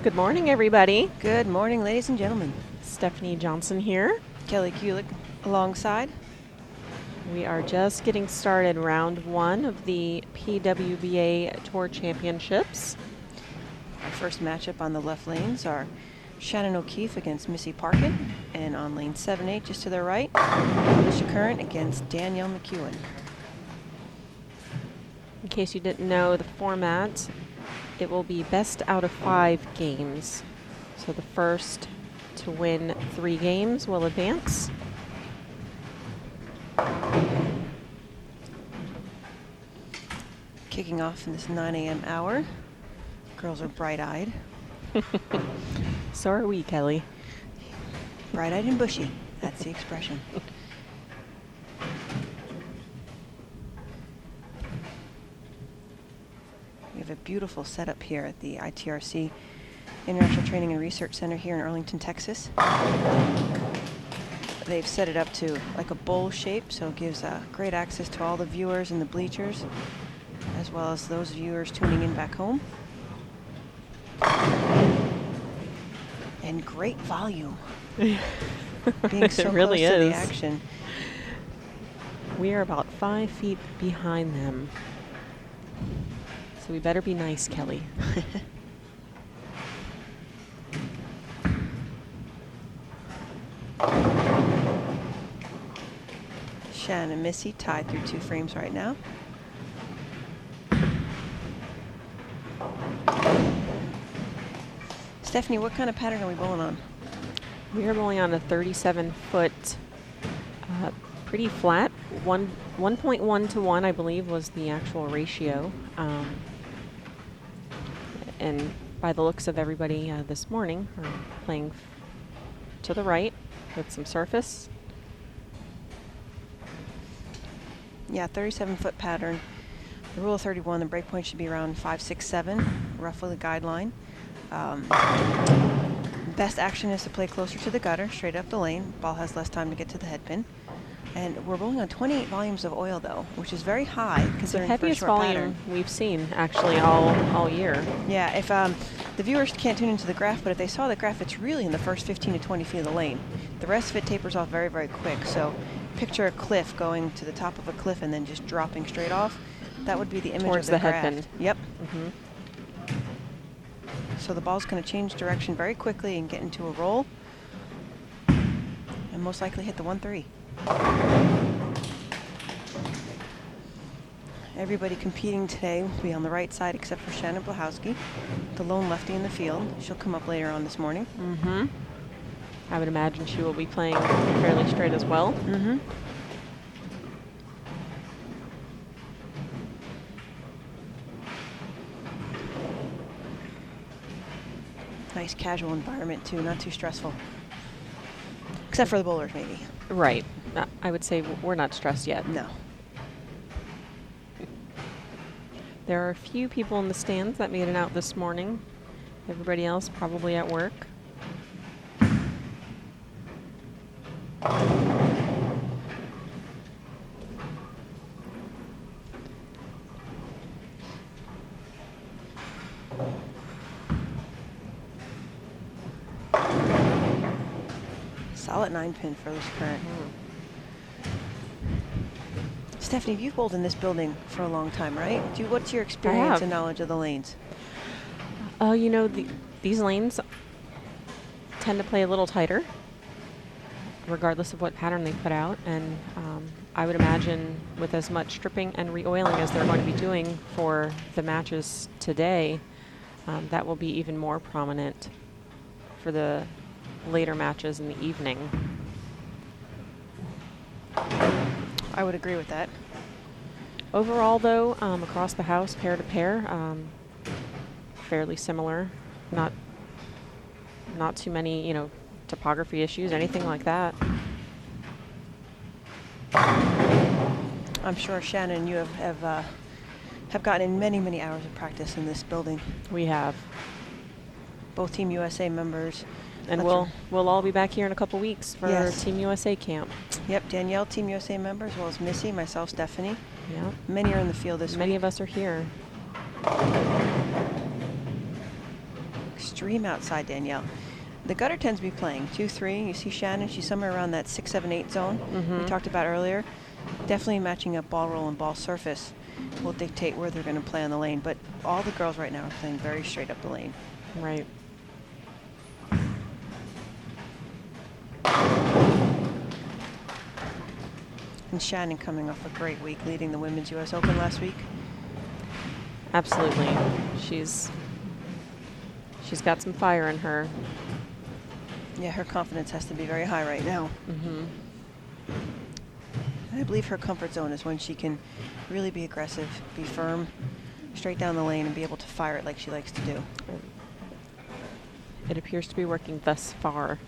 Good morning, everybody. Good morning, ladies and gentlemen. Stephanie Johnson here. Kelly Kuhlkin alongside. We are just getting started, round one of the PWBA Tour Championships. Our first matchup on the left lanes are Shannon O'Keefe against Missy Parkin, and on lane 7-8, just to their right, Elysia Current against Danielle McEwan. In case you didn't know the format, it will be best out of 5 games. So the first to win 3 games will advance. Kicking off in this 9 a.m. hour. Girls are bright-eyed. So are we, Kelly. Bright-eyed and bushy. That's the expression. We have a beautiful setup here at the ITRC International Training and Research Center here in Arlington, Texas. They've set it up to like a bowl shape, so it gives great access to all the viewers in the bleachers, as well as those viewers tuning in back home. And great volume. Being so It really close to the is. action. We are about 5 feet behind them. So we better be nice, Kelly. Shannon and Missy tied through 2 frames right now. Stephanie, what kind of pattern are we bowling on? We are bowling on a 37-foot, pretty flat. 1.1 to 1, I believe, was the actual ratio. And by the looks of everybody this morning, are playing to the right with some surface. Yeah, 37-foot pattern. The rule of 31, the break point should be around 5, 6, 7, roughly the guideline. Best action is to play closer to the gutter, straight up the lane. Ball has less time to get to the head pin. And we're bowling on 28 volumes of oil, though, which is very high It's the considering for a heaviest short volume pattern. we've seen, actually, all year. Yeah, if the viewers can't tune into the graph, but if they saw the graph, it's really in the first 15 to 20 feet of the lane. The rest of it tapers off very, very quick. So picture a cliff going to the top of a cliff and then just dropping straight off. That would be the image Towards of the the graph. head pin. Yep. Mm-hmm. So the ball's going to change direction very quickly and get into a roll, and most likely hit the 1-3. Everybody competing today will be on the right side except for Shannon Pluhowsky, the lone lefty in the field. She'll come up later on this morning. Mm-hmm. I would imagine she will be playing fairly straight as well. Mm-hmm. Nice casual environment too, not too stressful. Except for the bowlers, maybe. Right. I would say we're not stressed yet. No. There are a few people in the stands that made it out this morning. Everybody else probably at work. Solid 9-pin for Elysia Current. Stephanie, you've bowled in this building for a long time, right? What's your experience have. and knowledge of the lanes? You know, these lanes tend to play a little tighter, regardless of what pattern they put out. And I would imagine with as much stripping and re-oiling as they're going to be doing for the matches today, that will be even more prominent for the later matches in the evening. I would agree with that. Overall, though, across the house, pair to pair, fairly similar. Not too many, you know, topography issues, anything like that. I'm sure Shannon, you have gotten in many, many hours of practice in this building. We have. Both Team USA members. And we'll all be back here in a couple weeks for Yes. Team USA camp. Yep, Danielle, Team USA member, as well as Missy, myself, Stephanie. Yeah. Many are in the field this Many week. of us are here. extreme outside, Danielle. The gutter tends to be playing 2-3. You see Shannon, she's somewhere around that 6-7-8 zone we talked about earlier. Definitely matching up ball roll and ball surface will dictate where they're going to play on the lane. But all the girls right now are playing very straight up the lane. Right. And Shannon coming off a great week, leading the Women's U.S. Open last week. Absolutely. She's got some fire in her. Yeah, her confidence has to be very high right now. I believe her comfort zone is when she can really be aggressive, be firm, straight down the lane, and be able to fire it like she likes to do. It appears to be working thus far.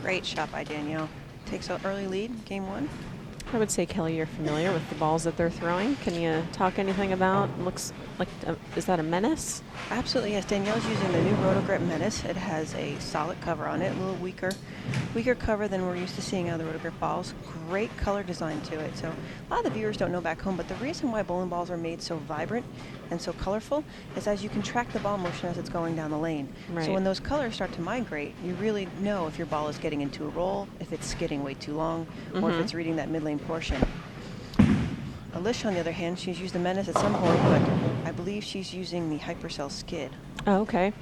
Great shot by Danielle. Takes an early lead, game 1. I would say, Kelly, you're familiar with the balls that they're throwing. Can you talk anything about? Looks like, is that a Menace? Absolutely, yes. Danielle's using the new Rotogrip Menace. It has a solid cover on it, a little weaker cover than we're used to seeing out of the Rotogrip balls. Great color design to it. So a lot of the viewers don't know back home, but the reason why bowling balls are made so vibrant and so colorful is as you can track the ball motion as it's going down the lane. Right. So when those colors start to migrate, you really know if your ball is getting into a roll, if it's skidding way too long, or if it's reading that mid-lane portion. Elysia, on the other hand, she's used the Menace at some point, but I believe she's using the Hypercell Skid. Oh, okay.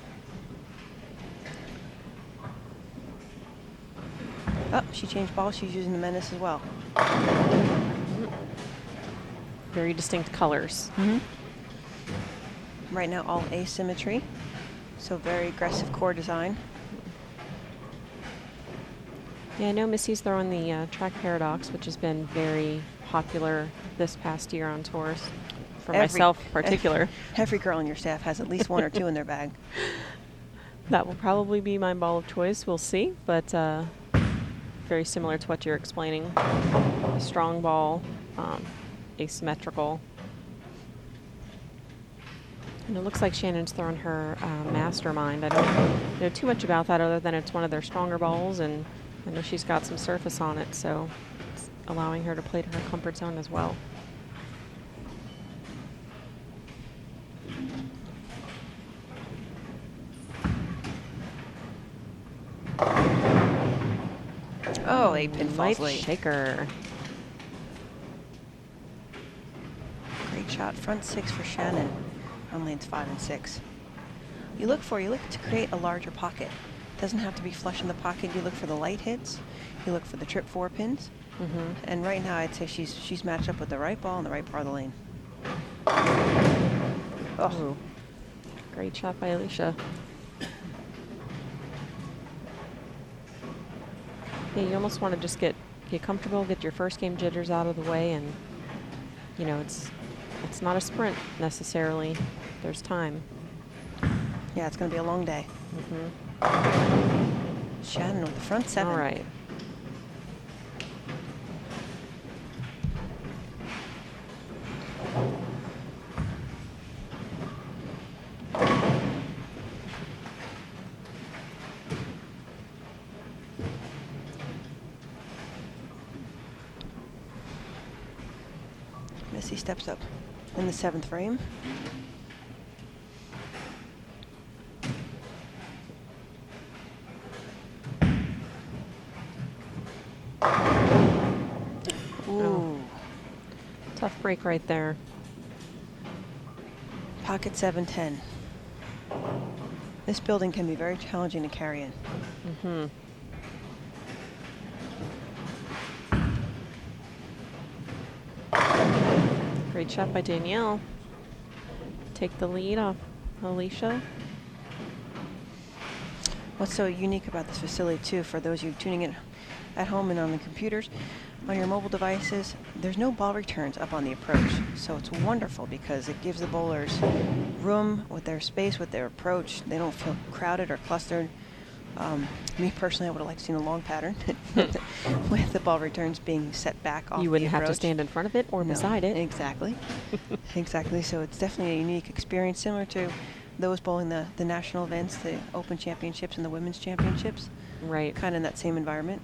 Oh, she changed balls. She's using the Menace as well. Very distinct colors. Right now, all asymmetry. So very aggressive core design. Yeah, I know Missy's throwing the track paradox, which has been very popular this past year on tours. For myself in particular. Every girl on your staff has at least one or two in their bag. That will probably be my ball of choice. We'll see. But very similar to what you're explaining. A strong ball, asymmetrical. And it looks like Shannon's throwing her Mastermind. I don't know too much about that other than it's one of their stronger balls, and I know she's got some surface on it, so it's allowing her to play to her comfort zone as well. Oh, a pin Light falls late. shaker. Great shot. Front 6 for Shannon on lanes 5 and 6. You look to create a larger pocket. Doesn't have to be flush in the pocket. You look for the light hits. You look for the trip 4 pins. And right now, I'd say she's matched up with the right ball in the right part of the lane. Oh, Great shot by Elysia. Yeah, you almost want to just get comfortable, get your first game jitters out of the way, and you know it's not a sprint necessarily. There's time. yeah, it's going to be a long day. Shannon with the front 7. All right. Missy steps up in the 7th frame. Ooh. Tough break right there. Pocket 7-10. This building can be very challenging to carry in. Great shot by Danielle. Take the lead off Elysia. What's so unique about this facility, too, for those of you tuning in at home and on the computers, on your mobile devices, there's no ball returns up on the approach. So it's wonderful because it gives the bowlers room with their space, with their approach. They don't feel crowded or clustered. Me personally, I would have liked to seen a long pattern with the ball returns being set back off. You wouldn't the have to approach. stand in front of it or No, beside it. Exactly. Exactly. So it's definitely a unique experience, similar to those bowling the national events, the Open Championships and the Women's Championships. Right. Kind of in that same environment.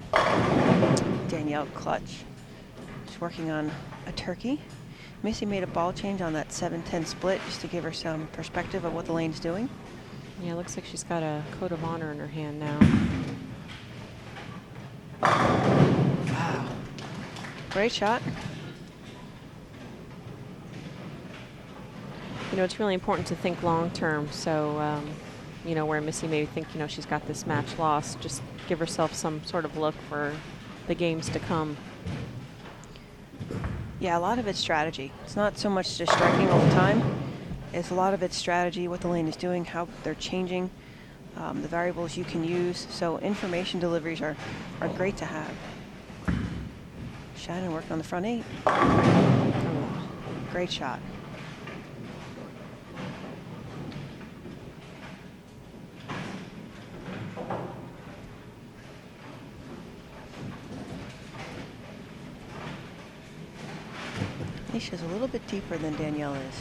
Danielle clutch. She's working on a turkey. Missy made a ball change on that 7-10 split just to give her some perspective of what the lane's doing. Yeah, it looks like she's got a coat of honor in her hand now. Wow. Great shot. You know, it's really important to think long term. So, you know, where Missy may think, you know, she's got this match lost, just give herself some sort of look for the games to come. Yeah, a lot of it's strategy. It's not so much just striking all the time. It's a lot of it's strategy, what the lane is doing, how they're changing, the variables you can use. So information deliveries are great to have. Shannon working on the front 8. Oh. Great shot. Alicia's a little bit deeper than Danielle is.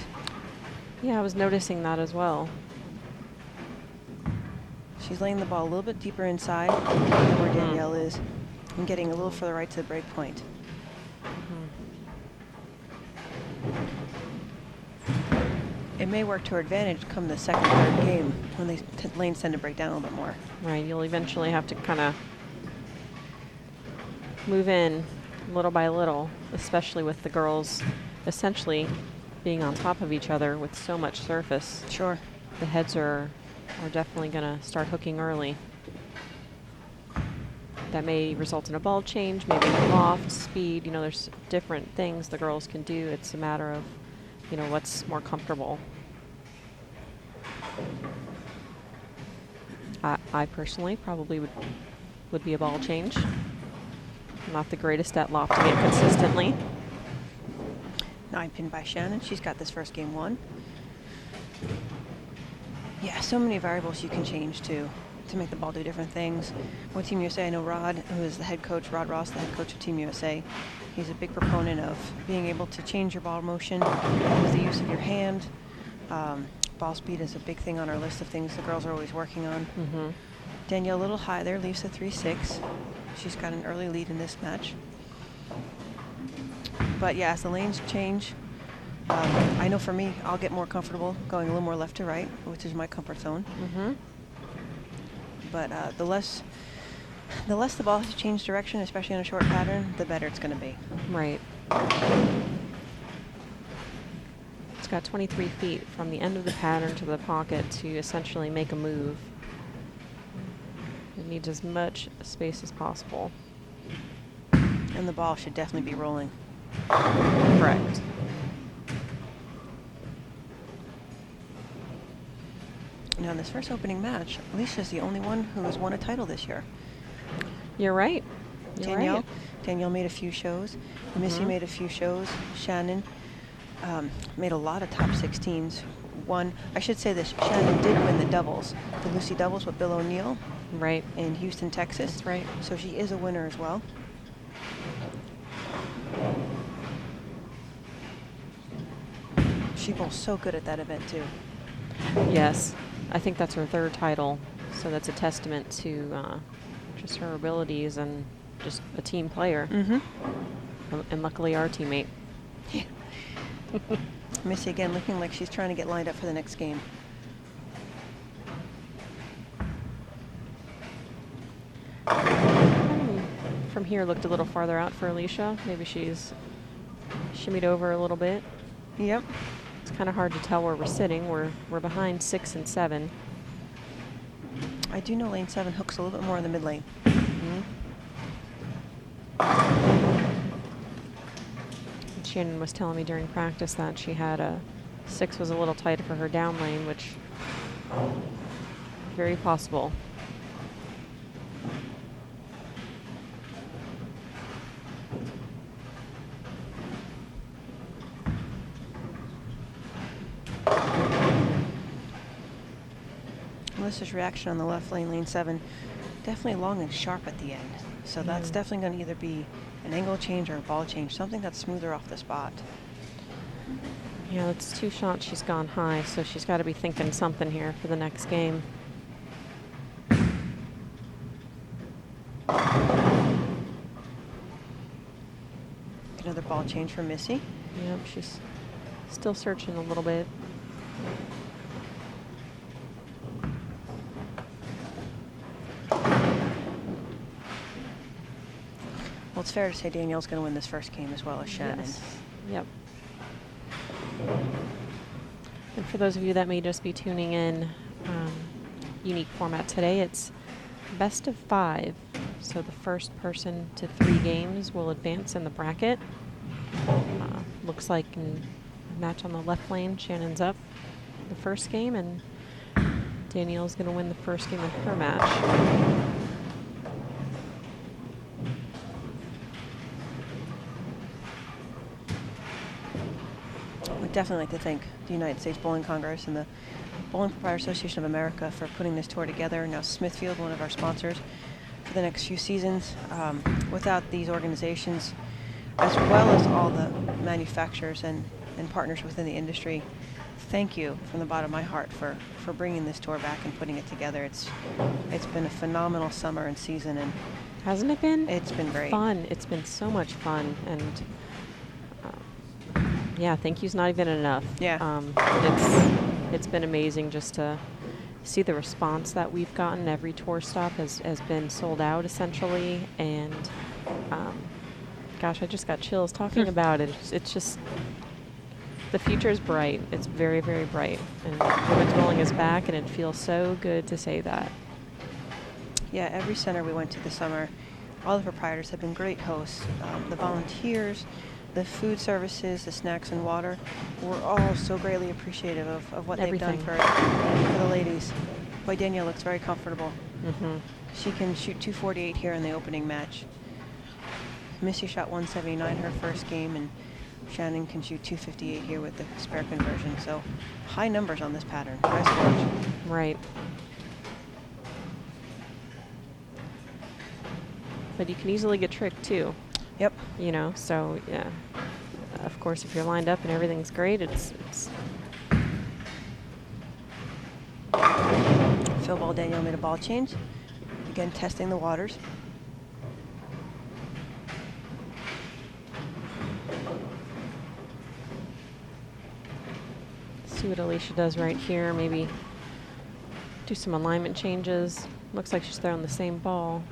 Yeah, I was noticing that as well. She's laying the ball a little bit deeper inside than where Danielle is, and getting a little further right to the break point. It may work to her advantage come the second, third game when they lanes tend to break down a little bit more. Right, you'll eventually have to kind of move in little by little, especially with the girls essentially being on top of each other with so much surface. Sure. The heads are definitely going to start hooking early. That may result in a ball change, maybe loft, speed. You know, there's different things the girls can do. It's a matter of, you know, what's more comfortable. I personally probably would be a ball change. I'm not the greatest at lofting it consistently. 9 pin by Shannon. She's got this first game won. Yeah, so many variables you can change to make the ball do different things. With Team USA, I know Rod, who is the head coach, Rod Ross, the head coach of Team USA, he's a big proponent of being able to change your ball motion with the use of your hand. Ball speed is a big thing on our list of things the girls are always working on. Danielle a little high there, leaves the 3-6. She's got an early lead in this match. But yeah, as the lanes change, I know for me, I'll get more comfortable going a little more left to right, which is my comfort zone. But the less the ball has changed direction, especially on a short pattern, the better it's going to be. Right. It's got 23 feet from the end of the pattern to the pocket to essentially make a move. It needs as much space as possible. And the ball should definitely be rolling. Correct. Now, in this first opening match, Elysia's the only one who has won a title this year. You're right. You're Danielle made a few shows. Missy made a few shows. Shannon made a lot of top 16s. I should say this, Shannon did win the doubles, the Lucy doubles with Bill O'Neill. Right. In Houston, Texas. That's right. So she is a winner as well. She bowls so good at that event too. Yes. I think that's her third title. So that's a testament to just her abilities and just a team player. And luckily our teammate. Yeah. Missy again looking like she's trying to get lined up for the next game. From here looked a little farther out for Elysia. Maybe she's shimmied over a little bit. Yep. It's kind of hard to tell where we're sitting. We're behind 6 and 7. I do know lane 7 hooks a little bit more in the mid lane. Shannon was telling me during practice that she had a 6 was a little tight for her down lane, which very possible. Alicia's reaction on the left lane, lane 7, definitely long and sharp at the end. So that's definitely going to either be an angle change or a ball change, something that's smoother off the spot. Yeah, it's 2 shots. She's gone high, so she's got to be thinking something here for the next game. Another ball change for Missy. Yep, she's still searching a little bit. Well, it's fair to say Danielle's going to win this first game as well as Shannon. Yes. Yep. And for those of you that may just be tuning in, unique format today, it's best of 5. So the first person to 3 games will advance in the bracket. Looks like in match on the left lane, Shannon's up the first game, and Danielle's going to win the first game of her match. We'd definitely like to thank the United States Bowling Congress and the Bowling Proprietors Association of America for putting this tour together. Now Smithfield, one of our sponsors for the next few seasons. Without these organizations, as well as all the manufacturers and partners within the industry, thank you from the bottom of my heart for bringing this tour back and putting it together. It's been a phenomenal summer and season, and Hasn't it been? it's been great. Fun. It's been so much fun, and yeah, thank you's not even enough. Yeah. It's been amazing just to see the response that we've gotten. Every tour stop has been sold out essentially, and gosh, I just got chills talking about it. It's just, the future is bright. It's very, very bright, and women's bowling is back, and it feels so good to say that. Yeah, every center we went to this summer, all the proprietors have been great hosts. The volunteers, the food services, the snacks and water, we're all so greatly appreciative of what they've done for the ladies. Boy, Danielle looks very comfortable. She can shoot 248 here in the opening match. Missy shot 179 her first game, and Shannon can shoot 258 here with the spare conversion. So high numbers on this pattern. Nice watch. Right. But you can easily get tricked too. Yep. You know, so yeah. Of course, if you're lined up and everything's great, it's Phil ball, Danielle made a ball change. Again, testing the waters. see what Elysia does right here. Maybe do some alignment changes. Looks like she's throwing the same ball.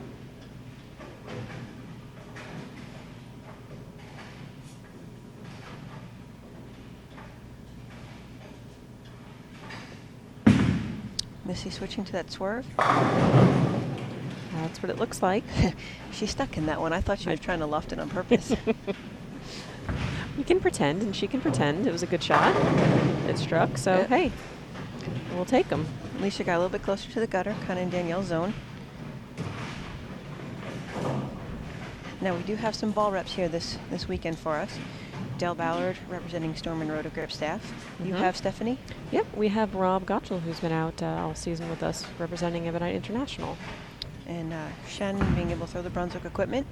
Missy switching to that swerve. That's what it looks like. She's stuck in that one. I thought she was trying to loft it on purpose. You can pretend, and she can pretend. It was a good shot. It struck, so Yep. hey, we'll take them. Elysia got a little bit closer to the gutter, kind of in Danielle's zone. Now we do have some ball reps here this weekend for us. Del Ballard representing Storm and Roto Grip staff. You have Stephanie? Yep, we have Rob Gottschall, who's been out all season with us, representing Ebonite International. And Shannon being able to throw the Brunswick equipment.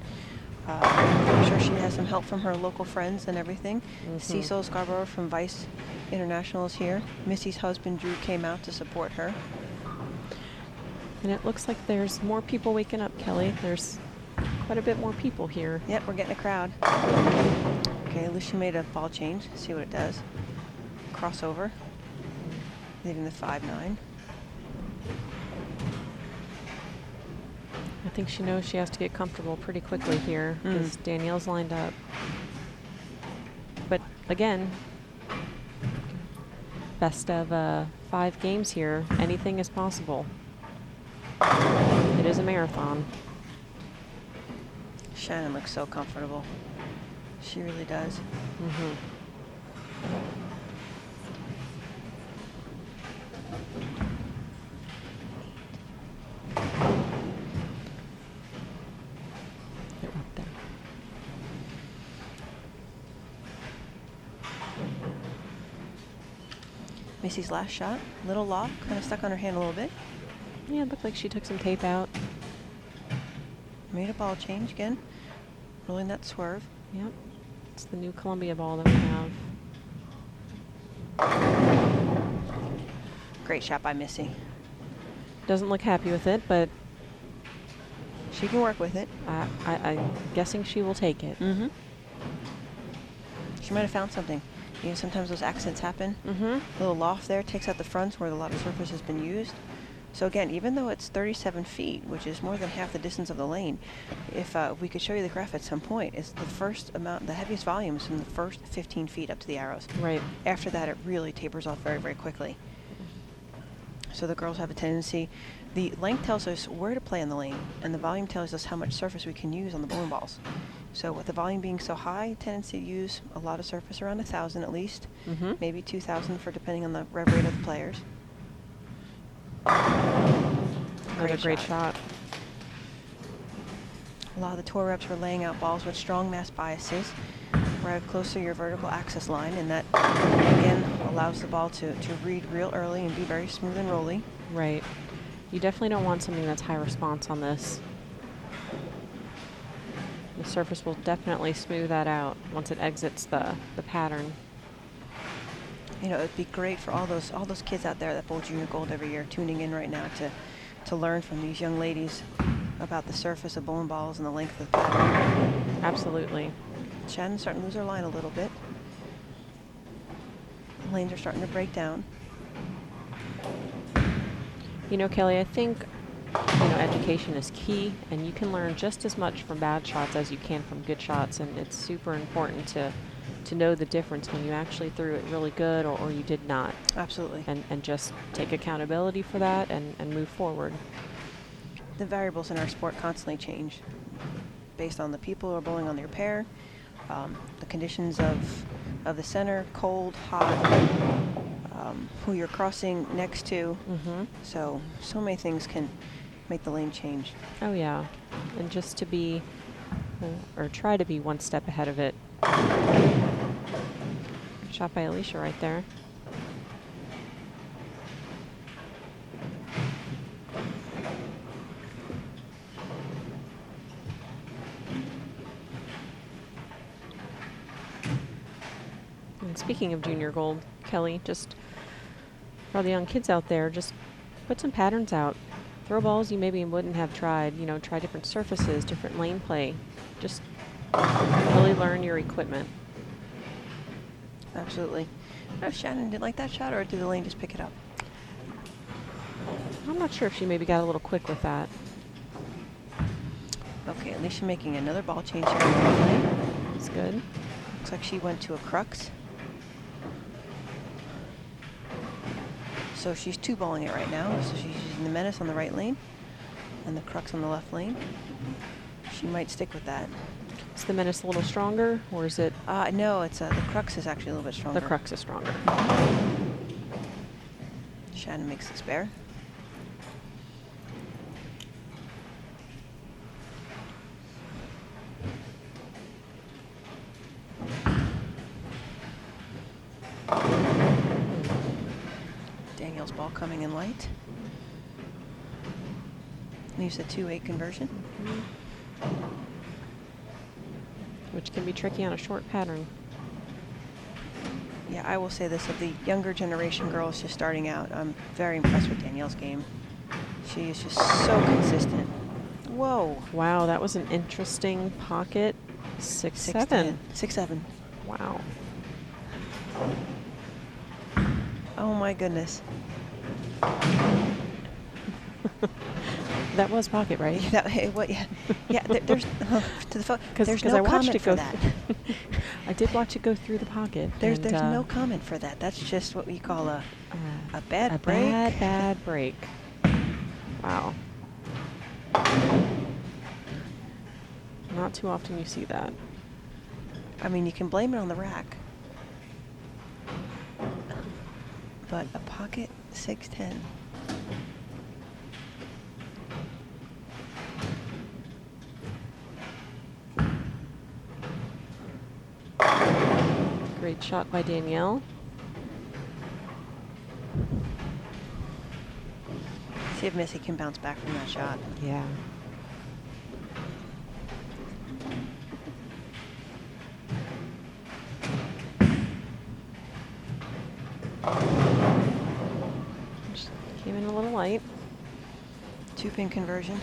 I'm sure she has some help from her local friends and everything. Cecil Scarborough from Vice International is here. Missy's husband Drew came out to support her. And it looks like there's more people waking up, Kelly. There's quite a bit more people here. Yep, we're getting a crowd. Okay, Elysia made a ball change. See what it does. Crossover. Leaving the 5-9. I think she knows she has to get comfortable pretty quickly here because Danielle's lined up. But again, best of 5 games here. Anything is possible. It is a marathon. Shannon looks so comfortable. She really does. Get up there. Missy's last shot, little lock, kind of stuck on her hand a little bit. Yeah, it looked like she took some tape out. Made a ball change again. Rolling that swerve. Yep. It's the new Columbia ball that we have. Great shot by Missy. Doesn't look happy with it, but She can work with it. I'm guessing she will take it. Mm-hmm. She might have found something. You know, sometimes those accidents happen. Mm-hmm. A little loft there takes out the fronts where a lot of surface has been used. So again, even though it's 37 feet, which is more than half the distance of the lane, if we could show you the graph at some point, it's the first amount, the heaviest volume is from the first 15 feet up to the arrows. Right. After that, it really tapers off very, very quickly. So the girls have a tendency, the length tells us where to play in the lane, and the volume tells us how much surface we can use on the bowling balls. So with the volume being so high, tendency to use a lot of surface, around 1,000 at least, maybe 2,000 for depending on the rev rate of the players. Another great shot. A lot of the tour reps were laying out balls with strong mass biases right close to your vertical axis line, and that again allows the ball to read real early and be very smooth and rolly. Right. You definitely don't want something that's high response on this. The surface will definitely smooth that out once it exits the pattern. You know, it'd be great for all those kids out there that bowl junior gold every year tuning in right now to learn from these young ladies about the surface of bowling balls and the length of the pattern. Absolutely. Shannon's starting to lose her line a little bit. The lanes are starting to break down. You know, Kelly, I think, education is key, and you can learn just as much from bad shots as you can from good shots, and it's super important to know the difference when you actually threw it really good or you did not. Absolutely. And just take accountability for that and move forward. The variables in our sport constantly change based on the people who are bowling on their pair, the conditions of the center, cold, hot, who you're crossing next to. So many things can make the lane change. Oh, yeah. And just to be, or try to be one step ahead of it. Shot by Elysia right there. And speaking of junior gold, Kelly, just for all the young kids out there, just put some patterns out. Throw balls you maybe wouldn't have tried. Try different surfaces, different lane play. Just really learn your equipment. Absolutely. Shannon did like that shot, or did the lane just pick it up? I'm not sure if she maybe got a little quick with that. Okay, Elysia making another ball change here in the lane. That's good. Looks like she went to a crux. So she's two balling it right now. So she's using the menace on the right lane and the crux on the left lane. She might stick with that. Is the menace a little stronger, or is it? No, it's the crux is actually a little bit stronger. The crux is stronger. Shannon makes the spare. Danielle's ball coming in light. Leaves a 2-8 conversion. Which can be tricky on a short pattern. Yeah, I will say this, of the younger generation girls just starting out, I'm very impressed with Danielle's game. She is just so consistent. Whoa. Wow, that was an interesting pocket. 6-7. 6-7. Wow. Oh my goodness. That was pocket, right? There's to the there's no I watched comment it for go that. I did watch it go through the pocket. There's no comment for that. That's just what we call a bad break. Bad break. Wow. Not too often you see that. I mean, you can blame it on the rack, but a pocket 6-10. Great shot by Danielle. See if Missy can bounce back from that shot. Yeah. light. 2-pin conversion.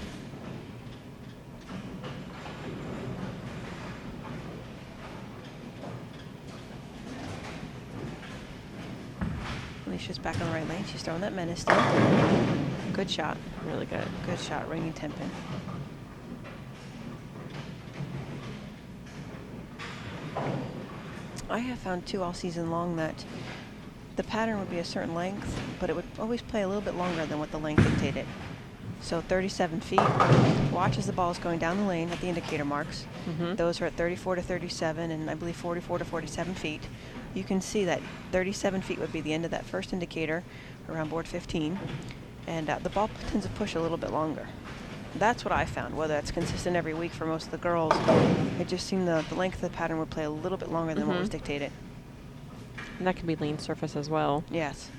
Alicia's back on the right lane. She's throwing that menace still. Good shot. Really good. Good shot. Ringing 10-pin. I have found too all season long that the pattern would be a certain length, but it would always play a little bit longer than what the length dictated. So 37 feet. Watch as the ball is going down the lane at the indicator marks. Those are at 34 to 37 and I believe 44 to 47 feet. You can see that 37 feet would be the end of that first indicator around board 15. And the ball tends to push a little bit longer. That's what I found. Whether that's consistent every week for most of the girls, it just seemed the length of the pattern would play a little bit longer than what was dictated. And that could be lane surface as well. Yes.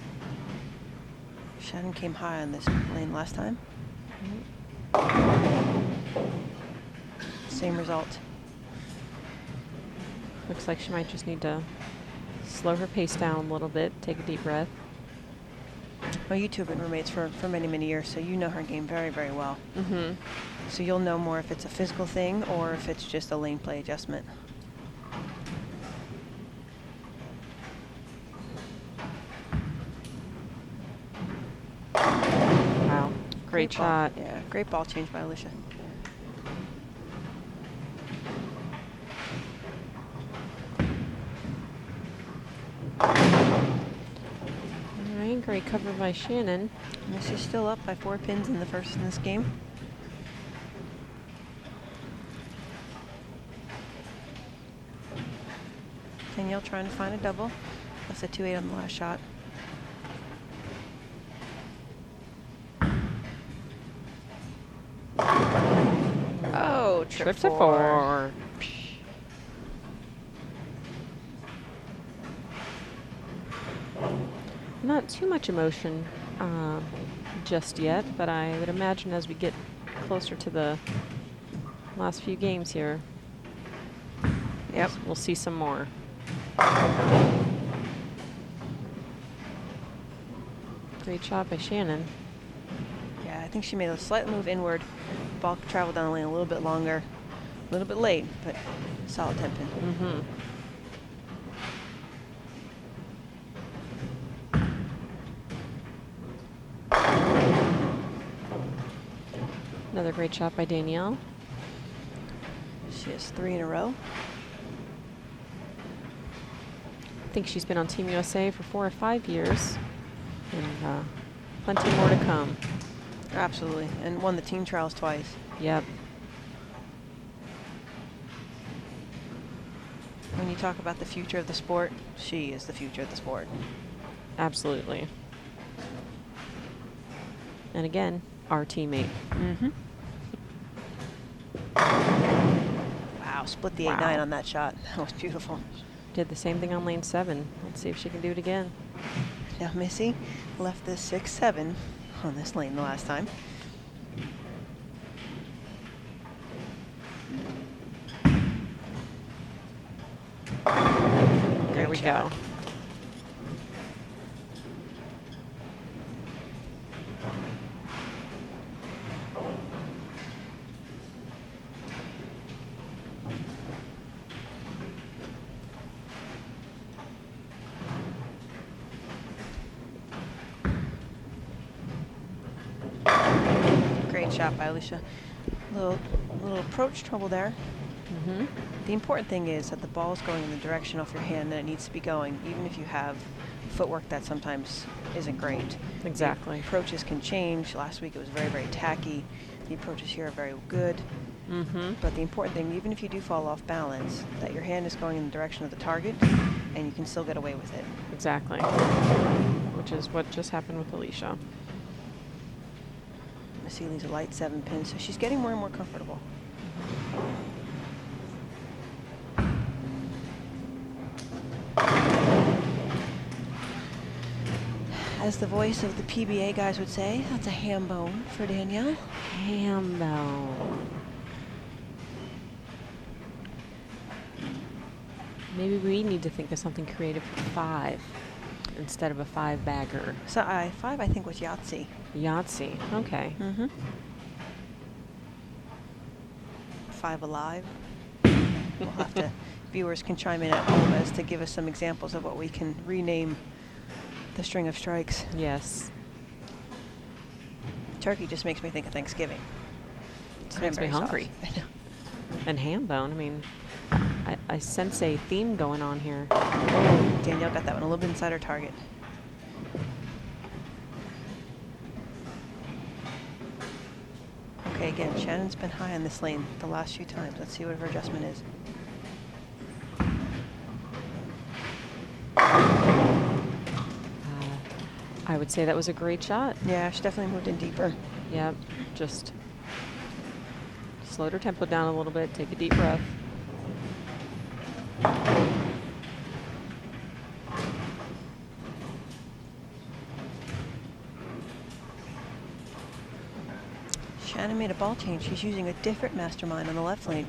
Shannon came high on this lane last time. Same result. Looks like she might just need to slow her pace down a little bit, take a deep breath. Well, you two have been roommates for many, many years, so you know her game very, very well. So you'll know more if it's a physical thing or if it's just a lane play adjustment. Wow. Great shot. Yeah, great ball change by Elysia. Great cover by Shannon. Missy's still up by 4 pins in this game. Danielle trying to find a double. That's a 2-8 on the last shot. Oh, trip to 4. Not too much emotion just yet, but I would imagine as we get closer to the last few games here, we'll see some more. Great shot by Shannon. Yeah, I think she made a slight move inward. Ball traveled down the lane a little bit longer, a little bit late, but solid 10-pin. Another great shot by Danielle. She has 3 in a row. I think she's been on Team USA for 4 or 5 years, and plenty more to come. Absolutely, and won the team trials twice. Yep. When you talk about the future of the sport, she is the future of the sport. Absolutely. And again, our teammate. Wow, split the 8-9 on that shot. That was beautiful. Did the same thing on lane 7. Let's see if she can do it again. Now Missy left the 6-7 on this lane the last time. There we go. Great shot by Elysia. Little approach trouble there. The important thing is that the ball is going in the direction off your hand that it needs to be going, even if you have footwork that sometimes isn't great. Exactly. The approaches can change. Last week it was very, very tacky. The approaches here are very good. But the important thing, even if you do fall off balance, that your hand is going in the direction of the target and you can still get away with it. Exactly. Which is what just happened with Elysia. Missy leaves a light 7-pin, so she's getting more and more comfortable. As the voice of the PBA guys would say, that's a ham bone for Danielle. Ham bone. Maybe we need to think of something creative for 5. instead of a 5-bagger. So 5, I think, was Yahtzee. Yahtzee. Okay. Mm-hmm. 5 Alive. We'll have to, viewers can chime in at home as to give us some examples of what we can rename the string of strikes. Yes. Turkey just makes me think of Thanksgiving. It makes me hungry. And ham bone. I mean, I sense a theme going on here. Oh, Danielle got that one a little bit inside her target. Okay, again, Shannon's been high on this lane the last few times. Let's see what her adjustment is. I would say that was a great shot. Yeah, she definitely moved in deeper. Yep. Just slowed her tempo down a little bit. Take a deep breath. Shannon made a ball change. She's using a different mastermind on the left lane.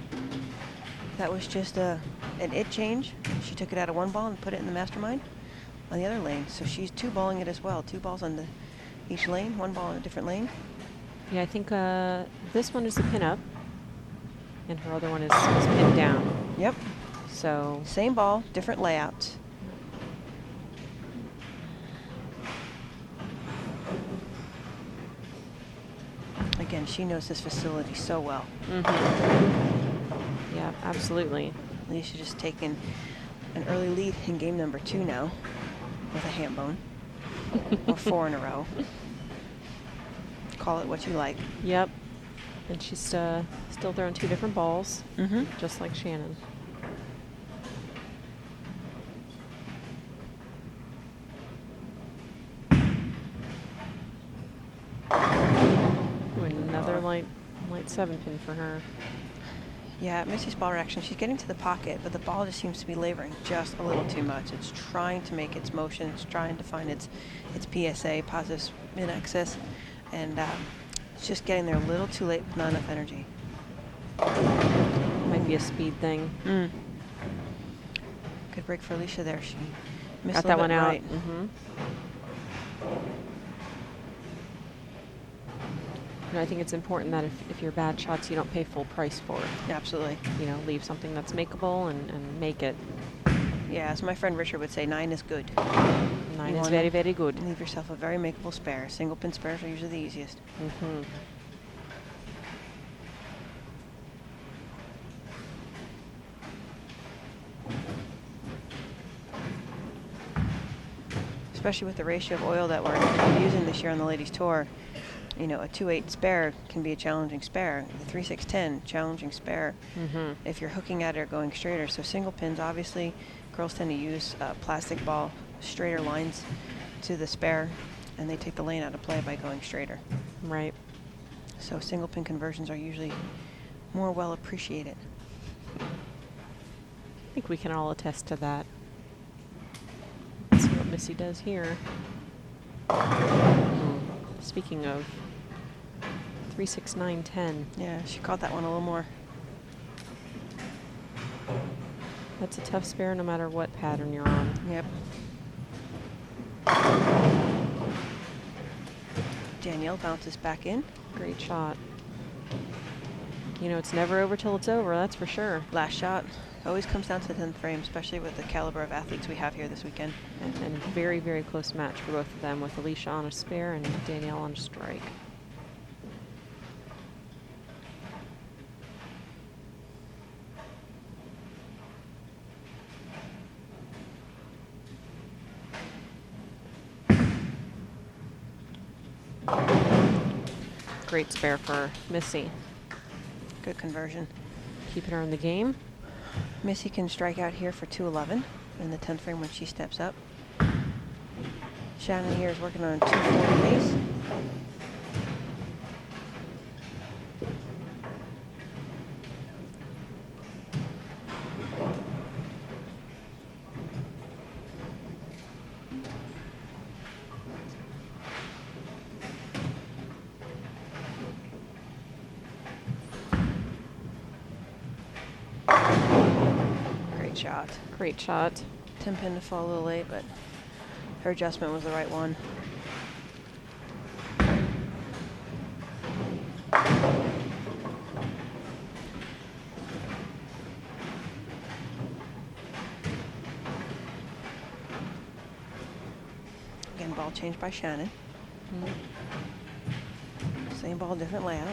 That was just an it change. She took it out of one ball and put it in the mastermind on the other lane. So she's 2-balling it as well. 2 balls on each lane, 1 ball in a different lane. Yeah, I think this one is the pin up, and her other one is pinned down. Yep. So Same ball, different layouts. Again, she knows this facility so well. Yeah, absolutely. Elysia just taken an early lead in game number 2 now with a ham bone. Or 4 in a row. Call it what you like. Yep. And she's still throwing 2 different balls, Mm-hmm. just like Shannon. Ooh, another light 7 pin for her. Yeah, Missy's ball reaction, she's getting to the pocket, but the ball just seems to be laboring just a little too much. It's trying to make its motion. It's trying to find its PSA, positive spin axis, and it's just getting there a little too late with not enough energy. Might be a speed thing. Good break for Elysia there. She missed Got a that little one bit out. right. You know, I think it's important that if you're bad shots, you don't pay full price for it. Absolutely. You know, leave something that's makeable and make it. Yeah, as my friend Richard would say, 9 is good. 9 You is wanna very, very good. Leave yourself a very makeable spare. Single pin spares are usually the easiest. Especially with the ratio of oil that we're using this year on the ladies tour. You know, a 2-8 spare can be a challenging spare. The 3-6-10, challenging spare. If you're hooking at it or going straighter. So single pins, obviously, girls tend to use plastic ball, straighter lines to the spare, and they take the lane out of play by going straighter. Right. So single pin conversions are usually more well appreciated. I think we can all attest to that. Let's see what Missy does here. Speaking of 3, 6, 9, 10. Yeah, she caught that one a little more. That's a tough spare no matter what pattern you're on. Yep. Danielle bounces back in. Great shot. You know, it's never over till it's over, that's for sure. Last shot always comes down to the 10th frame, especially with the caliber of athletes we have here this weekend. And very, very close match for both of them, with Elysia on a spare and Danielle on a strike. Great spare for Missy. Good conversion. Keeping her in the game. Missy can strike out here for 211 in the 10th frame when she steps up. Shannon here is working on a 240 pace. Great shot. Great shot. 10 pin to fall a little late, but Her adjustment was the right one. Again, ball changed by Shannon. Same ball, different layout.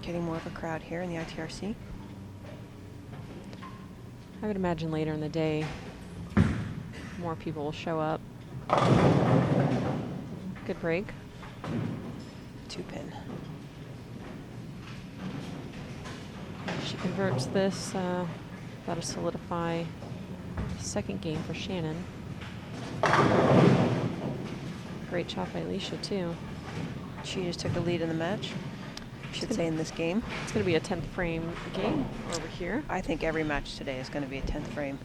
Getting more of a crowd here in the ITRC. I would imagine later in the day, more people will show up. Good break. 2-pin. If she converts this, that'll solidify the second game for Shannon. Great shot by Elysia, too. She just took the lead in the match. I should say in this game. It's going to be a 10th frame game over here. I think every match today is going to be a 10th frame.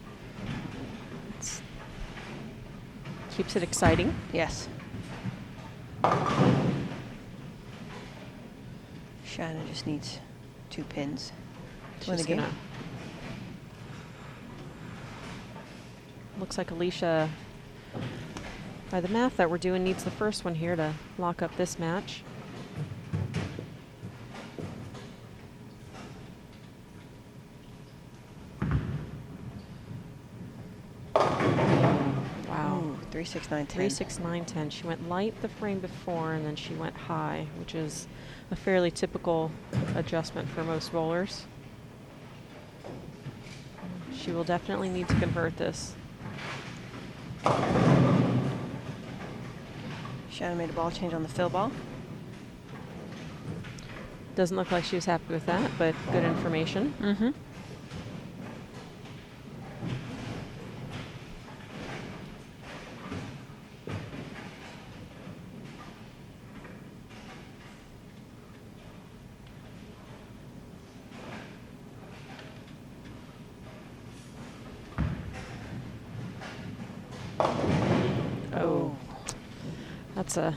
Keeps it exciting. Yes. Shannon just needs 2 pins to win the game. Looks like Elysia, by the math that we're doing, needs the first one here to lock up this match. Wow. 3-6-9-10. 3-6-9-10. She went light the frame before, and then she went high, which is a fairly typical adjustment for most bowlers. She will definitely need to convert this. Shannon made a ball change on the fill ball. Doesn't look like she was happy with that, but good information. Mm-hmm. That's a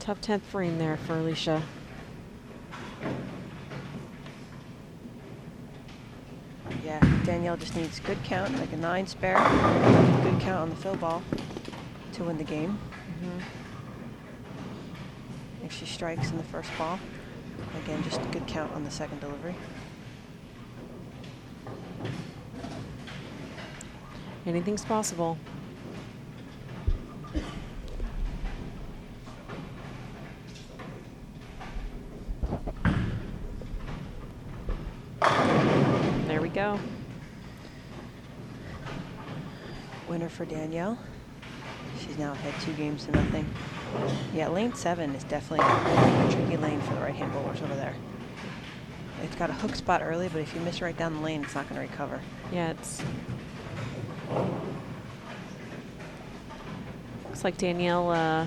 tough 10th frame there for Elysia. Yeah, Danielle just needs good count, like a 9 spare, good count on the fill ball to win the game. If she strikes in the first ball, again, just a good count on the second delivery. Anything's possible. There we go. Winner for Danielle. She's now ahead 2-0. Yeah, lane 7 is definitely a tricky lane for the right-hand bowlers over there. It's got a hook spot early, but if you miss right down the lane, it's not going to recover. Yeah, it's... Looks like Danielle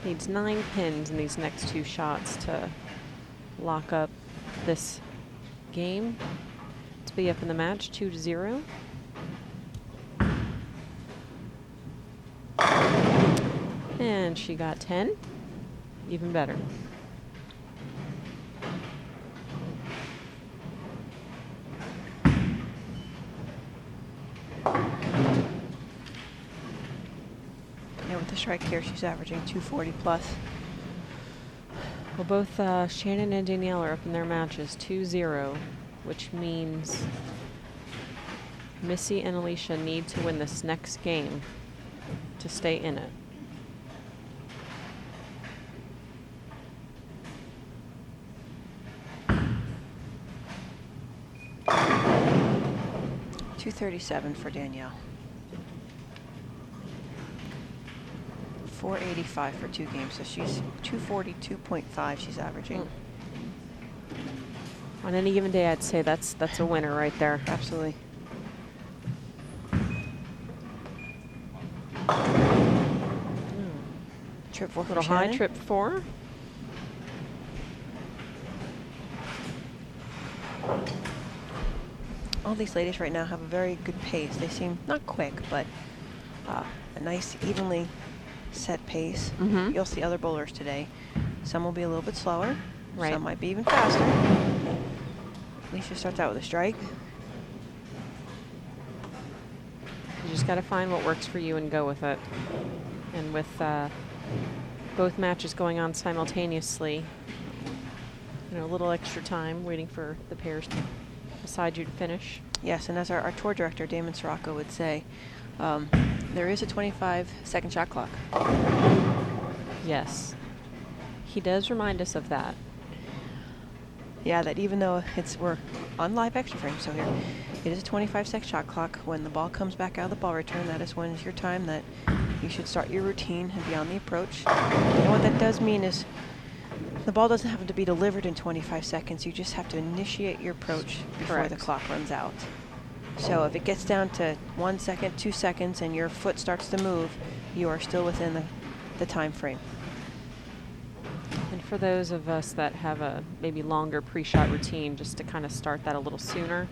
needs 9 pins in these next 2 shots to lock up this game to be up in the match 2-0. And she got 10. Even better. Yeah, with the strike here, she's averaging 240 plus. Well, both Shannon and Danielle are up in their matches 2-0, which means Missy and Elysia need to win this next game to stay in it. .237 for Danielle. 485 for 2 games, so she's 242.5 she's averaging. On any given day, I'd say that's a winner right there. Absolutely. Trip 4 for Little Shannon. high, trip 4. All these ladies right now have a very good pace. They seem not quick, but a nice, evenly set pace. You'll see other bowlers today. Some will be a little bit slower, Right. Some might be even faster. Elysia starts out with a strike. You just got to find what works for you and go with it. And with both matches going on simultaneously, a little extra time waiting for the pairs to decide you to finish. Yes, and as our tour director, Damon Sirocco, would say, there is a 25-second shot clock. Yes. He does remind us of that. Yeah, that even though we're on live extra frame, so here, it is a 25-second shot clock. When the ball comes back out of the ball return, that is when is your time that you should start your routine and be on the approach. And what that does mean is the ball doesn't have to be delivered in 25 seconds. You just have to initiate your approach before Correct. the clock runs out. So if it gets down to 1 second, 2 seconds, and your foot starts to move, you are still within the time frame. And for those of us that have a maybe longer pre-shot routine, just to kind of start that a little sooner,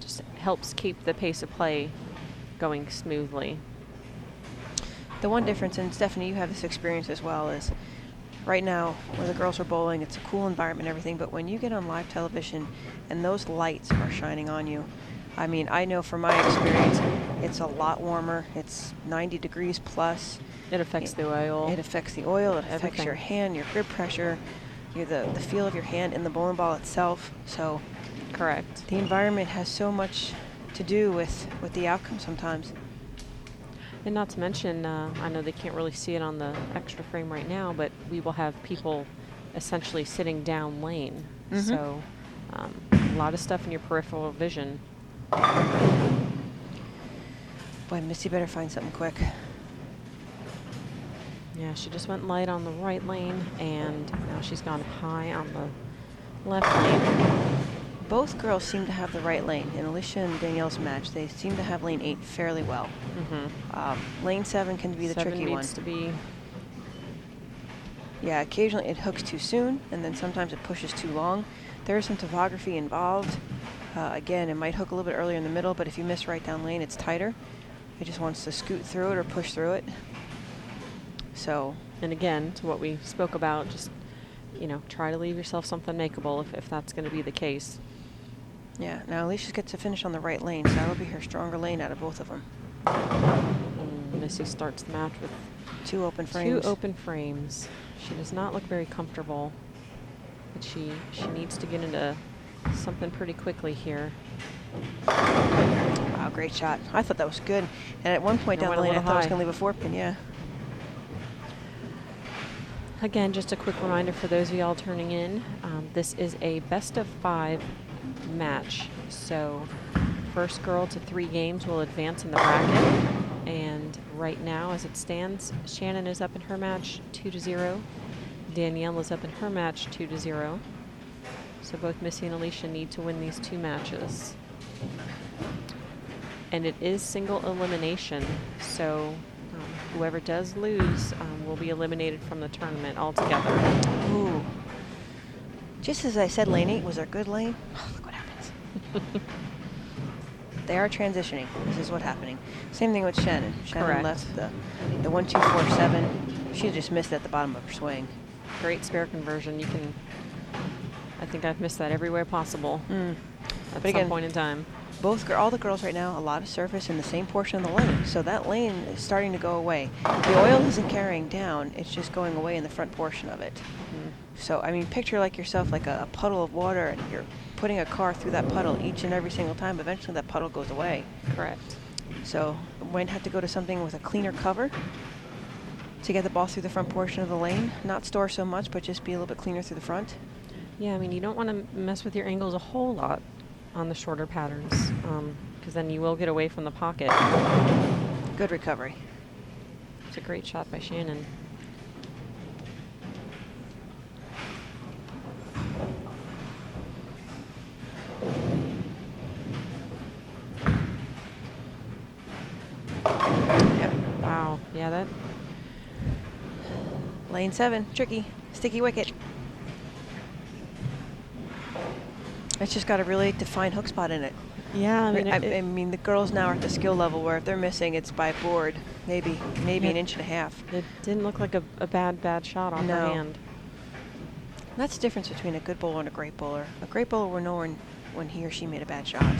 just helps keep the pace of play going smoothly. The one difference, and Stephanie, you have this experience as well, is right now when the girls are bowling, it's a cool environment and everything, but when you get on live television and those lights are shining on you, I mean, I know from my experience, it's a lot warmer. It's 90 degrees plus. It affects the oil. It affects the oil. It affects Everything. your hand, your grip pressure, the feel of your hand in the bowling ball itself. So Correct. the environment has so much to do with the outcome sometimes. And not to mention, I know they can't really see it on the extra frame right now, but we will have people essentially sitting down lane. Mhm. So a lot of stuff in your peripheral vision. Boy, Missy better find something quick. Yeah, she just went light on the right lane, and now she's gone high on the left lane. Both girls seem to have the right lane. In Elysia and Danielle's match, they seem to have lane 8 fairly well. Lane 7 can be the Seven tricky one. needs to be. Yeah, occasionally it hooks too soon, and then sometimes it pushes too long. There is some topography involved. Again, it might hook a little bit earlier in the middle, but if you miss right down lane, it's tighter. It just wants to scoot through it or push through it. So, And again, to what we spoke about, just try to leave yourself something makeable if that's going to be the case. yeah. Now Elysia gets to finish on the right lane, so that'll be her stronger lane out of both of them. And Missy starts the match with 2 open frames. 2 open frames. She does not look very comfortable, but she needs to get into something pretty quickly here. Wow, great shot. I thought that was good. And at one point It down went the a lane, I little thought I was high. going to leave a 4-pin, yeah. Again, just a quick reminder for those of y'all turning in, this is a best of 5 match. So first girl to 3 games will advance in the bracket. And right now, as it stands, Shannon is up in her match 2-0. Danielle is up in her match 2-0. So both Missy and Elysia need to win these 2 matches. And it is single elimination, so whoever does lose will be eliminated from the tournament altogether. Ooh. Just as I said, lane 8 was our good lane. Oh, look what happens. They are transitioning. This is what's happening. Same thing with Shannon. Shannon Correct. left the 1, 2, 4, 7. She just missed at the bottom of her swing. Great spare conversion. I think I've missed that everywhere possible at But some again, point in time. all the girls right now, a lot of surface in the same portion of the lane. So that lane is starting to go away. The oil isn't carrying down. It's just going away in the front portion of it. So, I mean, picture like yourself like a puddle of water, and you're putting a car through that puddle each and every single time. Eventually that puddle goes away. Correct. So might have to go to something with a cleaner cover to get the ball through the front portion of the lane. Not store so much, but just be a little bit cleaner through the front. Yeah, I mean, you don't want to mess with your angles a whole lot on the shorter patterns, because then you will get away from the pocket. Good recovery. It's a great shot by Shannon. Yep. Wow. Yeah, that. Lane 7, tricky, sticky wicket. It's just got a really defined hook spot in it. Yeah, I mean, I mean, the girls now are at the skill level where if they're missing, it's by board. maybe Yeah. an inch and a half. It didn't look like a bad shot off her No. hand. That's the difference between a good bowler and a great bowler. A great bowler will know when he or she made a bad shot.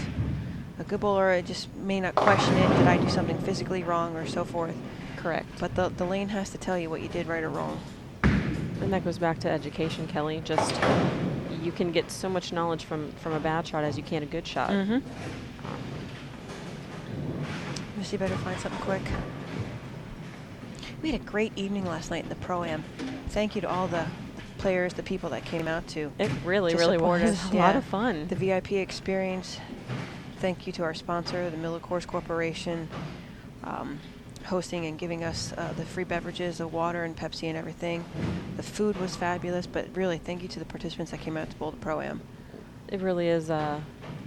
A good bowler just may not question it. Did I do something physically wrong or so forth? Correct. But the lane has to tell you what you did right or wrong. And that goes back to education, Kelly. Just you can get so much knowledge from a bad shot as you can a good shot. Mm-hmm. Missy better find something quick. We had a great evening last night in the Pro-Am. Thank you to all the players, the people that came out to It really support was us. a lot of fun. The VIP experience. Thank you to our sponsor, the Miller Coors Corporation, hosting and giving us the free beverages, the water and Pepsi and everything. The food was fabulous, but really thank you to the participants that came out to bowl the Pro-Am. It really is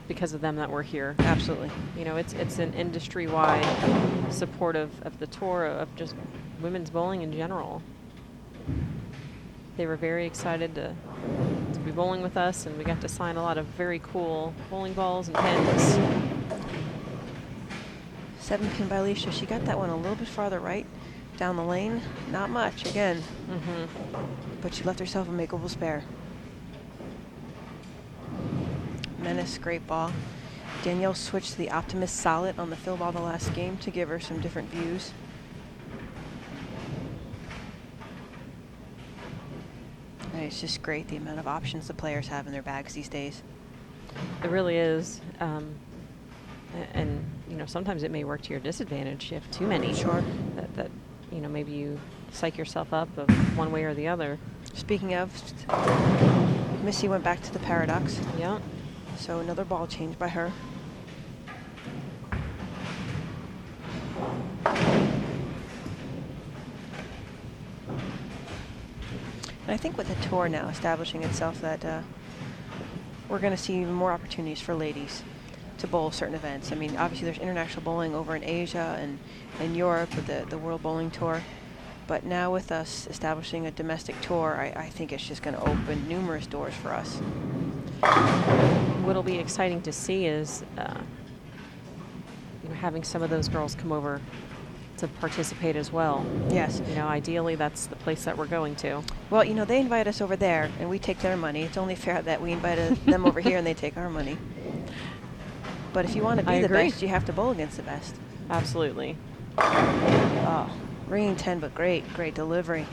because of them that we're here. Absolutely. You know, it's an industry-wide support of the tour, of just women's bowling in general. They were very excited to be bowling with us, and we got to sign a lot of very cool bowling balls and pins. 7 pin by Elysia. She got that one a little bit farther right down the lane. Not much, again. But she left herself a makeable spare. Menace, great ball. Danielle switched to the Optimist Solid on the fill ball the last game to give her some different views. And it's just great the amount of options the players have in their bags these days. It really is. And, you know, sometimes it may work to your disadvantage. You have too many. Sure. That you know, maybe you psych yourself up of one way or the other. Speaking of, Missy went back to the Paradox. Yeah. So another ball change by her. And I think with the tour now establishing itself that we're going to see even more opportunities for ladies to bowl certain events. I mean, obviously there's international bowling over in Asia and Europe with the World Bowling Tour. But now with us establishing a domestic tour, I think it's just going to open numerous doors for us. What'll be exciting to see is you know, having some of those girls come over to participate as well. Yes. You know, ideally that's the place that we're going to. Well, you know, they invite us over there and we take their money. It's only fair that we invited them over here and they take our money. But if you want to I be the agree. best, you have to bowl against the best. Absolutely. Oh, ringing 10, but great delivery.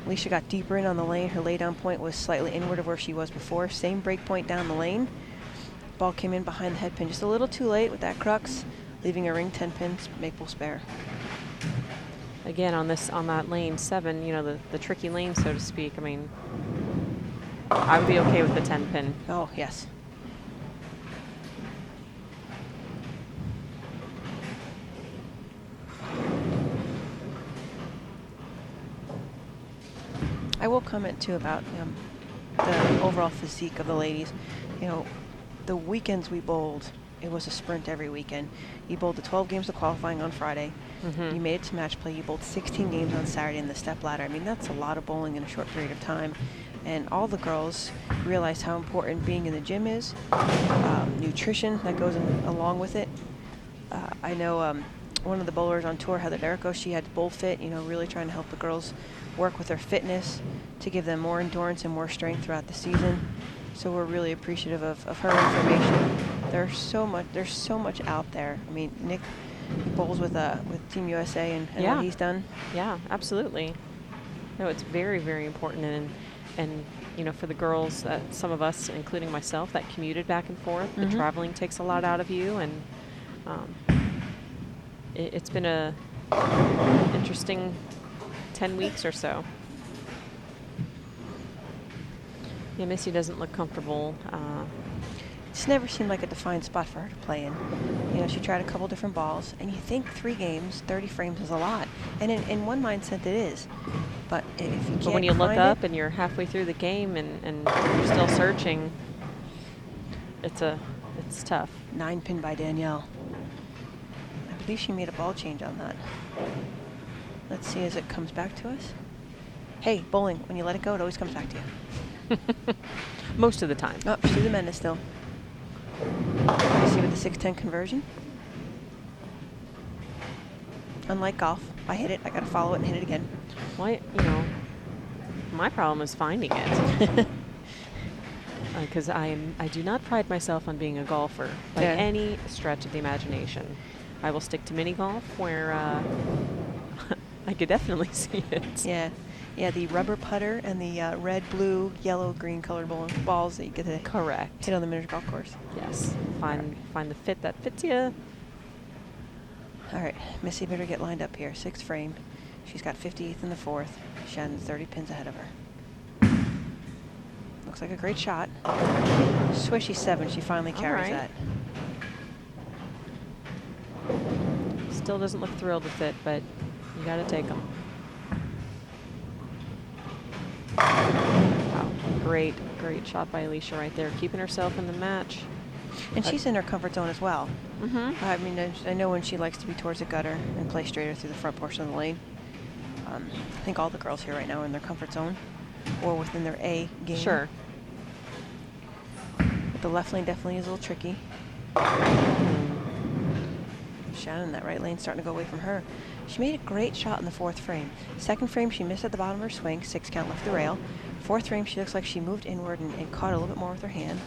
Elysia got deeper in on the lane. Her laydown point was slightly inward of where she was before. Same break point down the lane. Ball came in behind the head pin just a little too late with that crux, leaving a ring 10 pin maple spare. Again, on that lane 7, you know, the tricky lane, so to speak. I mean, I would be okay with the 10 pin. Oh, yes. I will comment too about the overall physique of the ladies. You know, the weekends we bowled, it was a sprint every weekend. You bowled the 12 games of qualifying on Friday. Mm-hmm. You made it to match play. You bowled 16 games on Saturday in the step ladder. I mean, that's a lot of bowling in a short period of time. And all the girls realized how important being in the gym is, nutrition that goes along with it. I know one of the bowlers on tour, Heather Derrico, she had Bowl Fit, you know, really trying to help the girls work with their fitness to give them more endurance and more strength throughout the season. So we're really appreciative of her information. There's so much out there. I mean, Nick bowls with Team USA and Yeah. what he's done. Yeah, absolutely. No, it's very, very important, and you know, for the girls, some of us, including myself, that commuted back and forth, the traveling takes a lot out of you, and it's been a interesting 10 weeks or so. Yeah, Missy doesn't look comfortable. It's never seemed like a defined spot for her to play in. You know, she tried a couple different balls, and you think 3 games, 30 frames is a lot. And in one mindset it is. But if you can't But when you look find up it, and you're halfway through the game and you're still searching, it's tough. 9 pin by Danielle. I believe she made a ball change on that. Let's see as it comes back to us. Hey, bowling, when you let it go, it always comes back to you. Most of the time. Oh, she's a menace still. Let's see with the 6-10 conversion. Unlike golf, I hit it. I got to follow it and hit it again. Well, my problem is finding it. Because I do not pride myself on being a golfer by any stretch of the imagination. I will stick to mini golf where I could definitely see it. Yeah. Yeah, the rubber putter and the red, blue, yellow, green colored balls that you get to Correct. hit on the miniature golf course. Yes. Find the fit that fits you. All right, Missy better get lined up here. 6th frame. She's got 58th in the 4th. Shannon's 30 pins ahead of her. Looks like a great shot. Swishy 7. She finally carries that. Still doesn't look thrilled with it, but you got to take them. Wow, great shot by Elysia right there, keeping herself in the match. And she's in her comfort zone as well. Mm-hmm. I mean, I know when she likes to be towards the gutter and play straighter through the front portion of the lane. I think all the girls here right now are in their comfort zone or within their A game. Sure. But the left lane definitely is a little tricky. Shannon, that right lane starting to go away from her. She made a great shot in the 4th frame. 2nd frame, she missed at the bottom of her swing. 6 count left the rail. 4th frame, she looks like she moved inward and caught a little bit more with her hand.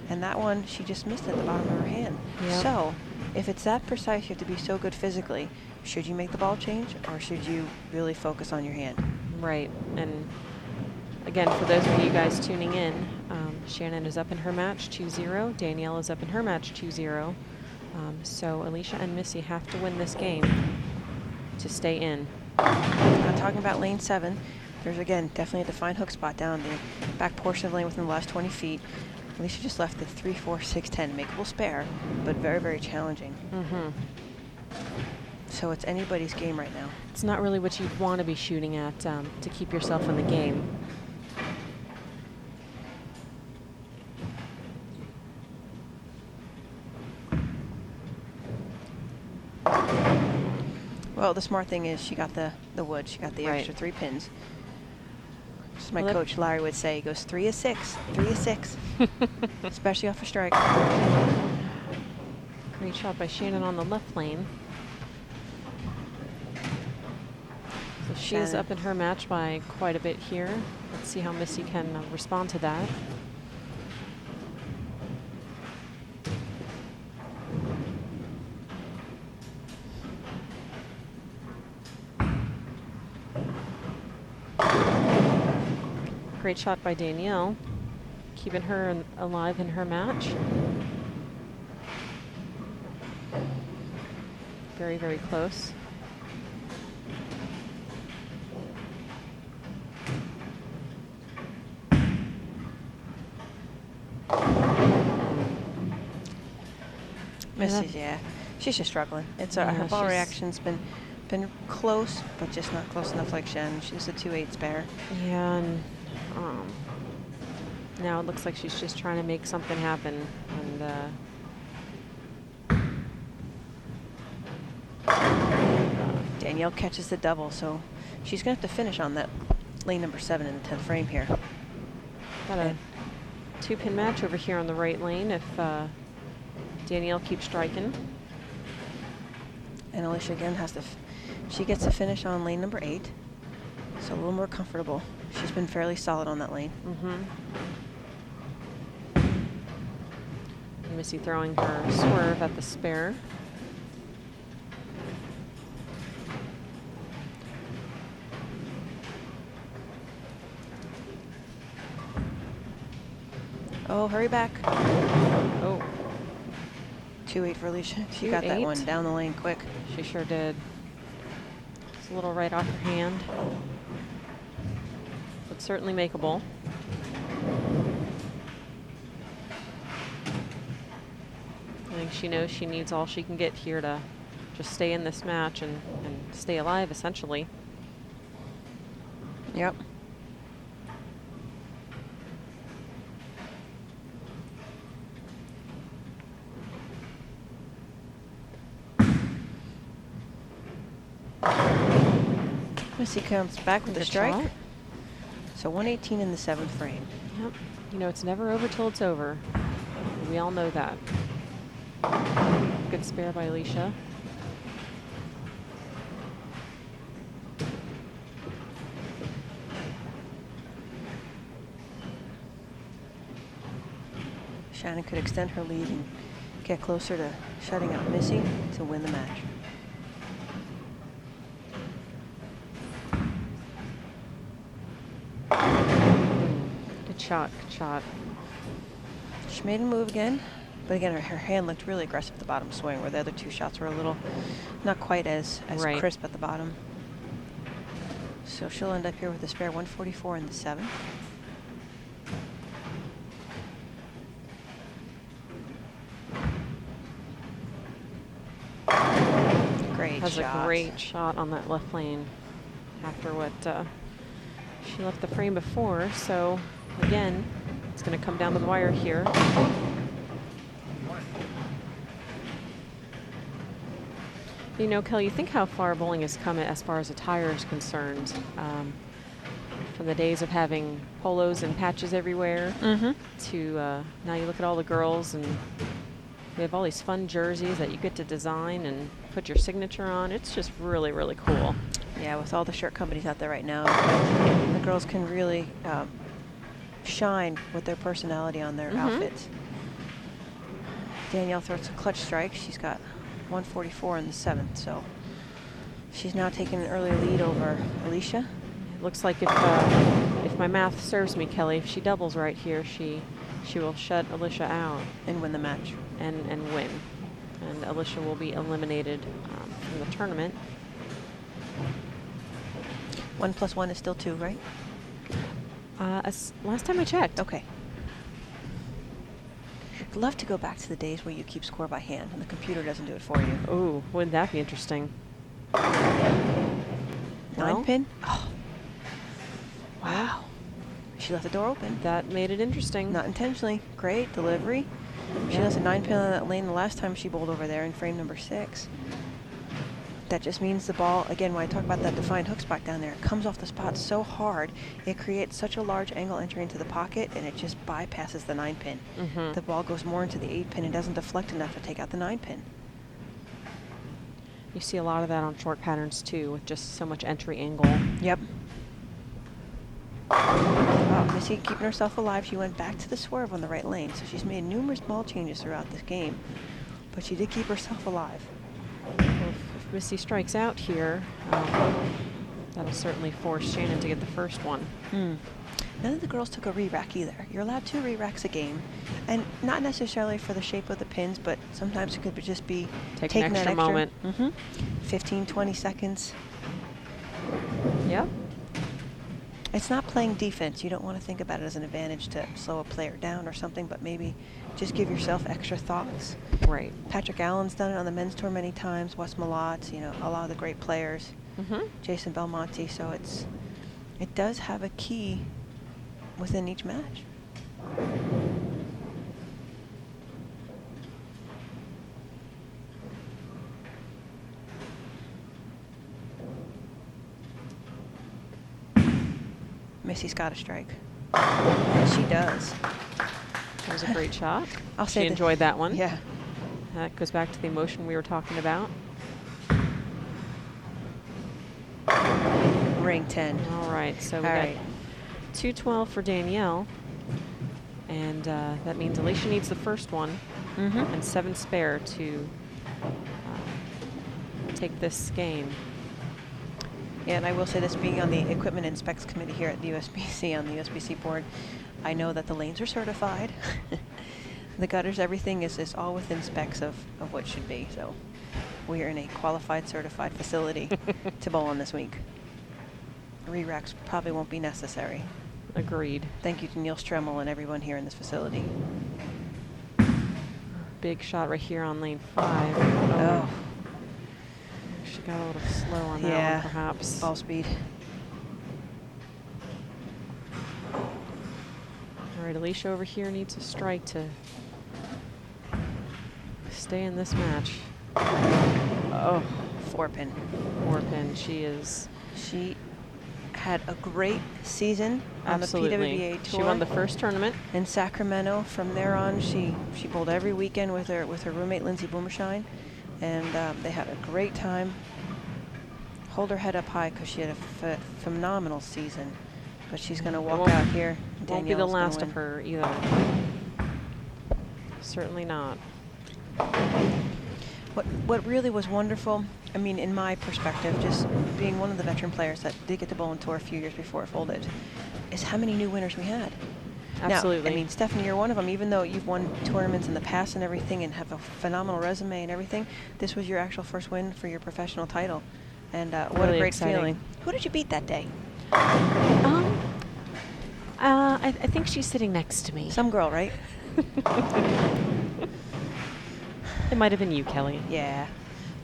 And that one, she just missed at the bottom of her hand. Yep. So, if it's that precise, you have to be so good physically. Should you make the ball change, or should you really focus on your hand? Right. And again, for those of you guys tuning in, Shannon is up in her match 2-0. Danielle is up in her match 2-0. So Elysia and Missy have to win this game to stay in. Now talking about lane 7, there's again definitely a defined hook spot down the back portion of the lane within the last 20 feet. Elysia just left the 3, 4, 6, 10 makeable spare, but very, very challenging. Mm-hmm. So it's anybody's game right now. It's not really what you'd want to be shooting at to keep yourself in the game. Well, the smart thing is she got the wood. She got the extra 3 pins. As my coach Larry would say, he goes 3 of 6, 3 of 6, especially off a strike. Great shot by Shannon on the left lane. So she is up in her match by quite a bit here. Let's see how Missy can respond to that. Great shot by Danielle, keeping her alive in her match. Very, very close. Missy, yeah, she's just struggling. It's her ball reaction's been close, but just not close enough like Shannon. She's a 2-8 spare. Yeah, and now it looks like she's just trying to make something happen. And Danielle catches the double, so she's going to have to finish on that lane number 7 in the 10th frame here. got a 2-pin match over here on the right lane if Danielle keeps striking. And Elysia again has to, she gets to finish on lane number 8, so a little more comfortable. She's been fairly solid on that lane. Mm-hmm. Missy throwing her swerve at the spare. Oh, hurry back. Oh. 2-8 for Elysia. She got that one down the lane quick. She sure did. It's a little right off her hand, but certainly makeable. I think she knows she needs all she can get here to just stay in this match and stay alive, essentially. Yep. Missy comes back with a strike. Shot. So 118 in the 7th frame. Yep. You know, it's never over till it's over. We all know that. Good spare by Elysia. Shannon could extend her lead and get closer to shutting out Missy to win the match. Good shot, good shot. She made a move again, but again, her hand looked really aggressive at the bottom swing, where the other two shots were a little, not quite as Right. crisp at the bottom. So she'll end up here with a spare 144 in the 7. Great Has shot. a great shot on that left lane after what she left the frame before. So again, it's going to come down to the wire here. You know, Kelly, you think how far bowling has come as far as attire is concerned. From the days of having polos and patches everywhere to now you look at all the girls and we have all these fun jerseys that you get to design and put your signature on. It's just really, really cool. Yeah, with all the shirt companies out there right now, the girls can really shine with their personality on their outfits. Danielle throws a clutch strike. She's got 144 in the 7th, so she's now taking an early lead over Elysia. It looks like if my math serves me, Kelly, if she doubles right here, she will shut Elysia out And win the match. and win. And Elysia will be eliminated from the tournament. 1 + 1 is still 2, right? Last time I checked. Okay. I'd love to go back to the days where you keep score by hand and the computer doesn't do it for you. Ooh, wouldn't that be interesting? 9 pin? Oh. Wow. She left the door open. That made it interesting. Not intentionally. Great delivery. She left a 9 pin on that lane the last time she bowled over there in frame number 6. That just means the ball, again, when I talk about that defined hook spot down there, it comes off the spot so hard, it creates such a large angle entry into the pocket, and it just bypasses the 9 pin. The ball goes more into the 8 pin and doesn't deflect enough to take out the 9 pin. You see a lot of that on short patterns too, with just so much entry angle. Yep. Missy keeping herself alive. She went back to the swerve on the right lane, so she's made numerous ball changes throughout this game, but she did keep herself alive. Well, if Missy strikes out here, that'll certainly force Shannon to get the first one. None of the girls took a re-rack either. You're allowed 2 re-racks a game, and not necessarily for the shape of the pins, but sometimes it could just be Take an extra moment. 15, 20 seconds. Yep. It's not playing defense. You don't want to think about it as an advantage to slow a player down or something, but maybe just give yourself extra thoughts. Right. Patrick Allen's done it on the men's tour many times. Wes Malott, you know, a lot of the great players. Jason Belmonte. So it does have a key within each match. Missy's got a strike. She does. That was a great shot. I'll say she enjoyed that one. Yeah. That goes back to the emotion we were talking about. Ring 10. All right, so we All got right. 212 for Danielle. And that means Elysia needs the first one and 7 spare to take this game. Yeah, and I will say this, being on the Equipment and Specs Committee here at the USBC, on the USBC board, I know that the lanes are certified. The gutters, everything is all within specs of what should be. So we are in a qualified, certified facility to bowl on this week. Re-racks probably won't be necessary. Agreed. Thank you to Neil Stremmel and everyone here in this facility. Big shot right here on lane 5. Oh. She got a little slow on that Yeah. one, perhaps. Ball speed. All right, Elysia over here needs a strike to stay in this match. Oh, 4 pin. 4 pin. She had a great season on absolutely. the PWBA tour. She won the first tournament in Sacramento. From there on, she bowled every weekend with her roommate Lindsay Boomershine, and they had a great time. Hold her head up high because she had a phenomenal season. But she's going to walk out here. Won't be the last of her either. Certainly not. What really was wonderful, I mean, in my perspective, just being one of the veteran players that did get the Bowling Tour a few years before it folded, is how many new winners we had. Absolutely. Now, I mean, Stephanie, you're one of them. Even though you've won tournaments in the past and everything and have a phenomenal resume and everything, this was your actual first win for your professional title. And what Really a great exciting. feeling. Who did you beat that day? I think she's sitting next to me. Some girl, right? It might have been you, Kelly. Yeah.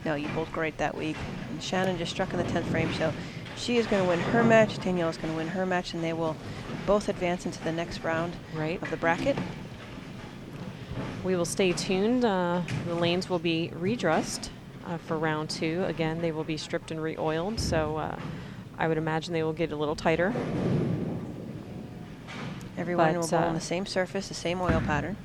No, you both great that week. And Shannon just struck in the 10th frame, so she is going to win her match. Danielle is going to win her match, and they will both advance into the next round of the bracket. We will stay tuned. The lanes will be redressed for round 2. Again, they will be stripped and re-oiled, so I would imagine they will get a little tighter. Everyone will go on the same surface, the same oil pattern.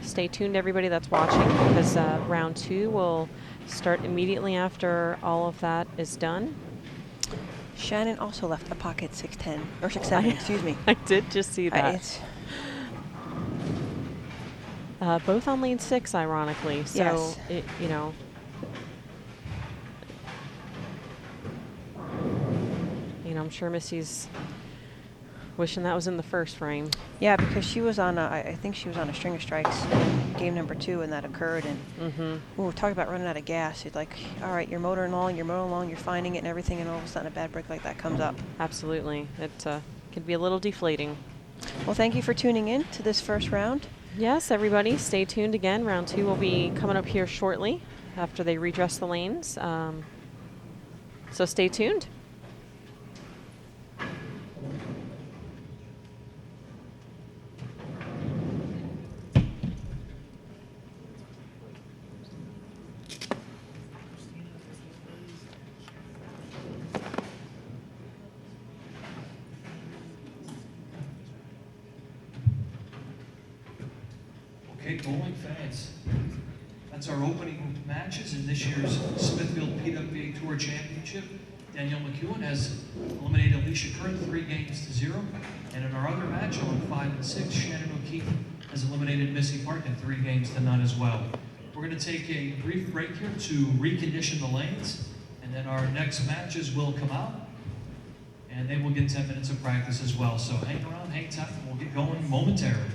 Stay tuned, everybody that's watching, because round 2 will start immediately after all of that is done. Shannon also left a pocket 610, or 6-7, excuse me. I did just see that. Both on lane 6, ironically. So, yes. You know, I'm sure Missy's wishing that was in the first frame. Yeah, because she was on I think she was on a string of strikes in game number 2 when that occurred. And ooh, talk about running out of gas. It's like, all right, you're motoring along, you're finding it and everything, and all of a sudden a bad break like that comes up. Absolutely. It can be a little deflating. Well, thank you for tuning in to this first round. Yes, everybody, stay tuned again. Round 2 will be coming up here shortly after they redress the lanes. So stay tuned. Okay, bowling fans, that's our opening matches in this year's Smithfield PWBA Tour Championship. Danielle McEwan has eliminated Elysia Curran 3-0. And in our other match on 5 and 6, Shannon O'Keefe has eliminated Missy Parkin 3-0 as well. We're going to take a brief break here to recondition the lanes, and then our next matches will come out, and they will get 10 minutes of practice as well. So hang around, hang tight, and we'll get going momentarily.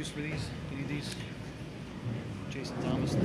use for these? You need these? Jason Thomas.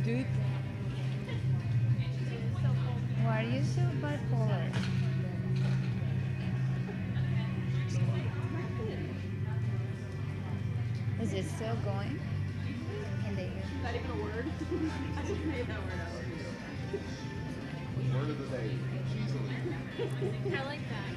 Dude. Why are you so bipolar? Is it still going? In the ear? Not even a word? I just made that word out. Word of the day. Cheesily. I like that.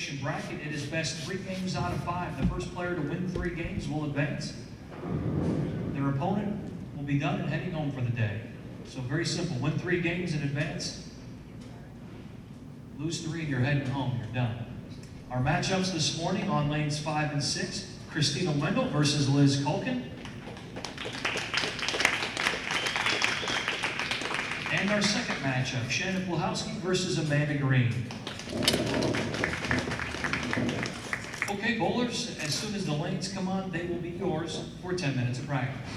elimination bracket, it is best 3 games out of 5. The first player to win 3 games will advance. Their opponent will be done and heading home for the day. So very simple, win 3 games in advance. Lose 3 and you're heading home, you're done. Our matchups this morning on lanes 5 and 6, Kristina Wendell versus Liz Culkin. And our second matchup, Shannon Pluhowsky versus Amanda Greene. Okay, bowlers, as soon as the lanes come on, they will be yours for 10 minutes of practice.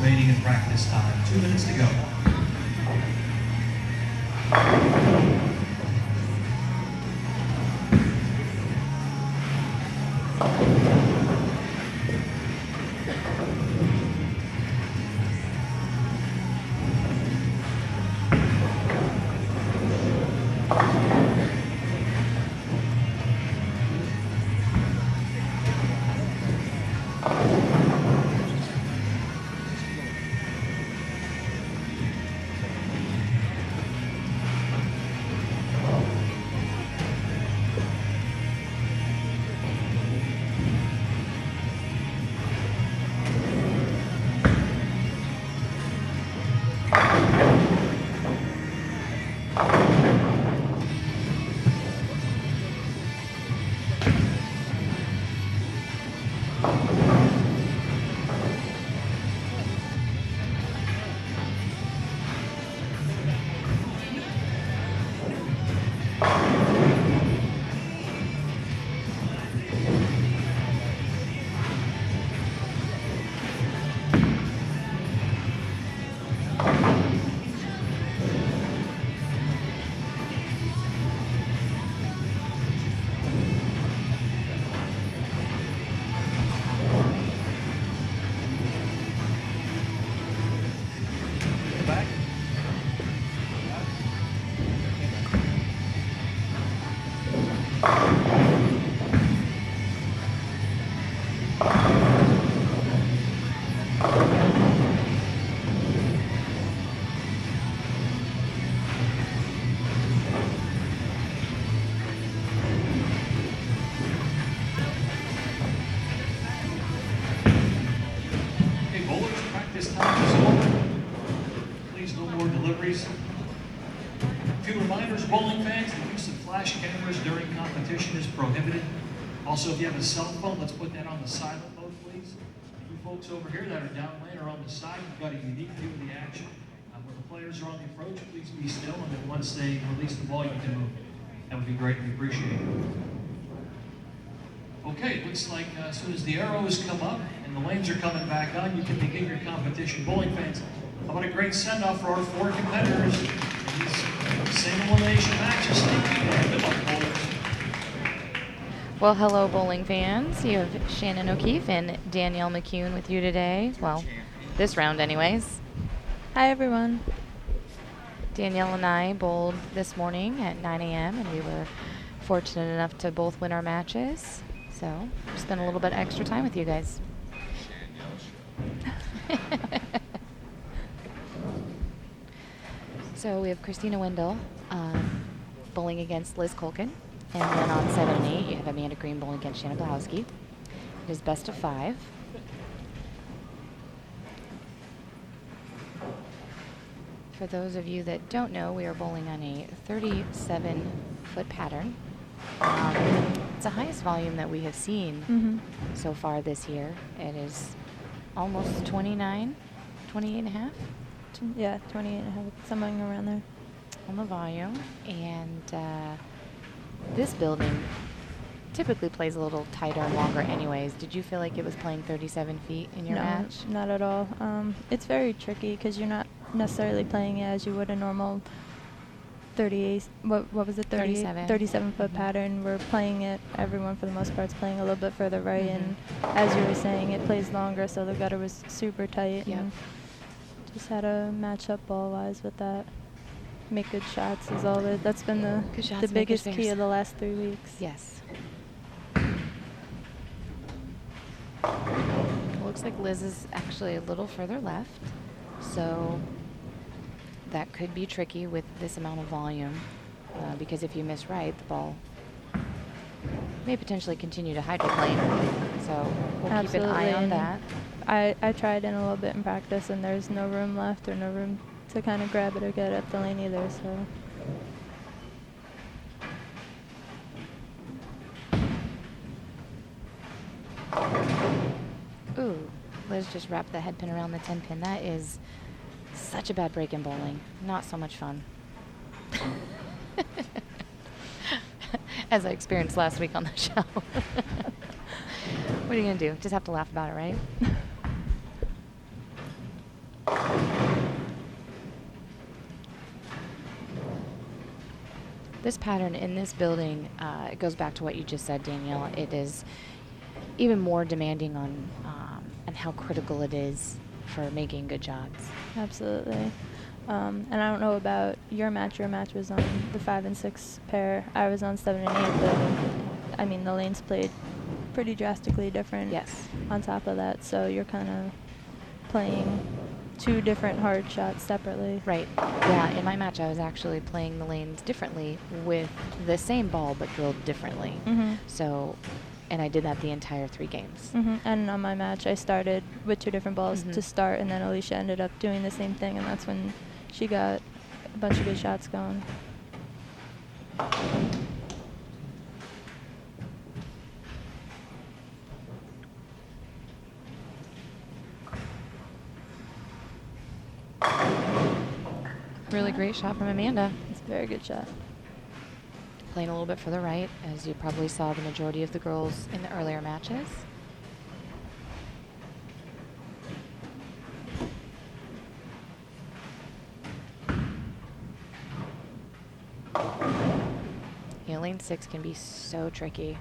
remaining in practice time. 2 minutes to go. more deliveries. A few reminders, bowling fans, the use of flash cameras during competition is prohibited. Also, if you have a cell phone, let's put that on the silent mode, please. You folks over here that are down lane or on the side, you've got a unique view of the action. When the players are on the approach, please be still, and then once they release the ball, you can move. That would be greatly appreciated. Okay, looks like as soon as the arrows come up and the lanes are coming back on, you can begin your competition. Bowling fans, how about a great send-off for our 4 competitors in these single elimination matches? Thank you, and good luck, bowlers. Well, hello, bowling fans. You have Shannon O'Keefe and Danielle McEwan with you today. Well, this round anyways. Hi, everyone. Danielle and I bowled this morning at 9 a.m. and we were fortunate enough to both win our matches. So, spent a little bit extra time with you guys. So we have Kristina Wendell bowling against Liz Kuhlkin. And then on 7 and 8, you have Amanda Greene bowling against Shannon Pluhowsky. It is best of 5. For those of you that don't know, we are bowling on a 37-foot pattern. It's the highest volume that we have seen so far this year. It is almost 28 and a half? Yeah, 28 and a half, somewhere around there. On the volume. And this building typically plays a little tighter and longer anyways. Did you feel like it was playing 37 feet in your match? No, not at all. It's very tricky because you're not necessarily playing it as you would a normal 38, what was it, 37 foot pattern. We're playing it, everyone for the most part is playing a little bit further right, and as you were saying, it plays longer, so the gutter was super tight. Yep. And just had to match up ball-wise with that. Make good shots is always, that's been the biggest key of the last 3 weeks. Yes. Looks like Liz is actually a little further left, so that could be tricky with this amount of volume because if you miss right, the ball may potentially continue to hydroplane. So we'll keep an eye on that. I tried in a little bit in practice, and there's no room left or no room to kind of grab it or get up the lane either. So. Ooh, Liz just wrapped the head pin around the 10 pin. That is such a bad break in bowling. Not so much fun. As I experienced last week on the show. What are you going to do? Just have to laugh about it, right? This pattern in this building, it goes back to what you just said, Danielle. It is even more demanding on and how critical it is for making good shots. Absolutely. And I don't know about your match. Your match was on the 5 and 6 pair. I was on 7 and 8, but I mean the lanes played pretty drastically different. Yes. On top of that, so you're kind of playing 2 different hard shots separately. Right. Yeah, in my match I was actually playing the lanes differently with the same ball but drilled differently. So, and I did that the entire 3 games. And on my match I started with 2 different balls to start, and then Elysia ended up doing the same thing, and that's when she got a bunch of good shots going. Really great shot from Amanda. It's a very good shot. Playing a little bit further right, as you probably saw the majority of the girls in the earlier matches. You know, lane 6 can be so tricky.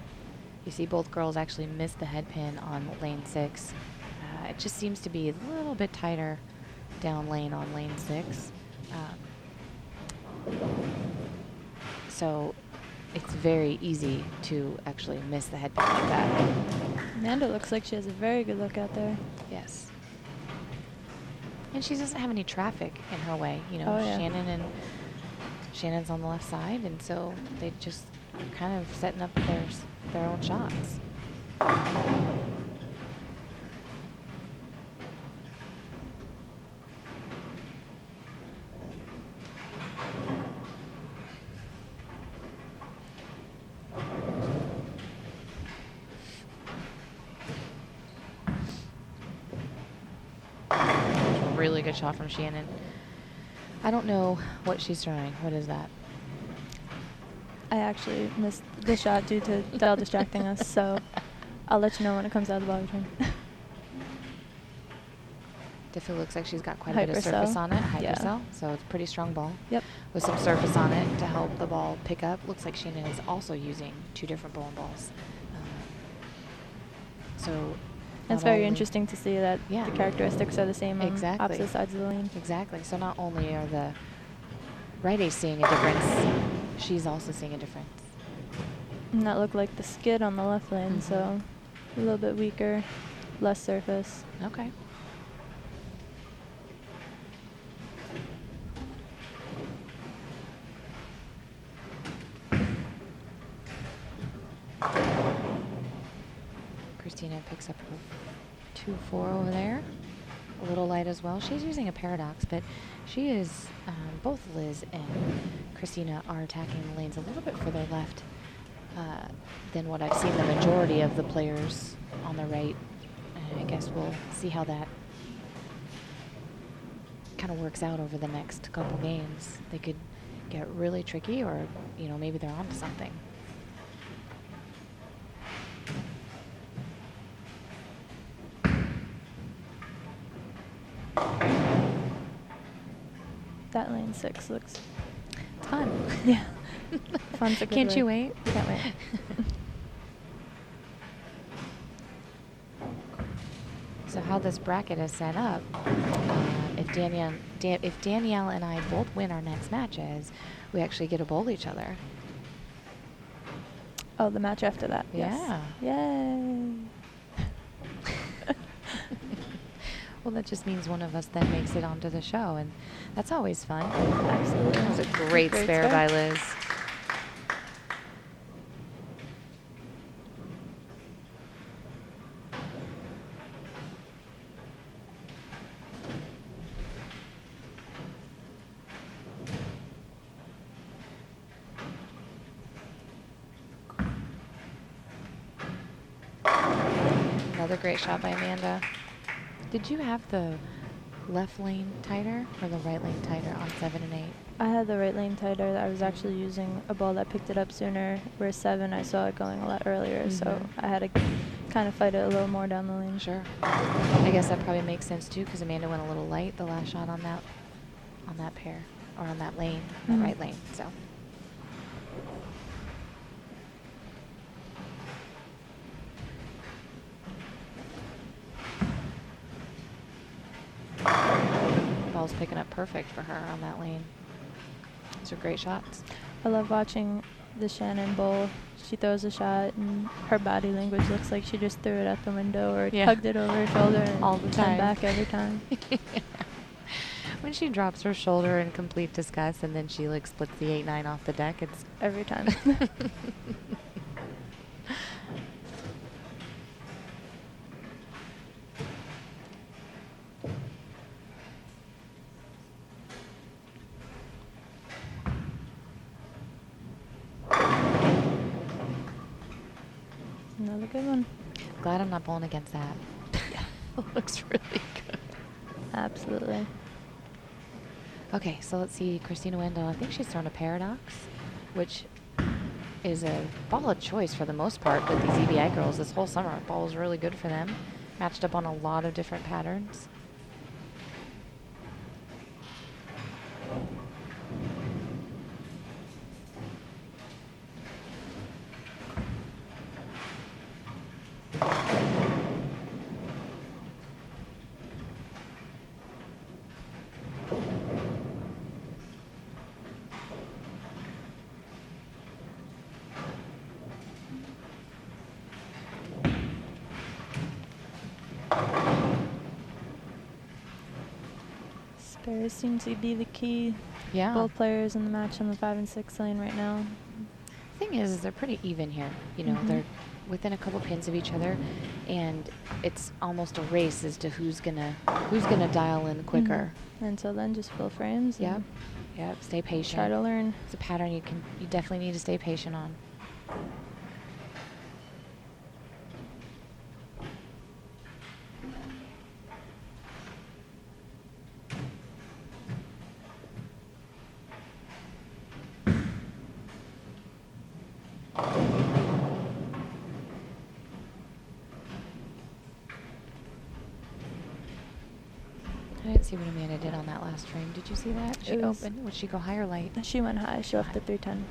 You see both girls actually miss the head pin on lane 6. It just seems to be a little bit tighter down lane on lane 6. So it's very easy to actually miss the head pin like that. Amanda looks like she has a very good look out there. Yes. And she doesn't have any traffic in her way. You know, Shannon's on the left side, and so they just kind of setting up their own shots. really good shot from Shannon. I don't know what she's throwing. What is that? I actually missed the shot due to Dell distracting us, so I'll let you know when it comes out of the ball return. Definitely looks like she's got quite a bit of surface on it. Hypercell. So it's a pretty strong ball. Yep. With some surface on it to help the ball pick up. Looks like Shannon is also using 2 different bowling balls. So it's very interesting to see that Yeah. the characteristics are the same on Exactly. opposite sides of the lane. Exactly. So not only are the right ace seeing a difference, she's also seeing a difference. And that looked like the skid on the left lane, so a little bit weaker, less surface. Okay. Kristina picks up her 2-4 over there. A little light as well. She's using a paradox, but she is, both Liz and Kristina are attacking the lanes a little bit further left than what I've seen the majority of the players on the right. And I guess we'll see how that kind of works out over the next couple games. They could get really tricky, or, you know, maybe they're onto something. That lane 6 looks Fun. yeah. Fun's a good Can't word. you wait? Can't wait. So how this bracket is set up, if Danielle and I both win our next matches, we actually get to bowl each other. Oh, the match after that. Yeah. Yes. Yay. Well, that just means one of us then makes it onto the show, and that's always fun. Absolutely. That was a great spare by Liz. Another great shot by Amanda. Did you have the left lane tighter or the right lane tighter on 7 and 8? I had the right lane tighter. I was actually using a ball that picked it up sooner, where 7 I saw it going a lot earlier, so I had to kind of fight it a little more down the lane. Sure. I guess that probably makes sense too, because Amanda went a little light the last shot on that pair, or on that lane, that right lane. So. Ball's picking up perfect for her on that lane. Those are great shots. I love watching the Shannon bowl. She throws a shot, and her body language looks like she just threw it out the window or tugged it over her shoulder and all the time. back every time. When she drops her shoulder in complete disgust and then she like splits the 8-9 off the deck, it's Every time. Another good one. glad I'm not bowling against that. Looks really good. Absolutely. Okay, so let's see. Kristina Wendell, I think she's thrown a paradox, which is a ball of choice for the most part with these EBI girls this whole summer. Ball is really good for them. Matched up on a lot of different patterns. Spares seem to be the key. Yeah. Both players in the match on the 5 and 6 lane right now. Thing is they're pretty even here. You know, they're within a couple pins of each other, and it's almost a race as to who's gonna dial in quicker. Until then, just fill frames. Yep. Yep. Stay patient. Try to learn. It's a pattern you definitely need to stay patient on. see what Amanda did on that last frame. Did you see that? She It was- opened. Would she go high or light? She went high. She left the 310.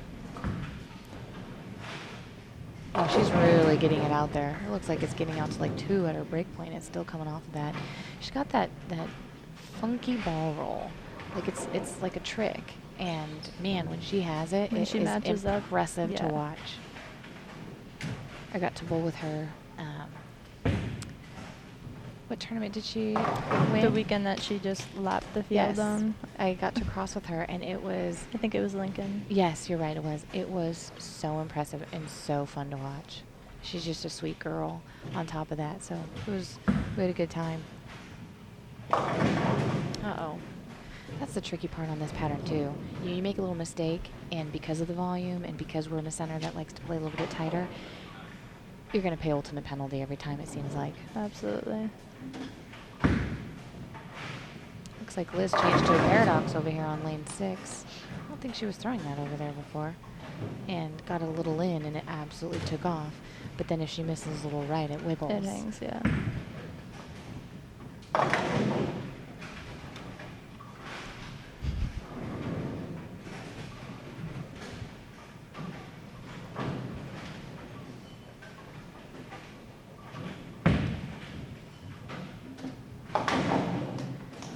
Oh, she's really getting it out there. It looks like it's getting out to like 2 at her break point. It's still coming off of that. She's got that funky ball roll. Like it's like a trick. And man, when she has it, When it she is matches up, impressive to yeah. watch. I got to bowl with her. What tournament did she win? The weekend that she just lapped the field Yes. on. I got to cross with her, and it was. I think it was Lincoln. Yes, you're right. It was. It was so impressive and so fun to watch. She's just a sweet girl. On top of that, so we had a good time. Uh-oh. That's the tricky part on this pattern too. You make a little mistake, and because of the volume, and because we're in a center that likes to play a little bit tighter, you're going to pay ultimate penalty every time. It seems like. Absolutely. Looks like Liz changed to a paradox over here on lane 6. I don't think she was throwing that over there before. And got a little in, and it absolutely took off. But then if she misses a little right, it wibbles. It hangs, yeah.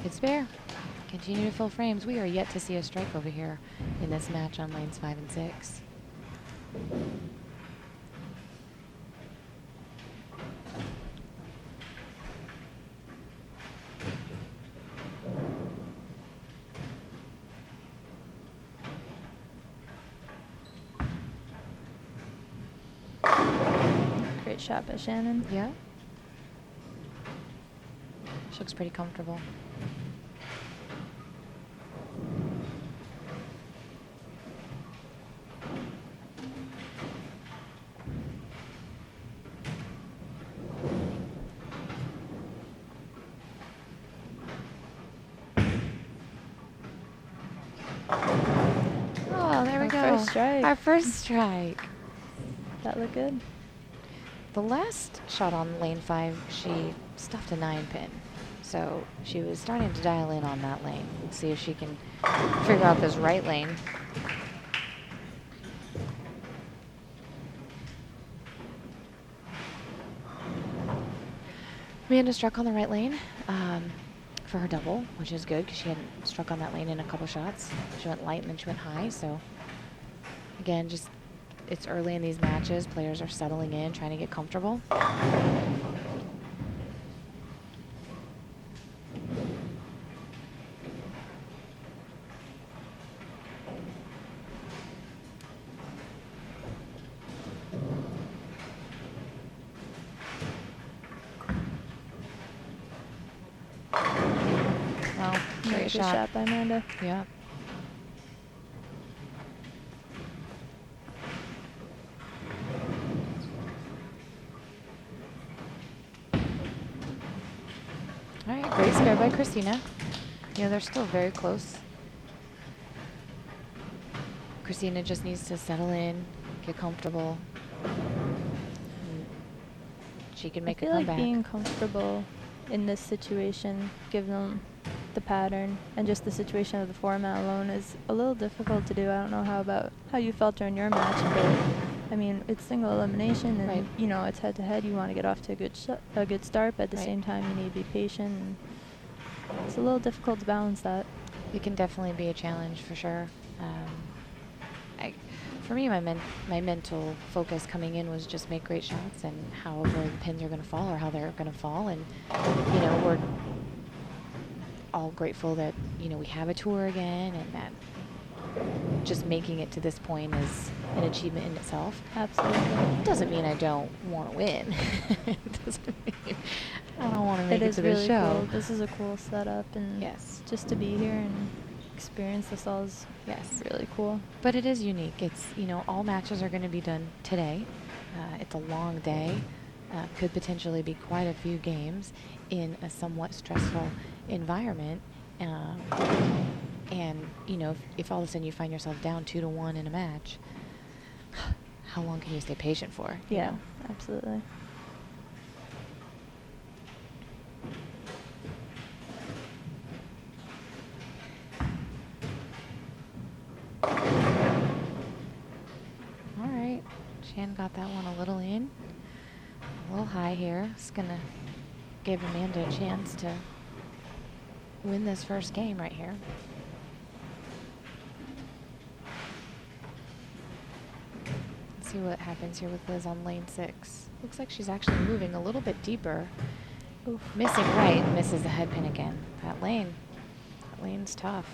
Good spare. Continue to fill frames. We are yet to see a strike over here in this match on lanes 5 and 6. Great shot by Shannon. Yeah. She looks pretty comfortable. Oh, there we go. Our first strike. Our first strike. That looked good. The last shot on lane 5, she stuffed a 9-pin. So she was starting to dial in on that lane. Let's see if she can figure out this right lane. Amanda struck on the right lane for her double, which is good because she hadn't struck on that lane in a couple shots. She went light and then she went high. So again, just it's early in these matches. Players are settling in, trying to get comfortable. Wow, Another great good shot by Amanda. Yeah. All right, great spare by Kristina. You know, they're still very close. Kristina just needs to settle in, get comfortable. And she can make a I feel comeback. like being comfortable in this situation, given them the pattern and just the situation of the format alone, is a little difficult to do. I don't know how you felt during your match, but I mean, it's single elimination, and Right. you know, it's head to head. You want to get off to a good start, but at the Right. same time, you need to be patient. And it's a little difficult to balance that. It can definitely be a challenge for sure. For me, my mental focus coming in was just make great shots and however the pins are going to fall or how they're going to fall. And, you know, we're all grateful that, you know, we have a tour again and that just making it to this point is an achievement in itself. Absolutely. It doesn't mean I don't want to win. It doesn't mean I don't want to make It it is to really this show. cool. This is a cool setup, and Yes. just to be here and experience this all is Yes. really cool. But it is unique. It's, you know, all matches are going to be done today. It's a long day. Could potentially be quite a few games in a somewhat stressful environment. And, you know, if all of a sudden you find yourself down 2-1 in a match, how long can you stay patient for? you Yeah, know? absolutely. Shannon got that one a little in. A little high here. It's going to give Amanda a chance to win this first game right here. Let's see what happens here with Liz on lane 6. Looks like she's actually moving a little bit deeper. Oof. Missing right, misses the head pin again. That lane's tough.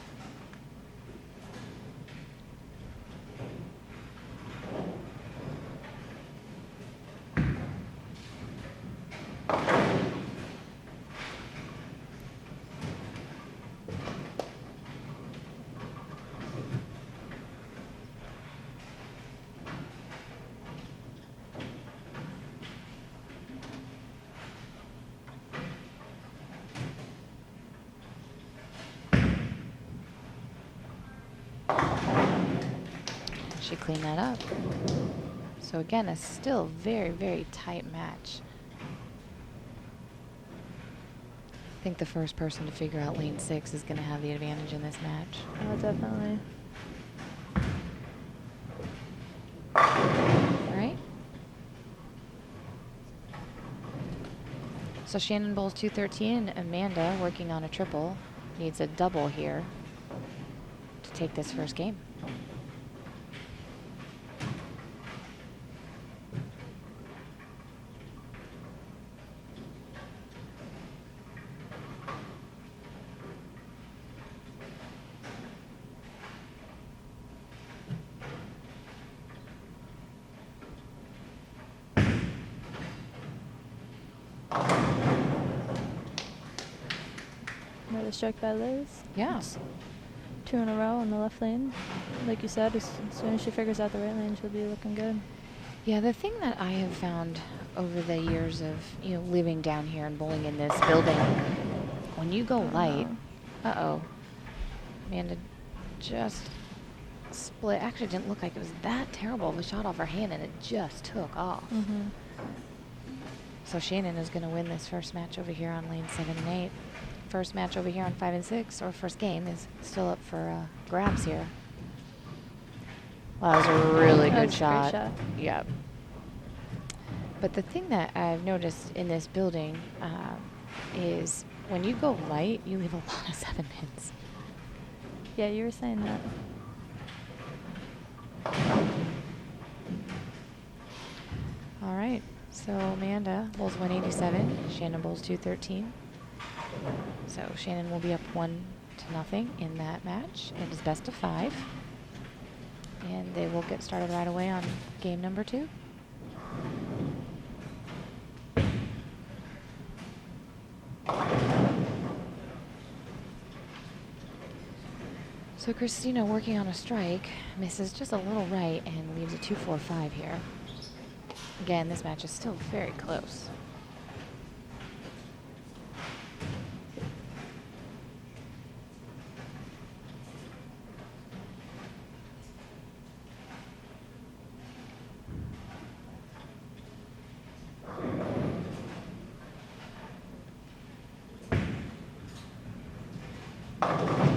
She cleaned that up. So again, a still very, very tight match. I think the first person to figure out lane 6 is going to have the advantage in this match. Oh, definitely. All right. So Shannon bowls 213. Amanda, working on a triple, needs a double here to take this first game. Another strike by Liz. Yeah. It's 2 in a row on the left lane. Like you said, as soon as she figures out the right lane, she'll be looking good. Yeah, the thing that I have found over the years of, living down here and bowling in this building, when you go light, Amanda just split. Actually, it didn't look like it was that terrible of a shot off her hand, and it just took off. Mm-hmm. So Shannon is going to win this first match over here on lane 7 and 8. First match over here on 5 and 6, or first game, is still up for grabs here. Well, that was a really good shot. Great shot. Yep. But the thing that I've noticed in this building is when you go light, you leave a lot of 7 pins. Yeah, you were saying that. All right. So Amanda bowls 187. Shannon bowls 213. So Shannon will be up 1-0 in that match. It is best of 5. And they will get started right away on game number 2. So Kristina, working on a strike, misses just a little right and leaves a 2-4-5 here. Again, this match is still very close.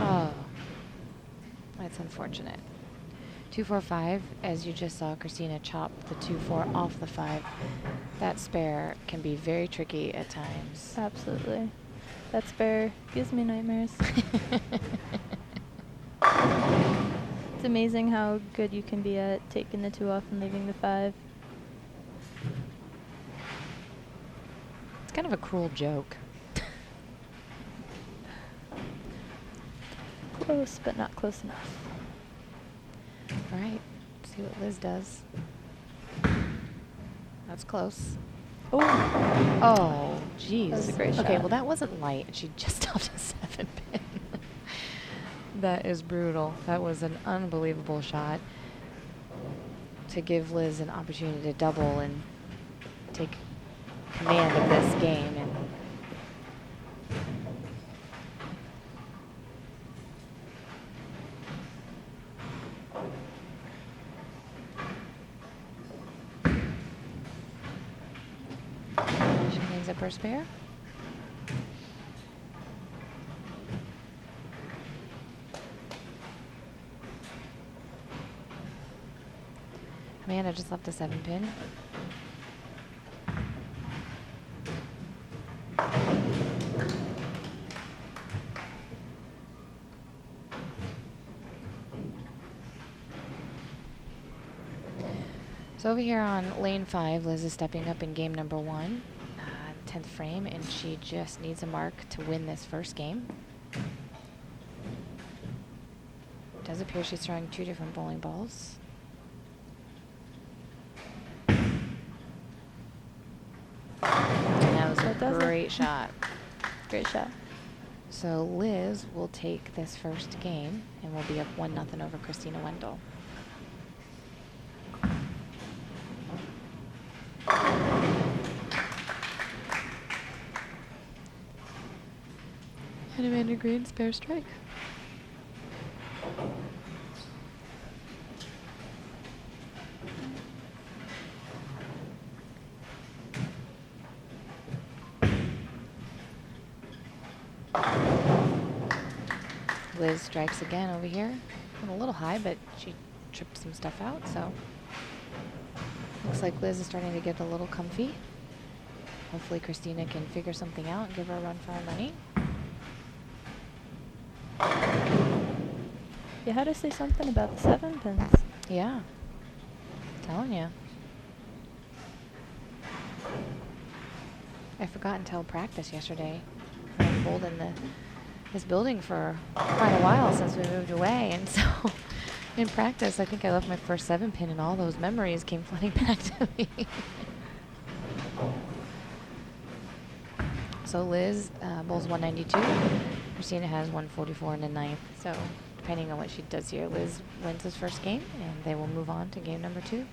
Oh, that's unfortunate. 2-4-5, as you just saw Kristina chop the 2-4 off the 5. That spare can be very tricky at times. Absolutely. That spare gives me nightmares. It's amazing how good you can be at taking the 2 off and leaving the 5. It's kind of a cruel joke. Close, but not close enough. All right, see what Liz does. That's close. Oh, geez. That was a great shot. Okay, well that wasn't light, and she just stopped a 7 pin. That is brutal. That was an unbelievable shot to give Liz an opportunity to double and take command of this game. And she cleans up her spare. Man, I just left a 7-pin. So over here on lane 5, Liz is stepping up in game number 1, 10th frame, and she just needs a mark to win this first game. It does appear she's throwing 2 different bowling balls. And that was That a does it. great shot. Great shot. So Liz will take this first game and will be up 1-0 over Kristina Wendell. And Amanda Greene spare strike. Liz strikes again over here. Went a little high, but she tripped some stuff out, so looks like Liz is starting to get a little comfy. Hopefully Kristina can figure something out and give her a run for her money. You had to say something about the 7 pins. Yeah. Telling you. I forgot until practice yesterday. I've bowled in this building for quite a while since we moved away, and so in practice I think I left my first 7-pin and all those memories came flooding back to me. So Liz bowls 192. Kristina has 144 in the 9th. So depending on what she does here, Liz wins this first game, and they will move on to game number 2.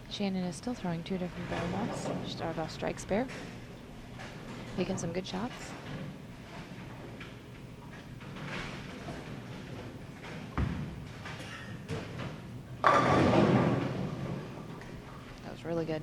Shannon is still throwing 2 different barrel balls. She started off strike spare, making some good shots. That was really good.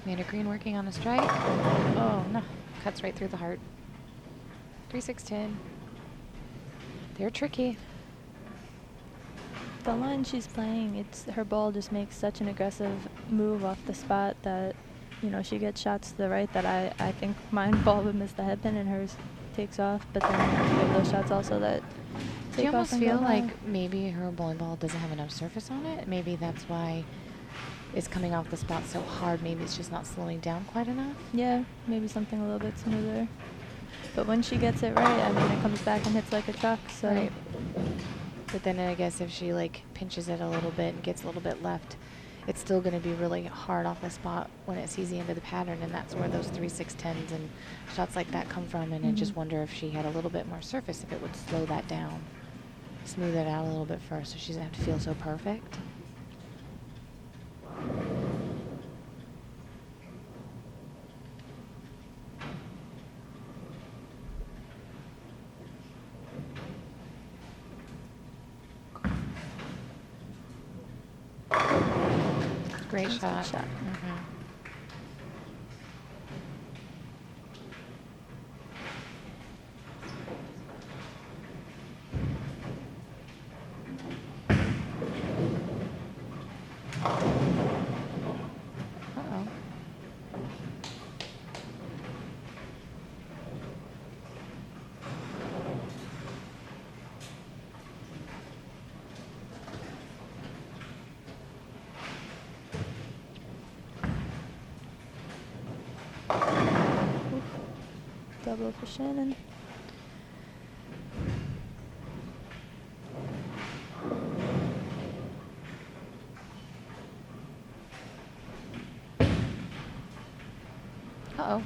Amanda Greene working on a strike. Oh, no. Cuts right through the heart. 3-6-10. They're tricky. The line she's playing, it's her ball just makes such an aggressive move off the spot that, you know, she gets shots to the right that I think mine ball would miss the headpin and hers takes off. But then you have those shots also that Do you take off almost and go feel high. like maybe her bowling ball doesn't have enough surface on it? Maybe that's why it's coming off the spot so hard. Maybe it's just not slowing down quite enough. Yeah, maybe something a little bit smoother. But when she gets it right, I mean, it comes back and hits like a truck. So. Right. But then I guess if she like pinches it a little bit and gets a little bit left, it's still going to be really hard off the spot when it sees the end of the pattern, and that's where those 3-6-10s and shots like that come from. And I just wonder if she had a little bit more surface, if it would slow that down, smooth it out a little bit first, so she doesn't have to feel so perfect. Great That's a shot. good shot. Uh-oh. Double for Shannon. Uh-oh.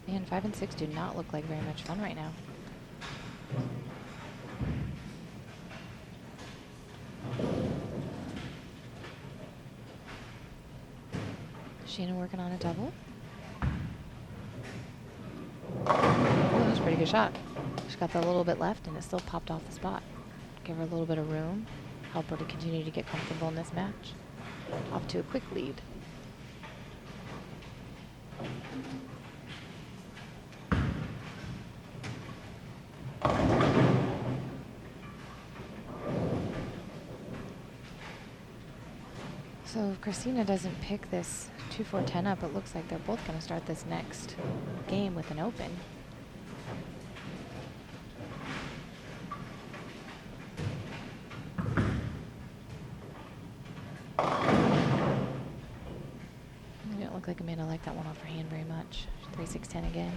Man, 5 and 6 do not look like very much fun right now. Shannon working on a double. Oh, that was a pretty good shot. She's got that little bit left, and it still popped off the spot. Give her a little bit of room. Help her to continue to get comfortable in this match. Off to a quick lead. So if Kristina doesn't pick this 2-4-10 up, it looks like they're both going to start this next game with an open. It didn't look like Amanda liked that one off her hand very much. 3-6-10 again.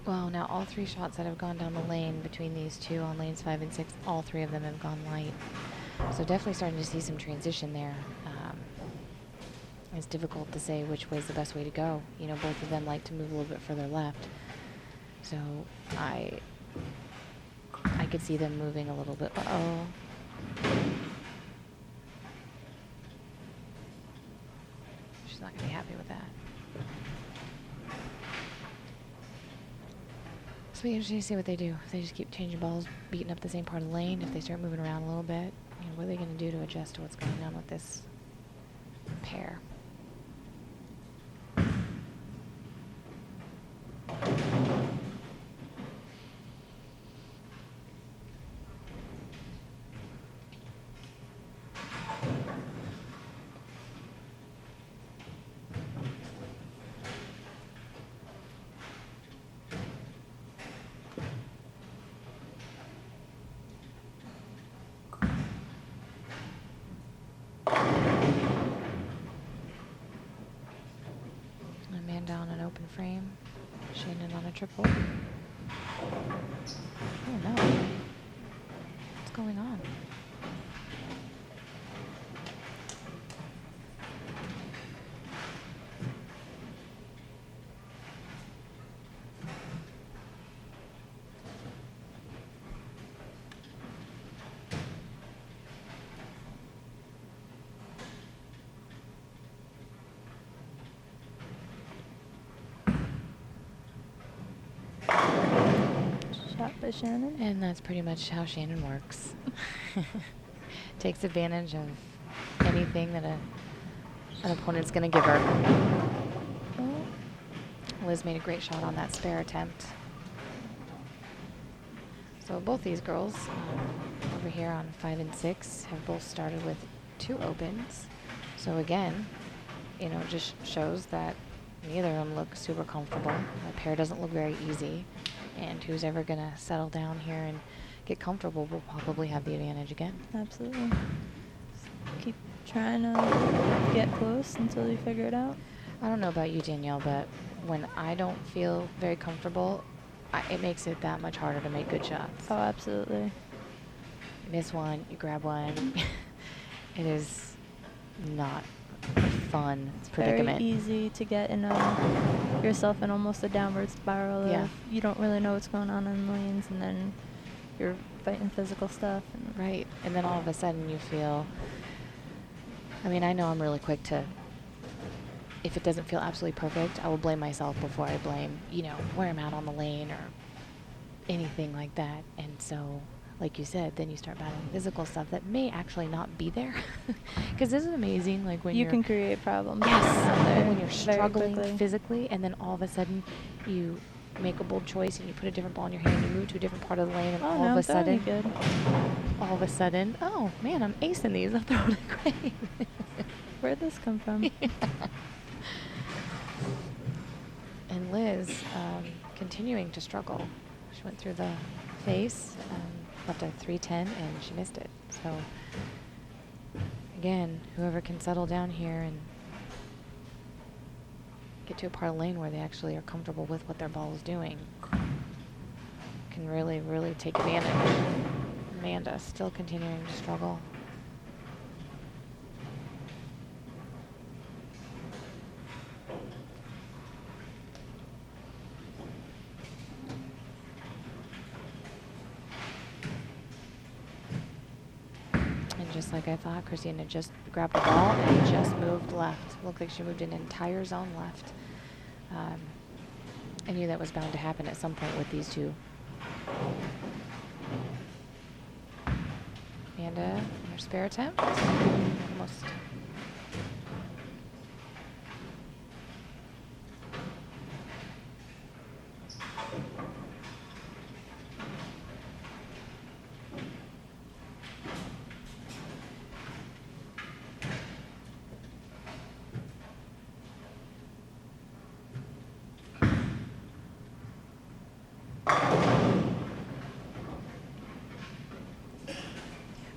Wow, now all 3 shots that have gone down the lane between these two on lanes 5 and 6, all 3 of them have gone light. So definitely starting to see some transition there. It's difficult to say which way is the best way to go. You know, both of them like to move a little bit further left. So I could see them moving a little bit. Uh-oh. She's not going to be happy with that. So it'll be interesting to see what they do. If they just keep changing balls, beating up the same part of the lane, if they start moving around a little bit, you know, what are they going to do to adjust to what's going on with this pair? Down an open frame. Shannon on a triple. Oh no. What's going on? By Shannon. And that's pretty much how Shannon works. Takes advantage of anything that an opponent's going to give her. Liz made a great shot on that spare attempt. So both these girls over here on 5 and 6 have both started with 2 opens. So again, you know, it just shows that neither of them look super comfortable. The pair doesn't look very easy. And who's ever going to settle down here and get comfortable will probably have the advantage again. Absolutely. Keep trying to get close until you figure it out. I don't know about you, Danielle, but when I don't feel very comfortable, it makes it that much harder to make good shots. Oh, absolutely. You miss one, you grab one. It is not a fun predicament. Very easy to get in yourself in almost a downward spiral of you don't really know what's going on in lanes, and then you're fighting physical stuff. Right, and then all of a sudden you feel, I mean, I know I'm really quick to if it doesn't feel absolutely perfect, I will blame myself before I blame, where I'm at on the lane or anything like that. And so, like you said, then you start battling physical stuff that may actually not be there. Because isn't it amazing, like when You you're can create problems. yes, there when you're very struggling quickly. physically, and then all of a sudden you make a bold choice and you put a different ball in your hand, you move to a different part of the lane, and Oh, all no, of I'm a throwing sudden, it good. oh man, I'm acing these. I'm throwing it great. Where'd this come from? And Liz, continuing to struggle. She went through the face, left a 310, and she missed it. So, again, whoever can settle down here and get to a part of the lane where they actually are comfortable with what their ball is doing can really, really take advantage. Amanda still continuing to struggle. And just like I thought, Kristina just grabbed the ball and just moved left. Looked like she moved an entire zone left. I knew that was bound to happen at some point with these two. Amanda, her spare attempt. Almost.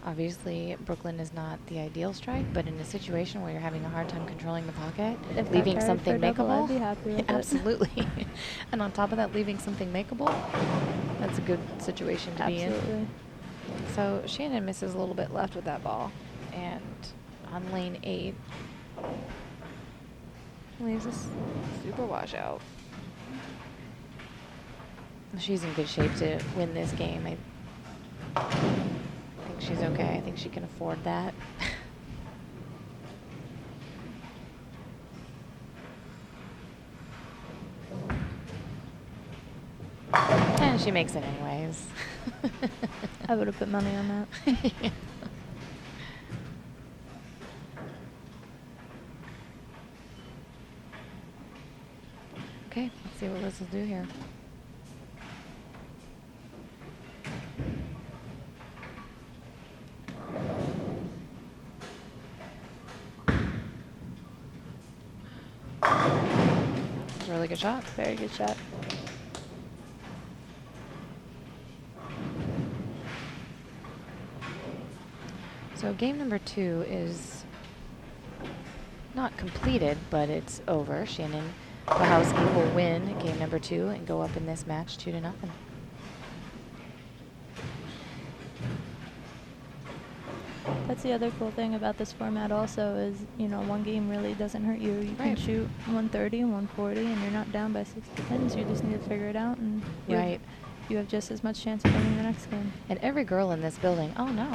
Obviously, Brooklyn is not the ideal strike, but in a situation where you're having a hard time controlling the pocket, If that leaving carried something for a double, makeable, I'd be happy with it. absolutely. And on top of that, leaving something makeable, that's a good situation to be in. Absolutely. So Shannon misses a little bit left with that ball, and on lane 8, leaves us super washout. She's in good shape to win this game. I think she's okay. I think she can afford that. And she makes it anyways. I would have put money on that. Yeah. Okay, let's see what Liz will do here. It's a really good shot. Very good shot. So game number 2 is not completed, but it's over. Shannon Pluhowsky will win game number 2 and go up in this match 2-0. That's the other cool thing about this format also is, one game really doesn't hurt you. You can Right. shoot 130 and 140 and you're not down by 60 pins. You just need to figure it out, and Right. you have just as much chance of winning the next game. And every girl in this building, oh no.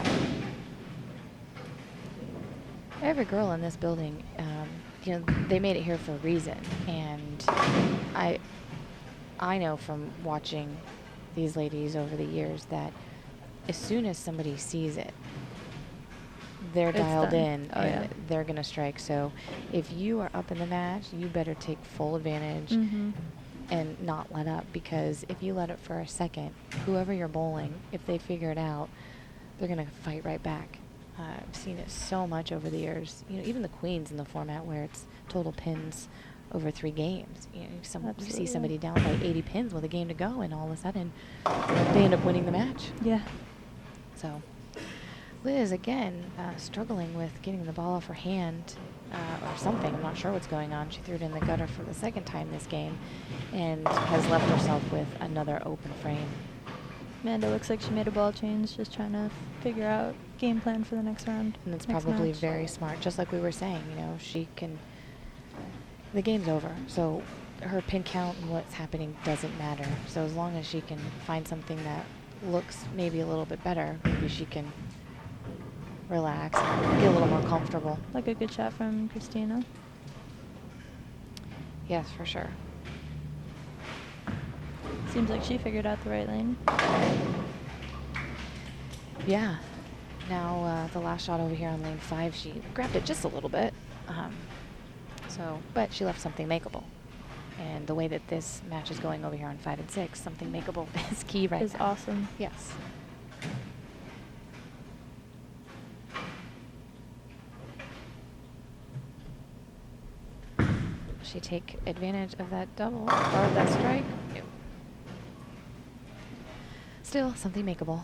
Every girl in this building, they made it here for a reason. And I know from watching these ladies over the years that as soon as somebody sees it, they're It's dialed done. in Oh, and yeah. they're going to strike. So if you are up in the match, you better take full advantage Mm-hmm. and not let up, because if you let it for a second, whoever you're bowling, if they figure it out, they're going to fight right back. I've seen it so much over the years. Even the queens in the format where it's total pins over 3 games. You see Absolutely. somebody down by 80 pins with a game to go, and all of a sudden they end up winning the match. Yeah. So Liz, again, struggling with getting the ball off her hand or something. I'm not sure what's going on. She threw it in the gutter for the second time this game and has left herself with another open frame. Amanda looks like she made a ball change, just trying to figure out game plan for the next round. And it's next probably match. very smart. Just like we were saying, she can, the game's over. So her pin count and what's happening doesn't matter. So as long as she can find something that looks maybe a little bit better, maybe she can relax and get a little more comfortable. Like a good shot from Kristina. Yes, for sure. Seems like she figured out the right lane. Yeah. Now the last shot over here on lane 5, she grabbed it just a little bit. But she left something makeable. And the way that this match is going over here on 5 and 6, something makeable is key right now. Is awesome. Yes. She take advantage of that double or that strike? No. Still something makeable.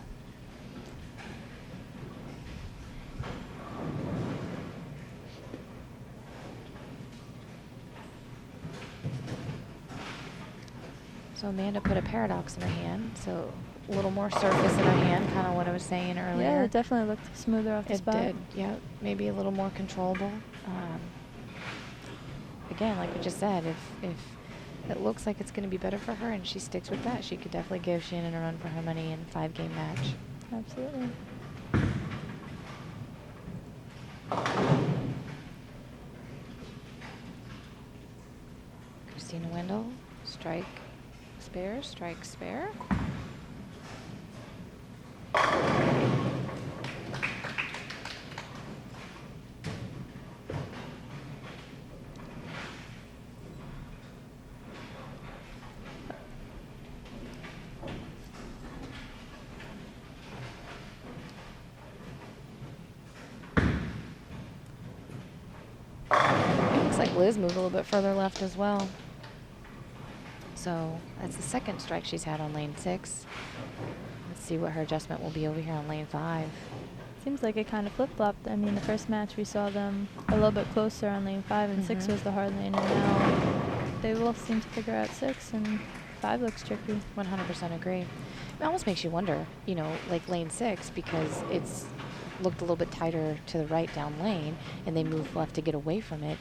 So Amanda put a paradox in her hand, so a little more surface in her hand, kind of what I was saying earlier. Yeah, it definitely looked smoother off the spot. It did, yeah. Maybe a little more controllable. Again, like we just said, if it looks like it's going to be better for her and she sticks with that, she could definitely give Shannon a run for her money in a 5-game match. Absolutely. Kristina Wendell, strike, spare, strike, spare. Looks like Liz moved a little bit further left as well. So that's the second strike she's had on lane 6. Let's see what her adjustment will be over here on lane 5. Seems like it kind of flip-flopped. I mean, the first match we saw them a little bit closer on lane 5, and 6 was the hard lane, and now they both seem to figure out 6, and 5 looks tricky. 100% agree. It almost makes you wonder, you know, like lane 6, because it's looked a little bit tighter to the right down lane, and they moved left to get away from it.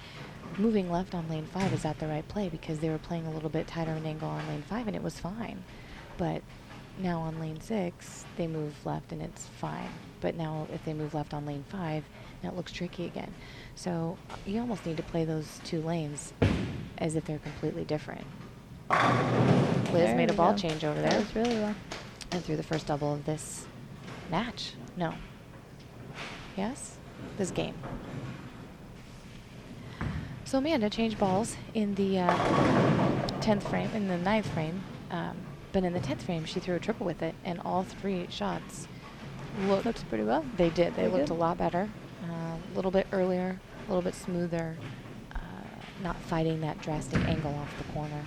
Moving left on lane 5, is that the right play? Because they were playing a little bit tighter an angle on lane 5, and it was fine. But now on lane 6, they move left, and it's fine. But now if they move left on lane 5, now it looks tricky again. So you almost need to play those two lanes as if they're completely different. Liz There made a we ball go. change over That there. was really well. And threw the first double of this match. No. Yes? This game. So Amanda changed balls in the 10th frame, in the 9th frame. But in the 10th frame, she threw a triple with it, and all 3 shots Looks pretty well. They did. They Very looked good. a lot better. A little bit earlier, a little bit smoother, not fighting that drastic angle off the corner.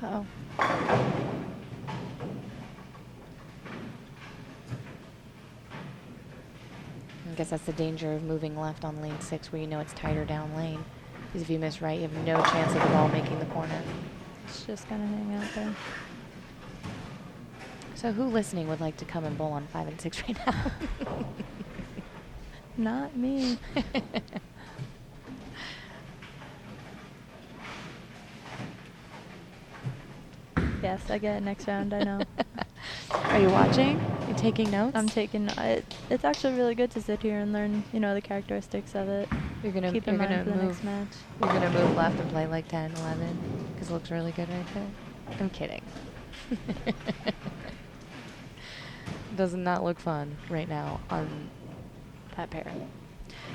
Uh-oh. I guess that's the danger of moving left on lane 6, where you know it's tighter down lane. Because if you miss right, you have no chance of the ball making the corner. It's just gonna hang out there. So who listening would like to come and bowl on 5 and 6 right now? Not me. Yes, I get it next round, I know. Are you watching? You taking notes? I'm taking it's actually really good to sit here and learn, you know, the characteristics of it. You're gonna keep in mind for the move. next match. You're gonna move left and play like 10, 11, because it looks really good right there. I'm kidding. Does not look fun right now on that pair.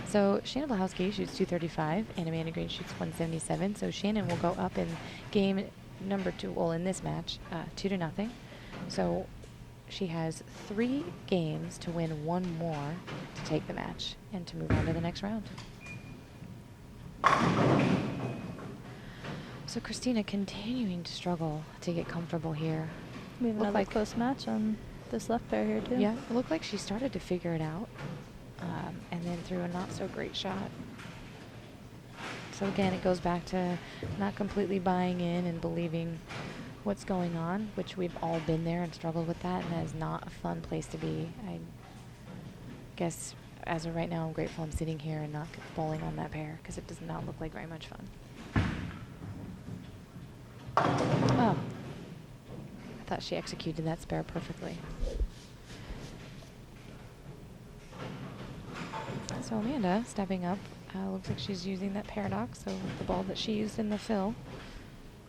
So Shannon Pluhowsky shoots 235, and Amanda Greene shoots 177. So Shannon will go up in game number 2. Well, in this match, 2-0. So she has 3 games to win 1 more to take the match and to move on to the next round. So Kristina continuing to struggle to get comfortable here. We have Looked another like- close match on this left pair here too. Yeah, it looked like she started to figure it out, and then threw a not so great shot. So again, it goes back to not completely buying in and believing what's going on, which we've all been there and struggled with that, and that is not a fun place to be. I guess as of right now, I'm grateful I'm sitting here and not bowling on that pair, because it does not look like very much fun. Oh. I thought she executed that spare perfectly. So Amanda stepping up. Looks like she's using that paradox, so the ball that she used in the fill.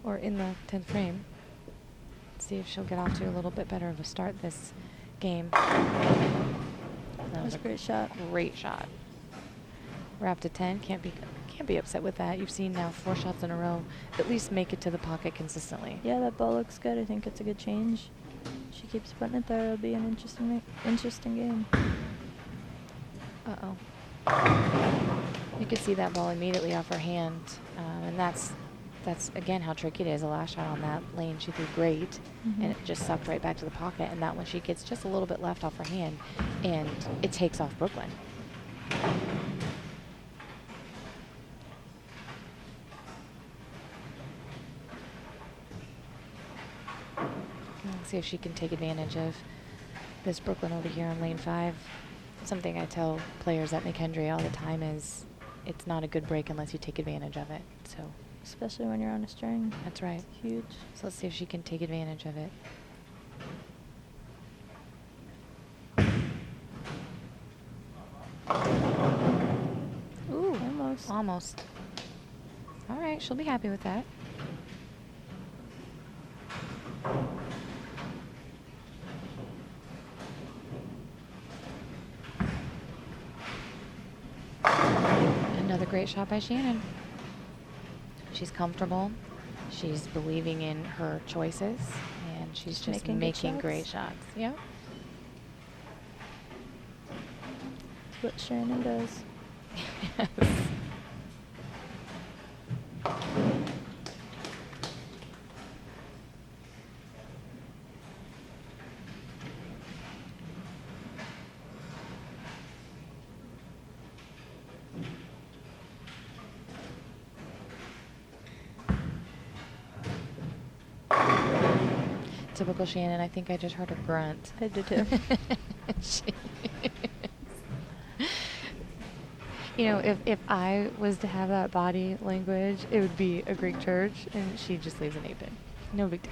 or in the 10th frame. See if she'll get off to a little bit better of a start this game. That was a great shot. Great shot. We're up to 10. Can't be upset with that. You've seen now 4 shots in a row. At least make it to the pocket consistently. Yeah, that ball looks good. I think it's a good change. She keeps putting it there. It'll be an interesting game. Uh-oh. You could see that ball immediately off her hand, and that's again how tricky it is. The last shot on that lane, she threw great, and it just sucked right back to the pocket. And that one, she gets just a little bit left off her hand, and it takes off Brooklyn. Let's see if she can take advantage of this Brooklyn over here on lane 5. Something I tell players at McHenry all the time is it's not a good break unless you take advantage of it. So especially when you're on a string. That's right. It's huge. So let's see if she can take advantage of it. Ooh, almost. Almost. All right, she'll be happy with that. Another great shot by Shannon. She's comfortable. She's believing in her choices, and she's just making great shots. Yeah. That's what Shannon does. Yes. Typical Shannon. I think I just heard her grunt. I did too. You know, if I was to have that body language, it would be a Greek church, and she just leaves an apron. No big deal.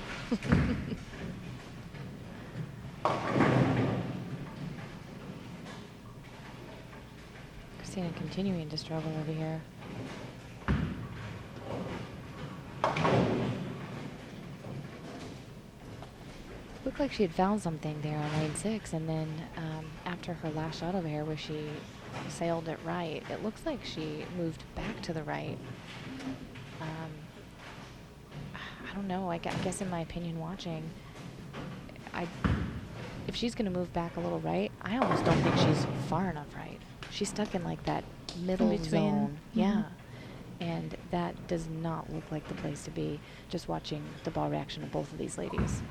Kristina continuing to struggle over here. Looked like she had found something there on lane 6, and then after her last shot over here where she sailed it right, it looks like she moved back to the right. I don't know. I guess in my opinion, watching, if she's going to move back a little right, I almost don't think she's far enough right. She's stuck in like that middle zone. Yeah. And that does not look like the place to be, just watching the ball reaction of both of these ladies.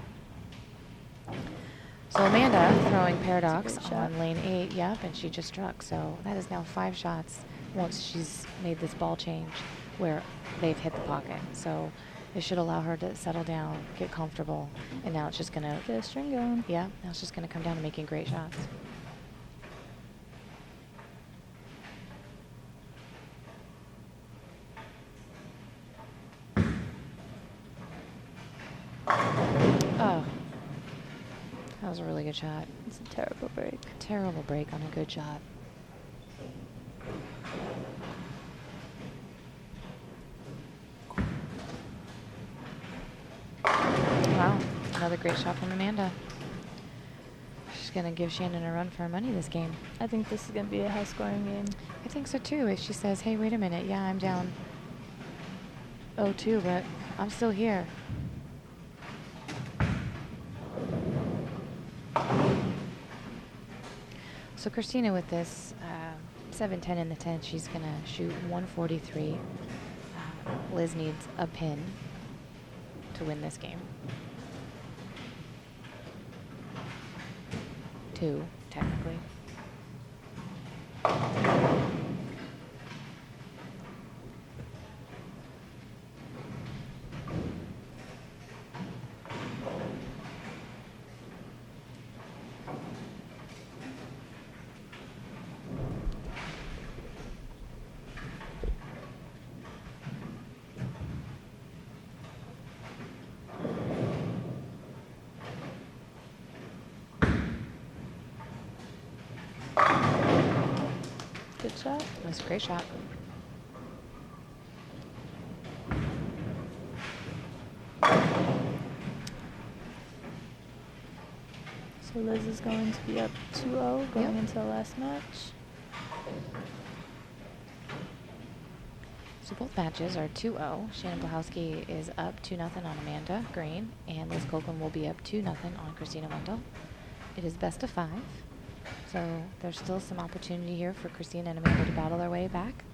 So Amanda throwing paradox on lane 8, yep, and she just struck. So that is now 5 shots once she's made this ball change where they've hit the pocket. So it should allow her to settle down, get comfortable, and now it's just going to get a string going. Yeah, now it's just going to come down to making great shots. Oh. That was a really good shot. It's a terrible break. Terrible break on a good shot. Wow, another great shot from Amanda. She's going to give Shannon a run for her money this game. I think this is going to be a high-scoring game. I think so too. If she says, hey, wait a minute, yeah, I'm down 0-2, but I'm still here. So Kristina with this 7-10 in the 10th, she's going to shoot 143. Liz needs a pin to win this game. 2, technically. Good shot. That's a great shot. So Liz is going to be up 2-0 going Yep. into the last match. So both matches are 2-0. Shannon Pluhowsky is up 2-0 on Amanda Greene, and Liz Cullen will be up 2-0 on Kristina Wendell. It is best of 5, so there's still some opportunity here for Kristina and Amanda to battle their way back.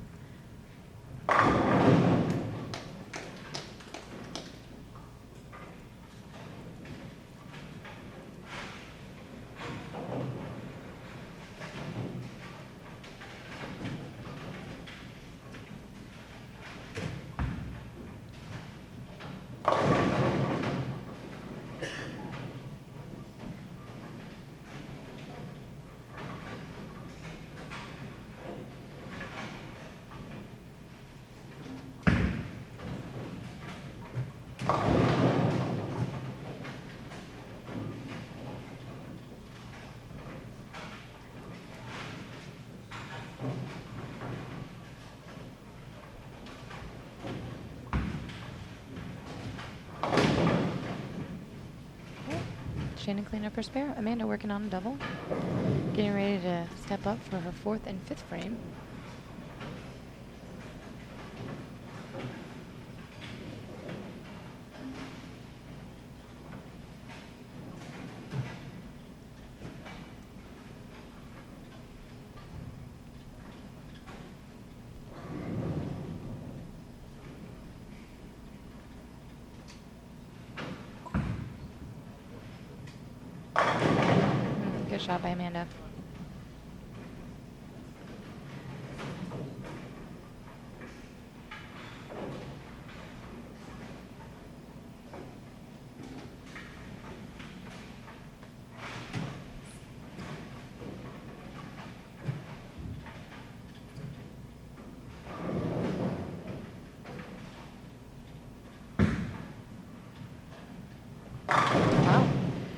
Shannon cleaning up her spare. Amanda working on a double. Getting ready to step up for her 4th and 5th frame. Good shot by Amanda. Wow.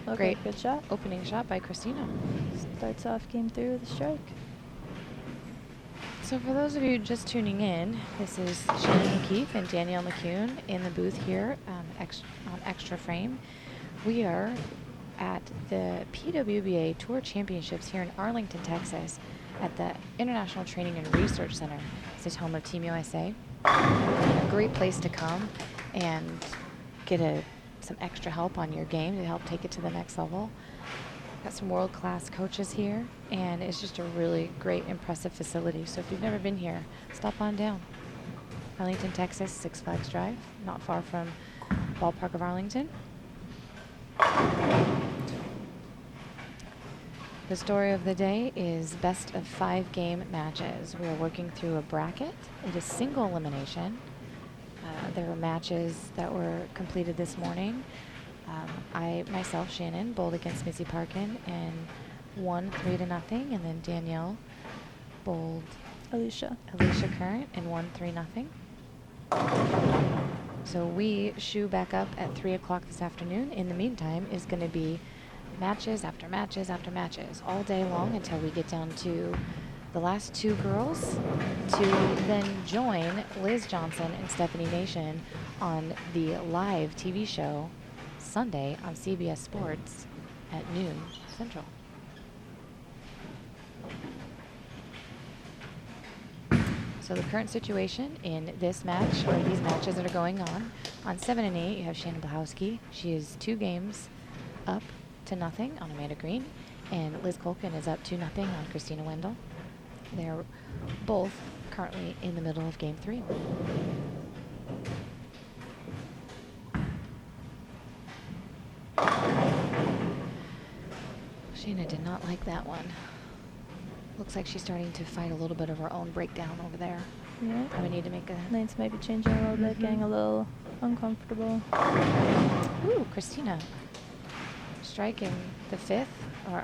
Okay, Great. good shot. Opening shot by Kristina. Starts off game 3 with a strike. So for those of you just tuning in, this is Shannon O'Keefe and Danielle McEwan in the booth here on Extra Frame. We are at the PWBA Tour Championships here in Arlington, Texas at the International Training and Research Center. This is home of Team USA. A great place to come and get some extra help on your game to help take it to the next level. Got some world-class coaches here, and it's just a really great, impressive facility. So if you've never been here, stop on down. Arlington, Texas, Six Flags Drive, not far from Ballpark of Arlington. The story of the day is best of 5 game matches. We are working through a bracket. It is single elimination. There were matches that were completed this morning. I myself, Shannon, bowled against Missy Parkin and won 3-0, and then Danielle bowled Elysia. Elysia Current and won 3-0. So we shoe back up at 3 o'clock this afternoon. In the meantime, is going to be matches after matches after matches all day long until we get down to the last 2 girls to then join Liz Johnson and Stephanie Nation on the live TV show Sunday on CBS Sports at noon Central. So the current situation in this match, or these matches that are going on 7 and 8, you have Shannon Pluhowsky. She is 2 games up to nothing on Amanda Greene, and Liz Kuhlkin is up 2-0 on Kristina Wendell. They're both currently in the middle of game 3. Sheena did not like that one. Looks like she's starting to fight a little bit of her own breakdown over there. Yeah. Probably need to make a... Lanes might be changing a little bit, getting a little uncomfortable. Ooh, Kristina striking the 5th, or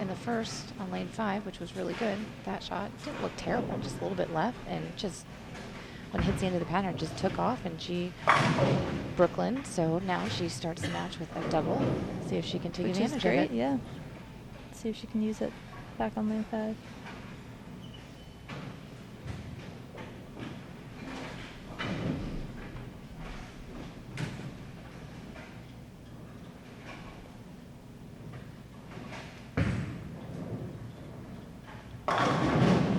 in the 1st on lane 5, which was really good. That shot didn't look terrible, just a little bit left, and just when it hits the end of the pattern, just took off, and she Brooklyn. So now she starts the match with a double. See if she can take Which is advantage great, of it. yeah. See if she can use it back on lane 5.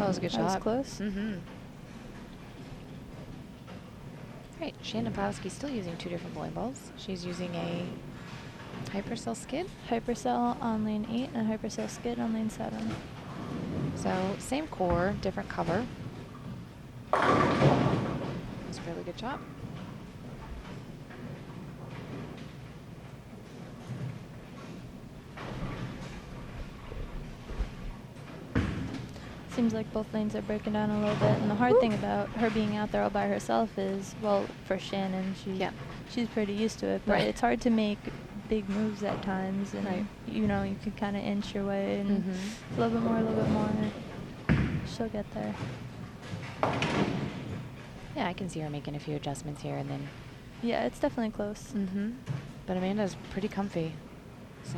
That was a good That shot. was close. Mm-hmm. Right, Shannon Pluhowsky still using 2 different bowling balls. She's using a hypercell skid. Hypercell on lane 8 and a hypercell skid on lane 7. So same core, different cover. It's a really good shot. Seems like both lanes are breaking down a little bit, and the hard thing about her being out there all by herself is, well, for Shannon, she's pretty used to it, but it's hard to make big moves at times, and you know, you can kind of inch your way, and a little bit more, she'll get there. Yeah, I can see her making a few adjustments here and then. Yeah, it's definitely close. But Amanda's pretty comfy, so.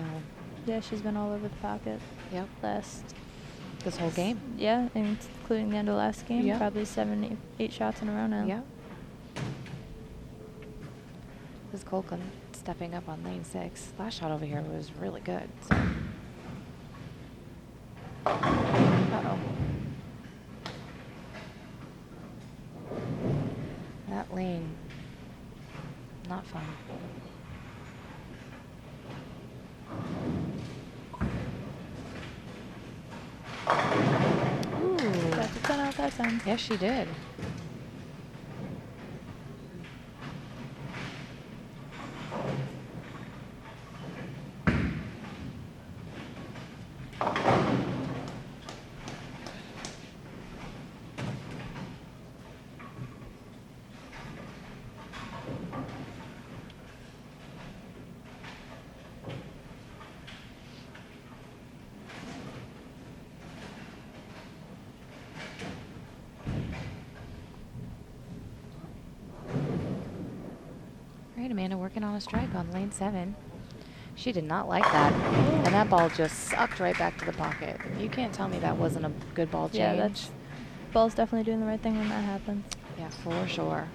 Yeah, she's been all over the pocket. Yep. This whole game. Yeah, I mean, including the end of last game, Yep. probably 7, 8 shots in a row now. Yeah. This Kuhlkin stepping up on lane 6. Last shot over here was really good. So. Uh-oh. That lane, not fun. Ooh. Got the 10 out that time. Yes, she did. Right, Amanda working on a strike on lane 7. She did not like that, and that ball just sucked right back to the pocket. You can't tell me that wasn't a good ball change. Yeah, ball's definitely doing the right thing when that happens. Yeah, for sure.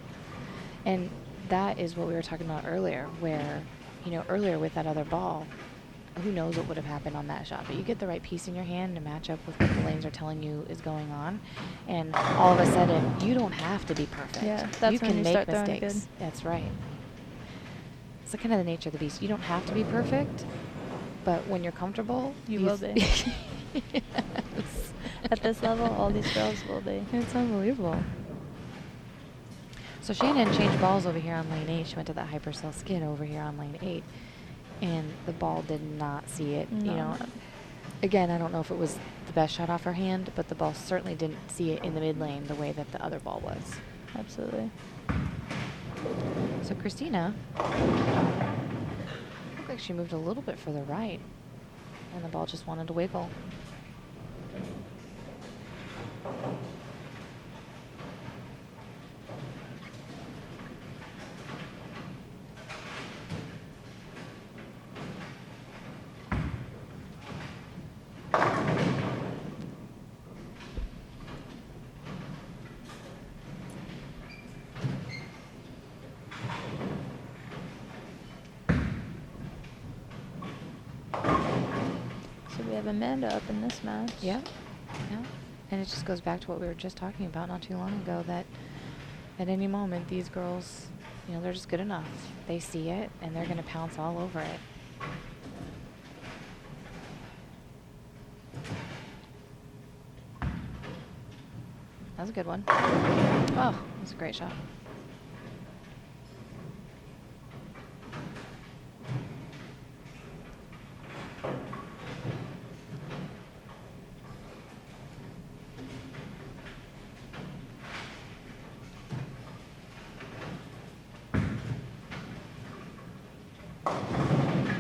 And that is what we were talking about earlier, where, you know, earlier with that other ball, who knows what would have happened on that shot, but you get the right piece in your hand to match up with what the lanes are telling you is going on, and all of a sudden, you don't have to be perfect. Yeah, that's you when can you make start throwing mistakes. good. That's right. It's the kind of the nature of the beast. You don't have to be perfect, but when you're comfortable, You will be. Yes. At this level, all these girls will be. It's unbelievable. So Shannon changed balls over here on lane 8. She went to that hypercell skid over here on lane 8. And the ball did not see it. No. You know, again, I don't know if it was the best shot off her hand, but the ball certainly didn't see it in the mid lane the way that the other ball was. Absolutely. So Kristina looked like she moved a little bit further right, and the ball just wanted to wiggle. We have Amanda up in this match. Yeah, yeah. And it just goes back to what we were just talking about not too long ago, that at any moment these girls, you know, they're just good enough. They see it and they're going to pounce all over it. That was a good one. Oh, that's a great shot.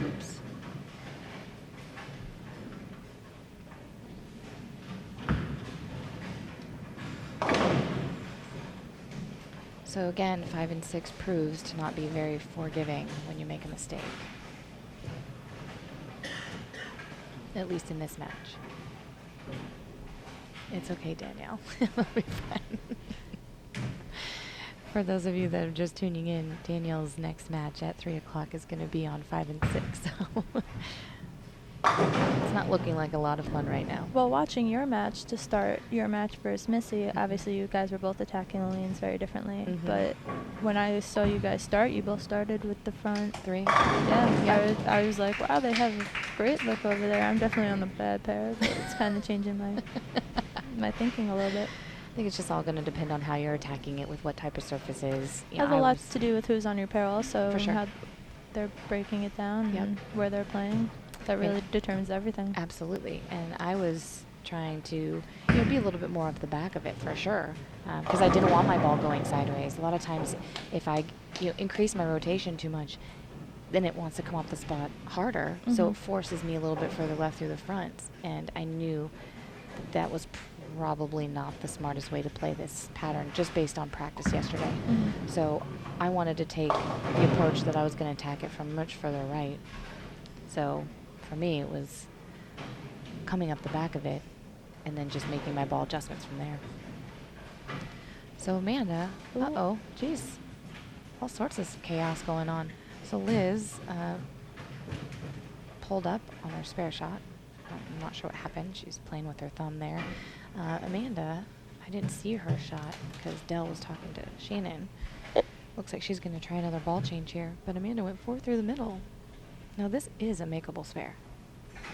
Oops. So again, 5 and 6 proves to not be very forgiving when you make a mistake. At least in this match. It's okay, Danielle. It'll be fine. For those of you that are just tuning in, Danielle's next match at 3 o'clock is going to be on 5 and 6. So It's not looking like a lot of fun right now. Well, watching your match to start your match versus Missy, obviously you guys were both attacking the lanes very differently. Mhm. But when I saw you guys start, you both started with the front 3. Yeah, I was like, wow, they have a great look over there. I'm definitely on the bad pair, but it's kind of changing my thinking a little bit. I think it's just all going to depend on how you're attacking it with what type of surfaces. Has a lot to do with who's on your pair also, For and sure. how they're breaking it down Yep. and where they're playing. That really And- determines everything. Absolutely. And I was trying to be a little bit more off the back of it for sure, because I didn't want my ball going sideways. A lot of times if I increase my rotation too much, then it wants to come off the spot harder, so it forces me a little bit further left through the front. And I knew that was probably not the smartest way to play this pattern, just based on practice yesterday. So I wanted to take the approach that I was going to attack it from much further right. So for me, it was coming up the back of it and then just making my ball adjustments from there. So Amanda, uh-oh, geez, all sorts of chaos going on. So Liz pulled up on her spare shot. I'm not sure what happened. She's playing with her thumb there. Amanda, I didn't see her shot because Dell was talking to Shannon. Looks like she's going to try another ball change here. But Amanda went 4 through the middle. Now this is a makeable spare.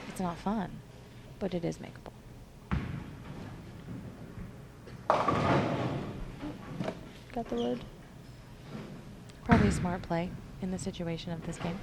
It's not fun, but it is makeable. Got the wood. Probably a smart play in the situation of this game.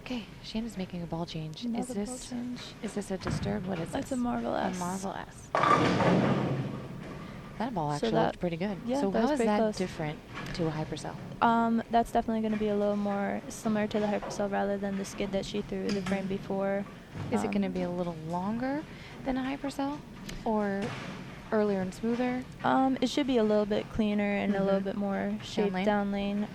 Okay, Shannon's making a ball change. Another ball change. Is this a disturb? What is this? It's a Marvel S. A Marvel S. That ball So actually that- looked pretty good. yeah, so that how was is pretty that close. different to a hypercell? That's definitely going to be a little more similar to the hypercell rather than the skid that she threw the frame before. Is it going to be a little longer than a hypercell, or earlier and smoother? It should be a little bit cleaner and a little bit more shaped lane? down lane.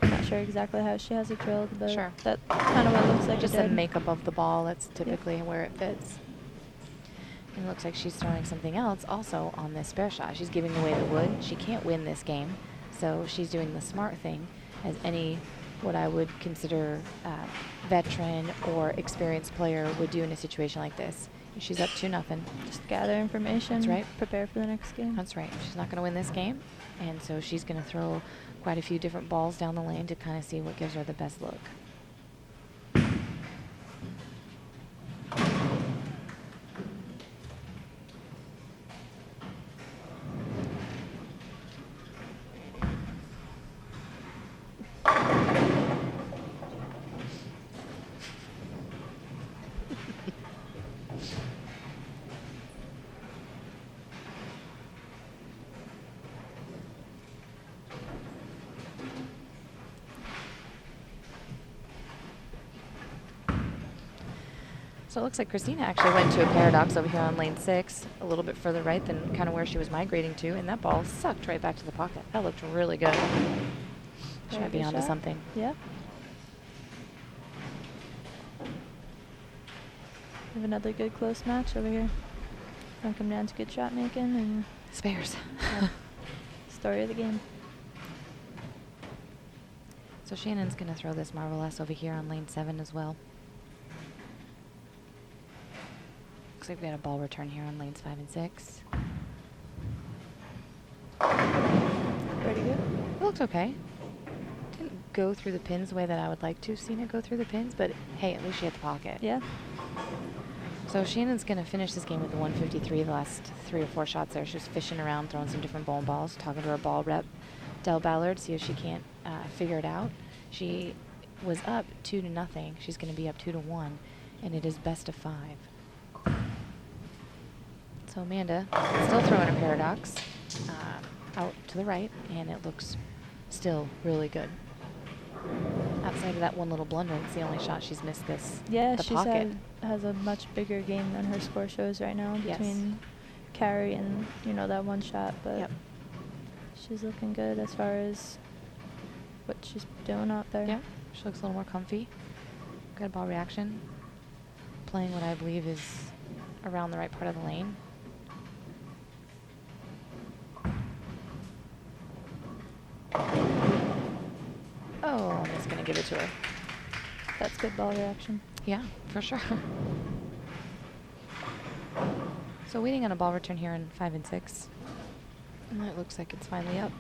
I'm not sure exactly how she has it drilled, but Sure. that's kind of what it looks like. Just it the did. makeup of the ball. That's typically where it fits. And it looks like she's throwing something else also on this spare shot. She's giving away the wood. She can't win this game, so she's doing the smart thing, as any what I would consider veteran or experienced player would do in a situation like this. She's up 2-0. Just gather information. That's right. Prepare for the next game. That's right. She's not going to win this game, and so she's going to throw quite a few different balls down the lane to kind of see what gives her the best look. So it looks like Kristina actually went to a paradox over here on lane 6, a little bit further right than kind of where she was migrating to, and that ball sucked right back to the pocket. That looked really good. She Very might be good onto shot. something. Yeah. We have another good close match over here. Gonna come down to good shot making and Spares. story of the game. So Shannon's going to throw this Marvel S over here on lane 7 as well. Looks like we got a ball return here on lanes 5 and 6. Pretty good. It looked okay. Didn't go through the pins the way that I would like to have seen it go through the pins, but hey, at least she hit the pocket. Yeah. So Shannon's going to finish this game with a 153 the last 3 or 4 shots there. She was fishing around, throwing some different bowling balls, talking to her ball rep, Del Ballard, see if she can't figure it out. She was up 2-0. She's going to be up 2-1, and it is best of 5. So Amanda still throwing a paradox out to the right, and it looks still really good. Outside of that one little blunder, it's the only shot she's missed this. Yeah, the she pocket. has a much bigger game than her score shows right now Yes. between carry and that one shot, but Yep. she's looking good as far as what she's doing out there. Yeah, she looks a little more comfy. Good ball reaction. Playing what I believe is around the right part of the lane. Oh, I'm just going to give it to her. That's good ball reaction. Yeah, for sure. So waiting on a ball return here in 5 and 6. And it looks like it's finally up.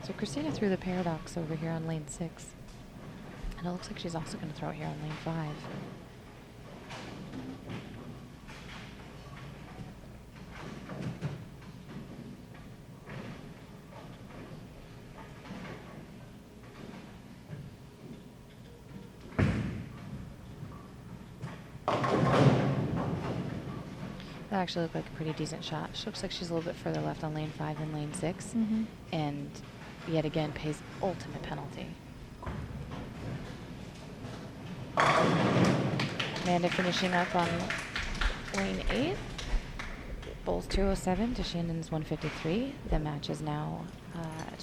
So Kristina threw the paradox over here on lane 6. And it looks like she's also going to throw it here on lane 5. That actually looked like a pretty decent shot. She looks like she's a little bit further left on lane 5 than lane 6. Mm-hmm. And yet again pays ultimate penalty. Amanda finishing up on lane 8. Bowls 207 to Shannon's 153. The match is now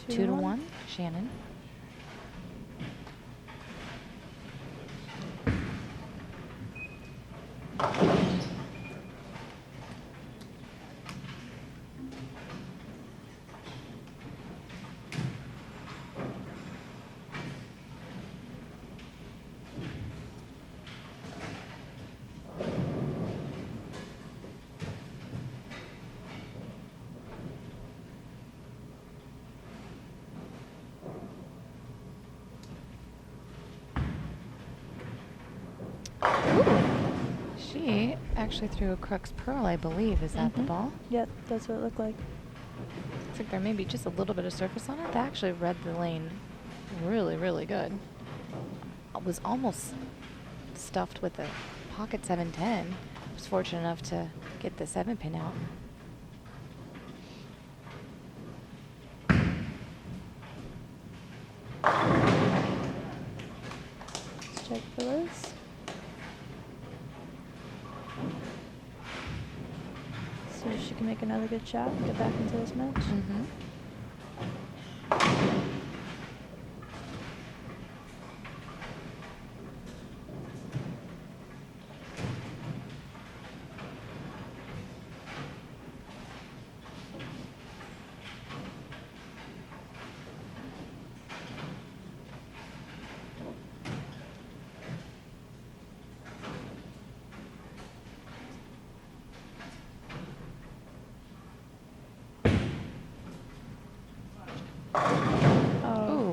2-1. Shannon. She actually threw a crux pearl, I believe. Is that the ball? Yep, that's what it looked like. Looks like there may be just a little bit of surface on it. That actually read the lane really, really good. I was almost stuffed with a pocket 710. I was fortunate enough to get the 7-pin out. Let's check for Liz. See if she can make another good shot and get back into this match. Mm-hmm.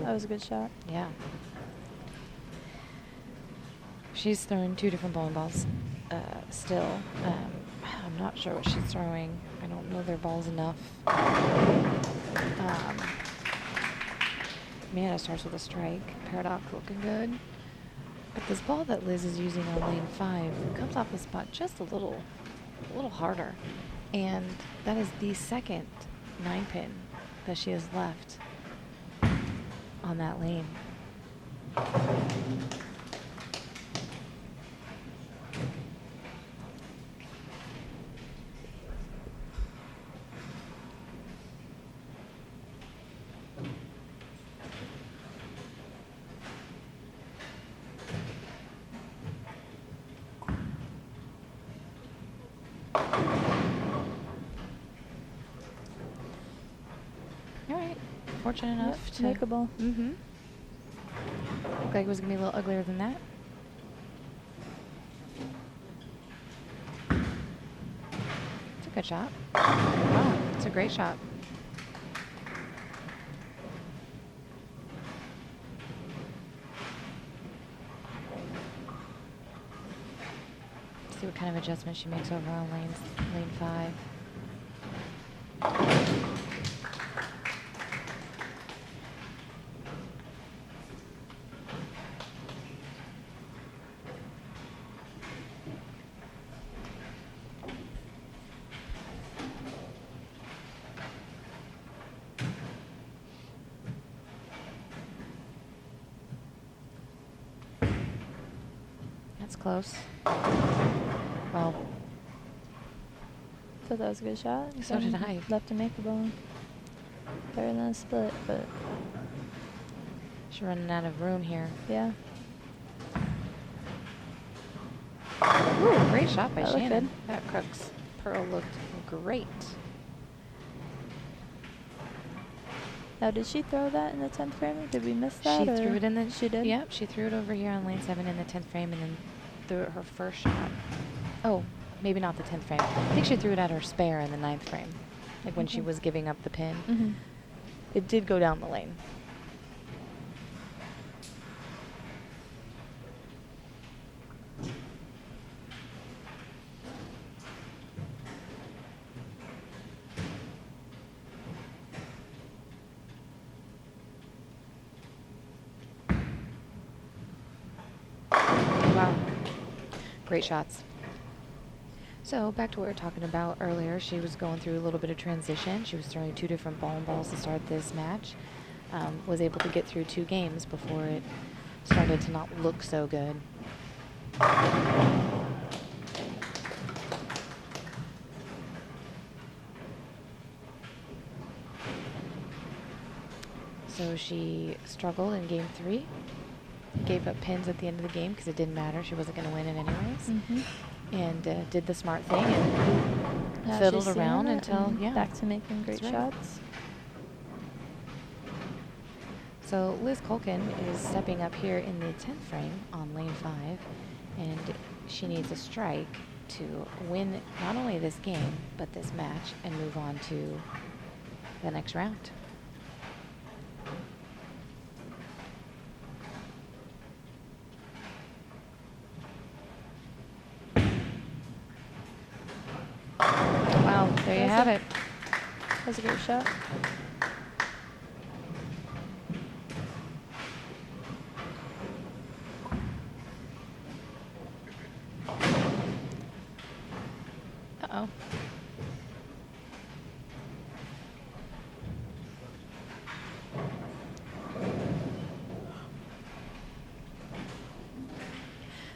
That was a good shot. Yeah. She's throwing 2 different bowling balls still. I'm not sure what she's throwing. I don't know their balls enough. Amanda starts with a strike. Paradox looking good. But this ball that Liz is using on lane 5 comes off the spot just a little harder. And that is the second 9-pin that she has left on that lane. All right, fortunate enough to make a ball. Mm-hmm. Looked like it was gonna be a little uglier than that. It's a good shot. Wow, it's a great shot. See what kind of adjustment she makes over on lane 5. That's close. Well, Thought that was a good shot. So did I. Left to make the ball. Better than a split, but She's running out of room here. yeah. Ooh, great shot by That looked Shannon. good. That Crooks Pearl looked great. Now, did she throw that in the 10th frame? Did we miss that? She or threw it in the. She did. Yep, she threw it over here on lane 7 in the 10th frame, and then threw it her first shot. Oh, maybe not the 10th frame. I think she threw it at her spare in the 9th frame, like when she Okay. was giving up the pin. Mm-hmm. It did go down the lane. Wow. Great shots. So back to what we were talking about earlier, she was going through a little bit of transition. She was throwing 2 different bowling balls to start this match. Was able to get through 2 games before it started to not look so good. So she struggled in game 3. Gave up pins at the end of the game because it didn't matter. She wasn't going to win it anyways. Mm-hmm. And did the smart thing and Now fiddled she's seeing around it until, and yeah. back to making great That's right. shots. So Liz Kuhlkin is stepping up here in the 10th frame on lane 5, and she needs a strike to win not only this game, but this match and move on to the next round. Wow, there you have it. That was a great shot. Uh-oh.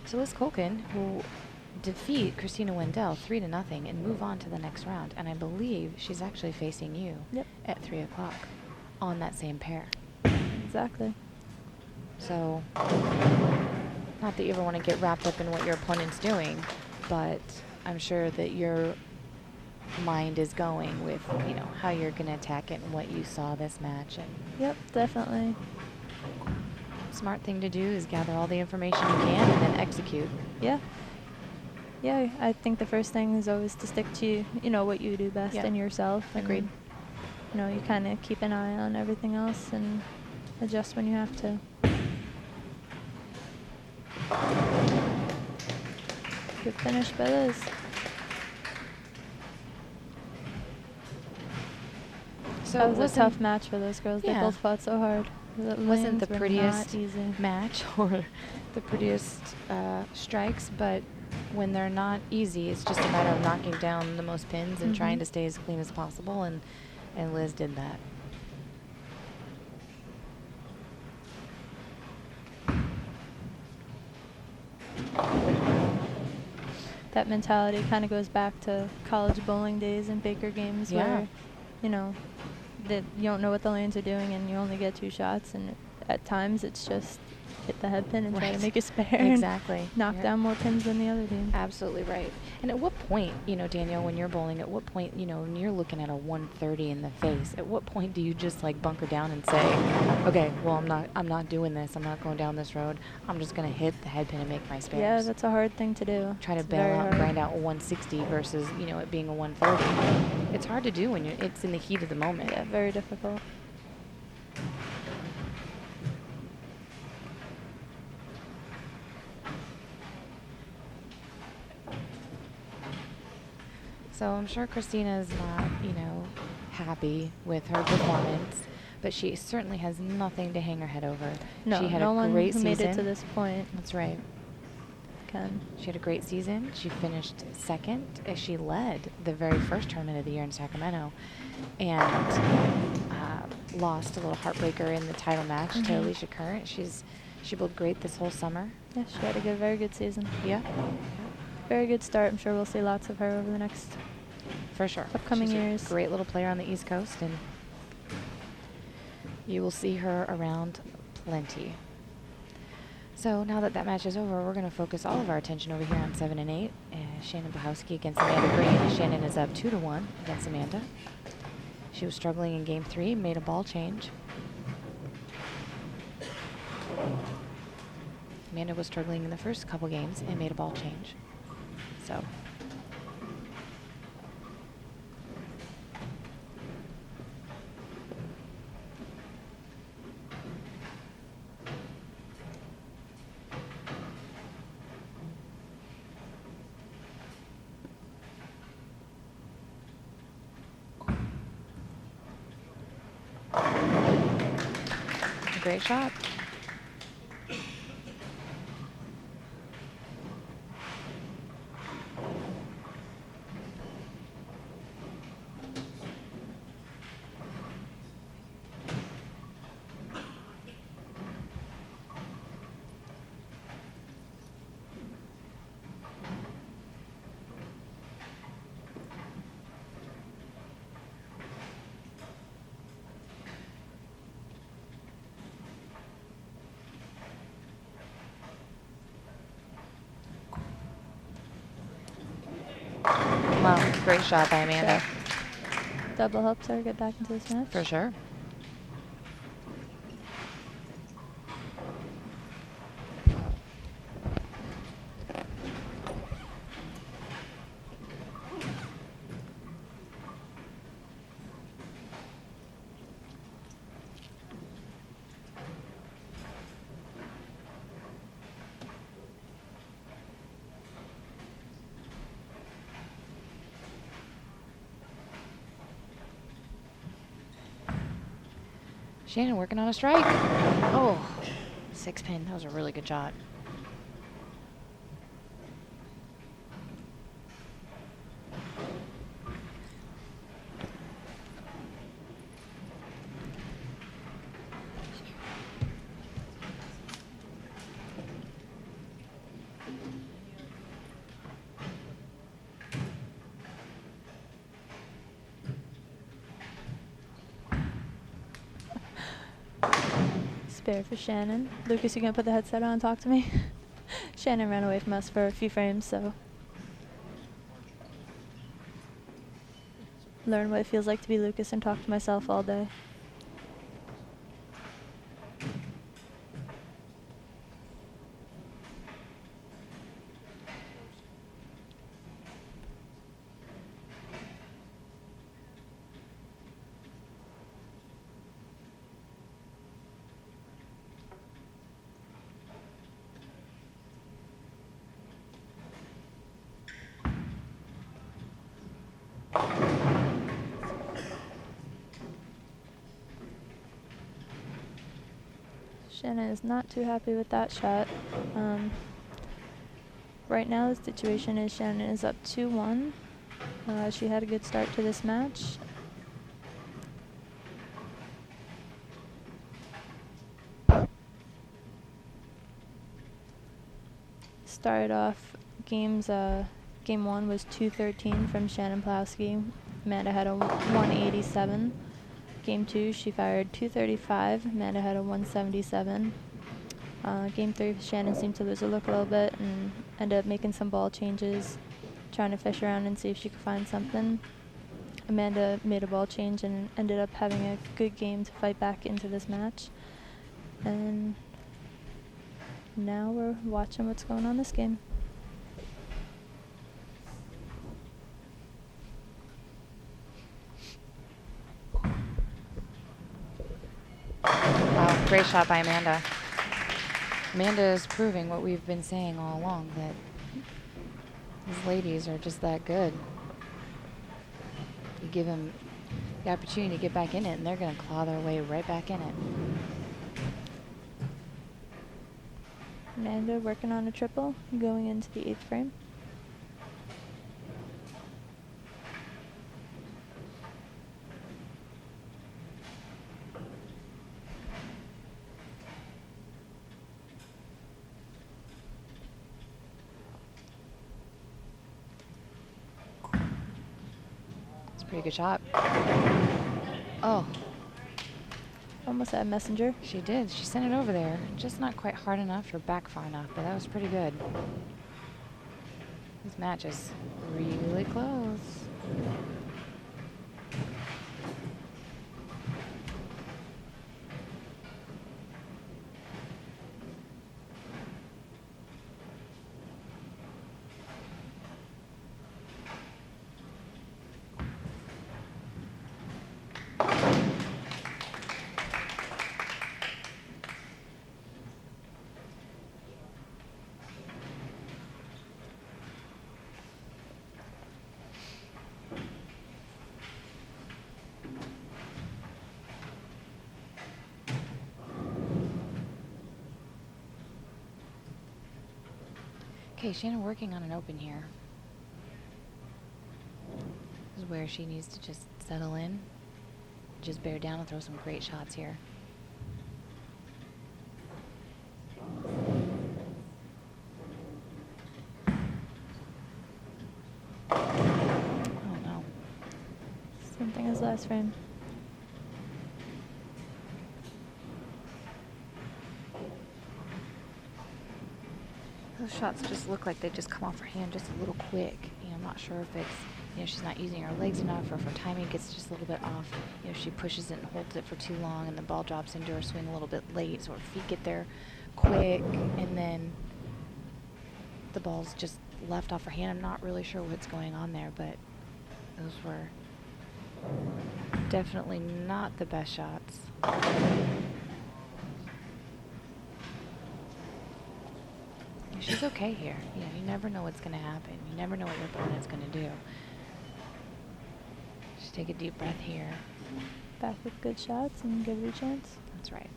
So Liz Kuhlkin, who defeat Kristina Wendell 3-0 and move on to the next round, and I believe she's actually facing you Yep. at 3 o'clock on that same pair. Exactly. So, not that you ever want to get wrapped up in what your opponent's doing, but I'm sure that your mind is going with, you know, how you're going to attack it and what you saw this match. And Yep, definitely. smart thing to do is gather all the information you can and then execute. Yeah. Yeah, I think the first thing is always to stick to, you know, what you do best Yeah. and yourself. Agreed. And, you know, you kind of keep an eye on everything else and adjust when you have to. Good finish by Liz. So That was a wasn't- tough match for those girls. They Yeah. both fought so hard. The wasn't lanes the were not prettiest easy. match or the prettiest strikes, but when they're not easy, it's just a matter of knocking down the most pins and trying Mhm. to stay as clean as possible, and Liz did that. That mentality kind of goes back to college bowling days and Baker games Yeah. where, you know, that you don't know what the lanes are doing and you only get 2 shots, and at times it's just hit the head pin and try to Right. make a spare and Exactly. knock You're down more pins than the other team. Absolutely right. And at what point, you know, Danielle, when you're bowling, at what point, you know, when you're looking at a 130 in the face, at what point do you just like bunker down and say, okay, well, I'm not doing this. I'm not going down this road. I'm just going to hit the head pin and make my spares. Yeah, that's a hard thing to do. Try to It's bail very out and hard. grind out a 160 versus, you know, it being a 130. It's hard to do when it's in the heat of the moment. Yeah, very difficult. So I'm sure Kristina's not, you know, happy with her performance, but she certainly has nothing to hang her head over. No, she had no a one great who season. made it to this point That's right. can. She had a great season. She finished second as she led the very first tournament of the year in Sacramento, and lost a little heartbreaker in the title match to Mhm. Elysia Current. She bowled great this whole summer. Yeah, she had a very good season. Yeah, Very good start. I'm sure we'll see lots of her over the next for sure. upcoming She's years. a great little player on the East Coast, and You will see her around plenty. So now that that match is over, we're going to focus all of our attention over here on 7 and 8. Shannon Pluhowsky against Amanda Greene. Shannon is up 2-1 against Amanda. She was struggling in game 3, made a ball change. Amanda was struggling in the first couple games and made a ball change. So great shot. Wow, great shot by Amanda. Double helps her get back into this match. For sure. Shannon working on a strike. Oh, 6-pin. That was a really good shot. Spare for Shannon. Lucas, you gonna put the headset on and talk to me? Shannon ran away from us for a few frames, so learn what it feels like to be Lucas and talk to myself all day. Shannon is not too happy with that shot. Right now the situation is Shannon is up 2-1. She had a good start to this match. Started off game 1 was 213 from Shannon Pluhowsky. Amanda had a 187. Game 2, she fired 235. Amanda had a 177. Game 3, Shannon seemed to lose her look a little bit and ended up making some ball changes, trying to fish around and see if she could find something. Amanda made a ball change and ended up having a good game to fight back into this match. And now we're watching what's going on this game. Wow, great shot by Amanda. Amanda is proving what we've been saying all along, that these ladies are just that good. You give them the opportunity to get back in it, and they're going to claw their way right back in it. Amanda working on a triple, going into the 8th frame. Pretty good shot. Oh. Almost had messenger. She did. She sent it over there. Just not quite hard enough or back far enough, but that was pretty good. This match is really close. Okay, Shannon working on an open here. This is where she needs to just settle in, just bear down and throw some great shots here. Oh no. Same thing as last frame. Those shots just look like they just come off her hand just a little quick. You know, I'm not sure if it's, you know, she's not using her legs enough or if her timing gets just a little bit off. You know, she pushes it and holds it for too long and the ball drops into her swing a little bit late, so her feet get there quick and then the ball's just left off her hand. I'm not really sure what's going on there, but those were definitely not the best shots. She's okay here. You know, you never know what's going to happen. You never know what your opponent's going to do. Just take a deep breath here. Back with good shots and give it a chance. That's right.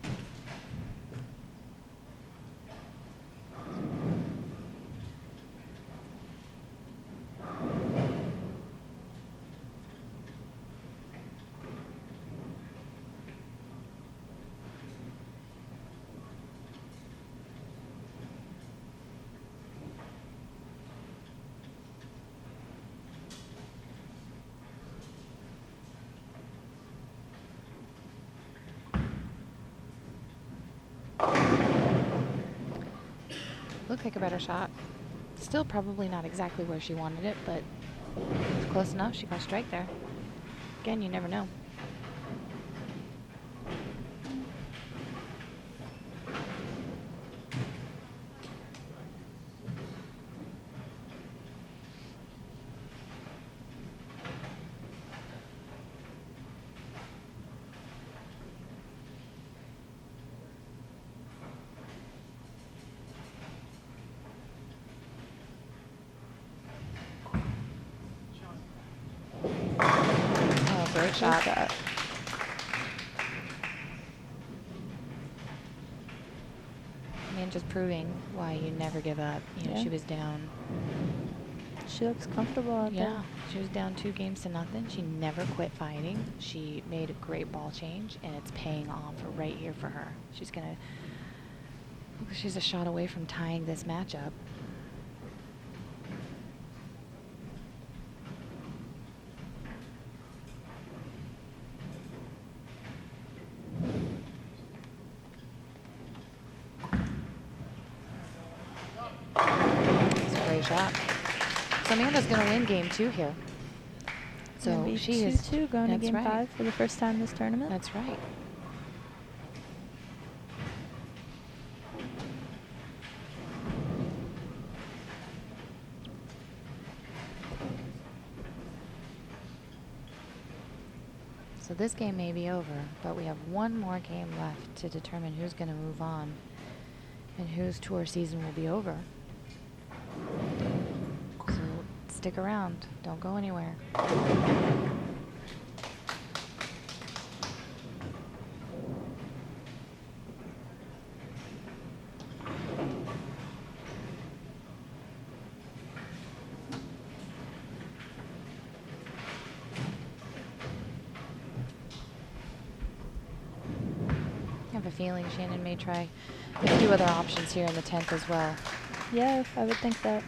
Looked like a better shot. Still probably not exactly where she wanted it, but it's close enough. She got a strike there. Again, you never know. Great shot. And just proving why you never give up. You know, Yeah. she was down. She looks comfortable out there. Yeah, she was down 2-0. She never quit fighting. She made a great ball change, and it's paying off right here for her. She's gonna. She's a shot away from tying this matchup. Shot. So Amanda's going to win game 2 here. So she is 2-2 going to game right. 5 for the first time this tournament. That's right. So this game may be over, but we have one more game left to determine who's going to move on and whose tour season will be over. So stick around. Don't go anywhere. I have a feeling Shannon may try a few other options here in the 10th as well. Yeah, I would think that.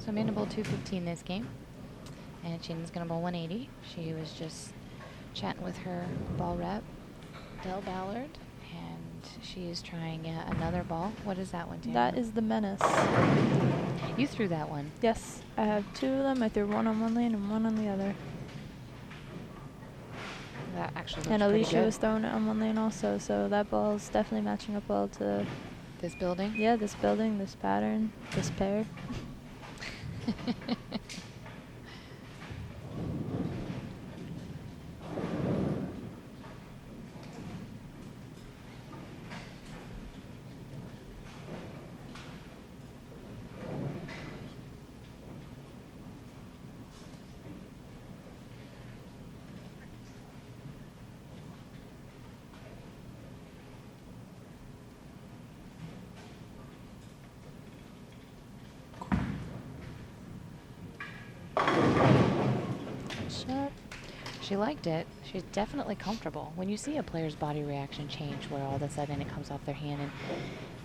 So Amanda bowled 215 this game, and Shannon's going to bowl 180. She was just chatting with her ball rep, Del Ballard, and she is trying another ball. What is that one, Danielle? That is the Menace. You threw that one. Yes, I have 2 of them. I threw one on one lane and one on the other. That actually looks And pretty Elysia good. was throwing it on one lane also, so that ball is definitely matching up well to This building? yeah, this building, this pattern, this pair. Shot. She liked it. She's definitely comfortable. When you see a player's body reaction change where all of a sudden it comes off their hand and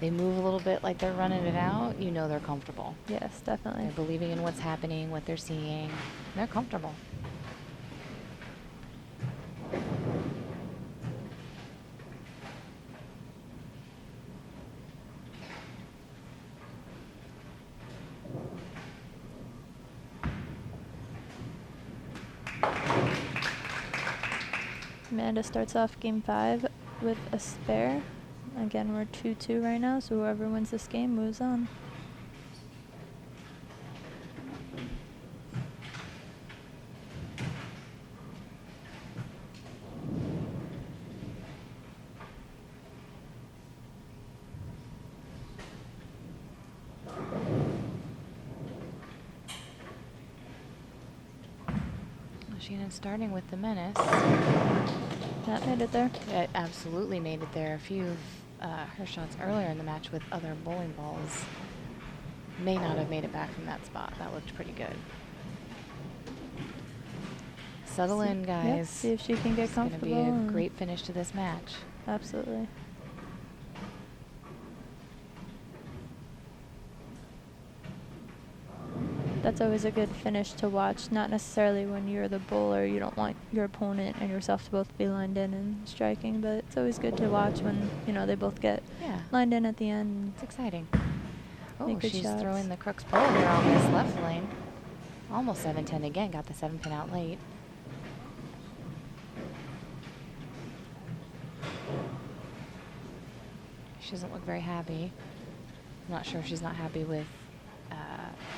they move a little bit like they're running it out, you know they're comfortable. Yes, definitely. They're believing in what's happening, what they're seeing. They're comfortable. Amanda starts off game 5 with a spare. Again, we're 2-2 right now, so whoever wins this game moves on. Shannon starting with the Menace. That made it there. It absolutely made it there. A few of her shots earlier in the match with other bowling balls may not have made it back from that spot. That looked pretty good. Settle in, Yep, guys. see if she can get It's going to comfortable. be a and- great finish to this match. Absolutely. That's always a good finish to watch. Not necessarily when you're the bowler. You don't want your opponent and yourself to both be lined in and striking, but it's always good to watch when, you know, they both get Yeah, lined in at the end. it's exciting. Oh, Make good she's shots. throwing the crooks pole here on this left lane. Almost 7-10 again. Got the 7-pin out late. She doesn't look very happy. I'm not sure if she's not happy with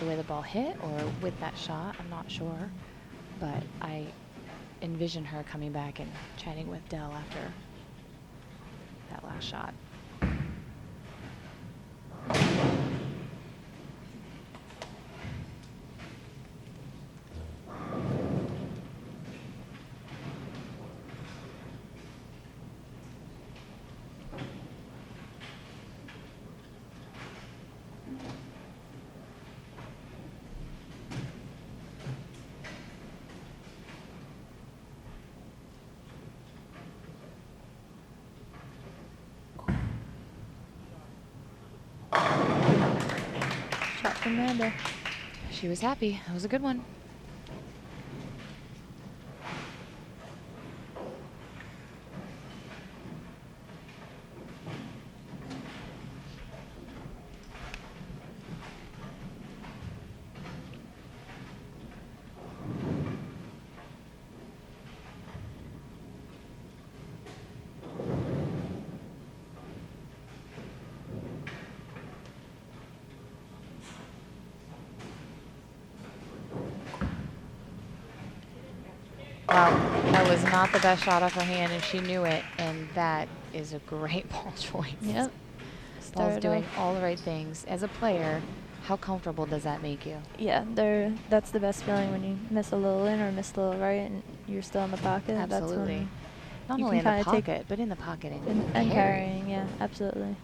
the way the ball hit or with that shot. I'm not sure. But I envision her coming back and chatting with Dell after that last shot. Shot from Amanda. She was happy. That was a good one. Wow, that was not the best shot off her hand, and she knew it, and that is a great ball choice. Yep. Ball's Started doing off- all the right things. As a player, how comfortable does that make you? Yeah, that's the best feeling when you miss a little in or miss a little right and you're still in the pocket. Absolutely. That's Not you only in can the kinda take- pocket, but in the pocket and, when, and carrying, yeah, absolutely.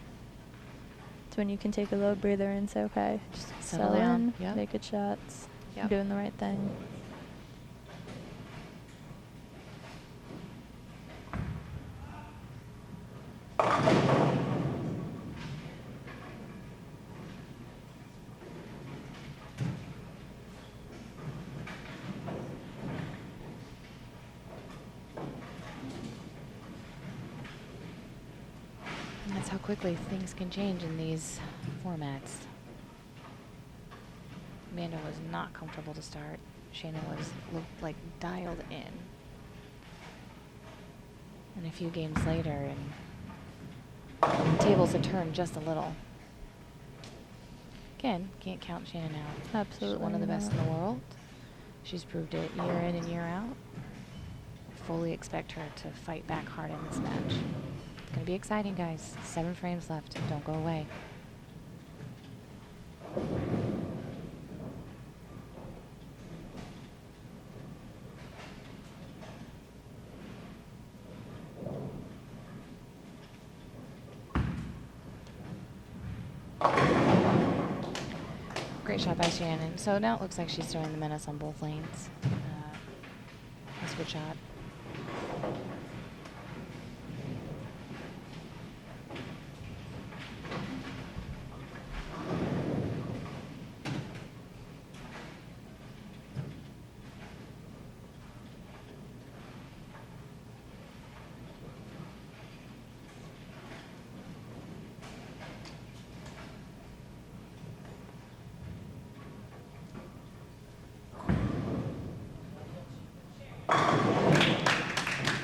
It's when you can take a little breather and say, okay, just Settle settle down, in, yep. make good shots, Yep. doing the right thing. And that's how quickly things can change in these formats. Amanda was not comfortable to start. Shannon looked like dialed in. And a few games later, and tables have turned just a little. Again, can't count Shannon out. Absolutely She's one of the best in not. the world. She's proved it year in and year out. Fully expect her to fight back hard in this match. It's going to be exciting, guys. 7 frames left. Don't go away. Great shot by Shannon. So now it looks like she's throwing the menace on both lanes. A switch shot.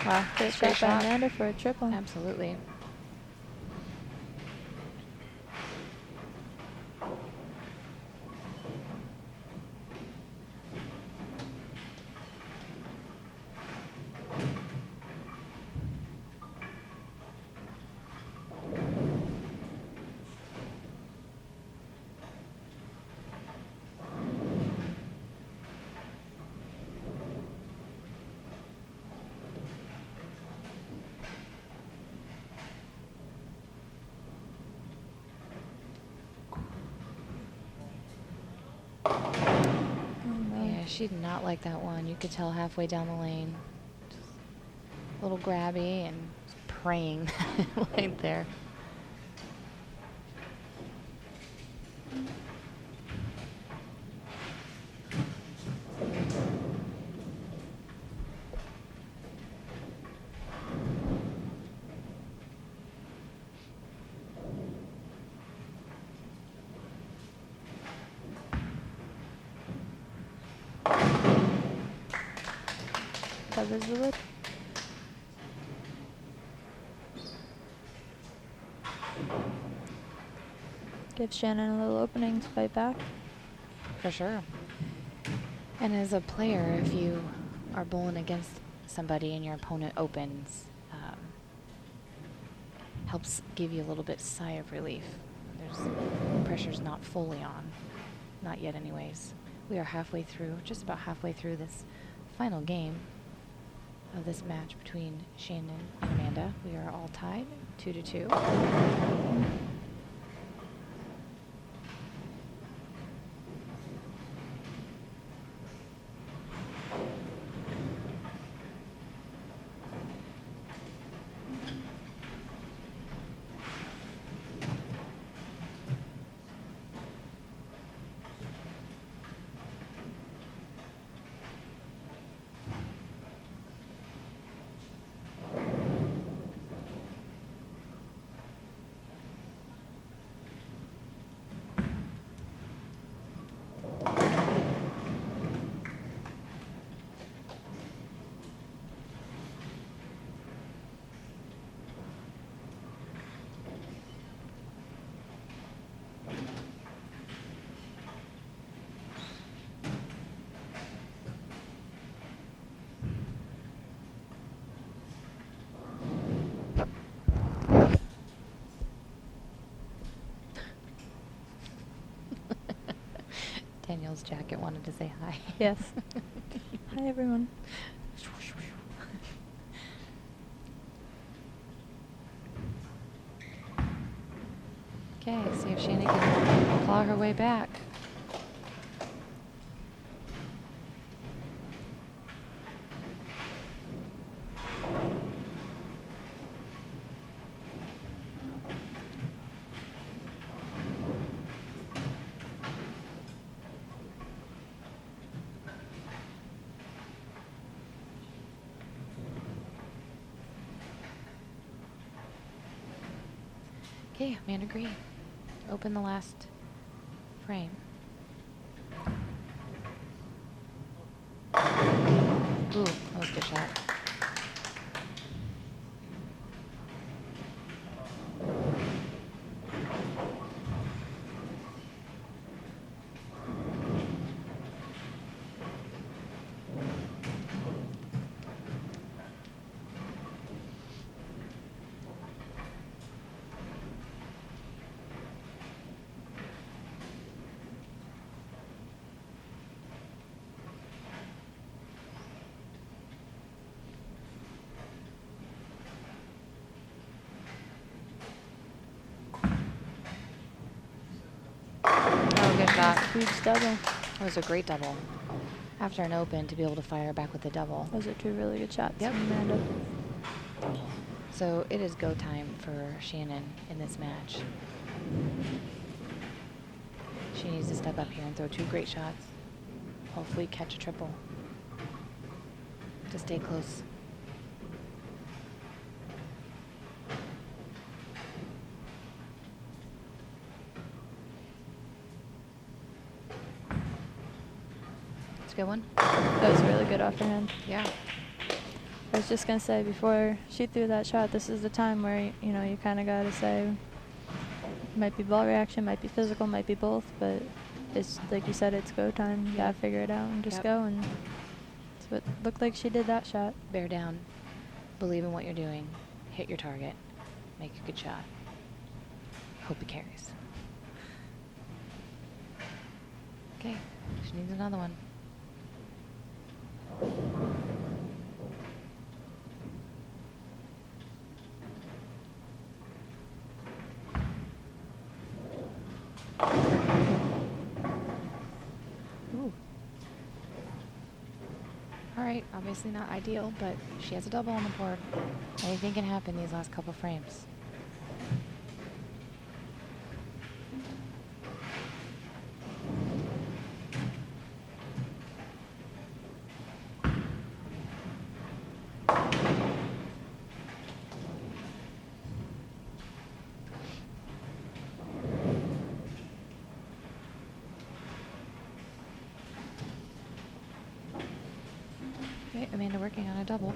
Wow, great Straight shot by shot. Amanda for a triple. Absolutely. Yeah, she did not like that one. You could tell halfway down the lane. Just a little grabby and praying right there. Covers the lid. Gives Shannon a little opening to fight back. For sure. And as a player, if you are bowling against somebody and your opponent opens, helps give you a little bit sigh of relief. Pressure's not fully on. Not yet anyways. We are halfway through, just about halfway through this final game of this match between Shannon and Amanda. We are all tied, 2-2. Danielle's jacket wanted to say hi. Yes. Hi, everyone. Okay, see if Shannon can claw her way back. Okay, Amanda Greene. Open the last frame. Ooh, that was a good shot. Oh, good shot. Huge double. That was a great double. After an open, to be able to fire back with a double. Those are two really good shots Yep. from Amanda. So it is go time for Shannon in this match. She needs to step up here and throw two great shots. Hopefully catch a triple. To stay close. It's a good one. That was really good off her hand. Yeah. I was just going to say, before she threw that shot, this is the time where, you know, you kind of got to say, might be ball reaction, might be physical, might be both, but it's, like you said, it's go time. You got to figure it out and just go, and it's what looked like she did that shot. Bear down. Believe in what you're doing. Hit your target. Make a good shot. Hope it carries. Okay. She needs another one. Ooh. All right, obviously not ideal, but she has a double on the board. Anything can happen these last couple frames. Okay, Amanda working on a double.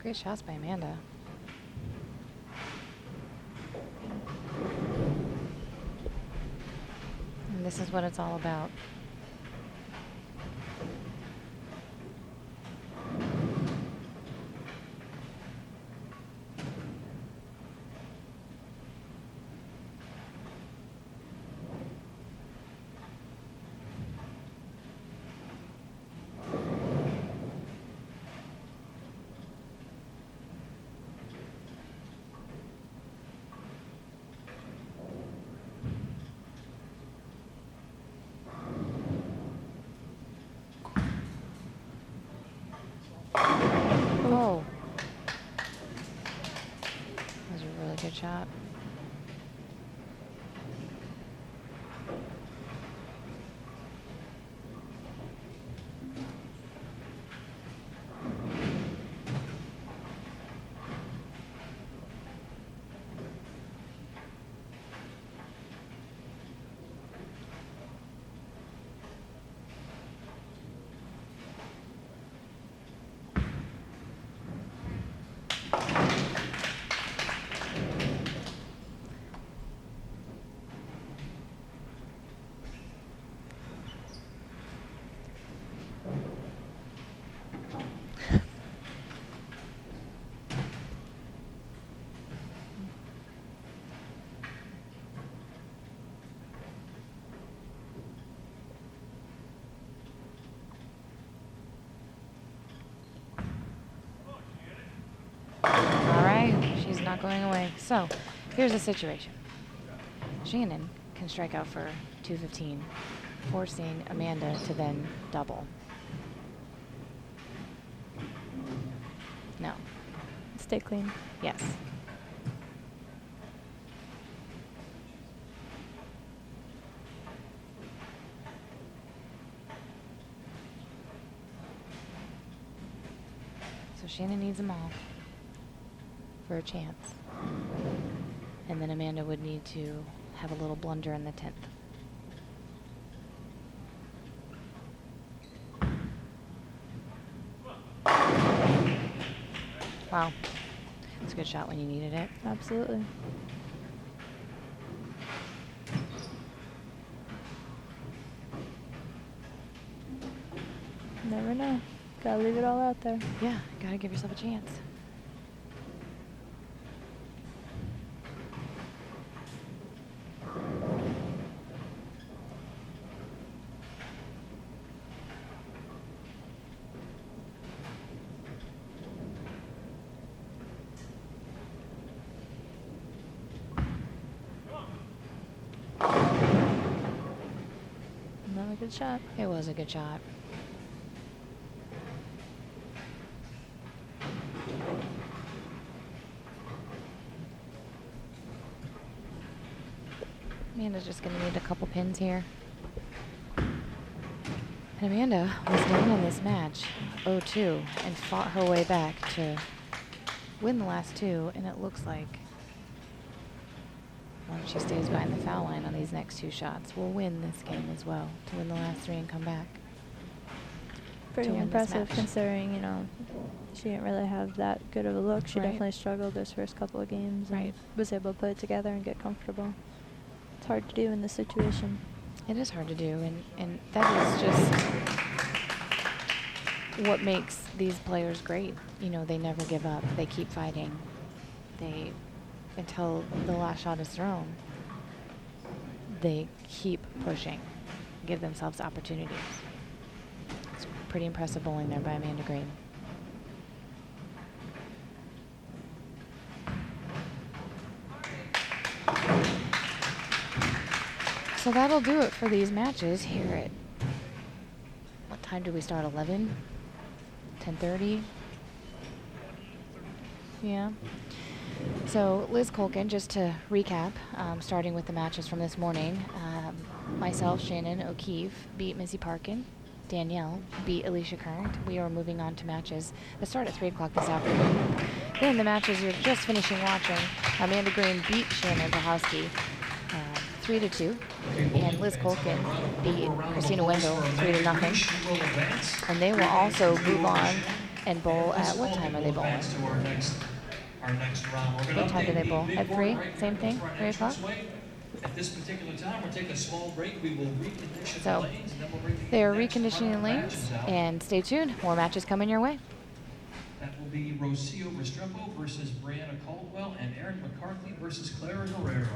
Great shots by Amanda. And this is what it's all about. Oh. That was a really good shot. All right, she's not going away. So here's the situation. Shannon can strike out for 215, forcing Amanda to then double. No. Stay clean. Yes. So Shannon needs them all for a chance. And then Amanda would need to have a little blunder in the 10th. Wow. It's a good shot when you needed it. Absolutely. Never know. Gotta leave it all out there. Yeah, gotta give yourself a chance. Another good shot. It was a good shot. Amanda's just going to need a couple pins here. And Amanda was down in this match 0-2 and fought her way back to win the last two, and it looks like once she stays behind the foul line on these next two shots, will win this game as well, to win the last three and come back. Pretty win this impressive match. considering, you know, she didn't really have that good of a look. She Right. definitely struggled those first couple of games and Right. was able to put it together and get comfortable. It's hard to do in this situation. It is hard to do, and that is just what makes these players great. You know, they never give up. They keep fighting. They, until the last shot is thrown, they keep pushing, give themselves opportunities. It's pretty impressive bowling there by Amanda Greene. So that'll do it for these matches here at, what time do we start, 11? 10:30? Yeah. So Liz Kuhlkin, just to recap, starting with the matches from this morning, myself, Shannon O'Keefe, beat Missy Parkin. Danielle beat Elysia Current. We are moving on to matches that start at 3 o'clock this afternoon. Then the matches you're just finishing watching, Amanda Greene beat Shannon Pluhowsky 3-2, and Liz Kuhlkin beat Kristina Wendell 3-0. And they will also move on and bowl at, what time are they bowling? Our next round. We're gonna What time do they update bowl? the At big 3? board right Same here thing? for our 3 o'clock? entranceway. At this particular time, we're taking a small break. We will recondition So the lanes, and then we'll bring the they are next round reconditioning of lanes, matches out. and stay tuned. More matches coming your way. That will be Rocio Restrepo versus Bryanna Caldwell, and Erin McCarthy versus Clara Guerrero.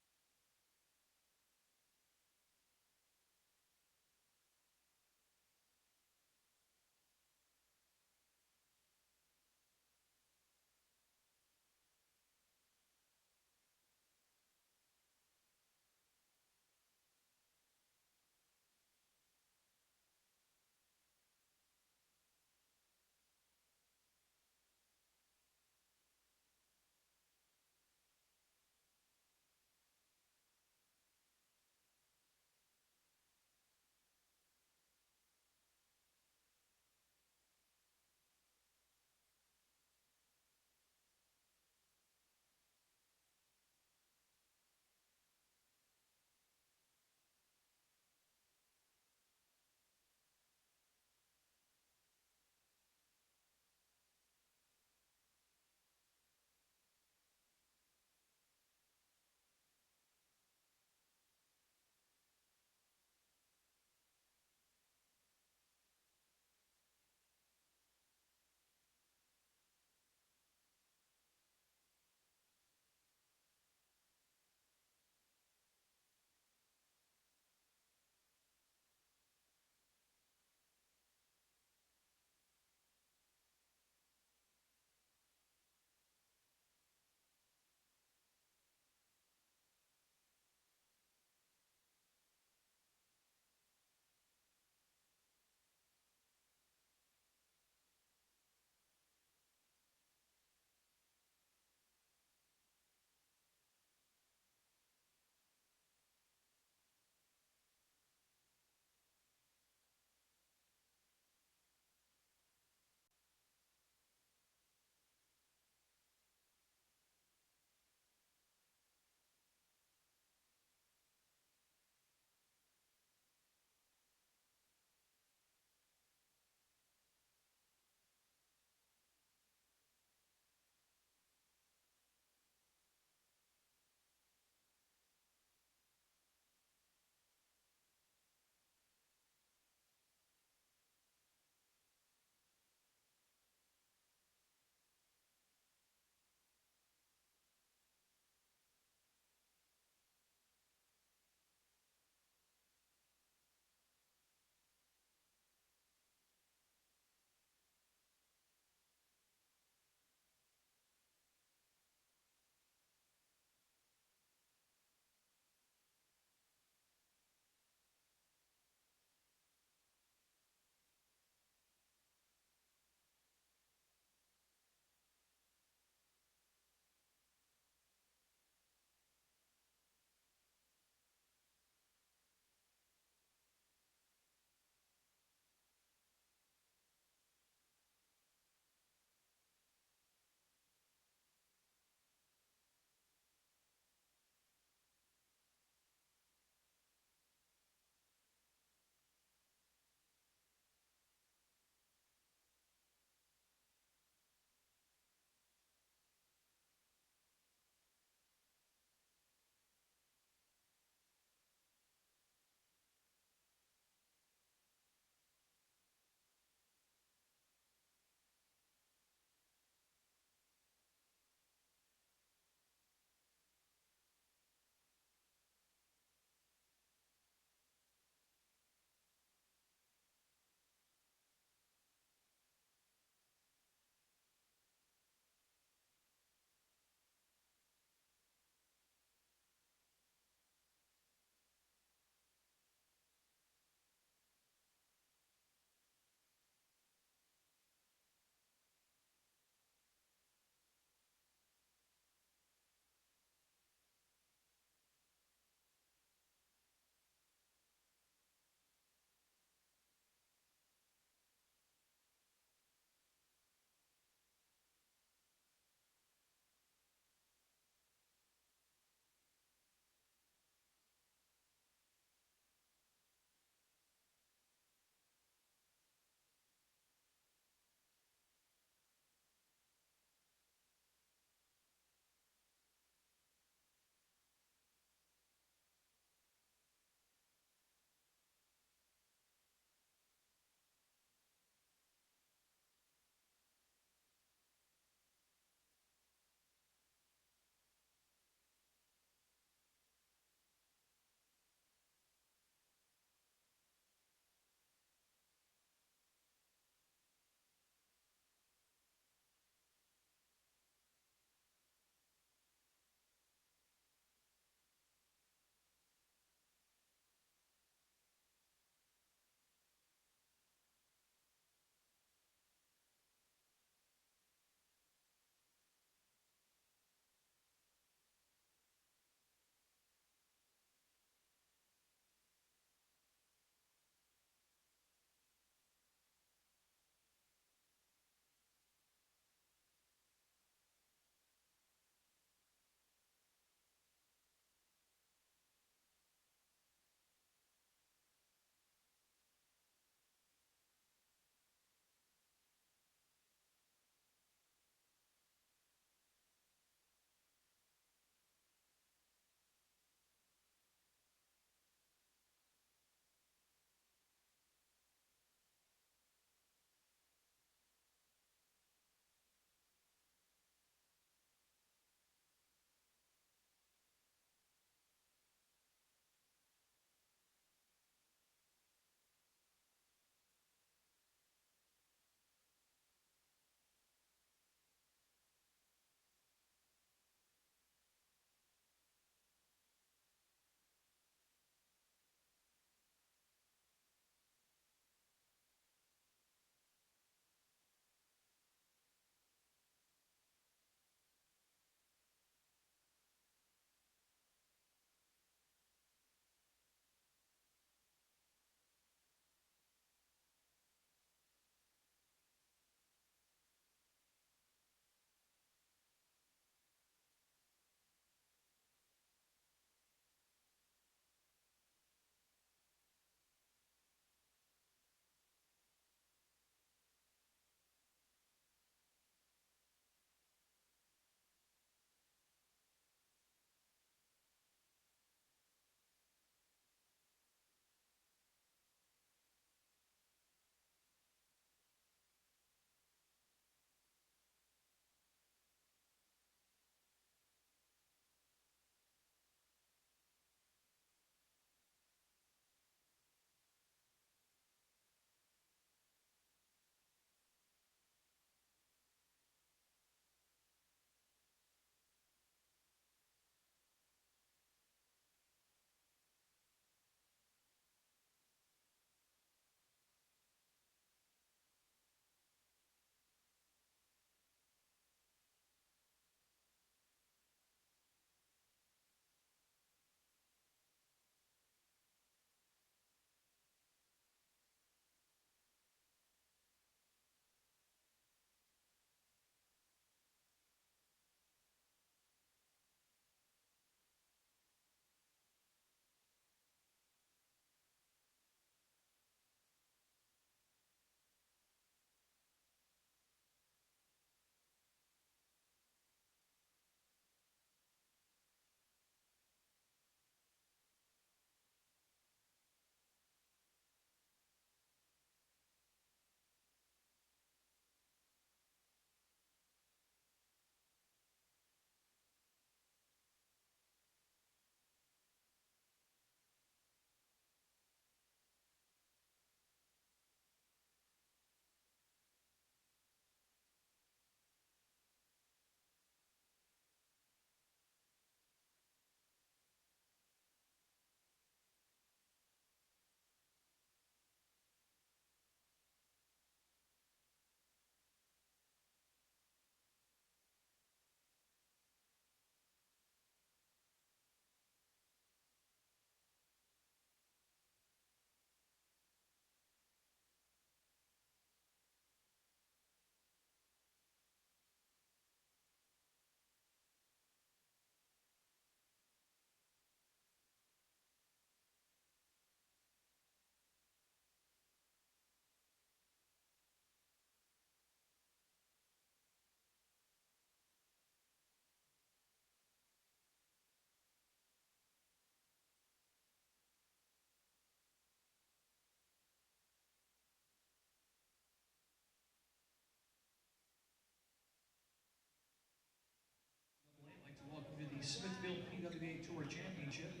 Championship.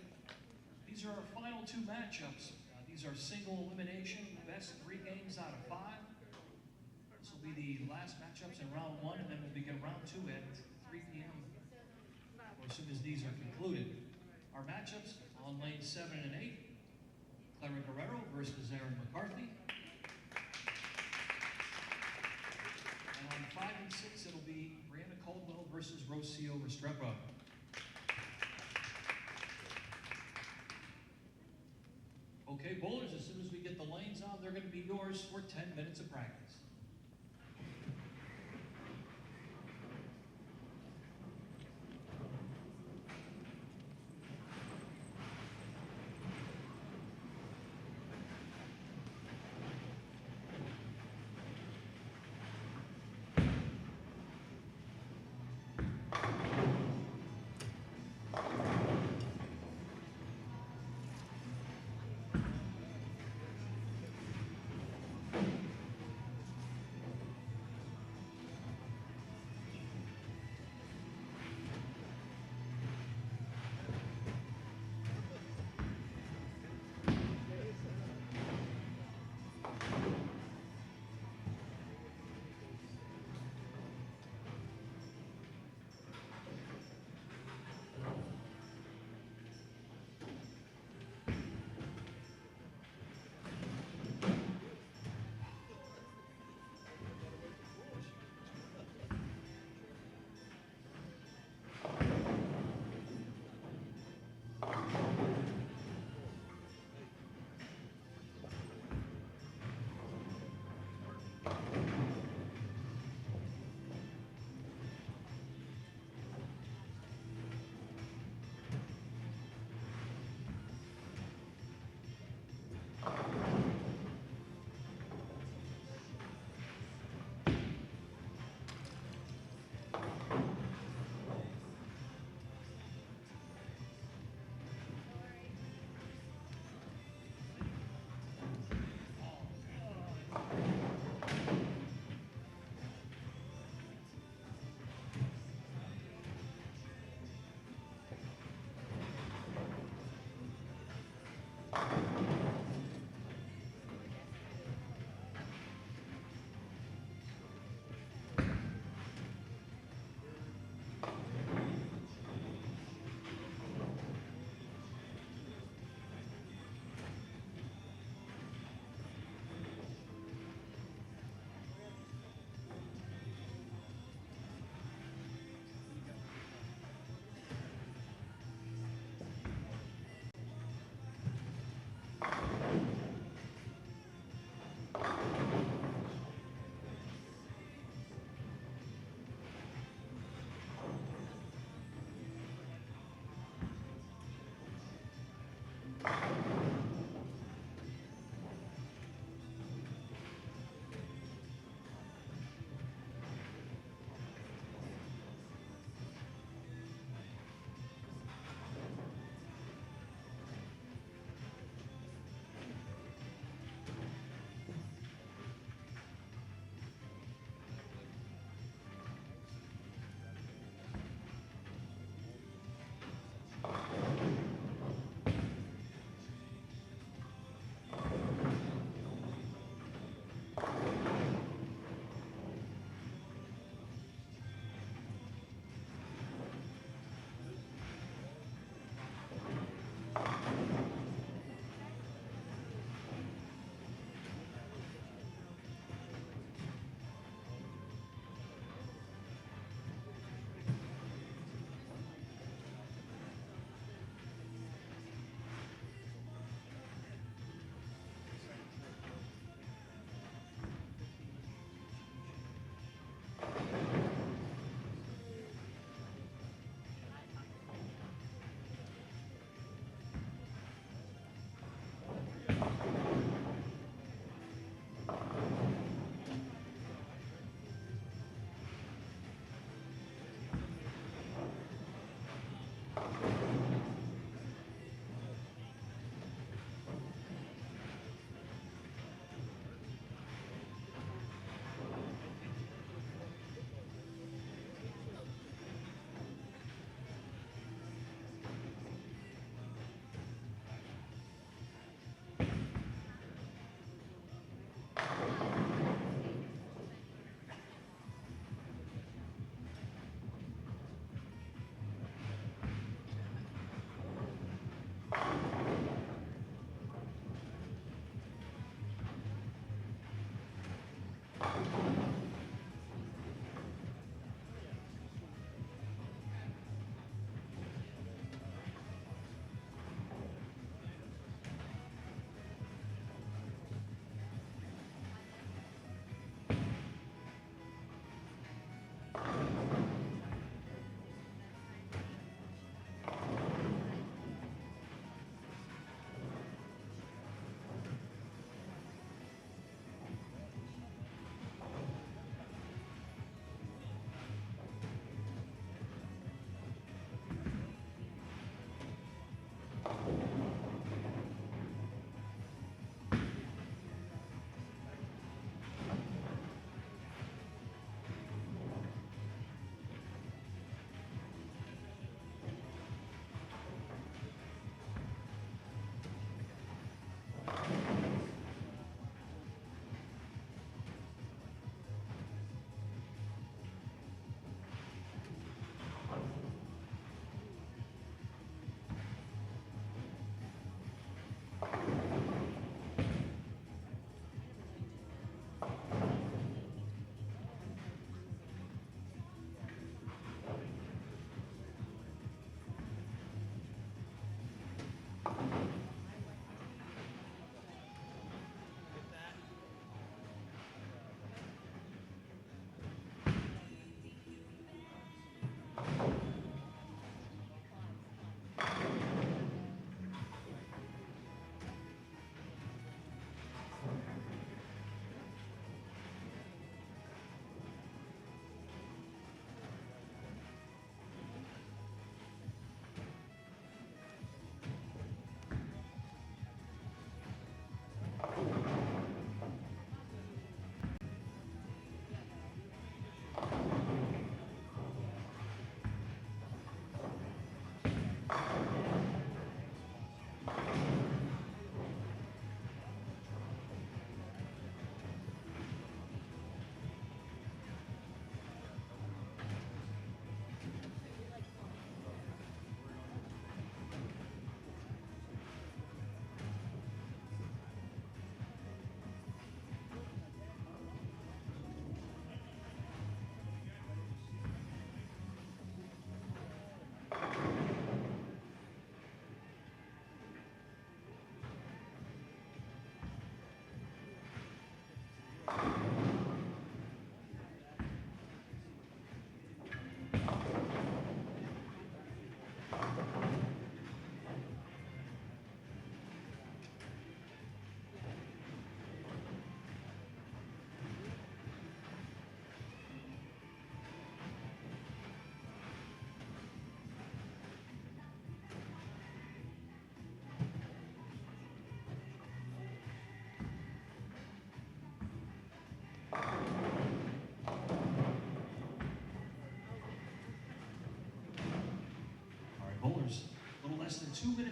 These are our final two matchups. These are single elimination, best 3 games out of 5. This will be the last matchups in round 1, and then we'll begin round 2 at 3 p.m. or as soon as these are concluded. Our matchups on lanes 7 and 8, Clara Guerrero versus Erin McCarthy. And on 5 and 6, it'll be Bryanna Caldwell versus Rocio Restrepo. Okay, bowlers, as soon as we get the lanes on, they're going to be yours for 10 minutes of practice.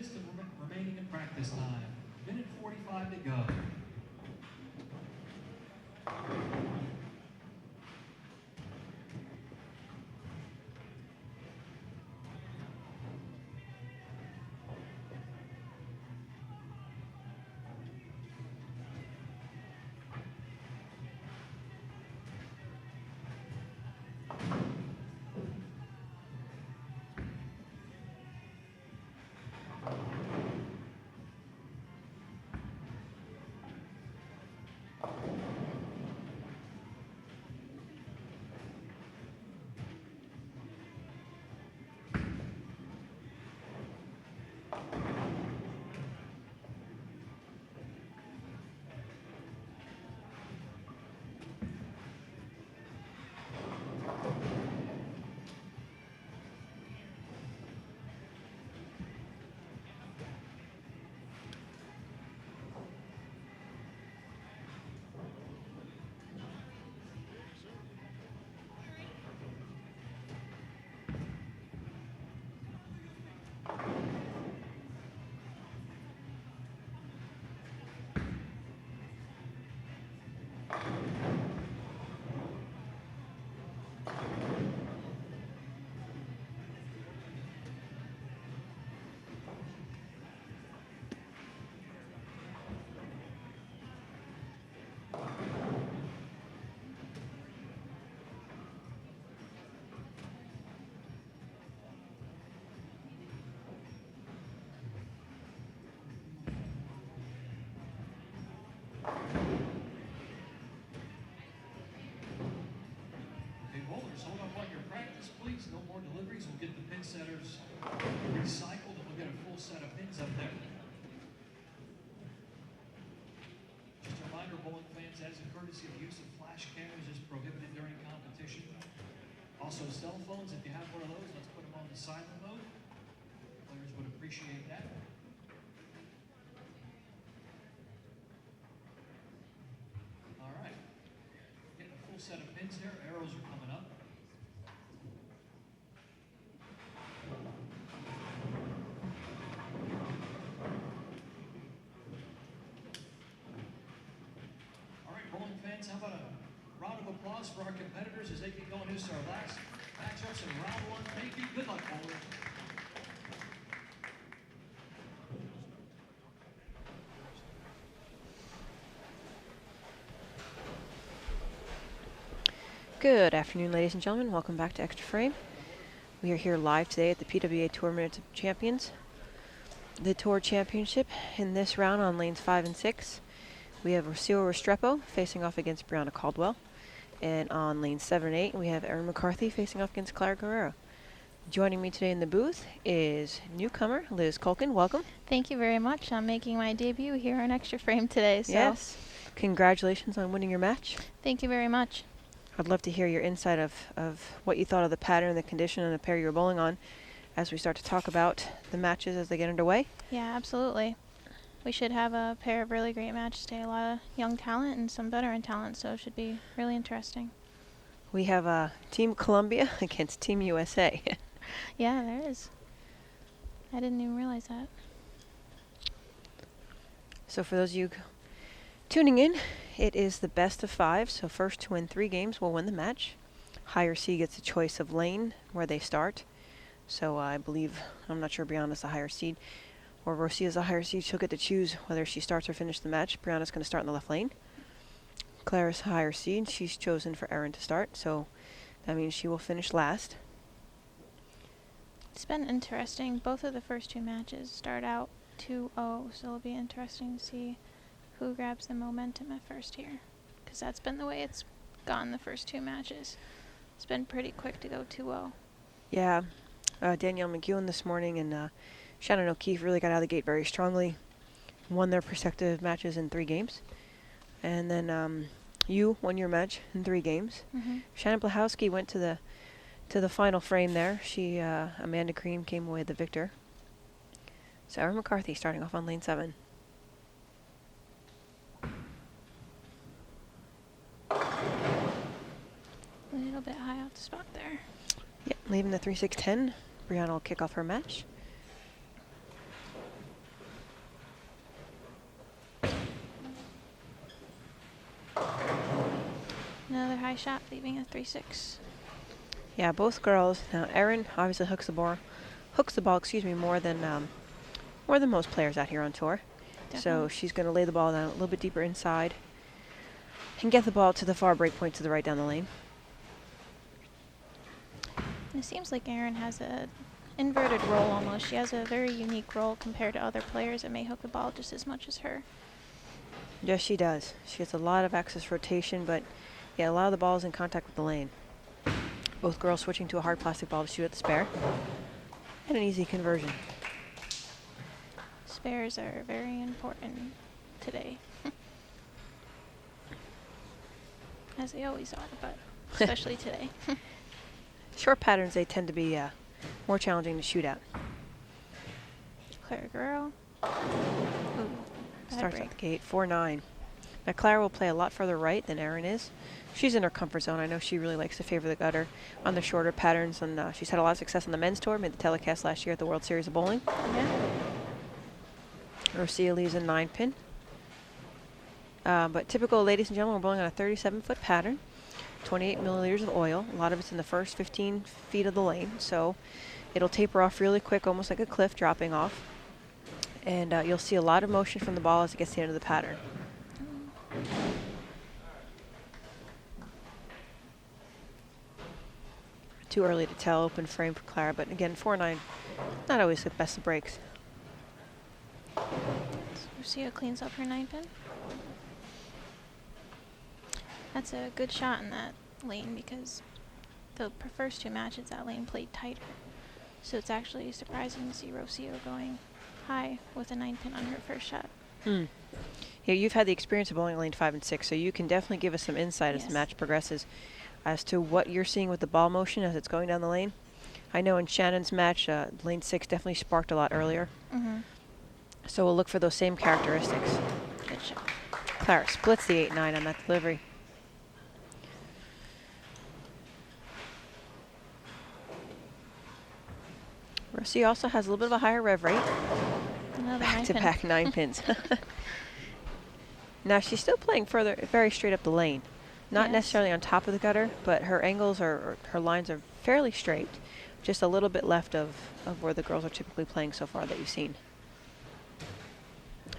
assist remaining in practice time. Minute 45 to go. Hold on while you're practice, please. No more deliveries. We'll get the pin setters recycled and we'll get a full set of pins up there. Just a reminder, bowling fans, as a courtesy, the use of flash cameras is prohibited during competition. Also, cell phones, if you have one of those, let's put them on the silent mode. Players would appreciate that. All right. Getting a full set of pins here. Arrows are coming up. How about a round of applause for our competitors as they get going into our last matchups in round one. Thank you. Good luck, bowler. Good afternoon, ladies and gentlemen. Welcome back to Extra Frame. We are here live today at the PWBA Tournament of Champions. The Tour Championship in this round on lanes 5 and 6. We have Rocio Restrepo facing off against Bryanna Caldwell. And on lanes 7 and 8, we have Erin McCarthy facing off against Clara Guerrero. Joining me today in the booth is newcomer Liz Kuhlkin. Welcome. Thank you very much. I'm making my debut here on Extra Frame today. So yes. Congratulations on winning your match. Thank you very much. I'd love to hear your insight of what you thought of the pattern, the condition, and the pair you were bowling on as we start to talk about the matches as they get underway. Yeah, absolutely. We should have a pair of really great matches today. A lot of young talent and some veteran talent, so it should be really interesting. We have Team Colombia against Team USA. Yeah, there is. I didn't even realize that. So for those of you tuning in, it is the best of 5, so first to win 3 games will win the match. Higher seed gets a choice of lane where they start. So I believe, I'm not sure Bryanna's the higher seed, or Rocio's the higher seed. She'll get to choose whether she starts or finishes the match. Bryanna's going to start in the left lane. Clara's the higher seed. She's chosen for Erin to start, so that means she will finish last. It's been interesting. Both of the first 2 matches start out 2-0, so it'll be interesting to see who grabs the momentum at first here, because that's been the way it's gone the first 2 matches. It's been pretty quick to go 2-0. Yeah, Danielle McEwan this morning and Shannon O'Keefe really got out of the gate very strongly, won their respective matches in 3 games. And then you won your match in 3 games. Mm-hmm. Shannon Pluhowsky went to the final frame there. She, Amanda Greene, came away the victor. So Erin McCarthy starting off on lane 7. A little bit high off the spot there. Yep, leaving the 3-6-10. Bryanna will kick off her match. Another high shot, leaving a 3-6. Yeah, both girls. Now, Erin obviously hooks the ball, more than most players out here on tour. So Definitely. she's going to lay the ball down a little bit deeper inside and get the ball to the far break point to the right down the lane. And it seems like Erin has a inverted role almost. She has a very unique role compared to other players that may hook the ball just as much as her. Yes, she does. She gets a lot of axis rotation, but yeah, a lot of the ball is in contact with the lane. Both girls switching to a hard plastic ball to shoot at the spare. And an easy conversion. Spares are very important today. As they always are, but especially today. Short patterns, they tend to be more challenging to shoot at. Clara Guerrero. Ooh, bad Starts break. at the gate, 4-9. Now Clara will play a lot further right than Erin is. She's in her comfort zone. I know she really likes to favor the gutter on the shorter patterns, and she's had a lot of success on the men's tour, made the telecast last year at the World Series of Bowling. Yeah. Rocio leaves a 9-pin. But typical, ladies and gentlemen, we're bowling on a 37-foot pattern, 28 milliliters of oil. A lot of it's in the first 15 feet of the lane, so it'll taper off really quick, almost like a cliff dropping off. And you'll see a lot of motion from the ball as it gets to the end of the pattern. Too early to tell, open frame for Clara, but again, 4-9, not always the best of breaks. Rocio cleans up her 9-pin. That's a good shot in that lane because the first two matches that lane played tighter. So it's actually surprising to see Rocio going high with a 9-pin on her first shot. Yeah, you've had the experience of bowling lane 5 and 6, so you can definitely give us some insight as the Yes. match progresses as to what you're seeing with the ball motion as it's going down the lane. I know in Shannon's match, lane 6 definitely sparked a lot earlier. Mm-hmm. So we'll look for those same characteristics. Good shot. Clara splits the 8-9 on that delivery. Rocio also has a little bit of a higher rev rate. Another 9-pin. Back-to-back 9 pins. Now she's still playing further, very straight up the lane. Not Yes. necessarily on top of the gutter, but her angles or her lines are fairly straight. Just a little bit left of where the girls are typically playing so far that you've seen.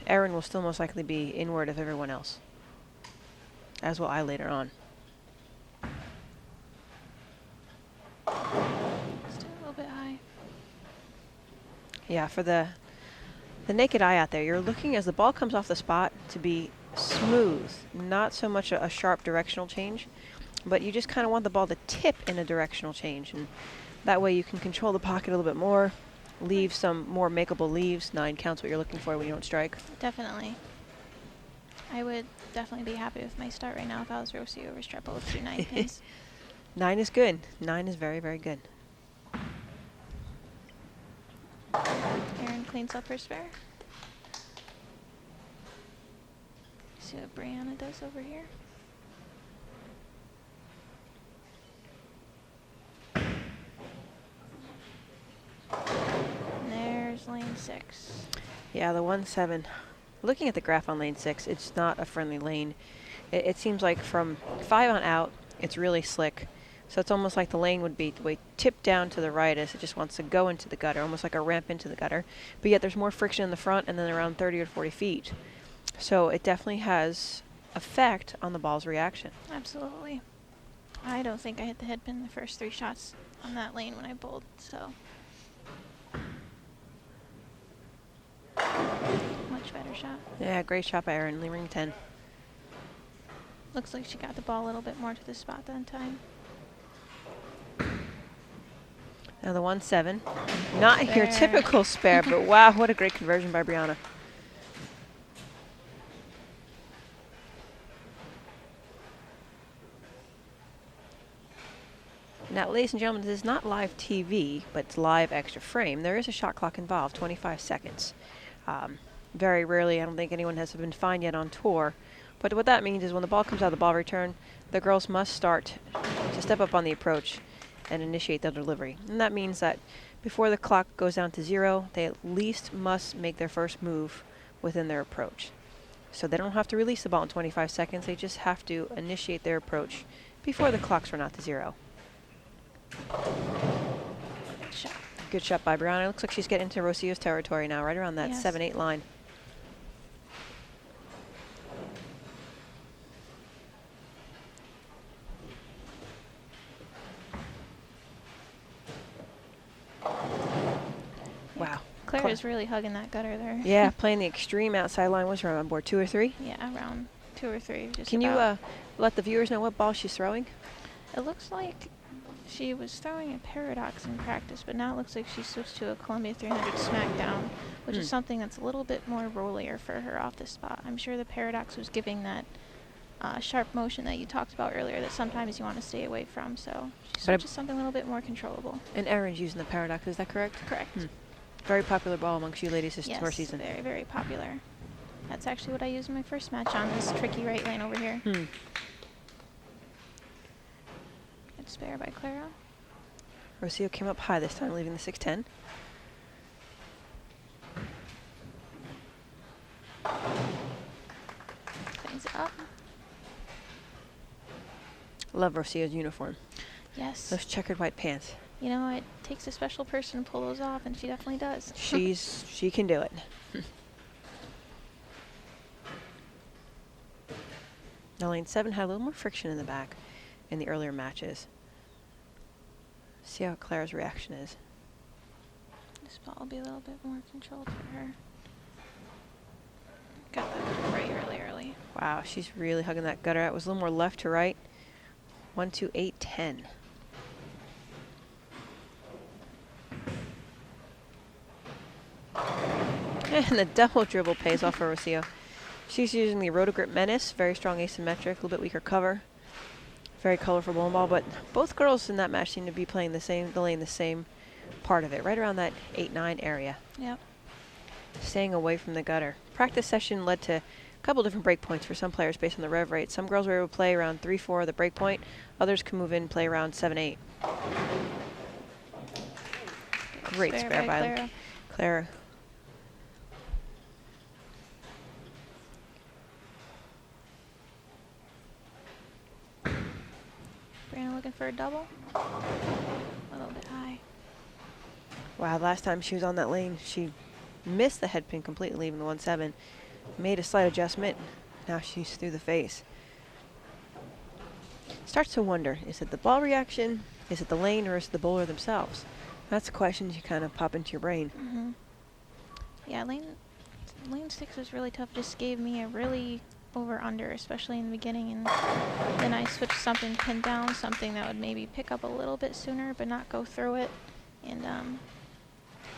Erin will still most likely be inward of everyone else, as will I later on. Still a little bit high. Yeah, for the naked eye out there, you're looking as the ball comes off the spot to be smooth, not so much a sharp directional change, but you just kind of want the ball to tip in a directional change, and that way you can control the pocket a little bit more, leave some more makeable leaves. 9 counts what you're looking for when you don't strike. Definitely. I would definitely be happy with my start right now if I was Rocio Restrepo with 2 9-pins. 9 is good. 9 is very, very good. Erin cleans up her spare. See what Bryanna does over here. And there's lane 6. Yeah, the 1-7. Looking at the graph on lane 6, it's not a friendly lane. It seems like from 5 on out, it's really slick. So it's almost like the lane would be the way tipped down to the right as it just wants to go into the gutter, almost like a ramp into the gutter. But yet there's more friction in the front and then around 30 or 40 feet. So it definitely has effect on the ball's reaction. Absolutely. I don't think I hit the head pin the first 3 shots on that lane when I bowled, so. Much better shot. Yeah, great shot by Erin, ring 10. Looks like she got the ball a little bit more to the spot that time. Now the 1-7. Not your Spare. typical spare, but wow, what a great conversion by Bryanna. Now, ladies and gentlemen, this is not live TV, but it's live extra frame. There is a shot clock involved, 25 seconds. Very rarely, I don't think anyone has been fined yet on tour. But what that means is when the ball comes out of the ball return, the girls must start to step up on the approach and initiate their delivery. And that means that before the clock goes down to 0, they at least must make their first move within their approach. So they don't have to release the ball in 25 seconds. They just have to initiate their approach before the clocks run out to 0. Good shot. Good shot by Bryanna. Looks like she's getting into Rocio's territory now, right around that Yes. 7-8 line. Wow. Clara's really hugging that gutter there. Yeah, playing the extreme outside line. Was her on board 2 or 3? Yeah, around 2 or 3. Just Can you about. let the viewers know what ball she's throwing? It looks like she was throwing a Paradox in practice, but now it looks like she switched to a Columbia 300 Smackdown, which is something that's a little bit more rollier for her off the spot. I'm sure the Paradox was giving that sharp motion that you talked about earlier that sometimes you want to stay away from, so she switches something a little bit more controllable. And Erin's using the Paradox, is that correct? Correct. Very popular ball amongst you ladies this Yes, tour season. very, very popular. That's actually what I used in my first match on this tricky right lane over here. Good spare by Clara. Rocio came up high this time, leaving the 6-10. Cleans it up. Love Rocio's uniform. Yes. Those checkered white pants. You know, it takes a special person to pull those off, and she definitely does. She can do it. Now lane 7 had a little more friction in the back in the earlier matches. See how Clara's reaction is. This ball will be a little bit more controlled for her. Got that right early. Wow, she's really hugging that gutter out. It was a little more left to right. 1, 2, 8, 10. And the double dribble pays off for Rocio. She's using the Rotogrip Menace, very strong asymmetric, a little bit weaker cover. Very colorful bowling ball, but both girls in that match seem to be playing the lane the same part of it, right around that 8-9 area. Yep. Staying away from the gutter. Practice session led to a couple different break points for some players based on the rev rate. Some girls were able to play around 3-4 the break point. Others can move in and play around 7-8. Great spare by Clara. Bryanna looking for a double. A little bit high. Wow, last time she was on that lane, she missed the head pin completely, leaving the 1-7. Made a slight adjustment. Now she's through the face. Starts to wonder, is it the ball reaction, is it the lane, or is it the bowler themselves? That's questions you kind of pop into your brain. Yeah, lane 6 was really tough. Just gave me a really over-under, especially in the beginning, and then I switched something pinned down, something that would maybe pick up a little bit sooner but not go through it, and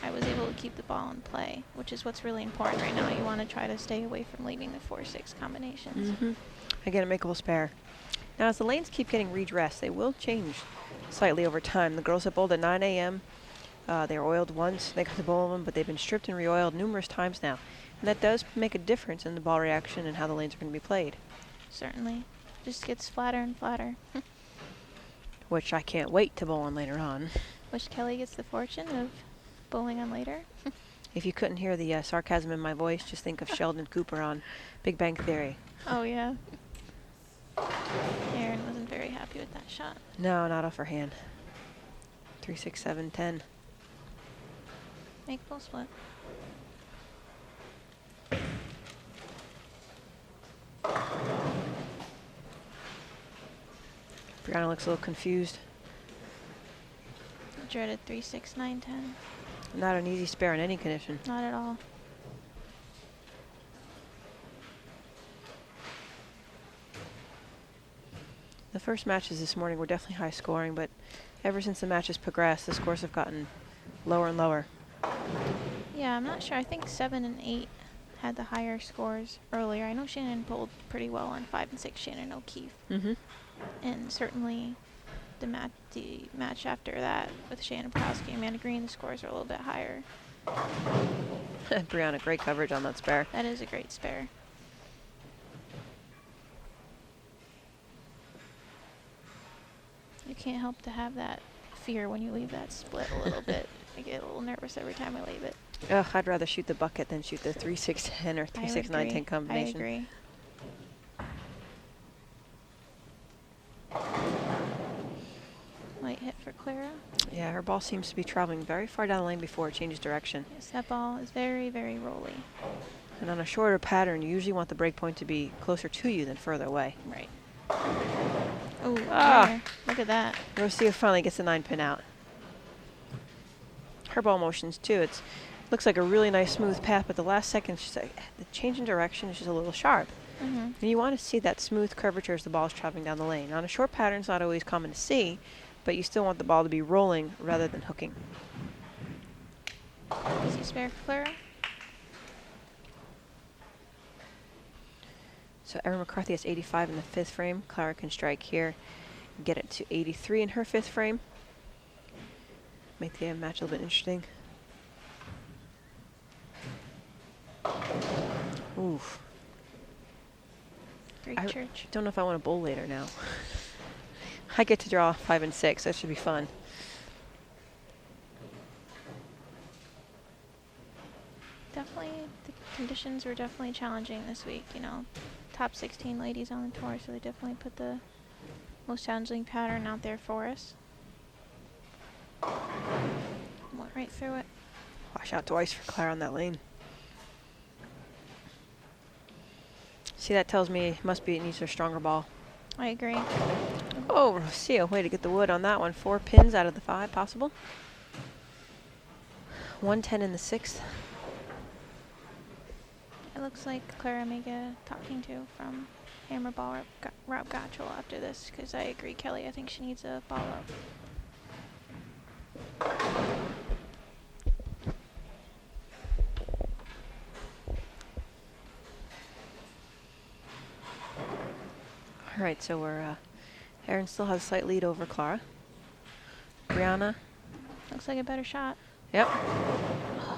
I was able to keep the ball in play, which is what's really important right now. You want to try to stay away from leaving the 4-6 combinations. Again, a makeable spare. Now, as the lanes keep getting redressed, they will change slightly over time. The girls that bowled at 9 a.m., they were oiled once. They got to bowl them, but they've been stripped and re-oiled numerous times now. And that does make a difference in the ball reaction and how the lanes are going to be played. Certainly. Just gets flatter and flatter. Which I can't wait to bowl on later on. Wish Kelly gets the fortune of bowling on later. If you couldn't hear the sarcasm in my voice, just think of Sheldon Cooper on Big Bang Theory. Oh, yeah. Erin wasn't very happy with that shot. No, not off her hand. 3, 6, 7, 10. Make full split. Bryanna looks a little confused. Dreaded 3, 6, 9, 10. Not an easy spare in any condition. Not at all. The first matches this morning were definitely high scoring, but ever since the matches progressed, the scores have gotten lower and lower. Yeah, I'm not sure. I think 7 and 8 had the higher scores earlier. I know Shannon bowled pretty well on 5 and 6, Shannon O'Keefe. And certainly the match after that with Shannon Pluhowsky and Greene, the scores are a little bit higher. Bryanna, great coverage on that spare. That is a great spare. You can't help to have that fear when you leave that split a little bit. I get a little nervous every time I leave it. Ugh, I'd rather shoot the bucket than shoot the 3, 6, 10 or 3, 6, 9, 10 combination. I agree. late hit for Clara. Yeah, her ball seems to be traveling very far down the lane before it changes direction. Yes, that ball is very, very rolly. And on a shorter pattern, you usually want the break point to be closer to you than further away. Right. Oh, Ah. look at that. Rocio finally gets the 9-pin out. Her ball motions too. It looks like a really nice smooth path, but the last second, she's like, the change in direction is just a little sharp. Mm-hmm. And you want to see that smooth curvature as the ball is traveling down the lane. On a short pattern, it's not always common to see, but you still want the ball to be rolling rather than hooking. Easy spare for Clara. So Erin McCarthy has 85 in the 5th frame. Clara can strike here, get it to 83 in her 5th frame. Make the match a little bit interesting. Oof. Great I church. don't know if I want to bowl later now. I get to draw 5 and 6. That should be fun. Definitely, the conditions were definitely challenging this week. You know, top 16 ladies on the tour, so they definitely put the most challenging pattern out there for us. Went right through it. Wash out twice for Clara on that lane. See, that tells me it needs a stronger ball. I agree. Oh, Rocio, way to get the wood on that one. 4 pins out of the 5 possible. 110 in the 6th. It looks like Clara may get a talking to from Hammer Ball Rob Gotchel after this, because I agree, Kelly. I think she needs a ball up. All right, so Erin still has a slight lead over Clara. Bryanna. Looks like a better shot. Yep.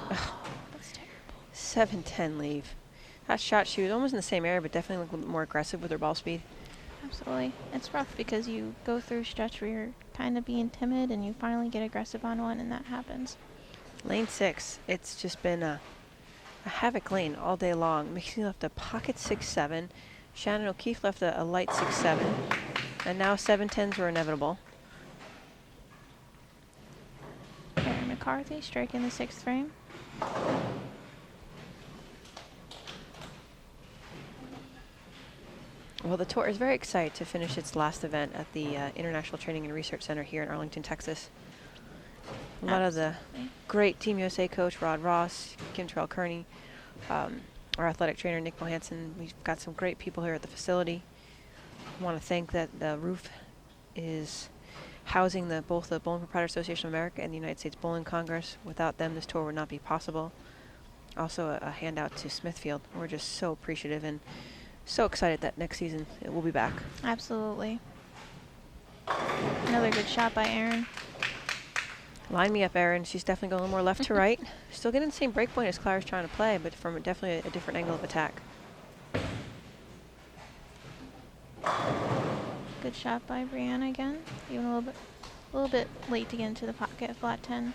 That's terrible. 7-10 leave. That shot, she was almost in the same area, but definitely looked a little bit more aggressive with her ball speed. Absolutely. It's rough because you go through a stretch where you're kind of being timid and you finally get aggressive on one, and that happens. Lane 6, it's just been a havoc lane all day long. Missy left a pocket 6-7. Shannon O'Keefe left a light 6-7. And now 7-10s were inevitable. Erin McCarthy striking the 6th frame. Well, the tour is very excited to finish its last event at the International Training and Research Center here in Arlington, Texas. A lot of the great Team USA coach, Rod Ross, Kim Terrell-Kearney, our athletic trainer, Nick Mohanson. We've got some great people here at the facility. I want to thank that the roof is housing both the Bowling Proprietors Association of America and the United States Bowling Congress. Without them, this tour would not be possible. Also, a handout to Smithfield. We're just so appreciative and so excited that next season it will be back. Absolutely. Another good shot by Erin. Line me up, Erin. She's definitely going a little more left to right. Still getting the same break point as Clara's trying to play, but from definitely a different angle of attack. Good shot by Bryanna again. Even a little bit late to get into the pocket. Flat 10.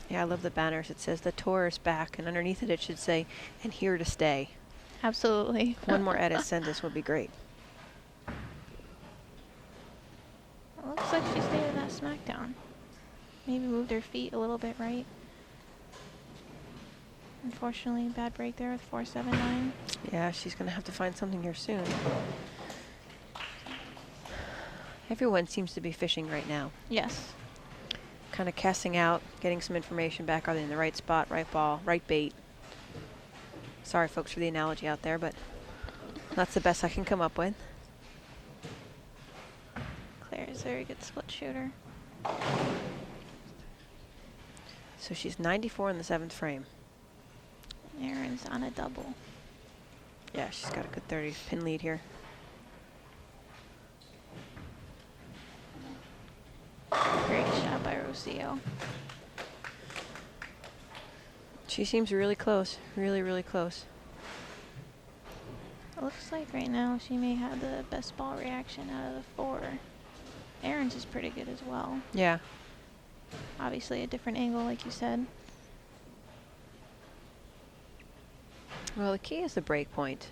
Yeah, I love the banners. It says the tour is back, and underneath it, it should say, and here to stay. Absolutely. One more edit send us would be great. It looks like she stayed in that smackdown. Maybe moved her feet a little bit right. Unfortunately, bad break there with 479. Yeah, she's going to have to find something here soon. Everyone seems to be fishing right now. Yes. Kind of casting out, getting some information back. Are they in the right spot, right ball, right bait? Sorry, folks, for the analogy out there, but that's the best I can come up with. Claire is a very good split shooter. So she's 94 in the 7th frame. Erin's on a double. Yeah, she's got a good 30 pin lead here. Great shot by Rocio. She seems really close, really, really close. It looks like right now she may have the best ball reaction out of the 4. Erin's is pretty good as well. Yeah. Obviously a different angle, like you said. Well, the key is the break point.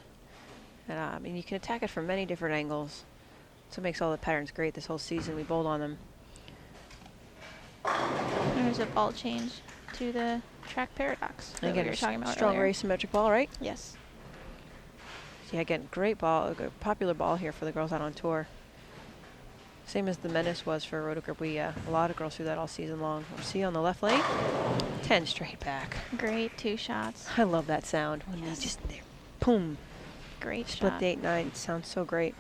And, I mean, you can attack it from many different angles. That's what makes all the patterns great this whole season. We bowled on them. There's a ball change to the track paradox that we Again, were talking about strong, earlier. asymmetric ball, right? Yes. Yeah, again, great ball, a popular ball here for the girls out on tour. Same as the Menace was for Roto Group. A lot of girls threw that all season long. We'll see on the left lane, 10 straight back. Great 2 shots. I love that sound when Yes. they just, boom, Great split shot. the 8-9. It sounds so great.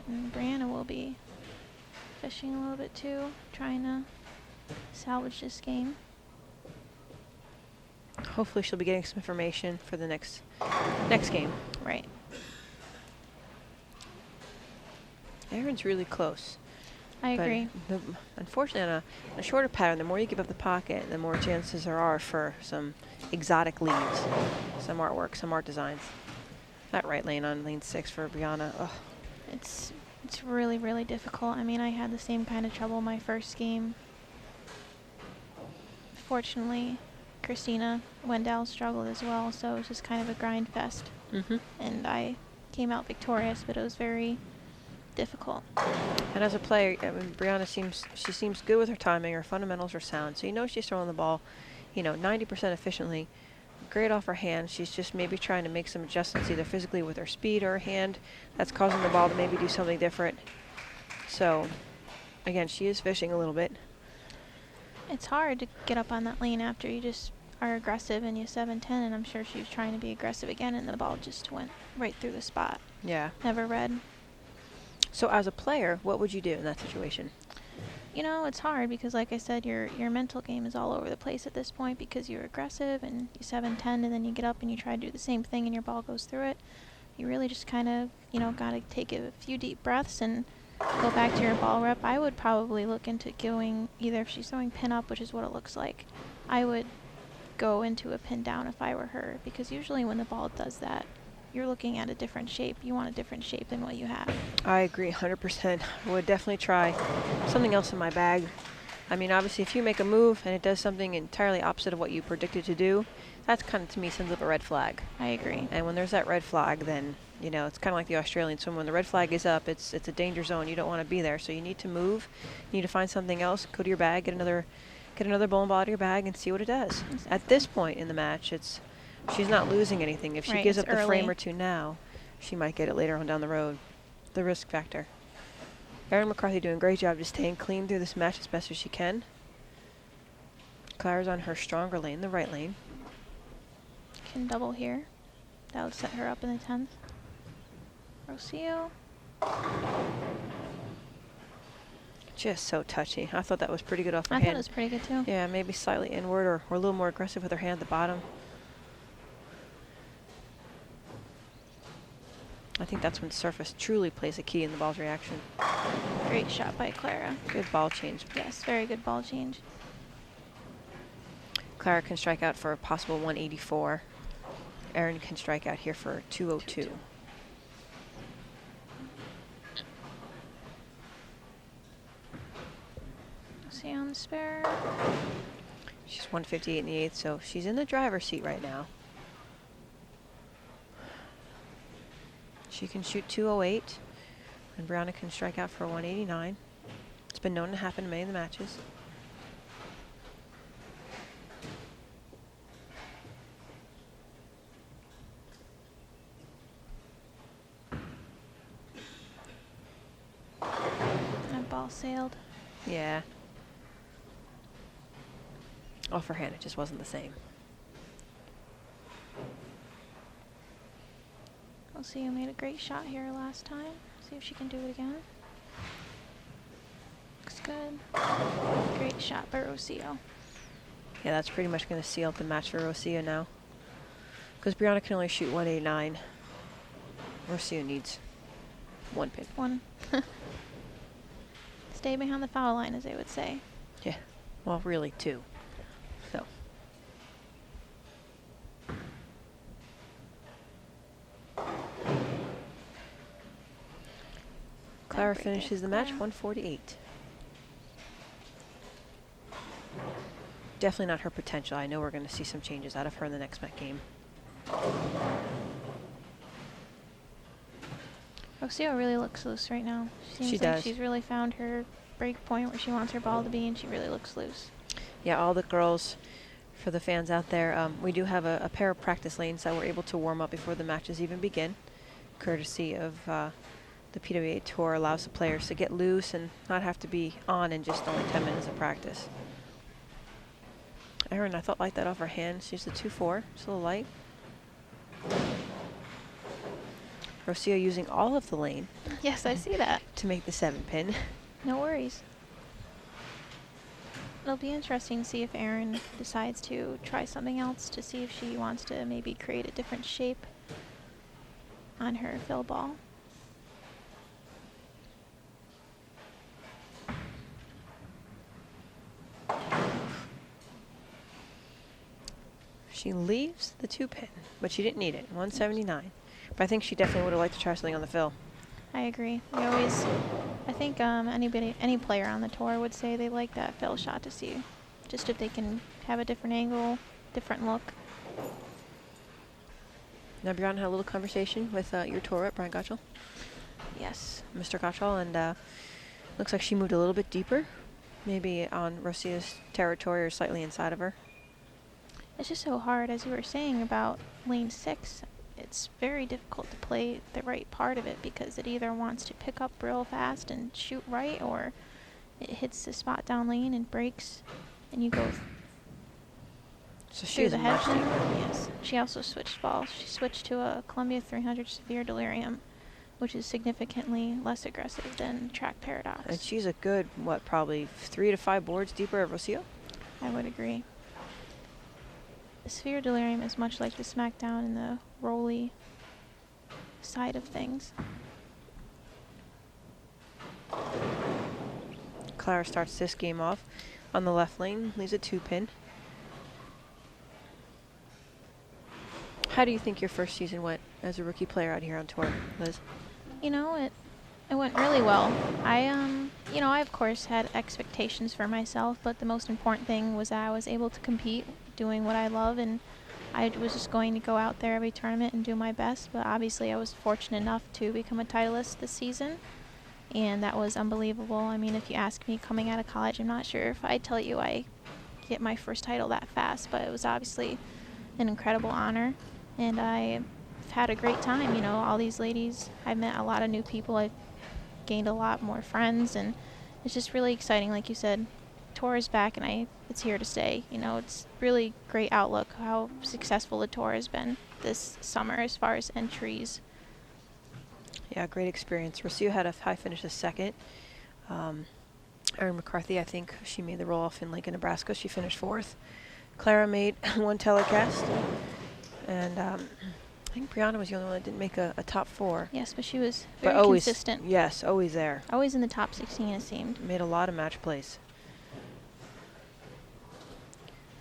And Bryanna will be fishing a little bit too, trying to salvage this game. Hopefully she'll be getting some information for the next game. Right. Erin's really close. I but agree. Unfortunately, on a shorter pattern, the more you give up the pocket, the more chances there are for some exotic leads, some artwork, some art designs. That right lane on lane 6 for Bryanna. Ugh. It's really, really difficult. I mean, I had the same kind of trouble my first game. Fortunately, Kristina, Wendell struggled as well, so it was just kind of a grind fest. And I came out victorious, but it was very difficult. And as a player, I mean, Bryanna seems good with her timing. Her fundamentals are sound, so you know she's throwing the ball, 90% efficiently. Great off her hand. She's just maybe trying to make some adjustments, either physically with her speed or her hand, that's causing the ball to maybe do something different. So, again, she is fishing a little bit. It's hard to get up on that lane after you just are aggressive and you 7-10, and I'm sure she was trying to be aggressive again, and the ball just went right through the spot. Yeah. Never read. So as a player, what would you do in that situation? It's hard because, like I said, your mental game is all over the place at this point because you're aggressive and you 7-10, and then you get up and you try to do the same thing and your ball goes through it. You really just kind of, got to take a few deep breaths and go back to your ball rep. I would probably look into going, either if she's throwing pin up, which is what it looks like, I would go into a pin down if I were her, because usually when the ball does that, you're looking at a different shape. You want a different shape than what you have. I agree 100%. I would definitely try something else in my bag. I mean, obviously, if you make a move and it does something entirely opposite of what you predicted to do, that's kind of, to me, sends up a red flag. I agree. And when there's that red flag, then, it's kind of like the Australian swim. When the red flag is up, it's a danger zone. You don't want to be there. So you need to move. You need to find something else. Go to your bag, get another bowling ball out of your bag, and see what it does. Exactly. At this point in the match, she's not losing anything. If she Right, gives it's up the frame early. or two now, she might get it later on down the road. The risk factor. Erin McCarthy doing a great job just staying clean through this match as best as she can. Clara's on her stronger lane, the right lane. Can double here. That would set her up in the 10th. Rocio. Just so touchy. I thought that was pretty good off her I hand. thought it was pretty good too. Yeah, maybe slightly inward or a little more aggressive with her hand at the bottom. I think that's when surface truly plays a key in the ball's reaction. Great shot by Clara. Good ball change. Yes, very good ball change. Clara can strike out for a possible 184. Erin can strike out here for 202. See on the spare. She's 158 in the 8th, so she's in the driver's seat right now. She can shoot 208, and Bryanna can strike out for 189. It's been known to happen in many of the matches. That ball sailed. Yeah. Off her hand, it just wasn't the same. Elysia made a great shot here last time. See if she can do it again. Looks good. Great shot by Rocio. Yeah, that's pretty much going to seal up the match for Rocio now. Because Bryanna can only shoot 189. Rocio needs one pin. One. Stay behind the foul line, as they would say. Yeah. Well, really, two. So. Clara Break it, finishes the match Clara. 148. definitely not her potential. I know we're going to see some changes out of her in the next Met game. Rocio really looks loose right now. Seems She like does. she's really found her break point where she wants her ball to be, and she really looks loose. Yeah, all the girls, for the fans out there, we do have a pair of practice lanes that we're able to warm up before the matches even begin, courtesy of the PWBA Tour. Allows the players to get loose and not have to be on in just only 10 minutes of practice. Erin, I thought light that off her hand. She's the 2-4, just a little light. Rocio using all of the lane Yes, I see that. to make the 7-pin. No worries. It'll be interesting to see if Erin decides to try something else, to see if she wants to maybe create a different shape on her fill ball. She leaves the 2-pin, but she didn't need it, 179. But I think she definitely would have liked to try something on the fill. I agree. We always, I think any player on the tour would say they like that fill shot to see, just if they can have a different angle, different look. Now, Bryanna had a little conversation with your tour rep, Brian Gottschall. Yes. Mr. Gottschall, and looks like she moved a little bit deeper, maybe on Rocio's territory or slightly inside of her. It's just so hard, as you were saying about lane 6. It's very difficult to play the right part of it because it either wants to pick up real fast and shoot right, or it hits the spot down lane and breaks, and you go So she through is the much hedge. deeper. Yes. She also switched balls. She switched to a Columbia 300 Severe Delirium, which is significantly less aggressive than Track Paradox. And she's a good, what, probably 3 to 5 boards deeper of Rocio? I would agree. The Sphere Delirium is much like the Smackdown and the Rolly side of things. Clara starts this game off on the left lane, leaves a 2-pin. How do you think your first season went as a rookie player out here on tour, Liz? You know, it went really well. I of course had expectations for myself, but the most important thing was that I was able to compete doing what I love, and I was just going to go out there every tournament and do my best. But obviously I was fortunate enough to become a titleist this season, and that was unbelievable. I mean, if you ask me coming out of college, I'm not sure if I'd tell you I get my first title that fast, but it was obviously an incredible honor, and I've had a great time. You know, all these ladies, I've met a lot of new people, I've gained a lot more friends, and it's just really exciting. Like you said, tour is back, and it's here to stay. You know, it's really great outlook how successful the tour has been this summer as far as entries. Yeah, great experience. Rocio had a high finish as second. Erin McCarthy, I think she made the roll-off in Lincoln, Nebraska. She finished 4th. Clara made one telecast. And I think Bryanna was the only one that didn't make a top 4. Yes, but she was But very always, consistent. yes, always there. Always in the top 16, it seemed. Made a lot of match plays.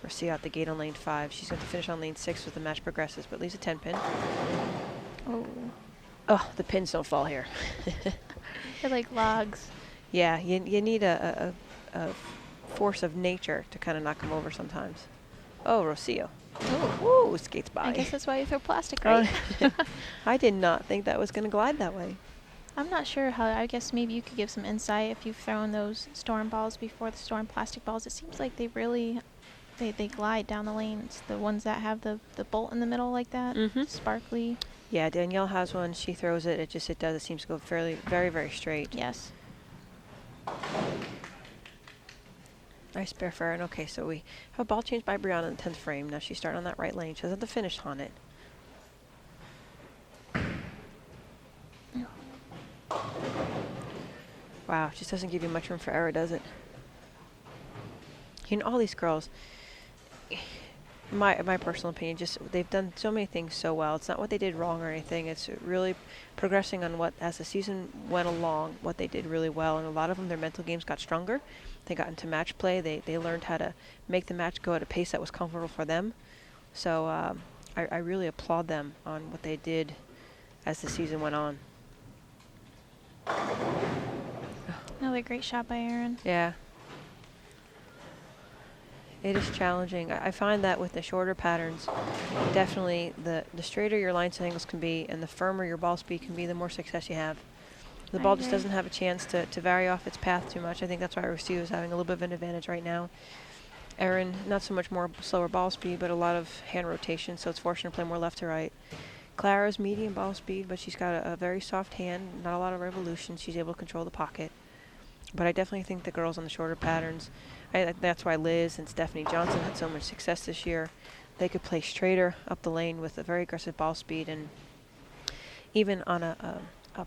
Rocio out the gate on lane 5. She's going to finish on lane 6 with the match progresses, but leaves a 10-pin. Oh, Oh, the pins don't fall here. they're like logs. Yeah, you need a force of nature to kind of knock them over sometimes. Oh, Rocio. Oh, Ooh, skates by. I guess that's why you throw plastic, right? I did not think that was going to glide that way. I'm not sure how. I guess maybe you could give some insight if you've thrown those storm balls before, the storm plastic balls. It seems like they really, they glide down the lane. It's the ones that have the bolt in the middle like that, sparkly. Yeah, Danielle has one. She throws it. It seems to go very, very straight. Yes. Nice spare for Erin. Okay, so we have a ball change by Bryanna in the 10th frame. Now she's starting on that right lane. She doesn't have to finish on it. Wow, just doesn't give you much room for error, does it? You know, all these girls, my personal opinion, just they've done so many things so well. It's not what they did wrong or anything. It's really progressing on what, as the season went along, what they did really well. And a lot of them, their mental games got stronger. They got into match play. They learned how to make the match go at a pace that was comfortable for them. So I really applaud them on what they did as the season went on. Another great shot by Erin. Yeah. It is challenging. I find that with the shorter patterns, definitely the straighter your lines and angles can be and the firmer your ball speed can be, the more success you have. The I ball just agree. doesn't have a chance to vary off its path too much. I think that's why Rocio is having a little bit of an advantage right now. Erin, not so much more slower ball speed, but a lot of hand rotation, so it's forcing her to play more left to right. Clara's medium ball speed, but she's got a very soft hand, not a lot of revolution. She's able to control the pocket. But I definitely think the girls on the shorter patterns, that's why Liz and Stephanie Johnson had so much success this year. They could play straighter up the lane with a very aggressive ball speed, and even on a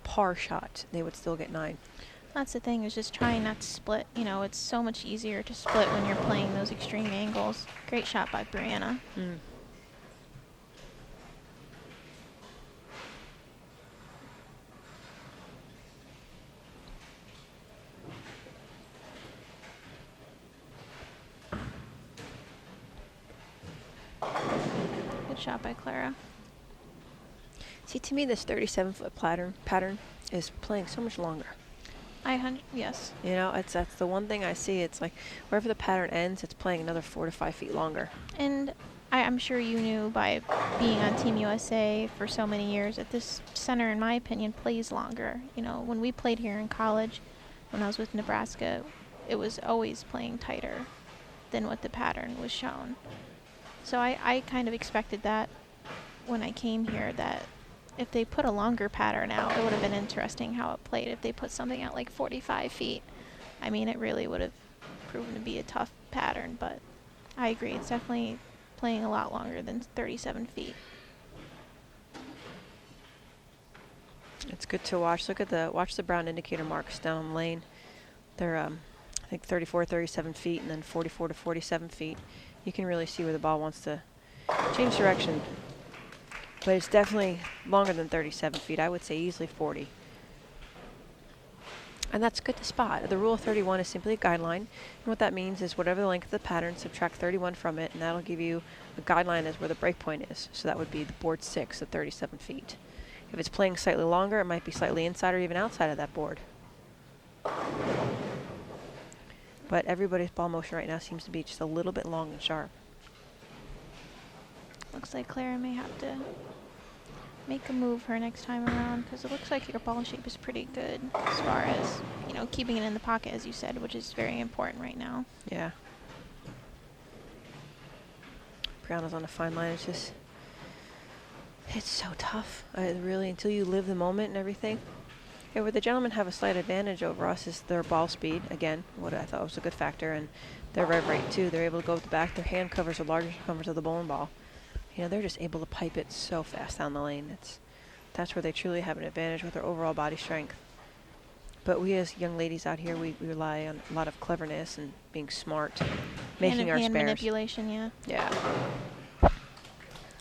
par shot, they would still get 9. That's the thing, is just trying not to split. You know, it's so much easier to split when you're playing those extreme angles. Great shot by Bryanna. Good shot by Clara. See, to me, this 37-foot pattern is playing so much longer. Yes. You know, that's the one thing I see. It's like wherever the pattern ends, it's playing another 4 to 5 feet longer. And I'm sure you knew by being on Team USA for so many years that this center, in my opinion, plays longer. You know, when we played here in college, when I was with Nebraska, it was always playing tighter than what the pattern was shown. So I kind of expected that when I came here, that if they put a longer pattern out, it would have been interesting how it played. If they put something out like 45 feet, I mean, it really would have proven to be a tough pattern, but I agree. It's definitely playing a lot longer than 37 feet. It's good to watch. Watch the brown indicator marks down the lane. They're, I think 34, 37 feet, and then 44 to 47 feet. You can really see where the ball wants to change direction. But it's definitely longer than 37 feet. I would say easily 40. And that's good to spot. The rule of 31 is simply a guideline. And what that means is whatever the length of the pattern, subtract 31 from it, and that'll give you a guideline as where the break point is. So that would be the board 6 at 37 feet. If it's playing slightly longer, it might be slightly inside or even outside of that board. But everybody's ball motion right now seems to be just a little bit long and sharp. Looks like Clara may have to make a move her next time around, because it looks like your ball shape is pretty good as far as, you know, keeping it in the pocket, as you said, which is very important right now. Yeah. Bryanna's on a fine line. It's so tough. Really, until you live the moment and everything. Yeah, where the gentlemen have a slight advantage over us is their ball speed. Again, what I thought was a good factor, and their rev rate too. They're able to go with the back. Their hand covers are larger circumference of the bowling ball. You know, they're just able to pipe it so fast down the lane. That's where they truly have an advantage with their overall body strength. But we as young ladies out here, we rely on a lot of cleverness and being smart, making our hand spares. manipulation, yeah. Yeah.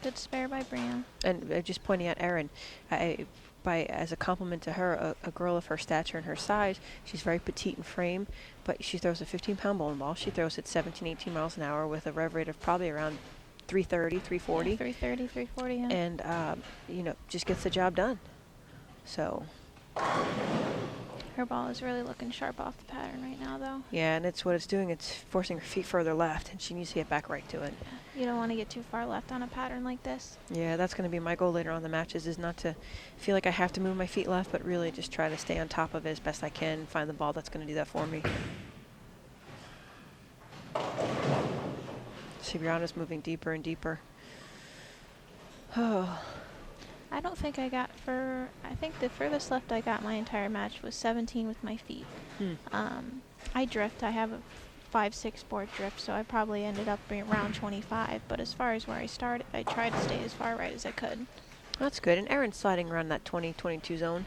Good spare by Bryanna. And just pointing out Erin, as a compliment to her, a girl of her stature and her size, she's very petite in frame, but she throws a 15-pound bowling ball. She throws it 17, 18 miles an hour with a rev rate of probably around 330, 340. Yeah, 330, 340, yeah. And, you know, just gets the job done. So. Her ball is really looking sharp off the pattern right now, though. Yeah, and it's what it's doing. It's forcing her feet further left, and she needs to get back right to it. Yeah. You don't want to get too far left on a pattern like this. Yeah, that's going to be my goal later on in the matches, is not to feel like I have to move my feet left, but really just try to stay on top of it as best I can and find the ball that's going to do that for me. Bryanna's moving deeper and deeper. Oh. I don't think I think the furthest left I got my entire match was 17 with my feet. I drift. I have a 5-6 board drift, so I probably ended up being around 25. But as far as where I started, I tried to stay as far right as I could. That's good. And Erin's sliding around that 20-22 zone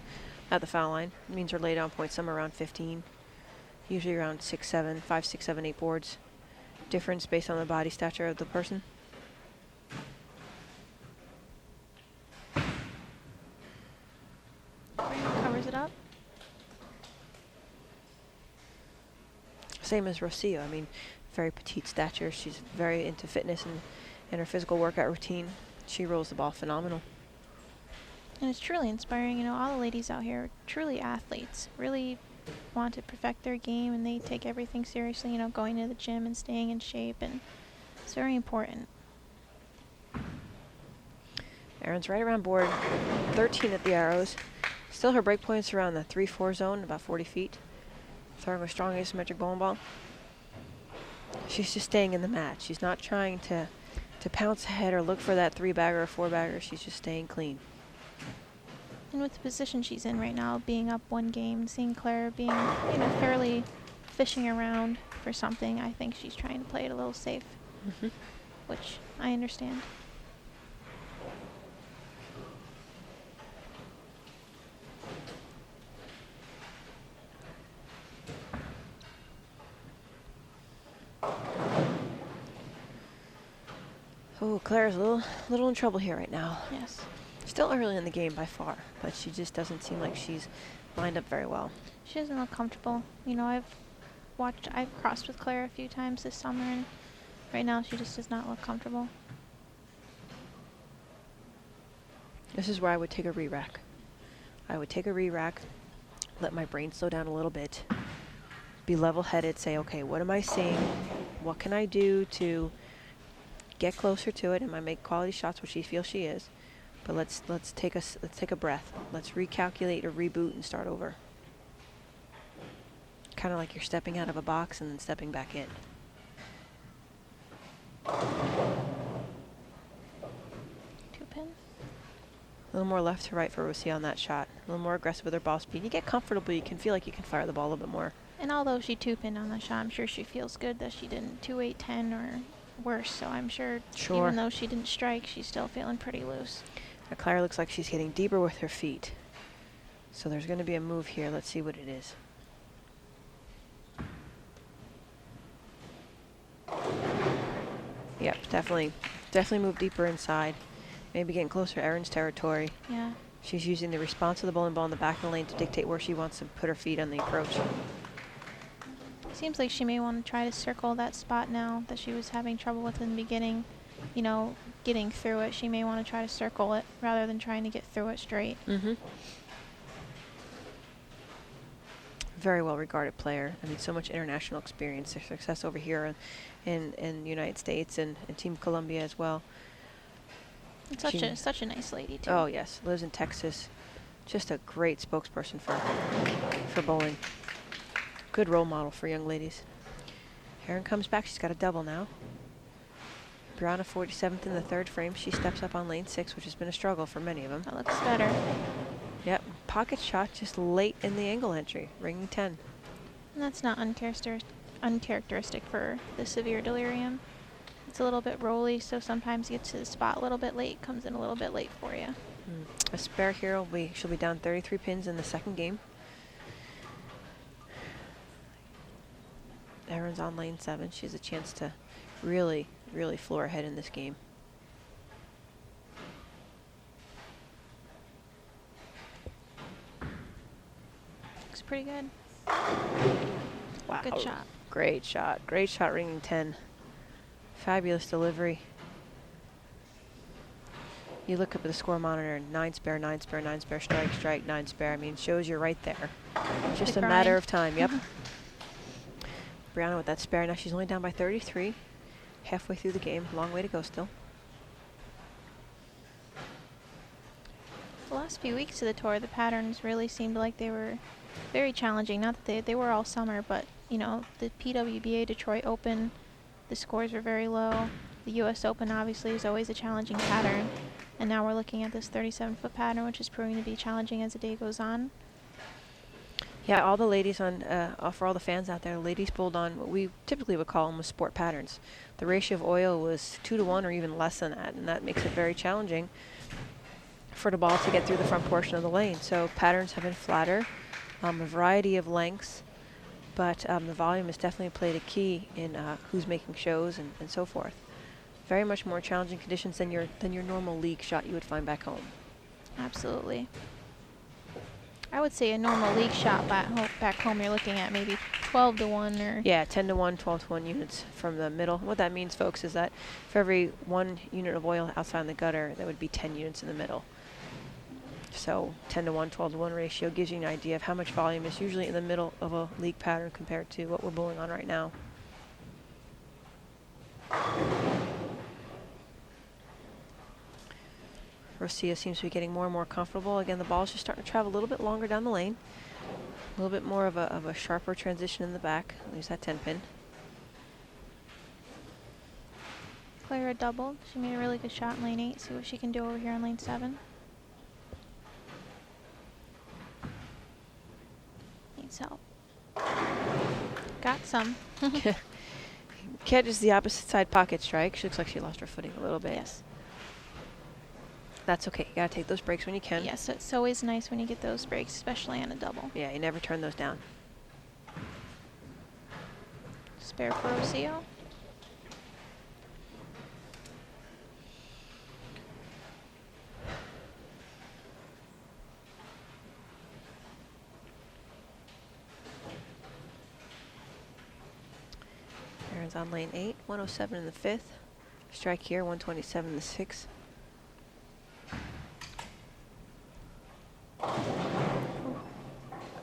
at the foul line. It means her lay down points somewhere around 15. Usually around 6, 7, 5, 6, 7, 8 boards. Difference based on the body stature of the person. Covers it up. Same as Rocio. I mean, very petite stature. She's very into fitness and her physical workout routine. She rolls the ball phenomenal. And it's truly inspiring. You know, all the ladies out here are truly athletes. Really want to perfect their game and they take everything seriously, you know, going to the gym and staying in shape, and it's very important. Erin's right around board 13 at the arrows. Still her break points around the 3-4 zone, about 40 feet. Throwing a strong asymmetric bowling ball. She's just staying in the match. She's not trying to pounce ahead or look for that 3-bagger or 4-bagger. She's just staying clean. And with the position she's in right now, being up 1 game, seeing Clara being, you know, fairly fishing around for something, I think she's trying to play it a little safe, which I understand. Oh, Clara's a little in trouble here right now. Yes. Still early in the game by far, but she just doesn't seem like she's lined up very well. She doesn't look comfortable. You know, I've crossed with Clara a few times this summer, and right now she just does not look comfortable. This is where I would take a re-rack. I would take a re-rack, let my brain slow down a little bit, be level-headed, say, okay, what am I seeing? What can I do to get closer to it? Am I make quality shots, which she feels she is? But let's take a breath. Let's recalculate or reboot and start over. Kind of like you're stepping out of a box and then stepping back in. Two-pin. A little more left to right for Rocio on that shot. A little more aggressive with her ball speed. You get comfortable, you can feel like you can fire the ball a little bit more. And although she two-pinned on the shot, I'm sure she feels good that she didn't 2-8-10 or worse. So I'm sure, even though she didn't strike, she's still feeling pretty loose. Now Clara looks like she's hitting deeper with her feet. So there's going to be a move here. Let's see what it is. Yep, definitely move deeper inside. Maybe getting closer to Erin's territory. Yeah. She's using the response of the bowling ball in the back of the lane to dictate where she wants to put her feet on the approach. Seems like she may want to try to circle that spot now that she was having trouble with in the beginning. You know, getting through it. She may want to try to circle it rather than trying to get through it straight. Very well regarded player. I mean, so much international experience. Their success over here in the United States and Team Colombia as well. And such a nice lady too. Oh yes, lives in Texas. Just a great spokesperson for bowling. Good role model for young ladies. Erin comes back. She's got a double now. Bryanna 47th in the 3rd frame. She steps up on lane 6, which has been a struggle for many of them. That looks better. Yep, pocket shot just late in the angle entry, ringing 10. And that's not uncharacteristic for the severe delirium. It's a little bit rolly, so sometimes you get to the spot a little bit late, comes in a little bit late for you. A spare here, she'll be down 33 pins in the 2nd game. Erin's on lane 7. She has a chance to really floor ahead in this game. Looks pretty good. Wow. Good shot. Great shot. Great shot, ringing 10. Fabulous delivery. You look up at the score monitor, 9 spare, 9 spare, 9 spare, strike, 9 spare. I mean, shows you're right there. Just a matter of time. Yep. Bryanna with that spare. Now she's only down by 33. Halfway through the game. Long way to go still. The last few weeks of the tour, the patterns really seemed like they were very challenging. Not that they were all summer, but, you know, the PWBA Detroit Open, the scores were very low. The US Open obviously is always a challenging pattern. And now we're looking at this 37-foot pattern, which is proving to be challenging as the day goes on. Yeah, all the ladies on, for all the fans out there, ladies bowled on what we typically would call almost sport patterns. The ratio of oil was 2 to 1 or even less than that, and that makes it very challenging for the ball to get through the front portion of the lane. So patterns have been flatter, a variety of lengths, but the volume has definitely played a key in who's making shows and so forth. Very much more challenging conditions than your normal league shot you would find back home. Absolutely. I would say a normal league shot back home, you're looking at maybe 12 to 1 or... Yeah, 10 to 1, 12 to 1 units from the middle. What that means, folks, is that for every 1 unit of oil outside in the gutter, there would be 10 units in the middle. So 10-to-1, 12-to-1 ratio gives you an idea of how much volume is usually in the middle of a league pattern compared to what we're bowling on right now. Rocio seems to be getting more and more comfortable. Again, the ball's just starting to travel a little bit longer down the lane. A little bit more of a sharper transition in the back. There's that 10-pin. Clara doubled. She made a really good shot in lane 8. See what she can do over here in lane 7. Needs help. Got some. Catches the opposite side pocket strike. She looks like she lost her footing a little bit. Yes. That's okay. You gotta take those breaks when you can. Yes, it's always nice when you get those breaks, especially on a double. Yeah, you never turn those down. Spare for Rocio. Erin's on lane 8, 107 in the 5th. Strike here, 127 in the 6th.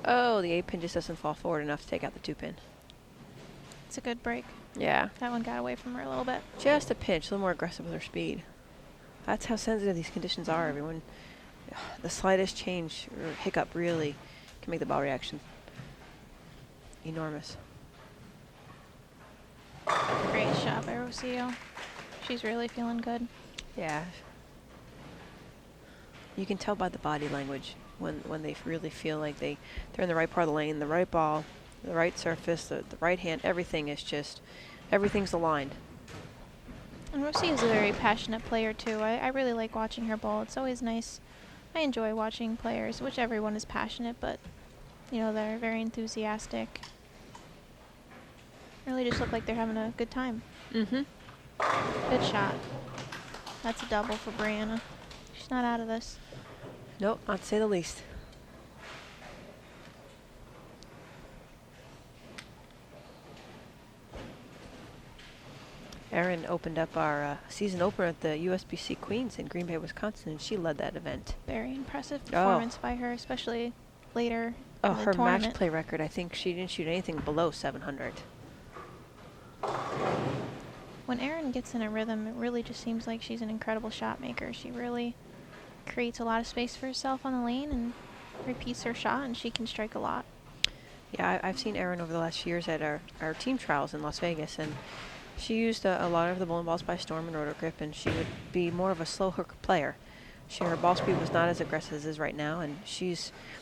Oh, the 8-pin just doesn't fall forward enough to take out the 2-pin. It's a good break. Yeah. That one got away from her a little bit. Just a pinch, a little more aggressive with her speed. That's how sensitive these conditions are, everyone. The slightest change or hiccup really can make the ball reaction enormous. Great shot by Rocio. She's really feeling good. Yeah. You can tell by the body language when they really feel like they're in the right part of the lane, the right ball, the right surface, the right hand, everything is just, everything's aligned. And Rocio is a very passionate player too. I really like watching her bowl. It's always nice. I enjoy watching players, which everyone is passionate, but you know, they're very enthusiastic. Really just look like they're having a good time. Mm-hmm. Good shot. That's a double for Bryanna. She's not out of this. Nope, not to say the least. Erin opened up our season opener at the USBC Queens in Green Bay, Wisconsin, and she led that event. Very impressive performance by her, especially later Oh, in the her tournament. match play record, I think she didn't shoot anything below 700. When Erin gets in a rhythm, it really just seems like she's an incredible shot maker. She really creates a lot of space for herself on the lane and repeats her shot, and she can strike a lot. Yeah, I've seen Erin over the last few years at our team trials in Las Vegas, and she used a lot of the bowling balls by storm and rotor grip, and she would be more of a slow hooker player. Her ball speed was not as aggressive as it is right now, and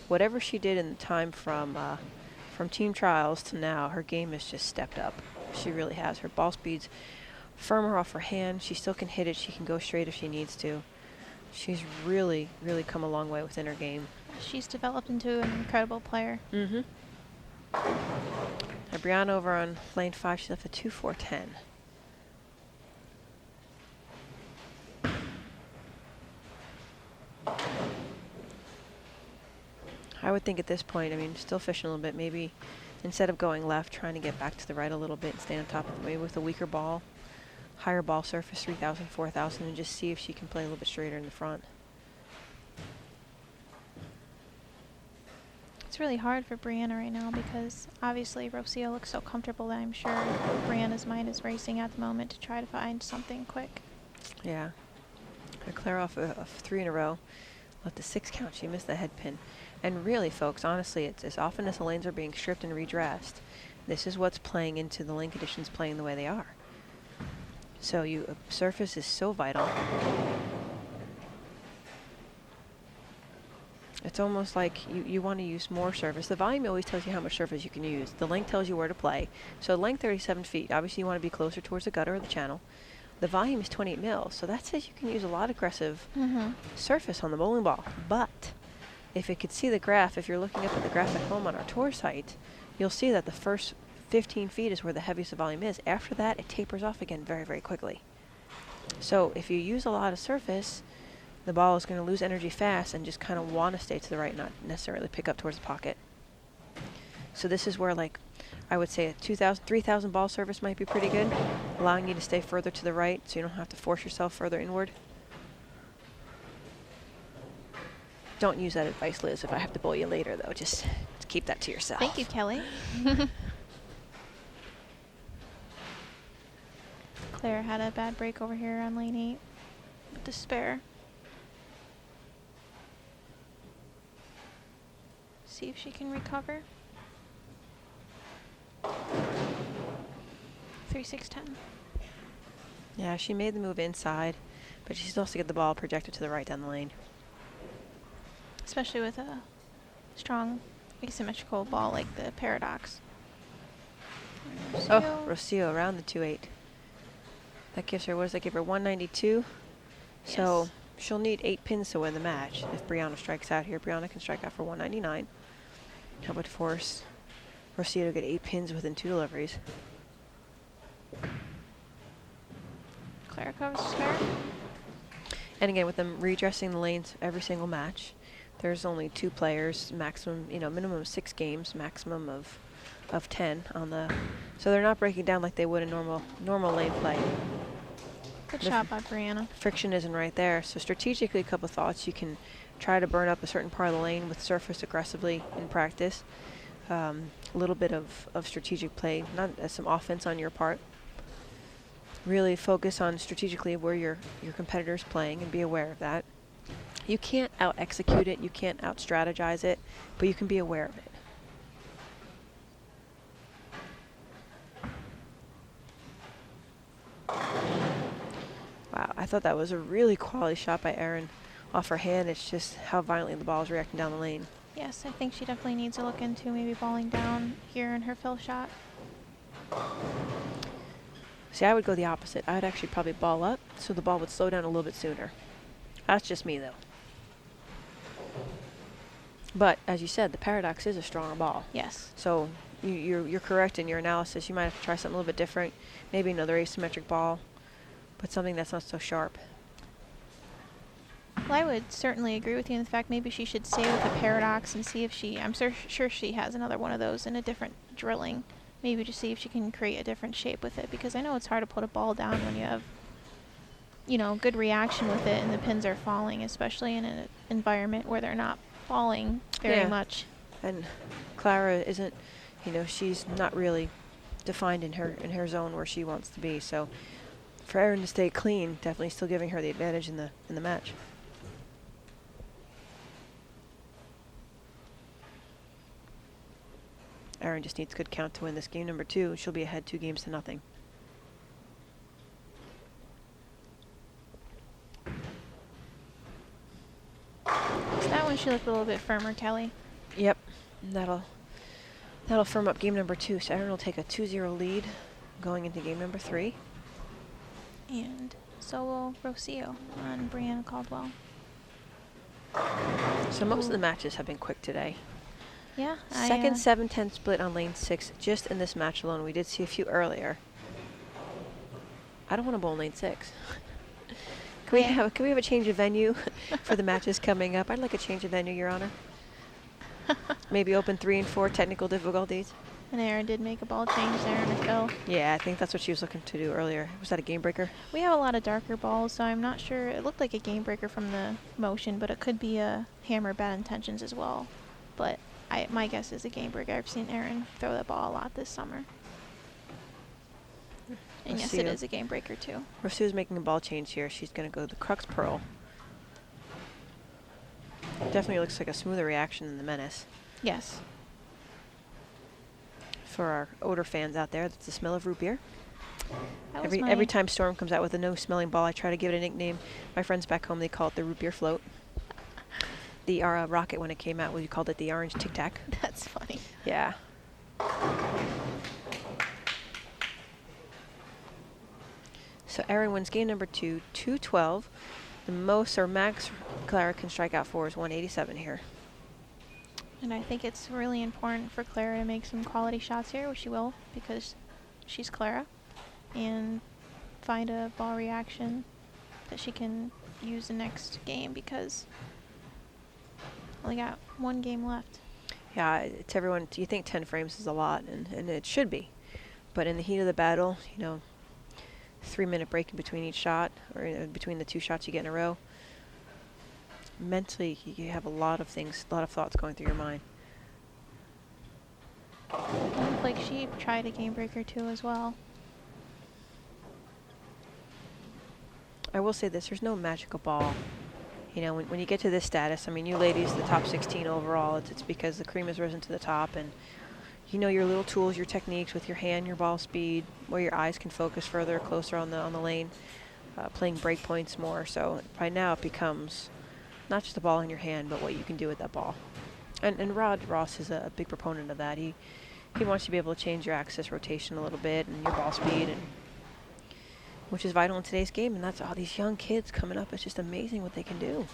whatever she did in the time from team trials to now, her game has just stepped up. She really has. Her ball speed's firmer off her hand. She still can hit it. She can go straight if she needs to. She's really, really come a long way within her game. She's developed into an incredible player. Mm-hmm. Now Bryanna over on lane 5, she's left a 2-4-10. I would think at this point, I mean, still fishing a little bit, maybe instead of going left, trying to get back to the right a little bit and stay on top of it, maybe with a weaker ball, higher ball surface, 3,000, 4,000, and just see if she can play a little bit straighter in the front. It's really hard for Bryanna right now because obviously Rocio looks so comfortable that I'm sure Brianna's mind is racing at the moment to try to find something quick. Yeah. Clara off of 3 in a row. Left a 6 count. She missed the head pin. And really, folks, honestly, it's as often as the lanes are being stripped and redressed, this is what's playing into the lane conditions playing the way they are. So surface is so vital. It's almost like you want to use more surface. The volume always tells you how much surface you can use. The length tells you where to play. So length 37 feet. Obviously, you want to be closer towards the gutter or the channel. The volume is 28 mils. So that says you can use a lot of aggressive surface on the bowling ball. But if you could see the graph, if you're looking up at the graph at home on our tour site, you'll see that the first 15 feet is where the heaviest the volume is. After that, it tapers off again very, very quickly. So if you use a lot of surface, the ball is going to lose energy fast and just kind of want to stay to the right, not necessarily pick up towards the pocket. So this is where, like, I would say a 2,000, 3,000 ball surface might be pretty good, allowing you to stay further to the right so you don't have to force yourself further inward. Don't use that advice, Liz, if I have to bowl you later, though. Just keep that to yourself. Thank you, Kelly. Clara had a bad break over here on lane 8 with the spare. See if she can recover. 3-6-10. Yeah, she made the move inside, but she still has to get the ball projected to the right down the lane. Especially with a strong asymmetrical ball like the Paradox. Oh, Rocio around the 2-8. That gives her, what does that give her, 192? So Yes. she'll need 8 pins to win the match. If Bryanna strikes out here, Bryanna can strike out for 199. That would force Rocio to get 8 pins within 2 deliveries. Clara covers spare. And again, with them redressing the lanes every single match, there's only 2 players, maximum, minimum of 6 games, maximum of 10 on the. So they're not breaking down like they would in normal lane play. Good The shot by Bryanna. Friction isn't right there. So strategically, a couple of thoughts. You can try to burn up a certain part of the lane with surface aggressively in practice. A little bit of strategic play, not some offense on your part. Really focus on strategically where your competitor's playing and be aware of that. You can't out-execute it, you can't out-strategize it, but you can be aware of it. Wow, I thought that was a really quality shot by Erin off her hand. It's just how violently the ball is reacting down the lane. Yes, I think she definitely needs to look into maybe balling down here in her fill shot. See, I would go the opposite. I'd actually probably ball up so the ball would slow down a little bit sooner. That's just me, though. But, as you said, the Paradox is a stronger ball. Yes. So you're correct in your analysis. You might have to try something a little bit different. Maybe another asymmetric ball, but something that's not so sharp. Well, I would certainly agree with you in the fact maybe she should stay with the Paradox and see if I'm sure she has another one of those in a different drilling. Maybe to see if she can create a different shape with it, because I know it's hard to put a ball down when you have, good reaction with it and the pins are falling, especially in an environment where they're not falling very much. And Clara isn't, she's not really defined in her zone where she wants to be. So for Erin to stay clean, definitely still giving her the advantage in the match. Erin just needs good count to win this game number 2. She'll be ahead 2 games to nothing. So that one she looked a little bit firmer, Kelly. Yep, that'll firm up game number 2. So Erin will take a 2-0 lead going into game number 3. And so will Rocio on Bryanna Caldwell. So most of the matches have been quick today. Yeah. Second 7-10 split on lane 6 just in this match alone. We did see a few earlier. I don't want to bowl lane 6. Can we have a change of venue for the matches coming up? I'd like a change of venue, Your Honor. Maybe open 3 and 4 technical difficulties. And Erin did make a ball change there in her fill. Yeah, I think that's what she was looking to do earlier. Was that a game breaker? We have a lot of darker balls, so I'm not sure. It looked like a game breaker from the motion, but it could be a hammer bad intentions as well. But my guess is a game breaker. I've seen Erin throw that ball a lot this summer. And yes, it is a game breaker too. Rocio's making a ball change here. She's going to go the Crux Pearl. Definitely looks like a smoother reaction than the Menace. Yes. For our odor fans out there, that's the smell of root beer. That was Every time Storm comes out with a no-smelling ball, I try to give it a nickname. My friends back home, they call it the root beer float. The Rocket, when it came out, we called it the orange Tic Tac. That's funny. Yeah. So Erin wins game number 2, 212. The most or max Clara can strike out for is 187 here. And I think it's really important for Clara to make some quality shots here, which she will, because she's Clara, and find a ball reaction that she can use the next game, because only got 1 game left. Yeah, it's everyone. You think 10 frames is a lot, and it should be. But in the heat of the battle, 3-minute break in between each shot, or between the 2 shots you get in a row, mentally you have a lot of thoughts going through your mind. It looked like she tried a game breaker too as well. I will say this, there's no magical ball. You know, when you get to this status, I mean, you ladies, the top 16 overall, it's because the cream has risen to the top, and you know your little tools, your techniques with your hand, your ball speed, where your eyes can focus further, closer on the lane, playing break points more. So by now it becomes not just the ball in your hand, but what you can do with that ball. And Rod Ross is a big proponent of that. He wants you to be able to change your axis rotation a little bit and your ball speed, and which is vital in today's game. And that's all these young kids coming up. It's just amazing what they can do.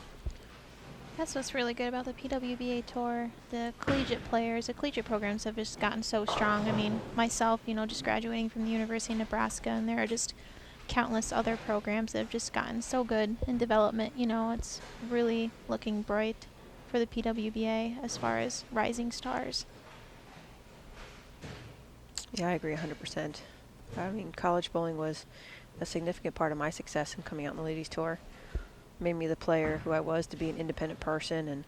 That's what's really good about the PWBA tour. The collegiate players, the collegiate programs have just gotten so strong. I mean, myself, you know, just graduating from the University of Nebraska, and there are just countless other programs that have just gotten so good in development. You know, it's really looking bright for the PWBA as far as rising stars. Yeah, I agree 100%. I mean, college bowling was a significant part of my success in coming out on the ladies tour. Made me the player who I was, to be an independent person, and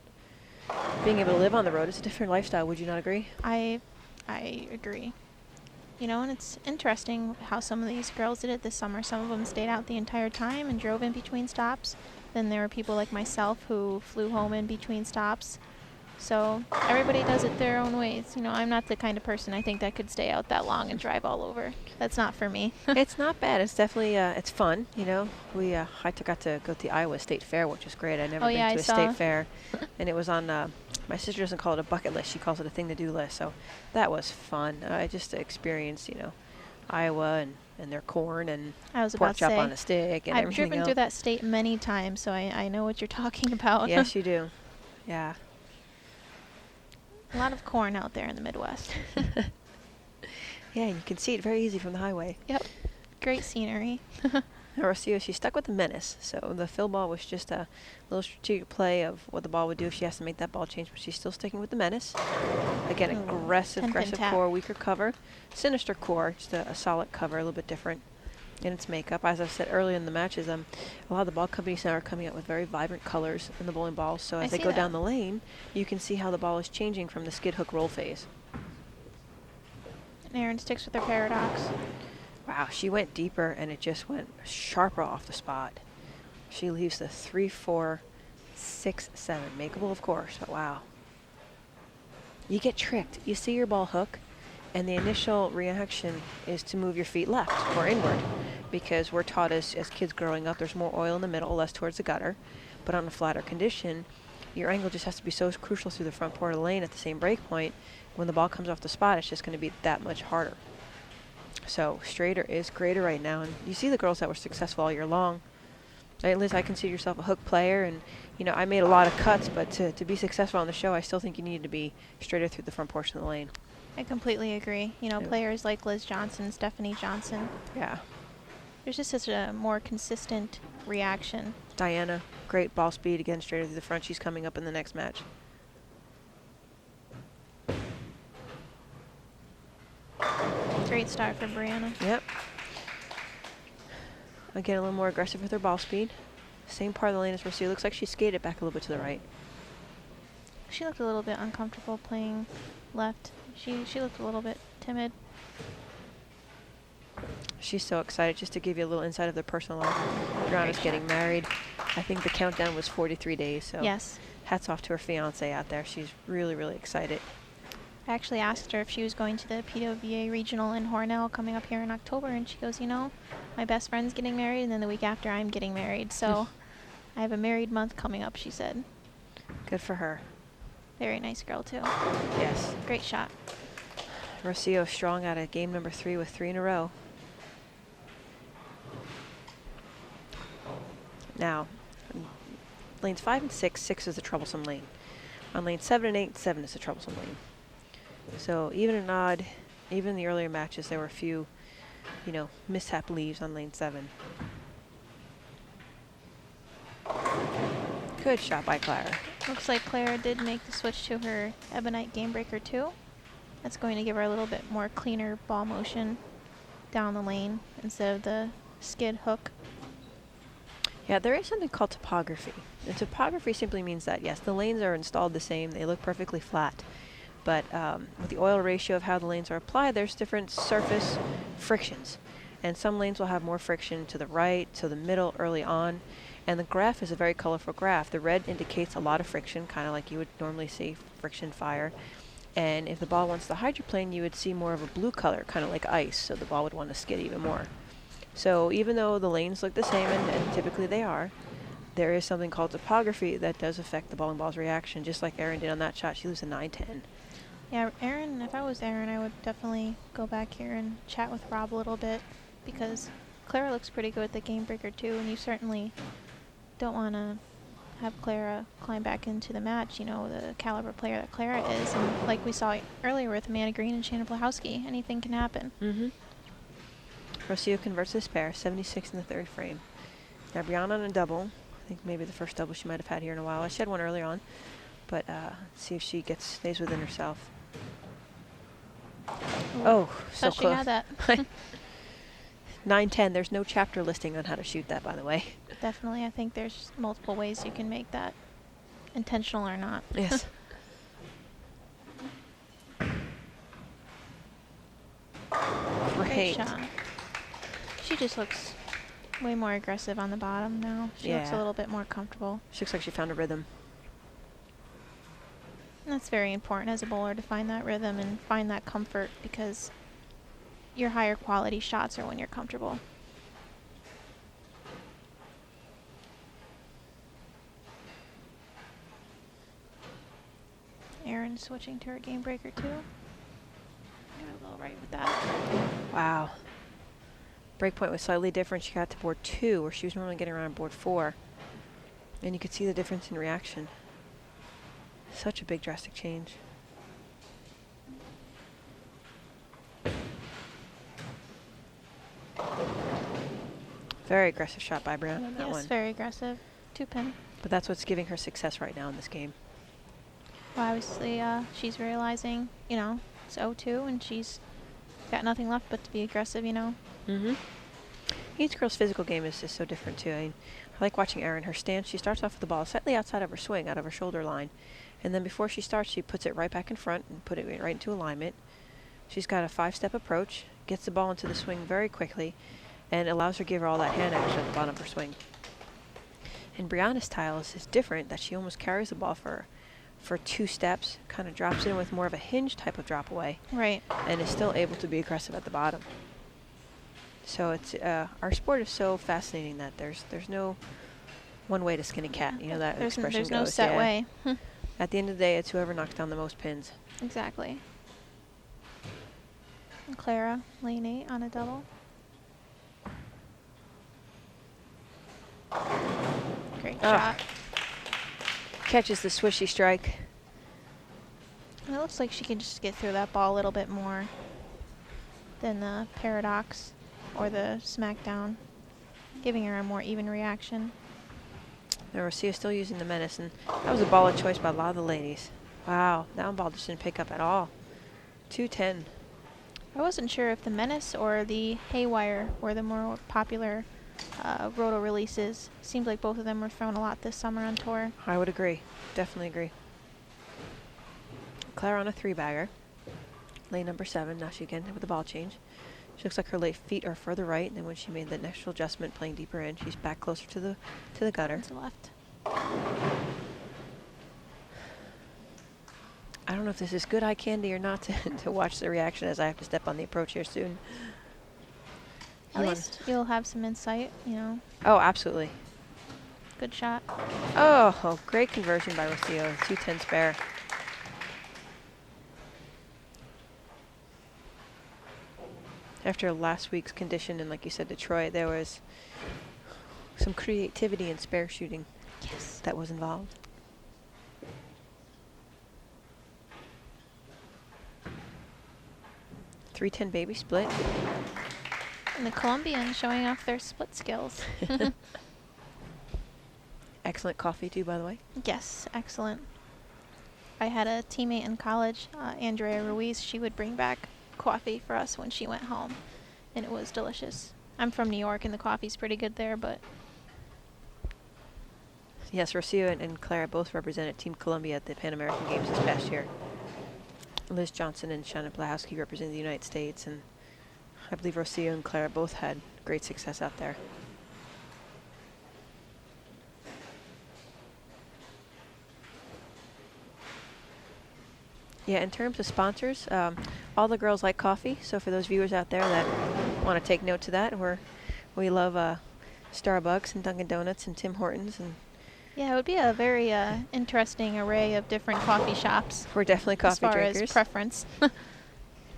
being able to live on the road is a different lifestyle. Would you not agree? I agree. You know, and it's interesting how some of these girls did it this summer. Some of them stayed out the entire time and drove in between stops. Then there were people like myself who flew home in between stops. So everybody does it their own ways. You know, I'm not the kind of person I think that could stay out that long and drive all over. That's not for me. It's not bad. It's definitely it's fun. You know, I got to go to the Iowa State Fair, which is great. I'd never been to a state fair, and it was on. My sister doesn't call it a bucket list; she calls it a thing to do list. So that was fun. I just experienced, you know, Iowa and their corn and pork chop on a stick and I've everything driven through that state many times, so I know what you're talking about. Yes, you do. Yeah. A lot of corn out there in the Midwest. Yeah, you can see it very easy from the highway. Yep. Great scenery. Rocio, she stuck with the menace. So the fill ball was just a little strategic play of what the ball would do if she has to make that ball change, but she's still sticking with the menace. Again, aggressive core, weaker cover. Sinister core, just a solid cover, a little bit different in its makeup. As I've said earlier in the matches, a lot of the ball companies now are coming out with very vibrant colors in the bowling balls. So as they go down the lane, you can see how the ball is changing from the skid hook roll phase. And Erin sticks with her paradox. Wow, she went deeper and it just went sharper off the spot. She leaves the 3, 4, 6, 7. Makeable, of course, but wow. You get tricked. You see your ball hook, and the initial reaction is to move your feet left or inward, because we're taught as kids growing up there's more oil in the middle, less towards the gutter. But on a flatter condition, your angle just has to be so crucial through the front part of the lane at the same break point. When the ball comes off the spot, it's just going to be that much harder. So straighter is greater right now. And you see the girls that were successful all year long. Liz, I consider yourself a hook player, and you know I made a lot of cuts, but to be successful on the show, I still think you need to be straighter through the front portion of the lane. I completely agree. You know, players like Liz Johnson, Stephanie Johnson. Yeah. There's just such a more consistent reaction. Diana, great ball speed, again straighter through the front. She's coming up in the next match. Great start for Bryanna. Yep. Again, a little more aggressive with her ball speed. Same part of the lane as Rocio. Looks like she skated back a little bit to the right. She looked a little bit uncomfortable playing left. She looked a little bit timid. She's so excited. Just to give you a little insight of their personal life, Bryanna's getting married. I think the countdown was 43 days. So yes. Hats off to her fiance out there. She's really, really excited. I actually asked her if she was going to the PWBA regional in Hornell coming up here in October, and she goes, you know, my best friend's getting married, and then the week after I'm getting married. So I have a married month coming up, she said. Good for her. Very nice girl, too. Yes. Great shot. Rocio strong out of game number 3 with 3 in a row. Now, lanes 5 and 6, 6 is the troublesome lane. On lane 7 and 8, 7 is the troublesome lane. So even and odd, even in the earlier matches, there were a few, you know, mishap leaves on lane 7. Good shot by Clara. Looks like Clara did make the switch to her Ebonite Game Breaker 2. That's going to give her a little bit more cleaner ball motion down the lane instead of the skid hook. Yeah, there is something called topography. And topography simply means that, yes, the lanes are installed the same. They look perfectly flat. But with the oil ratio of how the lanes are applied, there's different surface frictions. And some lanes will have more friction to the right, to the middle, early on. And the graph is a very colorful graph. The red indicates a lot of friction, kind of like you would normally see friction fire. And if the ball wants to hydroplane, you would see more of a blue color, kind of like ice, so the ball would want to skid even more. So even though the lanes look the same, and typically they are, there is something called topography that does affect the bowling ball's reaction, just like Erin did on that shot. She was a 9-10. Yeah, Erin, if I was Erin, I would definitely go back here and chat with Rob a little bit, because Clara looks pretty good at the game breaker too, and you certainly don't want to have Clara climb back into the match, you know, the caliber player that Clara is. And like we saw earlier with Amanda Greene and Shannon Pluhowsky, anything can happen. Mm-hmm. Rocio converts this pair, 76 in the third frame. Now Bryanna on a double. I think maybe the first double she might have had here in a while. She had one earlier on, but see if she stays within herself. Oh, so Thought she close. had that. 9-10. There's no chapter listing on how to shoot that, by the way. Definitely, I think there's multiple ways you can make that, intentional or not. Yes. Great Great. shot. She just looks way more aggressive on the bottom now. She looks a Yeah. little bit more comfortable. She looks like she found a rhythm. And that's very important as a bowler, to find that rhythm and find that comfort, because your higher quality shots are when you're comfortable. Erin switching to her game breaker too. Got a little right with that. Wow. Breakpoint was slightly different. She got to board 2, where she was normally getting around board 4. And you could see the difference in reaction. Such a big drastic change. Very aggressive shot by Bryanna on that Yes, one. very aggressive. 2-pin. But that's what's giving her success right now in this game. Well, obviously, she's realizing, you know, it's 0-2 and she's got nothing left but to be aggressive, you know. Mm-hmm. Each girl's physical game is just so different too. I like watching Erin. Her stance, she starts off with the ball slightly outside of her swing, out of her shoulder line. And then before she starts, she puts it right back in front and put it right into alignment. She's got a 5-step approach, gets the ball into the swing very quickly, and allows her to give her all that hand action at the bottom of her swing. And Bryanna's style is different, that she almost carries the ball for 2 steps, kind of drops in with more of a hinge type of drop away. Right. And is still able to be aggressive at the bottom. So it's our sport is so fascinating that there's no one way to skin a cat. You know that expression There's goes. no set yeah. way. At the end of the day, it's whoever knocks down the most pins. Exactly. And Clara, lane 8 on a double. Great shot. Catches the swishy strike. And it looks like she can just get through that ball a little bit more than the paradox or the smackdown, giving her a more even reaction. Now Rocio still using the menace, and that was a ball of choice by a lot of the ladies. Wow, that one ball just didn't pick up at all. 2-10. I wasn't sure if the menace or the haywire were the more popular roto releases. Seems like both of them were thrown a lot this summer on tour. I would agree. Definitely agree. Clara on a 3-bagger. Lane number 7. Now she again with the ball change. She looks like her late feet are further right than when she made the natural adjustment playing deeper in. She's back closer to the gutter. To the left. I don't know if this is good eye candy or not to watch the reaction, as I have to step on the approach here soon. At least you'll have some insight, you know. Oh, absolutely. Good shot. Oh, great conversion by Rocio. 2-10 spare. After last week's condition, and like you said, Detroit, there was some creativity in spare shooting. Yes. That was involved. .310 baby split. And the Colombians showing off their split skills. Excellent coffee too, by the way. Yes, excellent. I had a teammate in college, Andrea Ruiz. She would bring back coffee for us when she went home, and it was delicious. I'm from New York, and the coffee's pretty good there, but Yes, Rocio and Clara both represented Team Columbia at the Pan American Games this past year. Liz Johnson and Shannon Pluhowsky represented the United States, and I believe Rocio and Clara both had great success out there. Yeah, in terms of sponsors, all the girls like coffee. So for those viewers out there that want to take note to that, we love Starbucks and Dunkin' Donuts and Tim Hortons. And Yeah, it would be a very interesting array of different coffee shops. we're definitely coffee as far drinkers. as preference.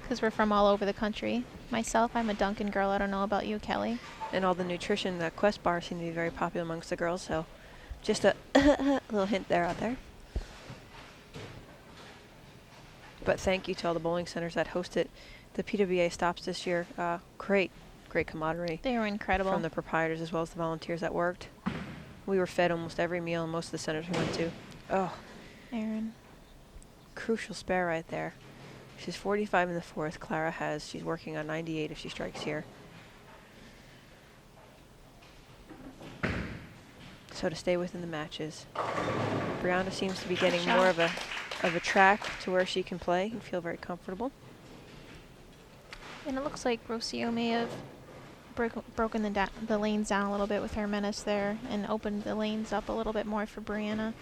Because we're from all over the country. Myself, I'm a Dunkin' girl. I don't know about you, Kelly. And all the nutrition, the Quest bars seem to be very popular amongst the girls. So just a little hint there out there. But thank you to all the bowling centers that hosted the PWBA stops this year. Great camaraderie. They were incredible. From the proprietors as well as the volunteers that worked. We were fed almost every meal in most of the centers we went to. Oh, Erin. crucial spare right there. She's 45 in the fourth. She's working on 98 if she strikes here. So to stay within the matches. Bryanna seems to be getting more of a track to where she can play and feel very comfortable. And it looks like Rocio may have broken the lanes down a little bit with her menace there and opened the lanes up a little bit more for Bryanna.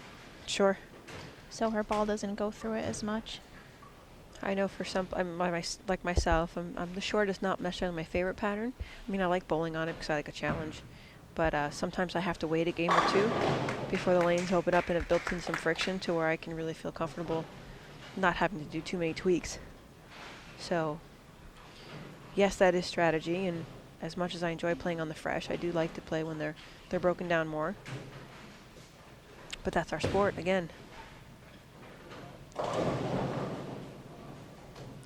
Sure. So her ball doesn't go through it as much. I know for some, like myself, the short is not necessarily my favorite pattern. I mean, I like bowling on it because I like a challenge. But sometimes I have to wait a game or two before the lanes open up and have built in some friction to where I can really feel comfortable not having to do too many tweaks. So, yes, that is strategy. And as much as I enjoy playing on the fresh, I do like to play when they're broken down more. But that's our sport, again.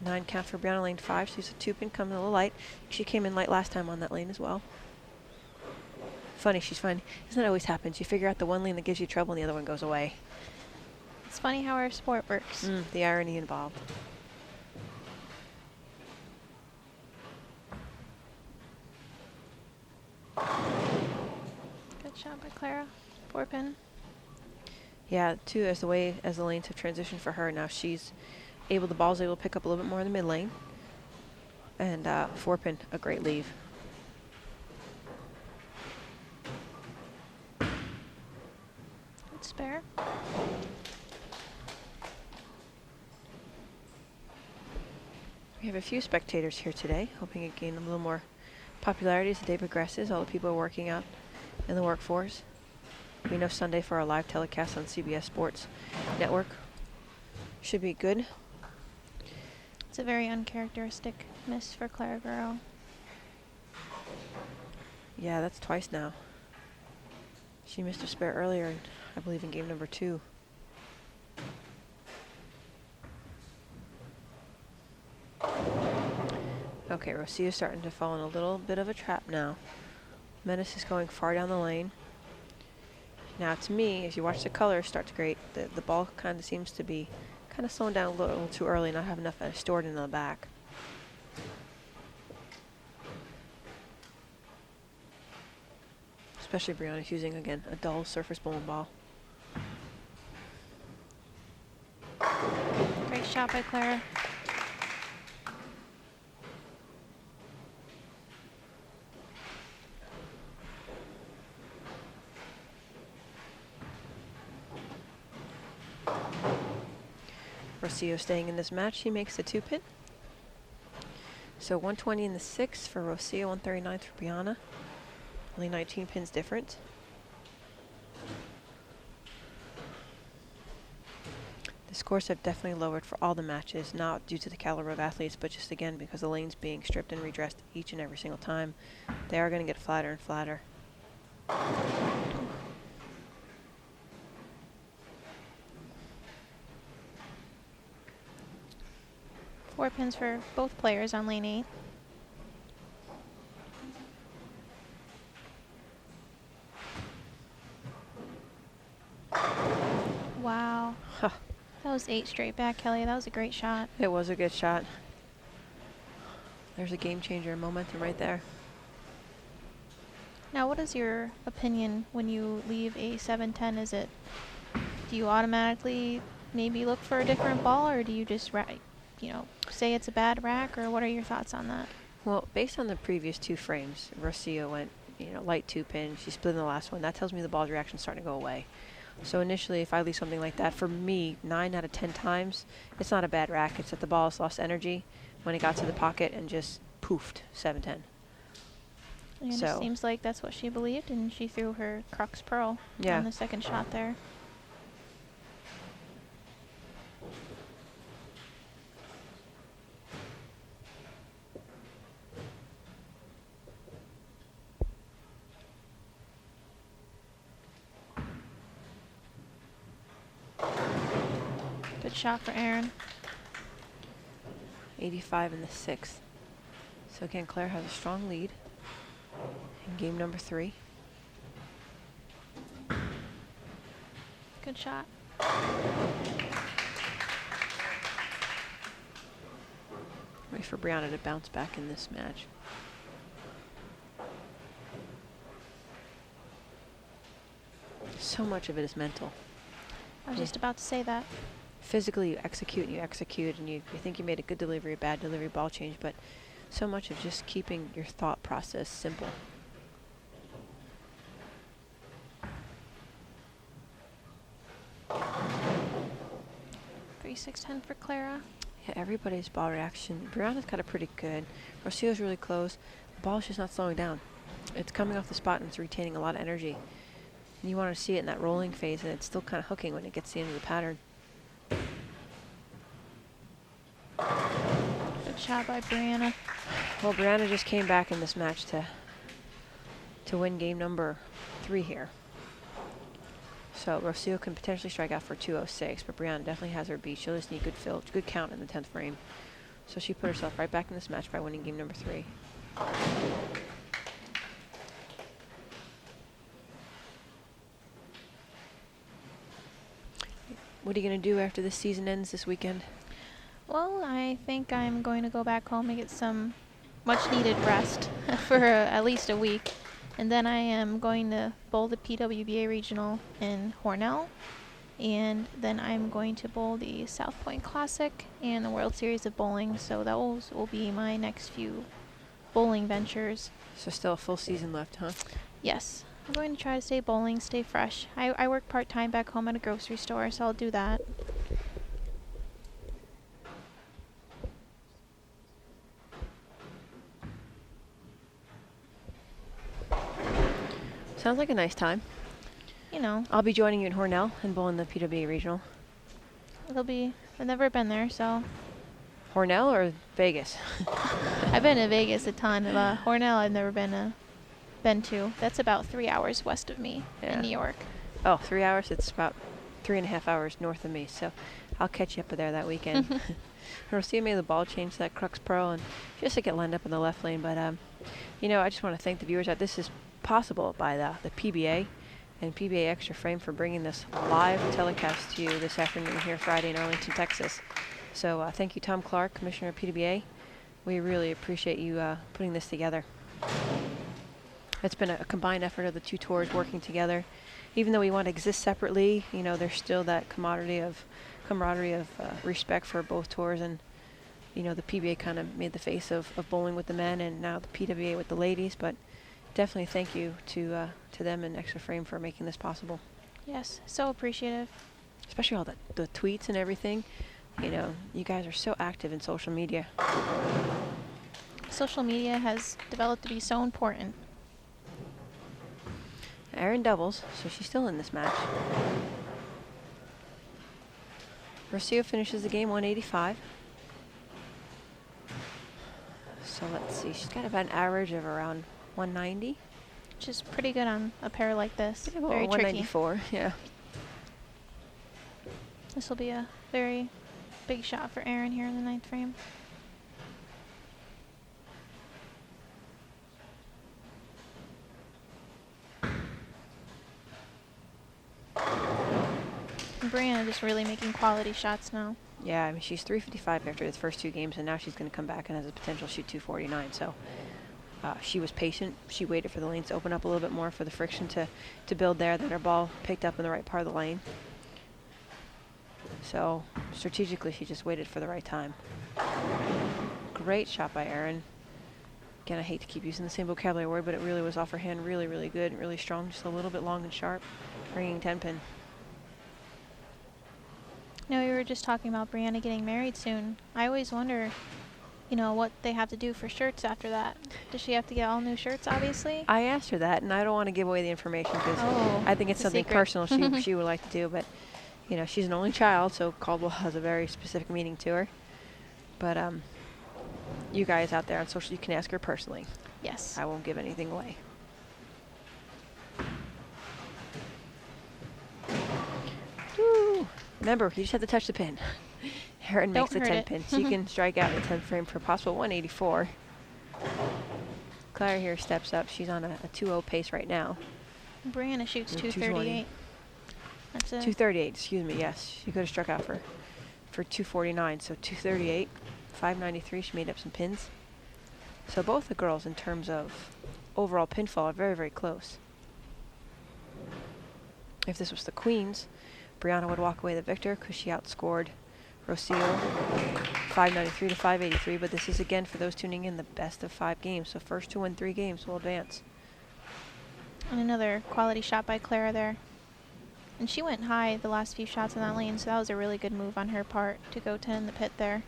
9 count for Bryanna, lane 5. She's a 2-pin coming a little light. She came in light last time on that lane as well. Funny, she's funny. Doesn't that always happen? You figure out the one lane that gives you trouble and the other one goes away. It's funny how our sport works. The irony involved. Good shot by Clara. 4-pin. Yeah, too, as the lanes have transitioned for her, now the ball's able to pick up a little bit more in the mid lane. And 4-pin, a great leave. Spare. We have a few spectators here today, hoping to gain a little more popularity as the day progresses. All the people are working out in the workforce. We know Sunday for our live telecast on CBS Sports Network should be good. It's a very uncharacteristic miss for Clara Guerrero. Yeah, that's twice now. She missed a spare earlier, I believe, in game number 2. Okay, Rocio's starting to fall in a little bit of a trap now. Menace is going far down the lane. Now, to me, as you watch the colors start to grate, the ball kind of seems to be kind of slowing down a little too early, not have enough stored in the back. Especially Bryanna's using, again, a dull surface bowling ball. Great shot by Clara. Rocio staying in this match. He makes the 2-pin. So 120 in the 6th for Rocio, 139 for Bryanna. Only 19 pins different. The scores have definitely lowered for all the matches, not due to the caliber of athletes, but just again because the lanes being stripped and redressed each and every single time. They are going to get flatter and flatter. 4 pins for both players on lane 8. Wow. Huh. That was 8 straight back, Kelly. That was a great shot. It was a good shot. There's a game changer, momentum right there. Now, what is your opinion when you leave a 7-10? Do you automatically maybe look for a different ball, or do you just say it's a bad rack, or what are your thoughts on that? Well, based on the previous 2 frames, Rocio went, light 2-pin. She split in the last one. That tells me the ball's reaction is starting to go away. So initially, if I leave something like that, for me, 9 out of 10 times, it's not a bad rack. It's that the ball has lost energy when it got to the pocket and just poofed 7-10. And So it seems like that's what she believed, and she threw her crux pearl on the second shot there. Good shot for Erin. 85 in the 6th. So again, Clara has a strong lead in game number 3. Good shot. Wait for Bryanna to bounce back in this match. So much of it is mental. I was just about to say that. Physically, you execute, and you think you made a good delivery, a bad delivery, ball change, but so much of just keeping your thought process simple. Three 6-10 for Clara. Yeah, everybody's ball reaction. Bryanna's got it pretty good. Rocio's really close. The ball's just not slowing down. It's coming off the spot and it's retaining a lot of energy. And you want to see it in that rolling phase, and it's still kind of hooking when it gets to the end of the pattern. Good shot by Bryanna. Well, Bryanna just came back in this match to win game number 3 here. So Rocio can potentially strike out for 206, but Bryanna definitely has her beat. She'll just need good count in the 10th frame. So she put herself right back in this match by winning game number 3. What are you going to do after this season ends this weekend? Well, I think I'm going to go back home and get some much-needed rest for at least a week. And then I am going to bowl the PWBA Regional in Hornell. And then I'm going to bowl the South Point Classic and the World Series of Bowling. So those will be my next few bowling ventures. So still a full season left, huh? Yes. I'm going to try to stay bowling, stay fresh. I work part-time back home at a grocery store, so I'll do that. Sounds like a nice time. You know. I'll be joining you in Hornell and bowling the PWBA Regional. I've never been there, so. Hornell or Vegas? I've been to Vegas a ton. Hornell I've never been to. That's about 3 hours west of me in New York. Oh, 3 hours? It's about 3.5 hours north of me, so I'll catch you up there that weekend. Rocio made the ball change to that crux pearl, and just to get lined up in the left lane, but I just want to thank the viewers that this is possible by the PBA and PBA Extra Frame for bringing this live telecast to you this afternoon here Friday in Arlington, Texas. So thank you, Tom Clark, Commissioner of PWBA. We really appreciate you putting this together. It's been a combined effort of the 2 tours working together. Even though we want to exist separately, there's still that camaraderie of respect for both tours, and the PBA kind of made the face of bowling with the men, and now the PWBA with the ladies. But definitely thank you to them and Extra Frame for making this possible. Yes, so appreciative. Especially all the tweets and everything. You guys are so active in social media. Social media has developed to be so important. Erin doubles, so she's still in this match. Rocio finishes the game 185. So let's see, she's got about an average of around 190. Which is pretty good on a pair like this. Yeah, well, very 194, tricky. yeah. This will be a very big shot for Erin here in the 9th frame. And Bryanna just really making quality shots now. Yeah, she's 355 after the first 2 games, and now she's going to come back and has the potential to shoot 249. So She was patient. She waited for the lanes to open up a little bit more for the friction to build there. Then her ball picked up in the right part of the lane. So strategically, she just waited for the right time. Great shot by Erin. Again, I hate to keep using the same vocabulary word, but it really was off her hand. Really, really good. Really strong. Just a little bit long and sharp. Ringing 10-pin. No, we were just talking about Bryanna getting married soon. I always wonder, you know, what they have to do for shirts after that. Does she have to get all new shirts, obviously? I asked her that, and I don't want to give away the information because I think it's a something secret. personal she would like to do. But, you know, she's an only child, so Caldwell has a very specific meaning to her. But you guys out there on social, you can ask her personally. Yes. I won't give anything away. Woo. Remember, you just have to touch the pin. Erin makes the Don't hurt 10 it. pin. She can strike out in the 10th frame for a possible 184. Clara here steps up. She's on a 2-0 pace right now. Bryanna shoots Or 238. That's a 238, excuse me, yes. She could have struck out for 249, so 238. 593, she made up some pins. So both the girls, in terms of overall pinfall, are very, very close. If this was the queens, Bryanna would walk away the victor because she outscored Rocio 593 to 583. But this is, again, for those tuning in, the best of 5 games. So first to win 3 games will advance. And another quality shot by Clara there. And she went high the last few shots in that lane, so that was a really good move on her part to go 10 in the pit there.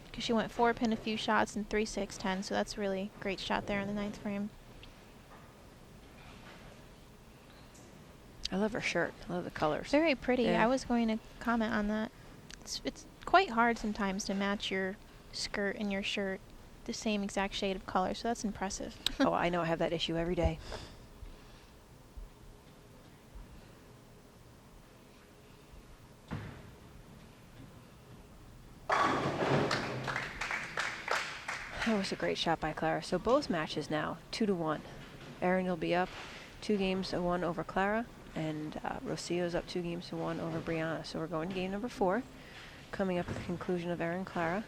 Because she went 4-pin a few shots and 3-6-10, so that's really great shot there in the 9th frame. I love her shirt. I love the colors. Very pretty. Yeah. I was going to comment on that. It's quite hard sometimes to match your skirt and your shirt the same exact shade of color, so that's impressive. Oh, I know I have that issue every day. That was a great shot by Clara. So both matches now, 2-1. Erin will be up 2-1 over Clara, and Rocio's up 2-1 over Bryanna. So we're going to game number 4, coming up at the conclusion of Erin Clara.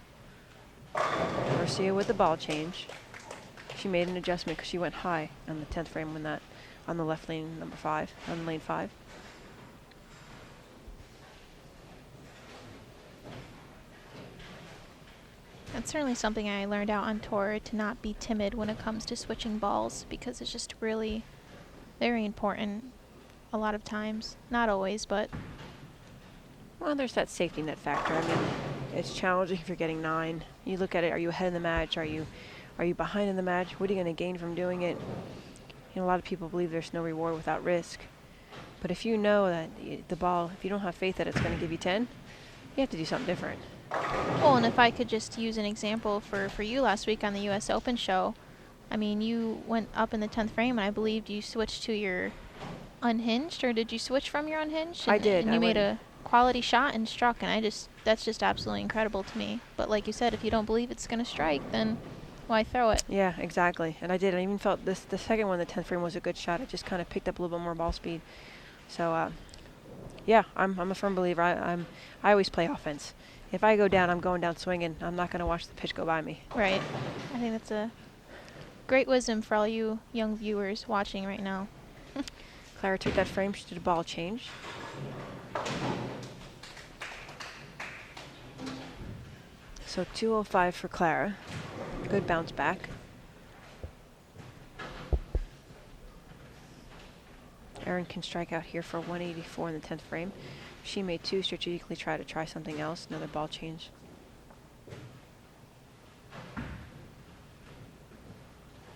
Rocio with the ball change. She made an adjustment because she went high on the 10th frame when that on the left lane number 5, on lane 5. That's certainly something I learned out on tour, to not be timid when it comes to switching balls, because it's just really very important a lot of times. Not always, but... Well, there's that safety net factor. I mean, it's challenging if you're getting 9. You look at it, are you ahead in the match? Are you behind in the match? What are you going to gain from doing it? You know, a lot of people believe there's no reward without risk. But if you know that the ball, if you don't have faith that it's going to give you 10, you have to do something different. Well, and if I could just use an example for you last week on the US Open show, I mean, you went up in the 10th frame, and I believed you switched to your unhinged, or did you switch from your unhinged? I did. And you made a quality shot and struck, and that's just absolutely incredible to me. But like you said, if you don't believe it's going to strike, then why throw it? Yeah, exactly. And I did. I even felt the second one, the 10th frame, was a good shot. It just kind of picked up a little bit more ball speed. So, yeah, I'm a firm believer. I always play offense. If I go down, I'm going down swinging. I'm not going to watch the pitch go by me. Right. I think that's a great wisdom for all you young viewers watching right now. Clara took that frame. She did a ball change. So 205 for Clara. Good bounce back. Erin can strike out here for 184 in the 10th frame. She may too strategically try something else, another ball change.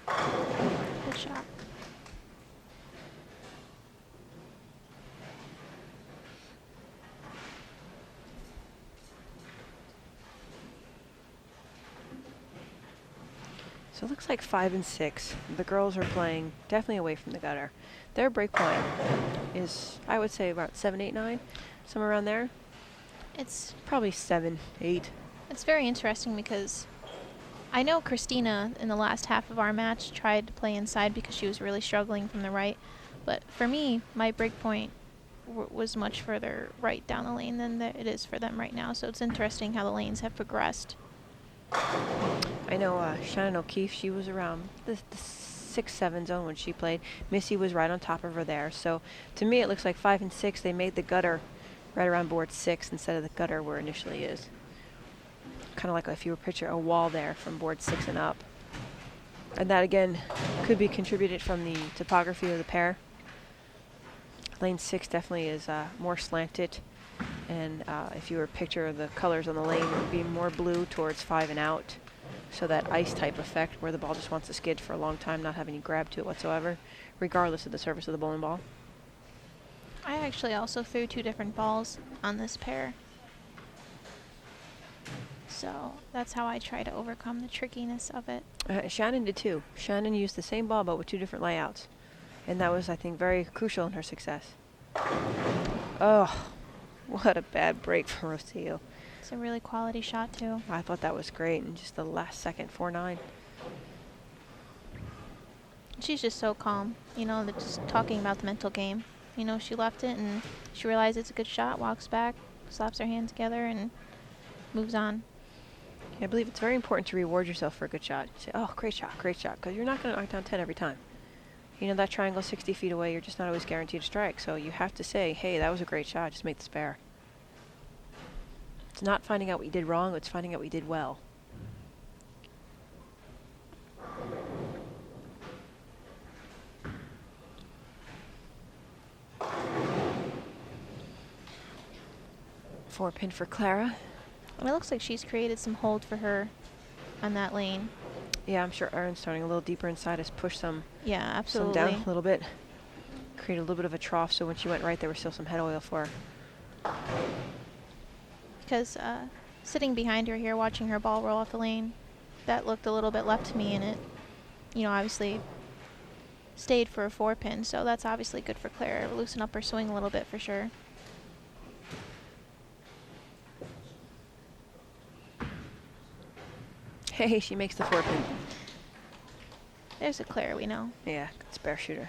Good shot. So it looks like 5 and 6. The girls are playing definitely away from the gutter. Their break point is, I would say, about 7, 8, 9, somewhere around there. It's Probably 7, 8. It's very interesting because I know Kristina in the last half of our match tried to play inside because she was really struggling from the right. But for me, my break point was much further right down the lane than it is for them right now. So it's interesting how the lanes have progressed. I know Shannon O'Keefe, she was around the 6-7 zone when she played. Missy was right on top of her there. So to me, it looks like 5 and 6. They made the gutter right around board 6 instead of the gutter where it initially is. Kind of like if you were picture a wall there from board 6 and up. And that again could be contributed from the topography of the pair. Lane 6 definitely is more slanted. And if you were to picture the colors on the lane, it would be more blue towards 5 and out. So that ice type effect where the ball just wants to skid for a long time, not having any grab to it whatsoever, regardless of the surface of the bowling ball. I actually also threw 2 different balls on this pair. So that's how I try to overcome the trickiness of it. Shannon did too. Shannon used the same ball but with 2 different layouts. And that was, I think, very crucial in her success. Oh, what a bad break for Rocio. It's a really quality shot too. I thought that was great in just the last second, 4-9. She's just so calm, you know, just talking about the mental game. You know, she left it and she realized it's a good shot, walks back, slaps her hand together and moves on. I believe it's very important to reward yourself for a good shot. Say, oh, great shot, because you're not going to knock down 10 every time. You know, that triangle 60 feet away, you're just not always guaranteed to strike. So you have to say, hey, that was a great shot, just make the spare. It's not finding out what you did wrong, it's finding out what you did well. Four pin for Clara. And it looks like she's created some hold for her on that lane. Yeah, I'm sure Erin's starting a little deeper inside has pushed some, Yeah, absolutely. some down a little bit. Created a little bit of a trough, so when she went right, there was still some head oil for her. Because sitting behind her here, watching her ball roll off the lane, that looked a little bit left to me, and it, you know, obviously stayed for a 4-pin, so that's obviously good for Clara. Loosen up her swing a little bit for sure. Hey, she makes the 4-pin. There's a Clara we know. Yeah, good spare shooter.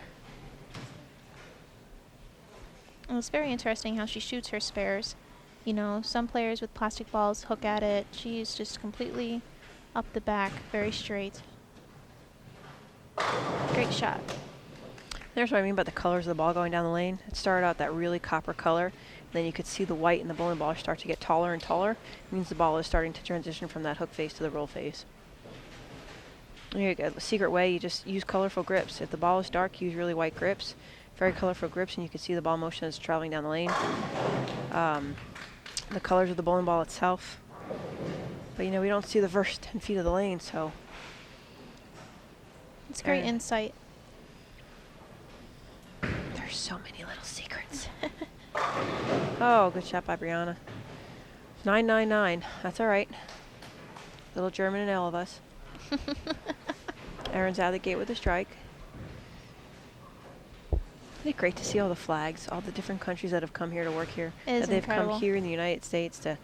And it's very interesting how she shoots her spares. You know, some players with plastic balls hook at it. She's just completely up the back, very straight. Great shot. There's what I mean by the colors of the ball going down the lane. It started out that really copper color, and then you could see the white in the bowling ball start to get taller and taller. It means the ball is starting to transition from that hook phase to the roll phase. There you go. The secret way, you just use colorful grips. If the ball is dark, use really white grips. Very colorful grips, and you can see the ball motion as it's traveling down the lane. The colors of the bowling ball itself. But you know, we don't see the first 10 feet of the lane, so. It's great insight. There's so many little secrets. Oh, good shot by Bryanna. 9-9-9. That's all right. Little German in all of us. Erin's out of the gate with a strike. Isn't it great to see all the flags, all the different countries that have come here to work here? It is that they've incredible. come here in the United States to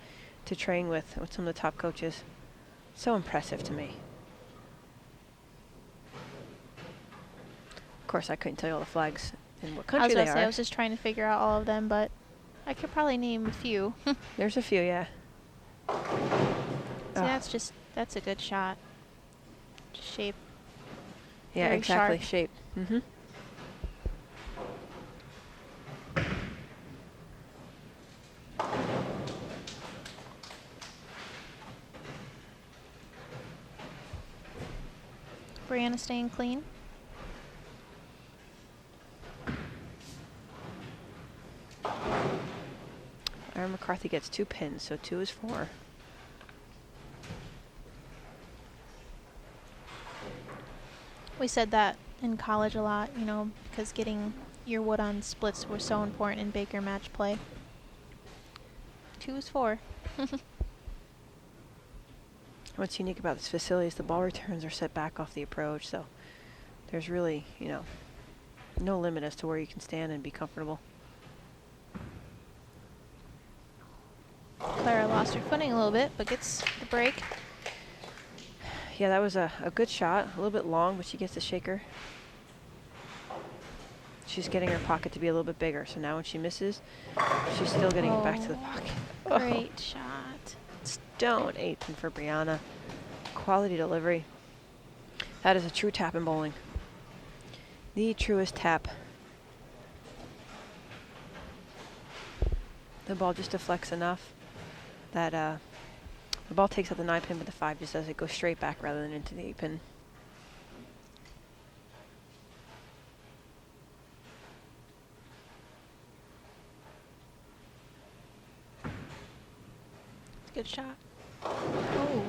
train with some of the top coaches. So impressive to me. Of course, I couldn't tell you all the flags in what country they are. I was just trying to figure out all of them, but I could probably name a few. There's a few, yeah. See, that's a good shot. Just shape. Yeah, Very exactly. sharp. Shape. Mm-hmm. Bryanna staying clean. Erin McCarthy gets 2 pins, so 2 is 4. We said that in college a lot, you know, because getting your wood on splits was so important in Baker match play. 2 is 4. What's unique about this facility is the ball returns are set back off the approach, so there's really, you know, no limit as to where you can stand and be comfortable. Clara lost her footing a little bit, but gets the break. Yeah, that was a good shot. A little bit long, but she gets the shaker. She's getting her pocket to be a little bit bigger, so now when she misses, she's still getting it back to the pocket. Great shot. Stone 8 pin for Bryanna. quality delivery. That is a true tap in bowling. The truest tap. The ball just deflects enough that the ball takes out the 9 pin, but the 5 just does it go straight back rather than into the 8 pin. It's a good shot. Oh.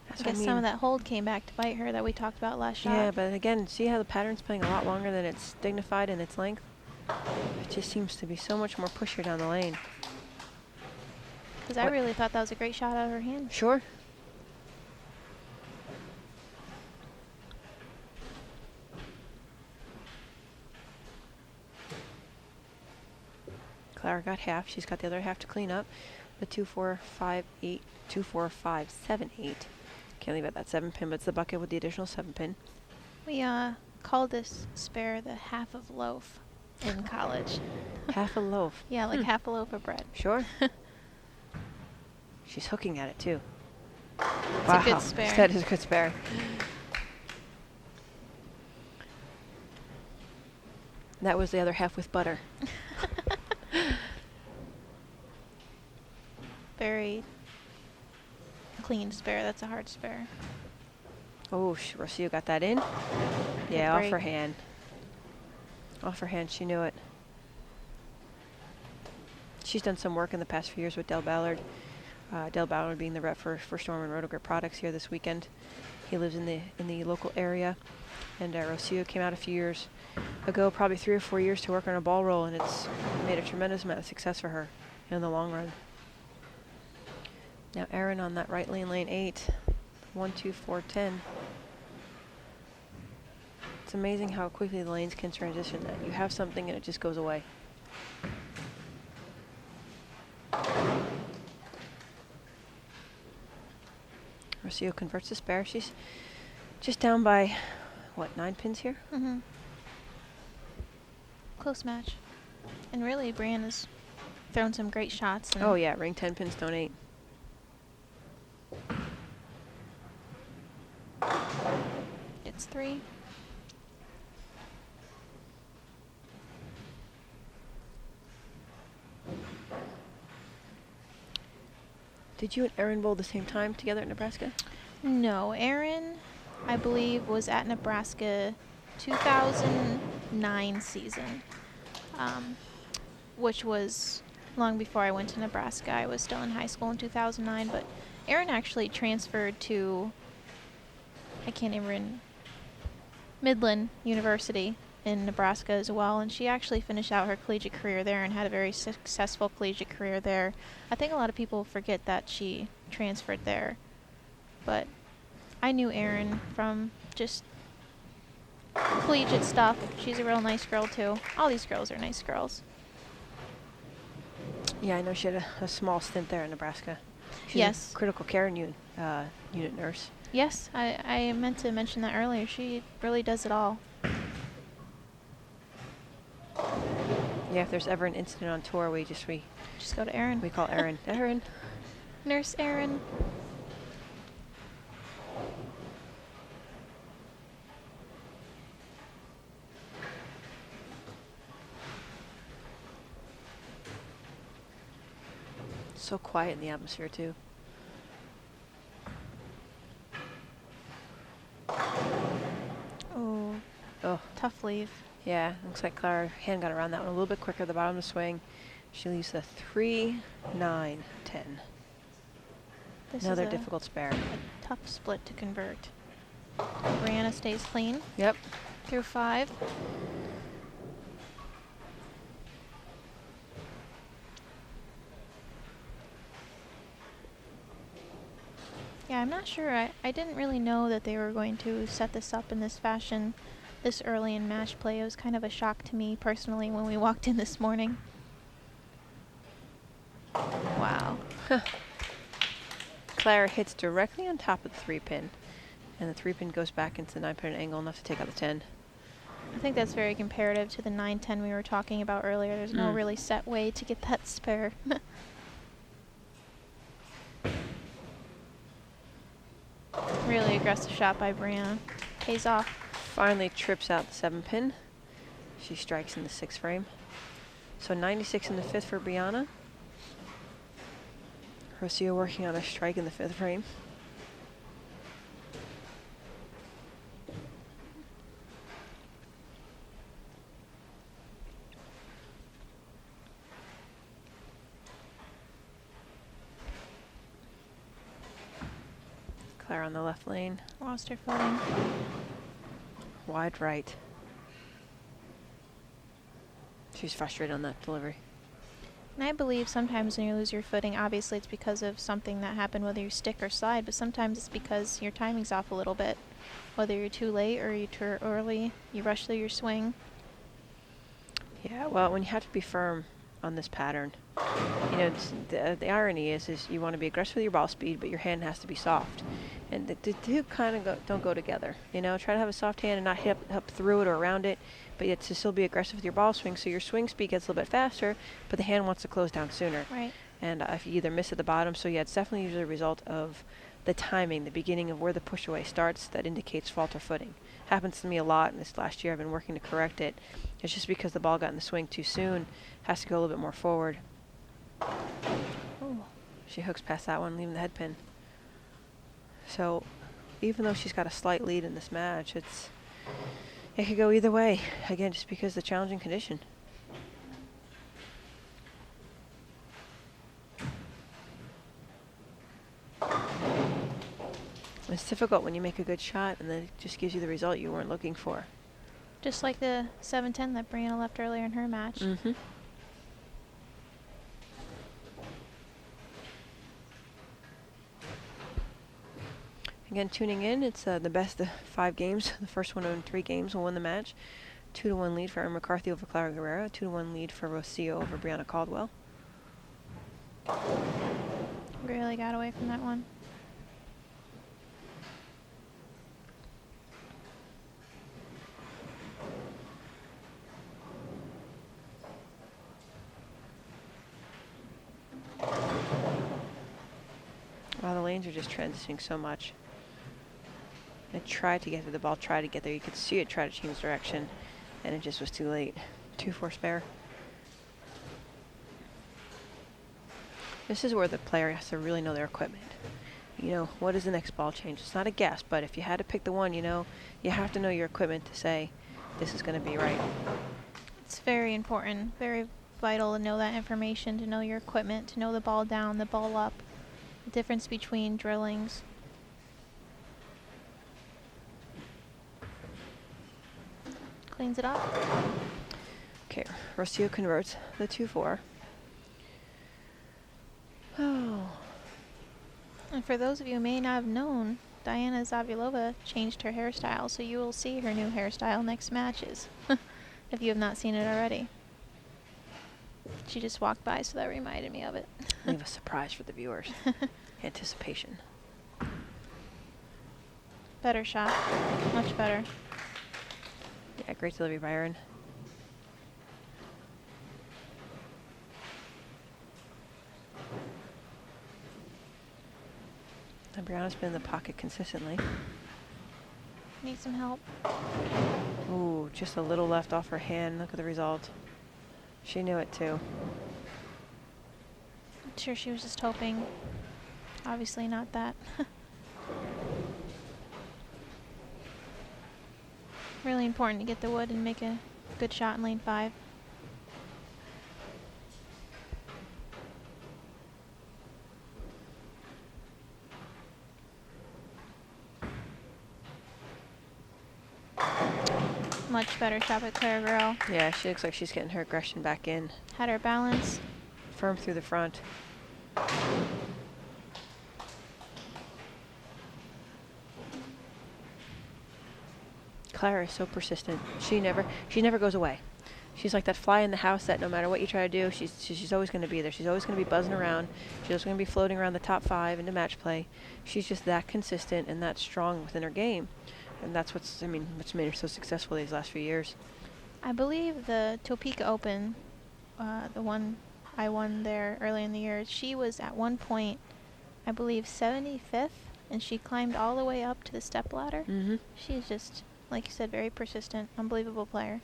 That's I what guess some of that hold came back to bite her that we talked about last shot. Yeah, but again, see how the pattern's playing a lot longer than it's dignified in its length? It just seems to be so much more pusher down the lane. Because I really thought that was a great shot out of her hand. Sure. Clara got half. She's got the other half to clean up. The 2, 4, 5, 8, 2, 4, 5, 7, 8. Can't leave out that 7 pin, but it's the bucket with the additional 7 pin. We called this spare the half of loaf in college. Half a loaf. Yeah, like half a loaf of bread. Sure. She's hooking at it too. It's Wow, a good spare. that is a good spare. That was the other half with butter. Very clean spare. That's a hard spare. Oh, Rocio got that in. Yeah, break. off her hand. Off her hand, she knew it. She's done some work in the past few years with Del Ballard. Del Ballard being the rep for Storm and Rotogrip products here this weekend. He lives in the local area, and Rocio came out a few years ago, probably 3 or 4 years, to work on a ball roll, and it's made a tremendous amount of success for her in the long run. Now Erin on that right lane, lane 8, 1, 2, 4, 10. It's amazing how quickly the lanes can transition. That you have something and it just goes away. Rocio converts the spare. She's just down by, what, 9 pins here? Mm-hmm. Close match. And really, Bryanna's thrown some great shots. And Oh yeah, ring 10 pins, stone 8. It's 3. Did you and Erin bowl the same time together at Nebraska? No, Erin, I believe, was at Nebraska 2009 season, which was long before I went to Nebraska. I was still in high school in 2009, but Erin actually transferred to, Midland University in Nebraska as well, and she actually finished out her collegiate career there and had a very successful collegiate career there. I think a lot of people forget that she transferred there, but I knew Erin from just collegiate stuff. She's a real nice girl too. All these girls are nice girls. Yeah, I know she had a small stint there in Nebraska. She's Yes. a critical care unit nurse. Yes, I meant to mention that earlier. She really does it all. Yeah, if there's ever an incident on tour, we Just go to Erin. call Erin. Erin. Nurse Erin. So quiet in the atmosphere too. Oh, Oh, tough leave. yeah. Looks like Clara hand got around that one a little bit quicker. The bottom of the swing. She leaves the 3, 9, 10. This Another is difficult spare. a tough split to convert. Bryanna stays clean Yep. through 5. Yeah, I'm not sure. I didn't really know that they were going to set this up in this fashion this early in match play. It was kind of a shock to me personally when we walked in this morning. Wow. Clara hits directly on top of the 3 pin, and the 3 pin goes back into the 9 pin angle enough to take out the 10. I think that's very comparative to the 9-10 we were talking about earlier. There's no really set way to get that spare. aggressive shot by Bryanna. Pays off. Finally trips out the 7-pin. She strikes in the 6th frame. So 96 in the 5th for Bryanna. Rocio working on a strike in the 5th frame. Clara on the left lane. Lost her footing. Wide right. She's frustrated on that delivery. And I believe sometimes when you lose your footing, obviously it's because of something that happened, whether you stick or slide, but sometimes it's because your timing's off a little bit. Whether you're too late or you're too early, you rush through your swing. Yeah, well, when you have to be firm on this pattern, you know, the irony is you want to be aggressive with your ball speed, but your hand has to be soft. And the two kind of don't go together. You know, try to have a soft hand and not hit up through it or around it, but yet to still be aggressive with your ball swing, so your swing speed gets a little bit faster, but the hand wants to close down sooner. Right. And if you either miss at the bottom, so yeah, it's definitely usually a result of the timing, the beginning of where the push away starts that indicates fault or footing. Happens to me a lot, and this last year I've been working to correct it. It's just because the ball got in the swing too soon, has to go a little bit more forward. Oh, she hooks past that one, leaving the head pin. So even though she's got a slight lead in this match, it could go either way, again, just because of the challenging condition. It's difficult when you make a good shot and then it just gives you the result you weren't looking for. Just like the 7-10 that Bryanna left earlier in her match. Mm-hmm. Again, tuning in, it's the best of 5 games. The first one in 3 games will win the match. 2-1 lead for Erin McCarthy over Clara Guerrero. 2-1 lead for Rocio over Bryanna Caldwell. Really got away from that one. Wow, the lanes are just transitioning so much. I tried to get to the ball, tried to get there. You could see it try to change direction, and it just was too late. 2-4 spare. This is where the player has to really know their equipment. You know, what is the next ball change? It's not a guess, but if you had to pick the one, you know, you have to know your equipment to say, this is going to be right. It's very important, very vital to know that information, to know your equipment, to know the ball down, the ball up, the difference between drillings. Cleans it up. Okay, Rocio converts the 2-4. Oh. And for those of you who may not have known, Diana Zavulova changed her hairstyle, so you will see her new hairstyle next matches, if you have not seen it already. She just walked by, so that reminded me of it. Leave a surprise for the viewers. Anticipation. Better shot. Much better. Yeah, great delivery by Erin. And Bryanna's been in the pocket consistently. Need some help. Ooh, just a little left off her hand. Look at the result. She knew it too. I'm sure she was just hoping. Obviously not that. Really important to get the wood and make a good shot in lane 5. Much better shot by Clara Guerrero. Yeah, she looks like she's getting her aggression back in. Had her balance. Firm through the front. Clara is so persistent. She never goes away. She's like that fly in the house that no matter what you try to do, she's always going to be there. She's always going to be buzzing around. She's always going to be floating around the top 5 into match play. She's just that consistent and that strong within her game. And that's what's made her so successful these last few years. I believe the Topeka Open, the one I won there early in the year, she was at one point, I believe, 75th and she climbed all the way up to the step ladder. Mm-hmm. She's just, like you said, very persistent, unbelievable player.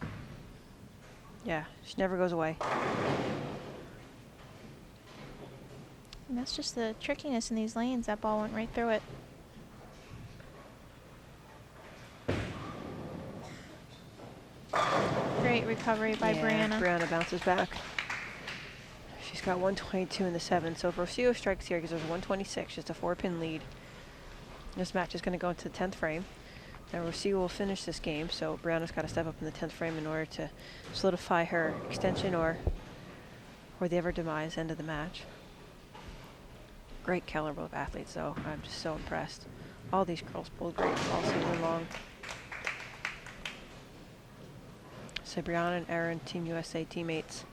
Yeah, she never goes away. And that's just the trickiness in these lanes. That ball went right through it. Great recovery by Bryanna. Bryanna bounces back. She's got 122 in the 7, so if Rocio strikes here, because there's 126, just a 4-pin lead. This match is going to go into the 10th frame. Now Rocio will finish this game, so Bryanna's got to step up in the 10th frame in order to solidify her extension or the ever demise end of the match. Great caliber of athletes, though. I'm just so impressed. All these girls pulled great all season long. So Bryanna and Erin, Team USA teammates,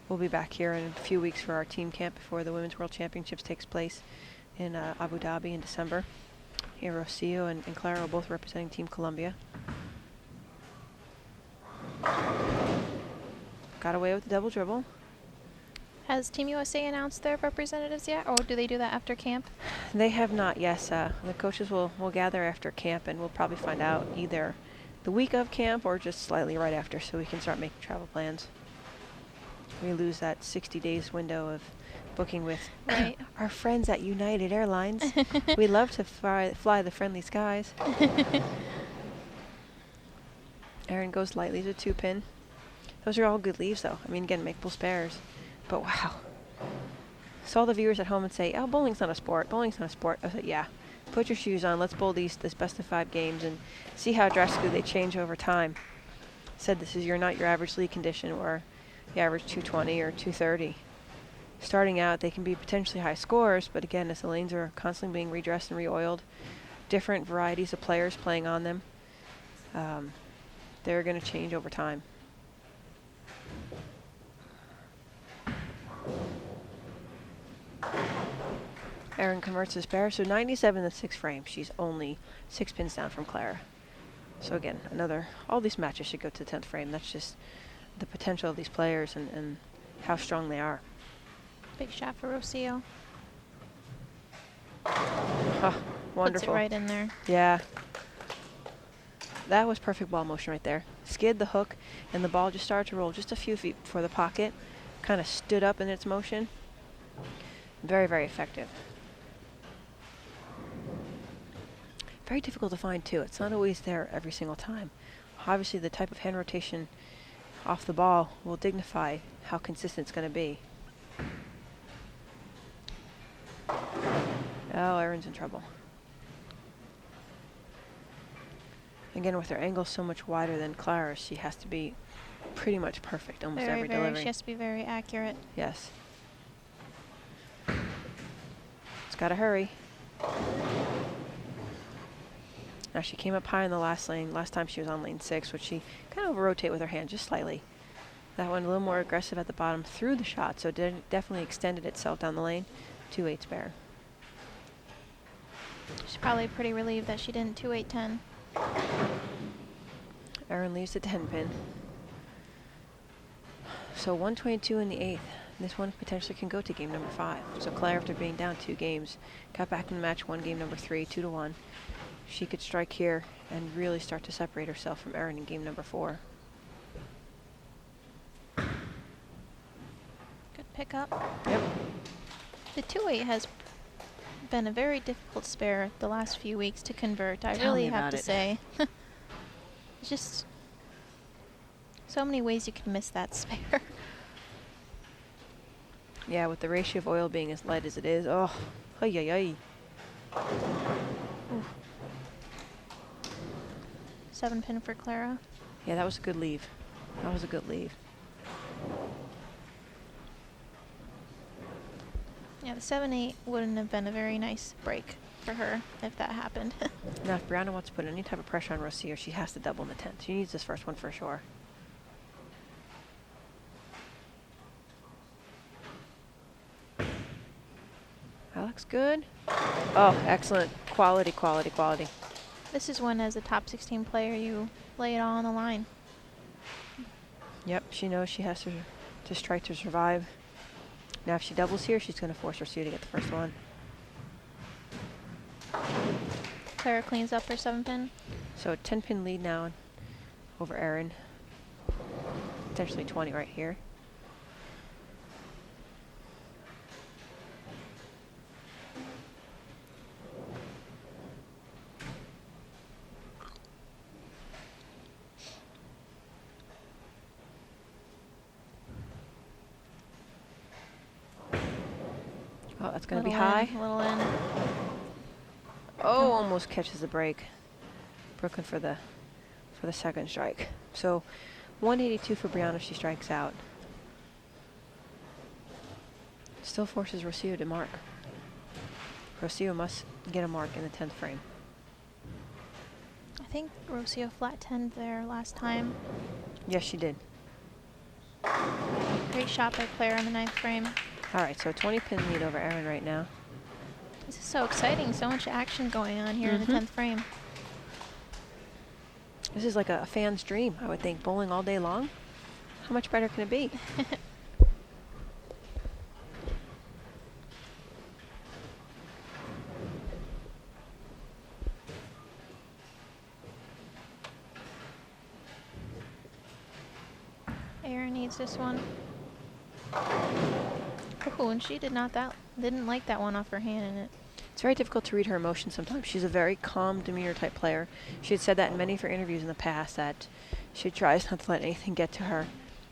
will be back here in a few weeks for our team camp before the Women's World Championships takes place in Abu Dhabi in December. Here, Rocio and Clara are both representing Team Colombia. Got away with the double dribble. Has Team USA announced their representatives yet, or do they do that after camp? They have not, yes. The coaches will gather after camp, and we'll probably find out either the week of camp or just slightly right after, so we can start making travel plans. We lose that 60 days window of booking with our friends at United Airlines. We love to fly the friendly skies. Erin goes lightly to 2-pin. Those are all good leaves, though. I mean, again, make full spares. But wow. So all the viewers at home would say, oh, bowling's not a sport. Bowling's not a sport. I said, yeah. Put your shoes on. Let's bowl this best of 5 games and see how drastically they change over time. Said this is not your average league condition or the average 220 or 230. Starting out, they can be potentially high scores, but again, as the lanes are constantly being redressed and re-oiled, different varieties of players playing on them, they're going to change over time. Erin converts the spare, so 97 in the 6th frame. She's only 6 pins down from Clara. So again, all these matches should go to the 10th frame. That's just the potential of these players and how strong they are. Big shot for Rocio. Wonderful. Puts it right in there. Yeah. That was perfect ball motion right there. Skid the hook, and the ball just started to roll just a few feet before the pocket. Kind of stood up in its motion. Very, very effective. Very difficult to find, too. It's not always there every single time. Obviously, the type of hand rotation off the ball will dignify how consistent it's going to be. Oh, Erin's in trouble. Again, with her angle so much wider than Clara's, she has to be pretty much perfect almost every delivery. She has to be very accurate. Yes. It's got to hurry. Now she came up high in the last lane. Last time she was on lane 6, which she kind of over-rotate with her hand just slightly. That one a little more aggressive at the bottom through the shot, so it definitely extended itself down the lane. 2-8 spare. She's probably pretty relieved that she didn't 2-8-10. Erin leaves the 10-pin. So 122 in the 8th. This one potentially can go to game number 5. So Clara, after being down 2 games, got back in the match, won game number 3, 2-1. She could strike here and really start to separate herself from Erin in game number 4. Good pickup. Yep. The 2-8 has been a very difficult spare the last few weeks to convert. I Tell really me have about to it. say. Just so many ways you can miss that spare. Yeah, with the ratio of oil being as light as it is. Oh, ay, ay, ay. 7-pin for Clara. Yeah, that was a good leave. That was a good leave. Yeah, the 7-8 wouldn't have been a very nice break for her if that happened. Now, if Bryanna wants to put any type of pressure on Rocio, she has to double in the 10th. She needs this first one for sure. That looks good. Oh, excellent. Quality, quality, quality. This is when, as a top 16 player, you lay it all on the line. Yep, she knows she has to strike to survive. Now, if she doubles here, she's going to force Rocio to get the first one. Clara cleans up her 7-pin. So 10-pin lead now over Erin. Potentially 20 right here. Oh, that's going to be high. Little in. Oh, almost catches the break. Brooklyn for the second strike. So 182 for Bryanna if she strikes out. Still forces Rocio to mark. Rocio must get a mark in the 10th frame. I think Rocio flat 10 there last time. Yes, she did. Great shot by Clara in the 9th frame. All right, so 20-pin lead over Erin right now. This is so exciting. So much action going on here in the 10th frame. This is like a fan's dream, I would think. Bowling all day long. How much better can it be? Erin needs this one. Oh, and she didn't like that one off her hand in it. It's very difficult to read her emotions sometimes. She's a very calm demeanor type player. She had said that in many of her interviews in the past, that she tries not to let anything get to her,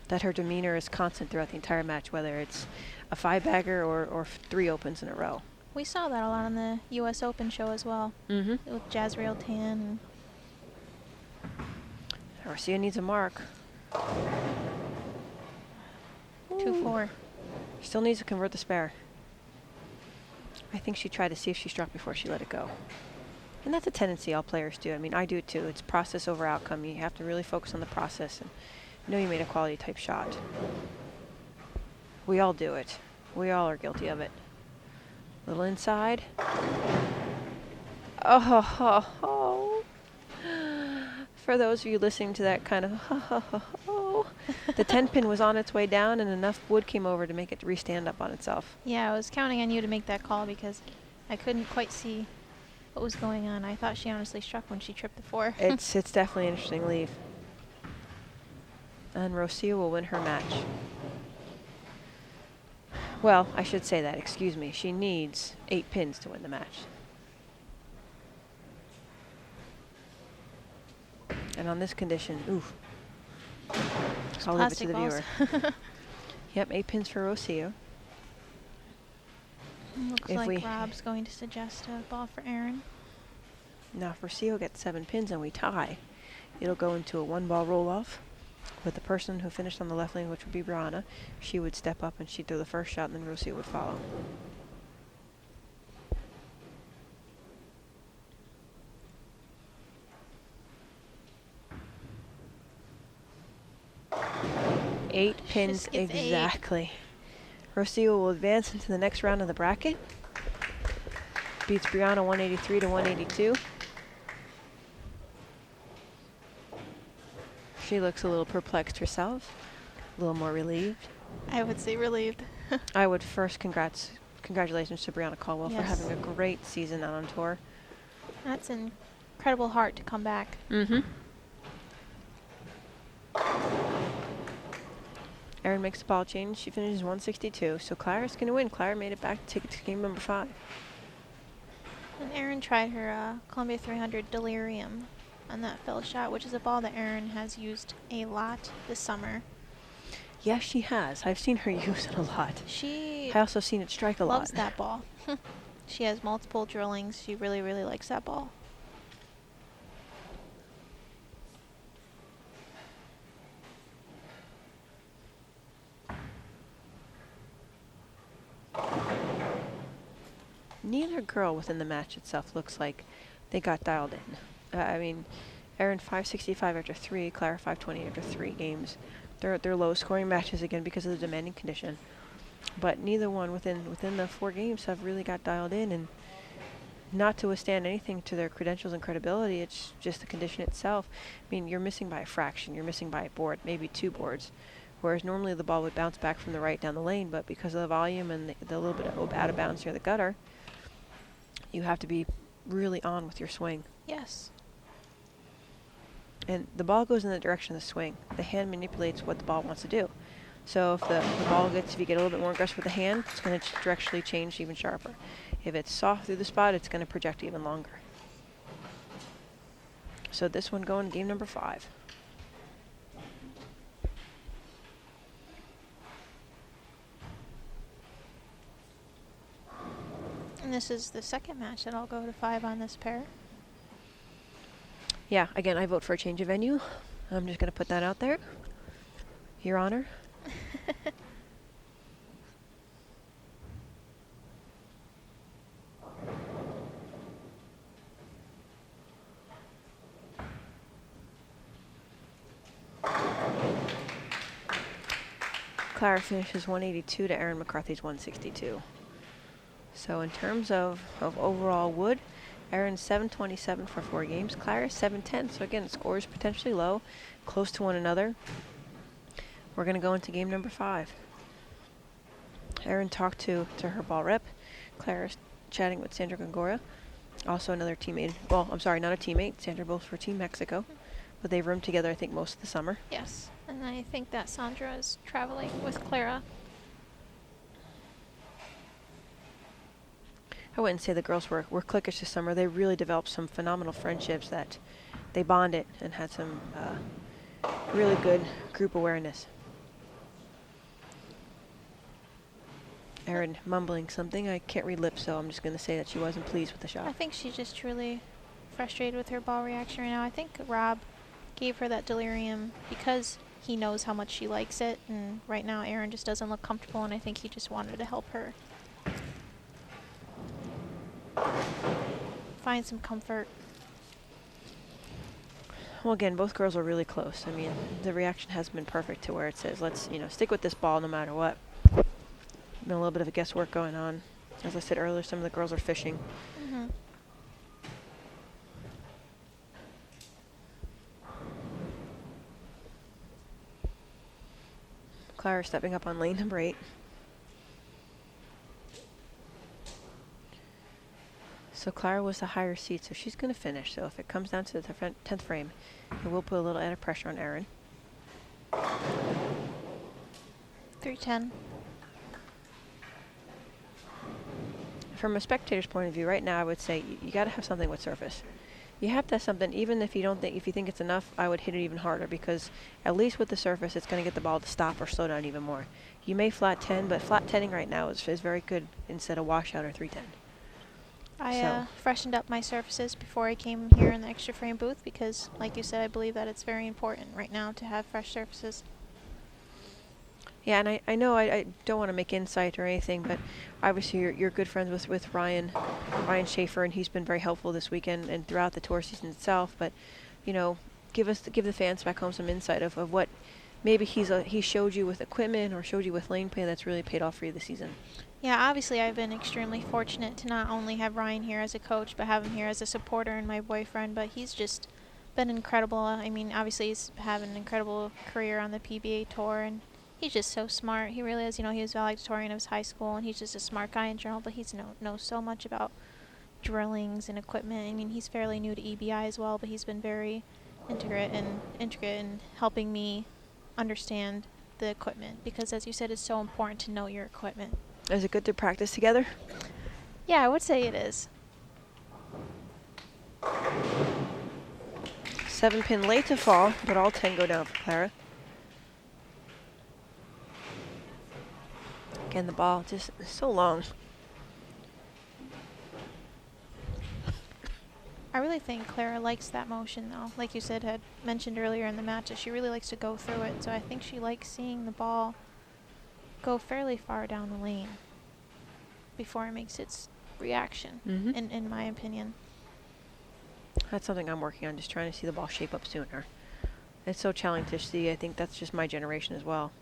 that her demeanor is constant throughout the entire match, whether it's a 5-bagger or 3 opens in a row. We saw that a lot on the US Open show as well. Mm-hmm. With Jazrael Tan. Rocio needs a mark. 2-4. Still needs to convert the spare. I think she tried to see if she struck before she let it go. And that's a tendency all players do. I mean, I do it too. It's process over outcome. You have to really focus on the process and know you made a quality type shot. We all do it. We all are guilty of it. Little inside. Oh. For those of you listening to that kind of the 10-pin was on its way down and enough wood came over to make it restand up on itself. Yeah, I was counting on you to make that call because I couldn't quite see what was going on. I thought she honestly struck when she tripped the 4. It's definitely an interesting leave. And Rocio will win her match. Well, I should say that, excuse me. She needs 8 pins to win the match. And on this condition, oof. I'll leave it to the viewer. Yep, 8 pins for Rocio. Looks like Rob's going to suggest a ball for Erin. Now, if Rocio gets 7 pins and we tie, it'll go into a 1-ball roll-off with the person who finished on the left lane, which would be Bryanna. She would step up and she'd throw the first shot, and then Rocio would follow. Eight pins exactly. Rocio will advance into the next round of the bracket. Beats Bryanna 183 to 182. She looks a little perplexed herself, a little more relieved. I would say relieved. I would first congratulations to Bryanna Caldwell for having a great season out on tour. That's an incredible heart to come back. Mm-hmm. Erin makes the ball change. She finishes 162. So Clara's going to win. Clara made it back to take it to game number 5. And Erin tried her Columbia 300 Delirium on that fill shot, which is a ball that Erin has used a lot this summer. Yes, she has. I've seen her use it a lot. She I also seen it strike a lot. loves that ball. She has multiple drillings. She really, really likes that ball. Neither girl within the match itself looks like they got dialed in. I mean, Erin 565 after 3, Clara 520 after 3 games. They're low-scoring matches again because of the demanding condition. But neither one within the 4 games have really got dialed in, and not to withstand anything to their credentials and credibility. It's just the condition itself. I mean, you're missing by a fraction. You're missing by a board, maybe 2 boards. Whereas normally the ball would bounce back from the right down the lane, but because of the volume and the little bit of out of bounds near the gutter, you have to be really on with your swing. Yes. And the ball goes in the direction of the swing. The hand manipulates what the ball wants to do. So if the ball gets, if you get a little bit more aggressive with the hand, it's going to directionally change even sharper. If it's soft through the spot, it's going to project even longer. So this one going game number 5. And this is the second match that I'll go to 5 on this pair. Yeah, again, I vote for a change of venue. I'm just going to put that out there. Your Honor. Clara finishes 182 to Erin McCarthy's 162. So in terms of overall wood, Erin's 727 for 4 games. Clara's 710. So again, scores potentially low, close to one another. We're going to go into game number 5. Erin talked to her ball rep. Clara's chatting with Sandra Gongora, also another teammate. Well, I'm sorry, not a teammate. Sandra both for Team Mexico, but they've roomed together, I think, most of the summer. Yes. And I think that Sandra is traveling with Clara. I wouldn't say the girls were cliquish this summer. They really developed some phenomenal friendships that they bonded and had some really good group awareness. Erin mumbling something. I can't read lips, so I'm just going to say that she wasn't pleased with the shot. I think she's just truly frustrated with her ball reaction right now. I think Rob gave her that delirium because he knows how much she likes it, and right now Erin just doesn't look comfortable, and I think he just wanted to help her find some comfort. Well, again, both girls are really close. I mean, the reaction hasn't been perfect to where it says, let's, stick with this ball no matter what. Been a little bit of a guesswork going on. As I said earlier, some of the girls are fishing. Mm-hmm. Clara stepping up on lane number 8. So Clara was the higher seed, so she's going to finish. So if it comes down to the 10th frame, it will put a little added pressure on Erin. 310. From a spectator's point of view, right now I would say you got to have something with surface. You have to have something, even if you think it's enough, I would hit it even harder, because at least with the surface, it's going to get the ball to stop or slow down even more. You may flat 10, but flat 10ing right now is very good instead of washout or 310. I freshened up my surfaces before I came here in the extra frame booth because, like you said, I believe that it's very important right now to have fresh surfaces. Yeah, and I know I don't want to make insight or anything, but obviously you're good friends with Ryan Schaefer, and he's been very helpful this weekend and throughout the tour season itself. But give the fans back home some insight of what maybe he showed you with equipment or showed you with lane play that's really paid off for you this season. Yeah, obviously I've been extremely fortunate to not only have Ryan here as a coach, but have him here as a supporter and my boyfriend. But he's just been incredible. I mean, obviously he's having an incredible career on the PBA tour, and he's just so smart. He really is. He was valedictorian of his high school, and he's just a smart guy in general, but he knows so much about drillings and equipment. I mean, he's fairly new to EBI as well, but he's been very intricate in helping me understand the equipment, because as you said, it's so important to know your equipment. Is it good to practice together? Yeah, I would say it is. 7-pin late to fall, but all 10 go down for Clara. Again, the ball just so long. I really think Clara likes that motion, though. Like you said, had mentioned earlier in the match, she really likes to go through it. So I think she likes seeing the ball go fairly far down the lane before it makes its reaction, in my opinion. That's something I'm working on, just trying to see the ball shape up sooner. It's so challenging to see. I think that's just my generation as well.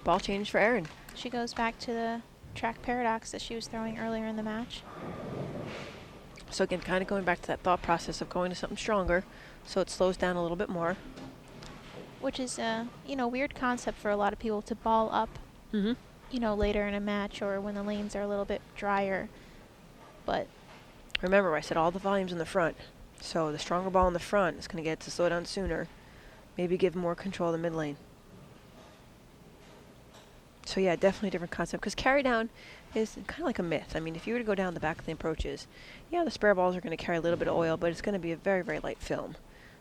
Ball change for Erin. She goes back to the track paradox that she was throwing earlier in the match. So again, kind of going back to that thought process of going to something stronger, so it slows down a little bit more. Which is a weird concept for a lot of people, to ball up, later in a match or when the lanes are a little bit drier. But Remember, I said all the volume's in the front. So the stronger ball in the front is going to get to slow down sooner. Maybe give more control of the mid lane. So yeah, definitely a different concept. Because carry down is kind of like a myth. I mean, if you were to go down the back of the approaches, yeah, the spare balls are going to carry a little bit of oil, but it's going to be a very, very light film.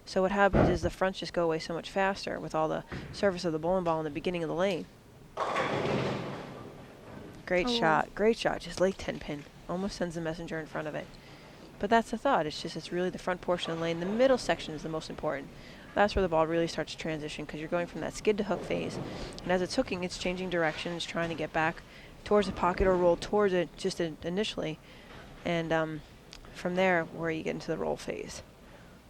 So what happens is the fronts just go away so much faster with all the surface of the bowling ball in the beginning of the lane. Great shot. Great shot. Just late 10 pin. Almost sends the messenger in front of it. But that's the thought. It's just, it's really the front portion of the lane. The middle section is the most important. That's where the ball really starts to transition because you're going from that skid to hook phase. And as it's hooking, it's changing direction. It's trying to get back towards the pocket or roll towards it just initially. And from there, where you get into the roll phase.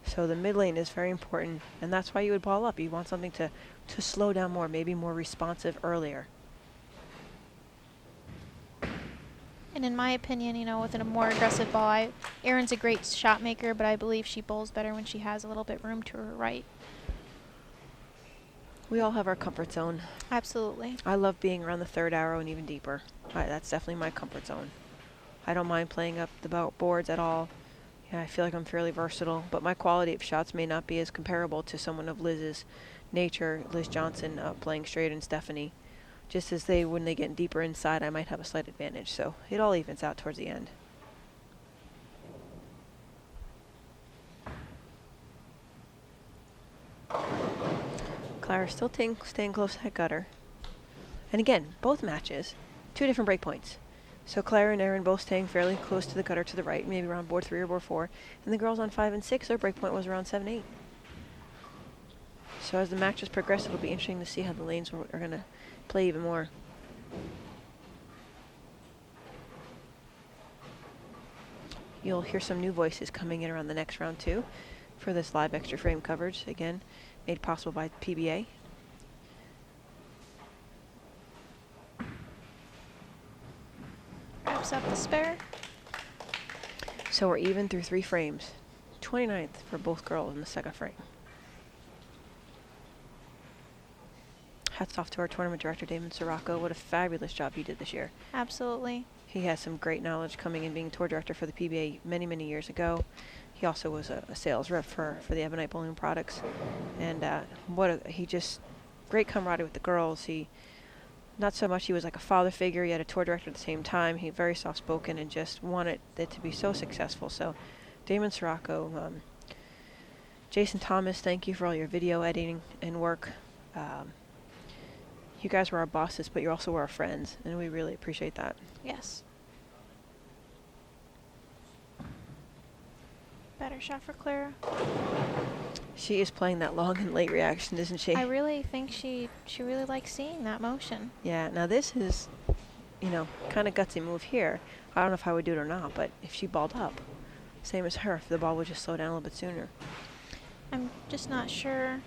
So the mid lane is very important. And that's why you would ball up. You want something to slow down more, maybe more responsive earlier. And in my opinion, you know, with a more aggressive ball, Erin's a great shot maker, but I believe she bowls better when she has a little bit room to her right. We all have our comfort zone. Absolutely. I love being around the third arrow and even deeper. That's definitely my comfort zone. I don't mind playing up the boards at all. Yeah, I feel like I'm fairly versatile, but my quality of shots may not be as comparable to someone of Liz's nature, Liz Johnson, playing straight, and Stephanie. Just as when they get deeper inside, I might have a slight advantage. So it all evens out towards the end. Clara still staying close to that gutter. And again, both matches, 2 different break points. So Clara and Erin both staying fairly close to the gutter to the right, maybe around board 3 or board 4. And the girls on 5 and 6, their break point was around 7-8. So as the matches progress, it'll be interesting to see how the lanes are going to play even more. You'll hear some new voices coming in around the next round too for this live extra frame coverage, again made possible by PBA. Wraps up the spare. So we're even through 3 frames. 29th for both girls in the second frame. Hats off to our tournament director, Damon Sirocco. What a fabulous job he did this year. Absolutely. He has some great knowledge coming in being tour director for the PBA many, many years ago. He also was a sales rep for the Ebonite Bowling products. And he just, great camaraderie with the girls. Not so much he was like a father figure, he had a tour director at the same time. He very soft-spoken and just wanted it to be so successful. So Damon Sirocco, Jason Thomas, thank you for all your video editing and work. You guys were our bosses, but you also were our friends, and we really appreciate that. Yes. Better shot for Clara. She is playing that long and late reaction, isn't she? I really think she really likes seeing that motion. Yeah, now this is, kind of gutsy move here. I don't know if I would do it or not, but if she balled up, same as her, if the ball would just slow down a little bit sooner. I'm just not sure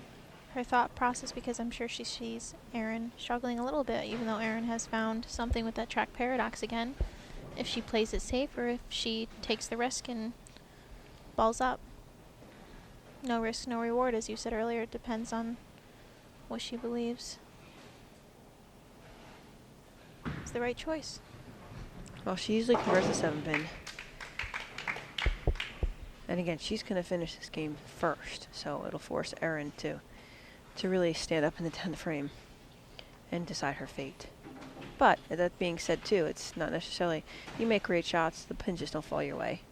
her thought process, because I'm sure she sees Erin struggling a little bit, even though Erin has found something with that track paradox again. If she plays it safe, or if she takes the risk and balls up. No risk, no reward, as you said earlier. It depends on what she believes is the right choice. Well, she usually converts a 7-pin. And again, she's going to finish this game first, so it'll force Erin to really stand up in the 10th frame and decide her fate. But that being said too, it's not necessarily, you make great shots, the pins just don't fall your way.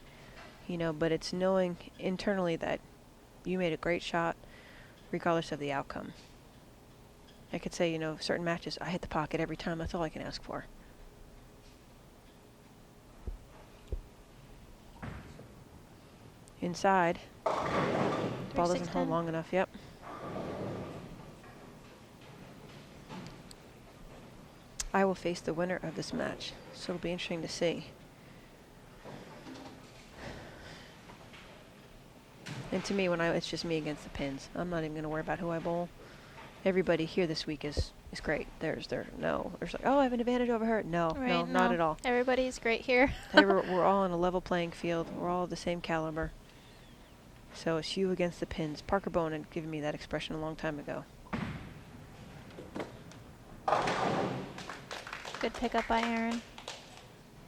But it's knowing internally that you made a great shot regardless of the outcome. I could say, certain matches, I hit the pocket every time, that's all I can ask for. Inside, ball doesn't hold long enough, yep. I will face the winner of this match, so it'll be interesting to see. And to me, it's just me against the pins. I'm not even going to worry about who I bowl. Everybody here this week is great. There's like, oh, I have an advantage over her. No, not at all. Everybody's great here. We're all on a level playing field. We're all of the same caliber. So it's you against the pins. Parker Bowen had given me that expression a long time ago. Good pickup by Erin.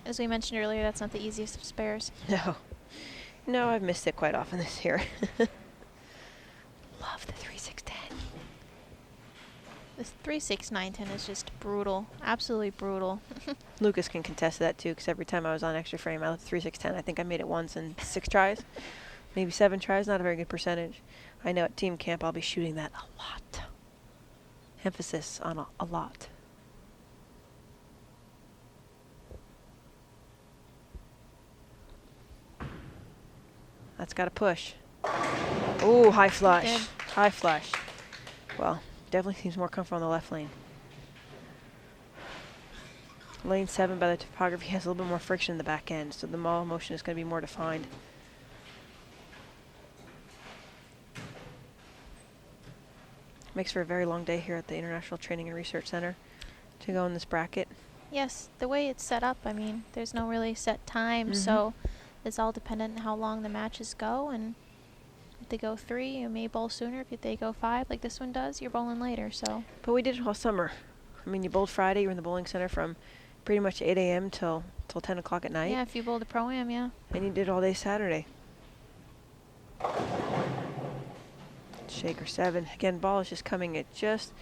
As we mentioned earlier, that's not the easiest of spares. No. No, I've missed it quite often this year. Love the 3-6-10. This 3-6-9-10 is just brutal. Absolutely brutal. Lucas can contest that too, because every time I was on extra frame, I left 3-6-10. I think I made it once in 6 tries, maybe 7 tries. Not a very good percentage. I know at team camp I'll be shooting that a lot. Emphasis on a lot. That's got to push. Ooh, high flush. Good. High flush. Well, definitely seems more comfortable on the left lane. Lane 7 by the topography has a little bit more friction in the back end, so the ball motion is going to be more defined. Makes for a very long day here at the International Training and Research Center to go in this bracket. Yes, the way it's set up, I mean, there's no really set time, so it's all dependent on how long the matches go, and if they go 3, you may bowl sooner. If they go 5, like this one does, you're bowling later, so. But we did it all summer. I mean, you bowled Friday, you were in the bowling center from pretty much 8 a.m. till 10 o'clock at night. Yeah, if you bowled a Pro-Am, yeah. And you did all day Saturday. Shaker 7. Again, ball is just coming at just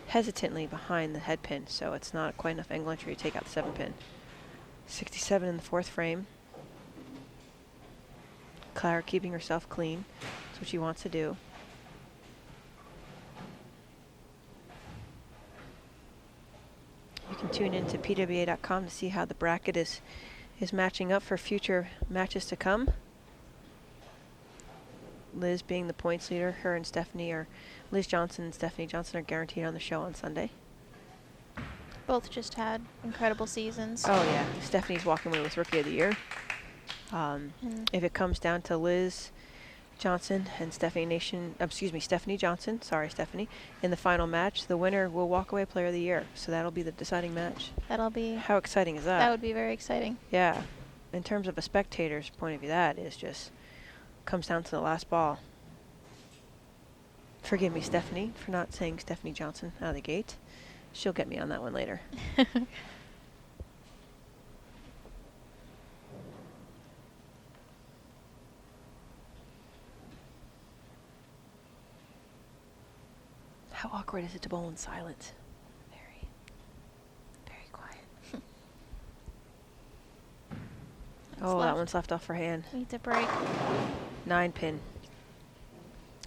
hesitantly behind the head pin, so it's not quite enough angle entry to take out the 7 pin. 67 in the 4th frame. Clara keeping herself clean. That's what she wants to do. You can tune into PWBA.com to see how the bracket is matching up for future matches to come. Liz being the points leader, her and Stephanie are, Liz Johnson and Stephanie Johnson are guaranteed on the show on Sunday. Both just had incredible seasons. Oh yeah, Stephanie's walking away with Rookie of the Year. If it comes down to Liz Johnson and Stephanie Johnson, sorry Stephanie, in the final match, the winner will walk away Player of the Year. So that'll be the deciding match. That'll be. How exciting is that? That would be very exciting. Yeah. In terms of a spectator's point of view, that is just comes down to the last ball. Forgive me, Stephanie, for not saying Stephanie Johnson out of the gate. She'll get me on that one later. How awkward is it to bowl in silence? Very, very quiet. Oh, that one's left off her hand. Needs a break. 9 pin.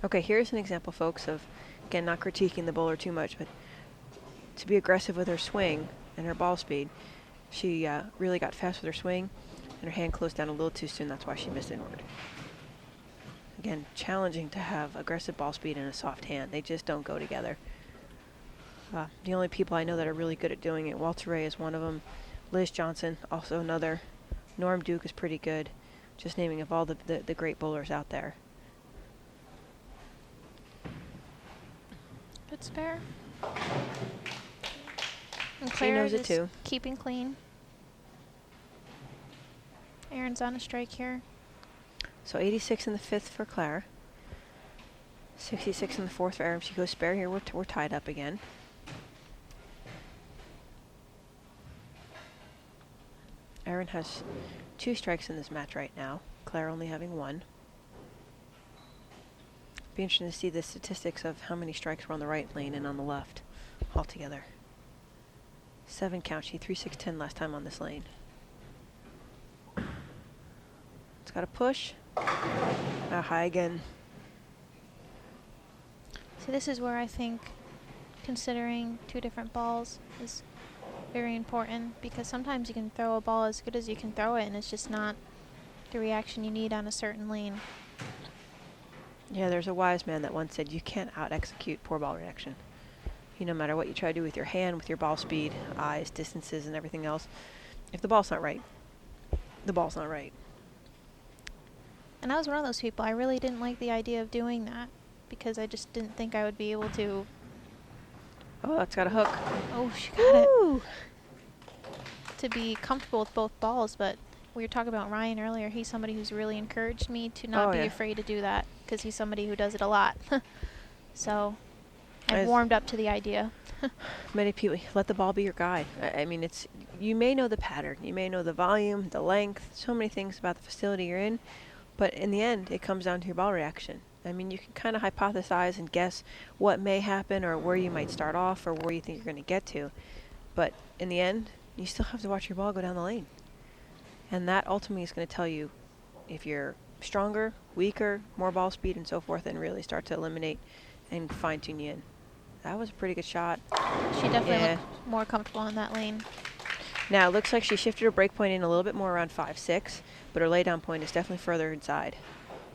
Okay, here's an example, folks, of, again, not critiquing the bowler too much, but to be aggressive with her swing and her ball speed. She really got fast with her swing, and her hand closed down a little too soon. That's why she missed inward. Again, challenging to have aggressive ball speed and a soft hand. They just don't go together. The only people I know that are really good at doing it, Walter Ray is one of them. Liz Johnson, also another. Norm Duke is pretty good. Just naming of all the great bowlers out there. Good spare. And She Clara knows it just too. keeping clean. Erin's on a strike here. So 86 in the 5th for Clara. 66 in the 4th for Erin. She goes spare here. We're tied up again. Erin has 2 strikes in this match right now. Clara only having 1. Be interesting to see the statistics of how many strikes were on the right lane and on the left altogether. 7 count. She 3-6-10 last time on this lane. It's got a push. High again. So this is where I think considering 2 different balls is very important, because sometimes you can throw a ball as good as you can throw it and it's just not the reaction you need on a certain lane. Yeah, there's a wise man that once said you can't out-execute poor ball reaction. No matter what you try to do with your hand, with your ball speed, eyes, distances, and everything else, if the ball's not right, the ball's not right. And I was one of those people. I really didn't like the idea of doing that because I just didn't think I would be able to. Oh, that's got a hook. Oh, she got Woo! it. To be comfortable with both balls, but we were talking about Ryan earlier. He's somebody who's really encouraged me to not be afraid to do that because he's somebody who does it a lot. So I've warmed up to the idea. Many people let the ball be your guide. I mean, you may know the pattern, you may know the volume, the length, so many things about the facility you're in, but in the end, it comes down to your ball reaction. I mean, you can kind of hypothesize and guess what may happen or where you might start off or where you think you're going to get to, but in the end, you still have to watch your ball go down the lane, and that ultimately is going to tell you if you're stronger, weaker, more ball speed, and so forth, and really start to eliminate and fine-tune you in. That was a pretty good shot. She definitely looked more comfortable in that lane. Now, it looks like she shifted her break point in a little bit more around 5-6, but her laydown point is definitely further inside.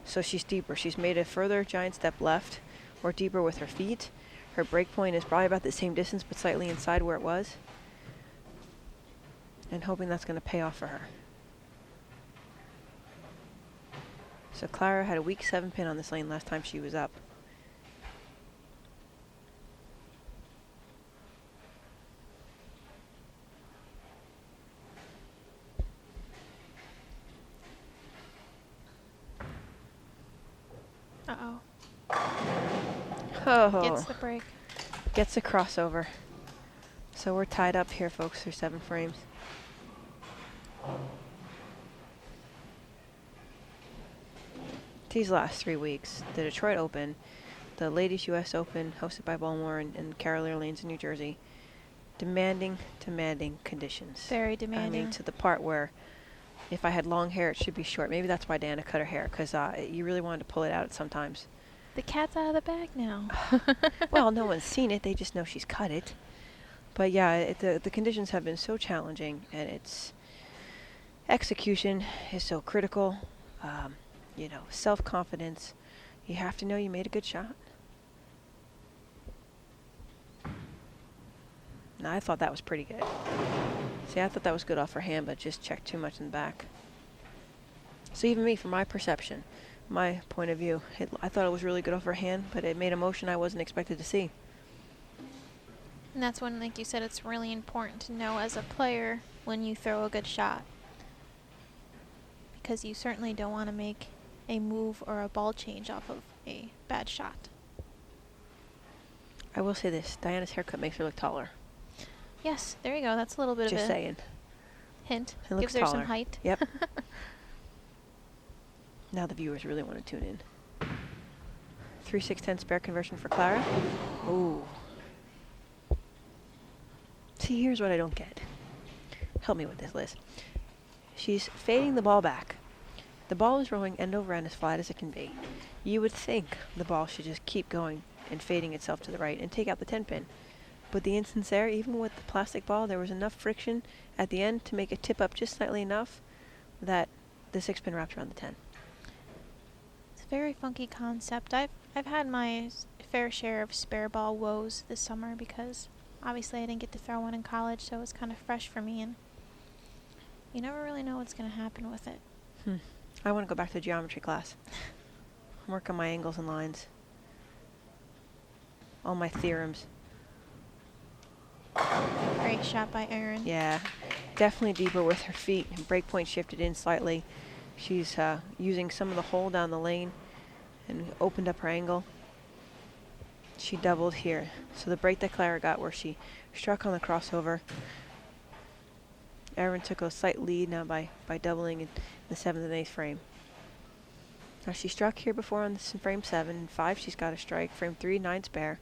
So she's deeper. She's made a further giant step left or deeper with her feet. Her break point is probably about the same distance, but slightly inside where it was. And hoping that's going to pay off for her. So Clara had a weak 7 pin on this lane last time she was up. Uh-oh. Oh. Gets the break. Gets a crossover. So we're tied up here, folks, through 7 frames. These last 3 weeks, the Detroit Open, the Ladies US Open, hosted by Baltimore and Carolier Lanes in New Jersey, demanding conditions. Very demanding. I mean, to the part where if I had long hair, it should be short. Maybe that's why Diana cut her hair, because you really wanted to pull it out sometimes. The cat's out of the bag now. Well, no one's seen it. They just know she's cut it. But yeah, the conditions have been so challenging, and its execution is so critical. You know, self-confidence. You have to know you made a good shot. Now, I thought that was pretty good. See, I thought that was good off her hand, but just checked too much in the back. So even me, from my perception, my point of view, I thought it was really good off her hand, but it made a motion I wasn't expected to see. And that's when, like you said, it's really important to know as a player when you throw a good shot. Because you certainly don't want to make a move or a ball change off of a bad shot. I will say this, Diana's haircut makes her look taller. Yes, there you go. That's a little bit Just of a saying. hint. It looks Gives her taller. some height. Yep. Now the viewers really want to tune in. 3/610 spare conversion for Clara. Ooh. See, here's what I don't get. Help me with this, Liz. She's fading the ball back. The ball is rolling end over end as flat as it can be. You would think the ball should just keep going and fading itself to the right and take out the 10 pin. But the instance there, even with the plastic ball, there was enough friction at the end to make it tip up just slightly enough that the 6 pin wrapped around the 10. It's a very funky concept. I've had my fair share of spare ball woes this summer because obviously I didn't get to throw one in college, so it was kind of fresh for me, and you never really know what's going to happen with it. I want to go back to geometry class. Work on my angles and lines. All my theorems. Great shot by Erin. Yeah, definitely deeper with her feet. Her break point shifted in slightly. She's using some of the hole down the lane and opened up her angle. She doubled here. So the break that Clara got where she struck on the crossover. Erin took a slight lead now by doubling in the 7th and 8th frame. Now she struck here before on this in frame 7 and 5. She's got a strike. Frame 3, 9 spare.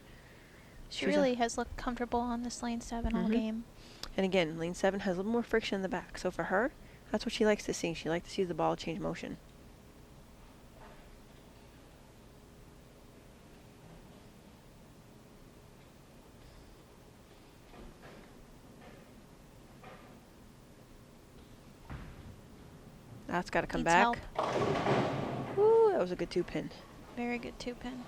She really has looked comfortable on this lane 7 all game. And again, lane 7 has a little more friction in the back. So for her, that's what she likes to see. She likes to see the ball change motion. That's got to come Needs back. help. Ooh, that was a good 2 pin. Very good 2 pin.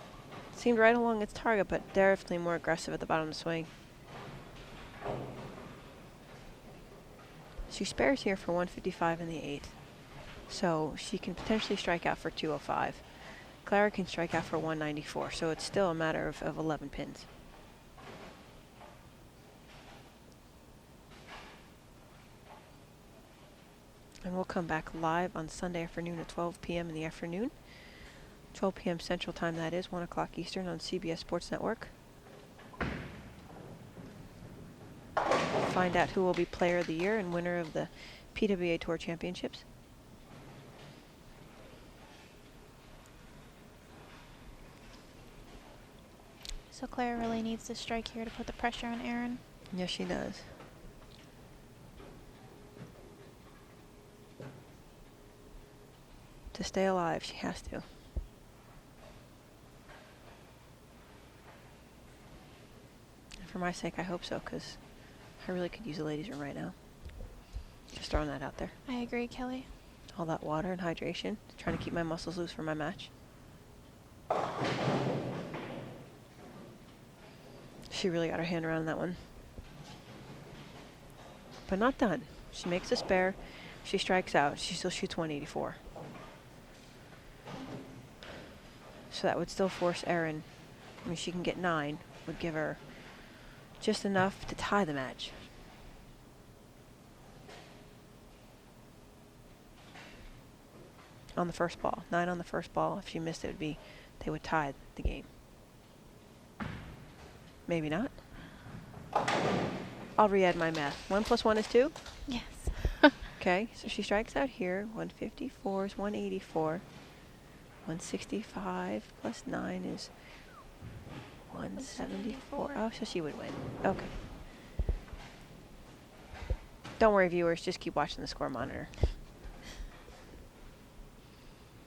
Seemed right along its target, but definitely more aggressive at the bottom of the swing. She spares here for 155 in the 8th. So she can potentially strike out for 205. Clara can strike out for 194, so it's still a matter of 11 pins. And we'll come back live on Sunday afternoon at 12 p.m. in the afternoon. 12 p.m. Central Time, that is, 1 o'clock Eastern on CBS Sports Network. find out who will be Player of the Year and winner of the PWBA Tour Championships. So Clara really needs to strike here to put the pressure on Erin. Yes, she does. To stay alive, she has to. And for my sake, I hope so, because I really could use a ladies' room right now. Just throwing that out there. I agree, Kelly. All that water and hydration, trying to keep my muscles loose for my match. She really got her hand around that one. But not done. She makes a spare. She strikes out. She still shoots 184. So that would still force Erin. I mean, she can get 9. Would give her just enough to tie the match. On the first ball. 9 on the first ball. If she missed it, would be they would tie the game. Maybe not. I'll re-add my math. 1 + 1 is 2? Yes. Okay, so she strikes out here. 154 is 184. 165 + 9 is 174. Oh, so she would win. Okay. Don't worry, viewers. Just keep watching the score monitor.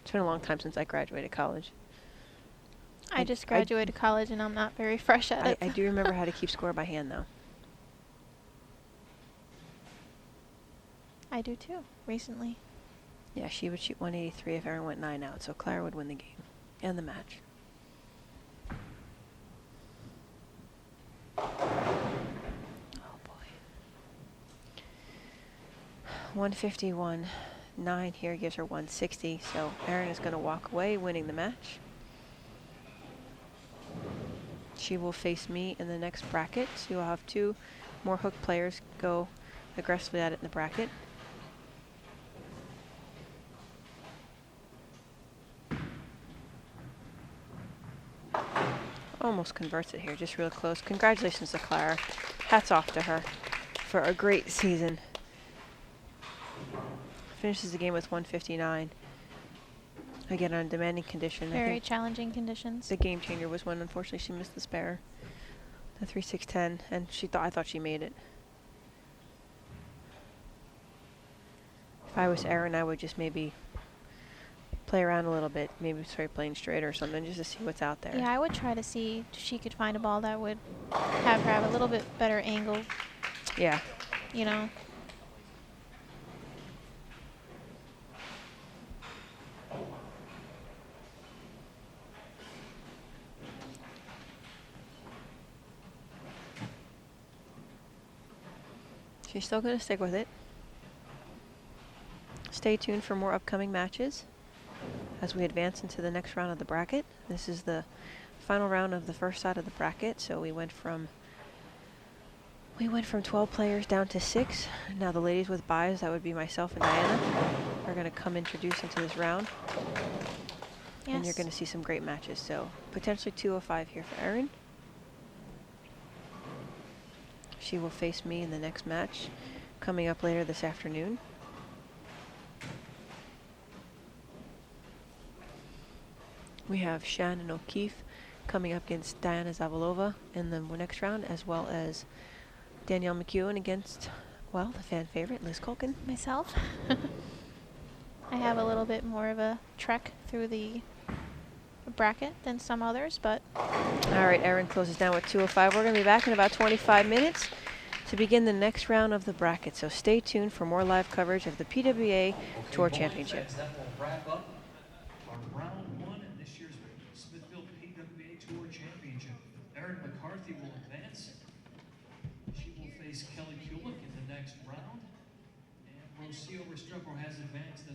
It's been a long time since I graduated college. I just graduated college and I'm not very fresh at it. I do remember how to keep score by hand, though. I do too, recently. Yeah, she would shoot 183 if Erin went 9 out, so Clara would win the game and the match. Oh boy. 151. 9 here gives her 160, so Erin is going to walk away winning the match. She will face me in the next bracket, so you'll have 2 more hook players go aggressively at it in the bracket. Almost converts it here, just real close. Congratulations to Clara. Hats off to her for a great season. Finishes the game with 159. Again, on a demanding condition. Very challenging conditions. The game changer was when, unfortunately, she missed the spare. The 3-6-10, and I thought she made it. If I was Erin, I would just maybe play around a little bit, maybe start playing straight or something, just to see what's out there. Yeah, I would try to see if she could find a ball that would have her have a little bit better angle. Yeah. You know. She's still going to stick with it. Stay tuned for more upcoming matches as we advance into the next round of the bracket. This is the final round of the first side of the bracket, so we went from 12 players down to 6. Now the ladies with byes, that would be myself and Diana, are going to come introduce into this round. Yes. And you're going to see some great matches. So potentially 205 here for Erin. She will face me in the next match coming up later this afternoon. We have Shannon O'Keefe coming up against Diana Zavalova in the next round, as well as Danielle McEwan against, well, the fan favorite, Liz Culkin. Myself. I have a little bit more of a trek through the bracket than some others, but... All right, Erin closes down with 205. We're going to be back in about 25 minutes to begin the next round of the bracket, so stay tuned for more live coverage of the PWBA Tour Championship. That will wrap up our round 1 in this year's Smithfield PWBA Tour Championship. Erin McCarthy will advance. She will face Kelly Kuhlkin in the next round. And Rocio Restrepo has advanced as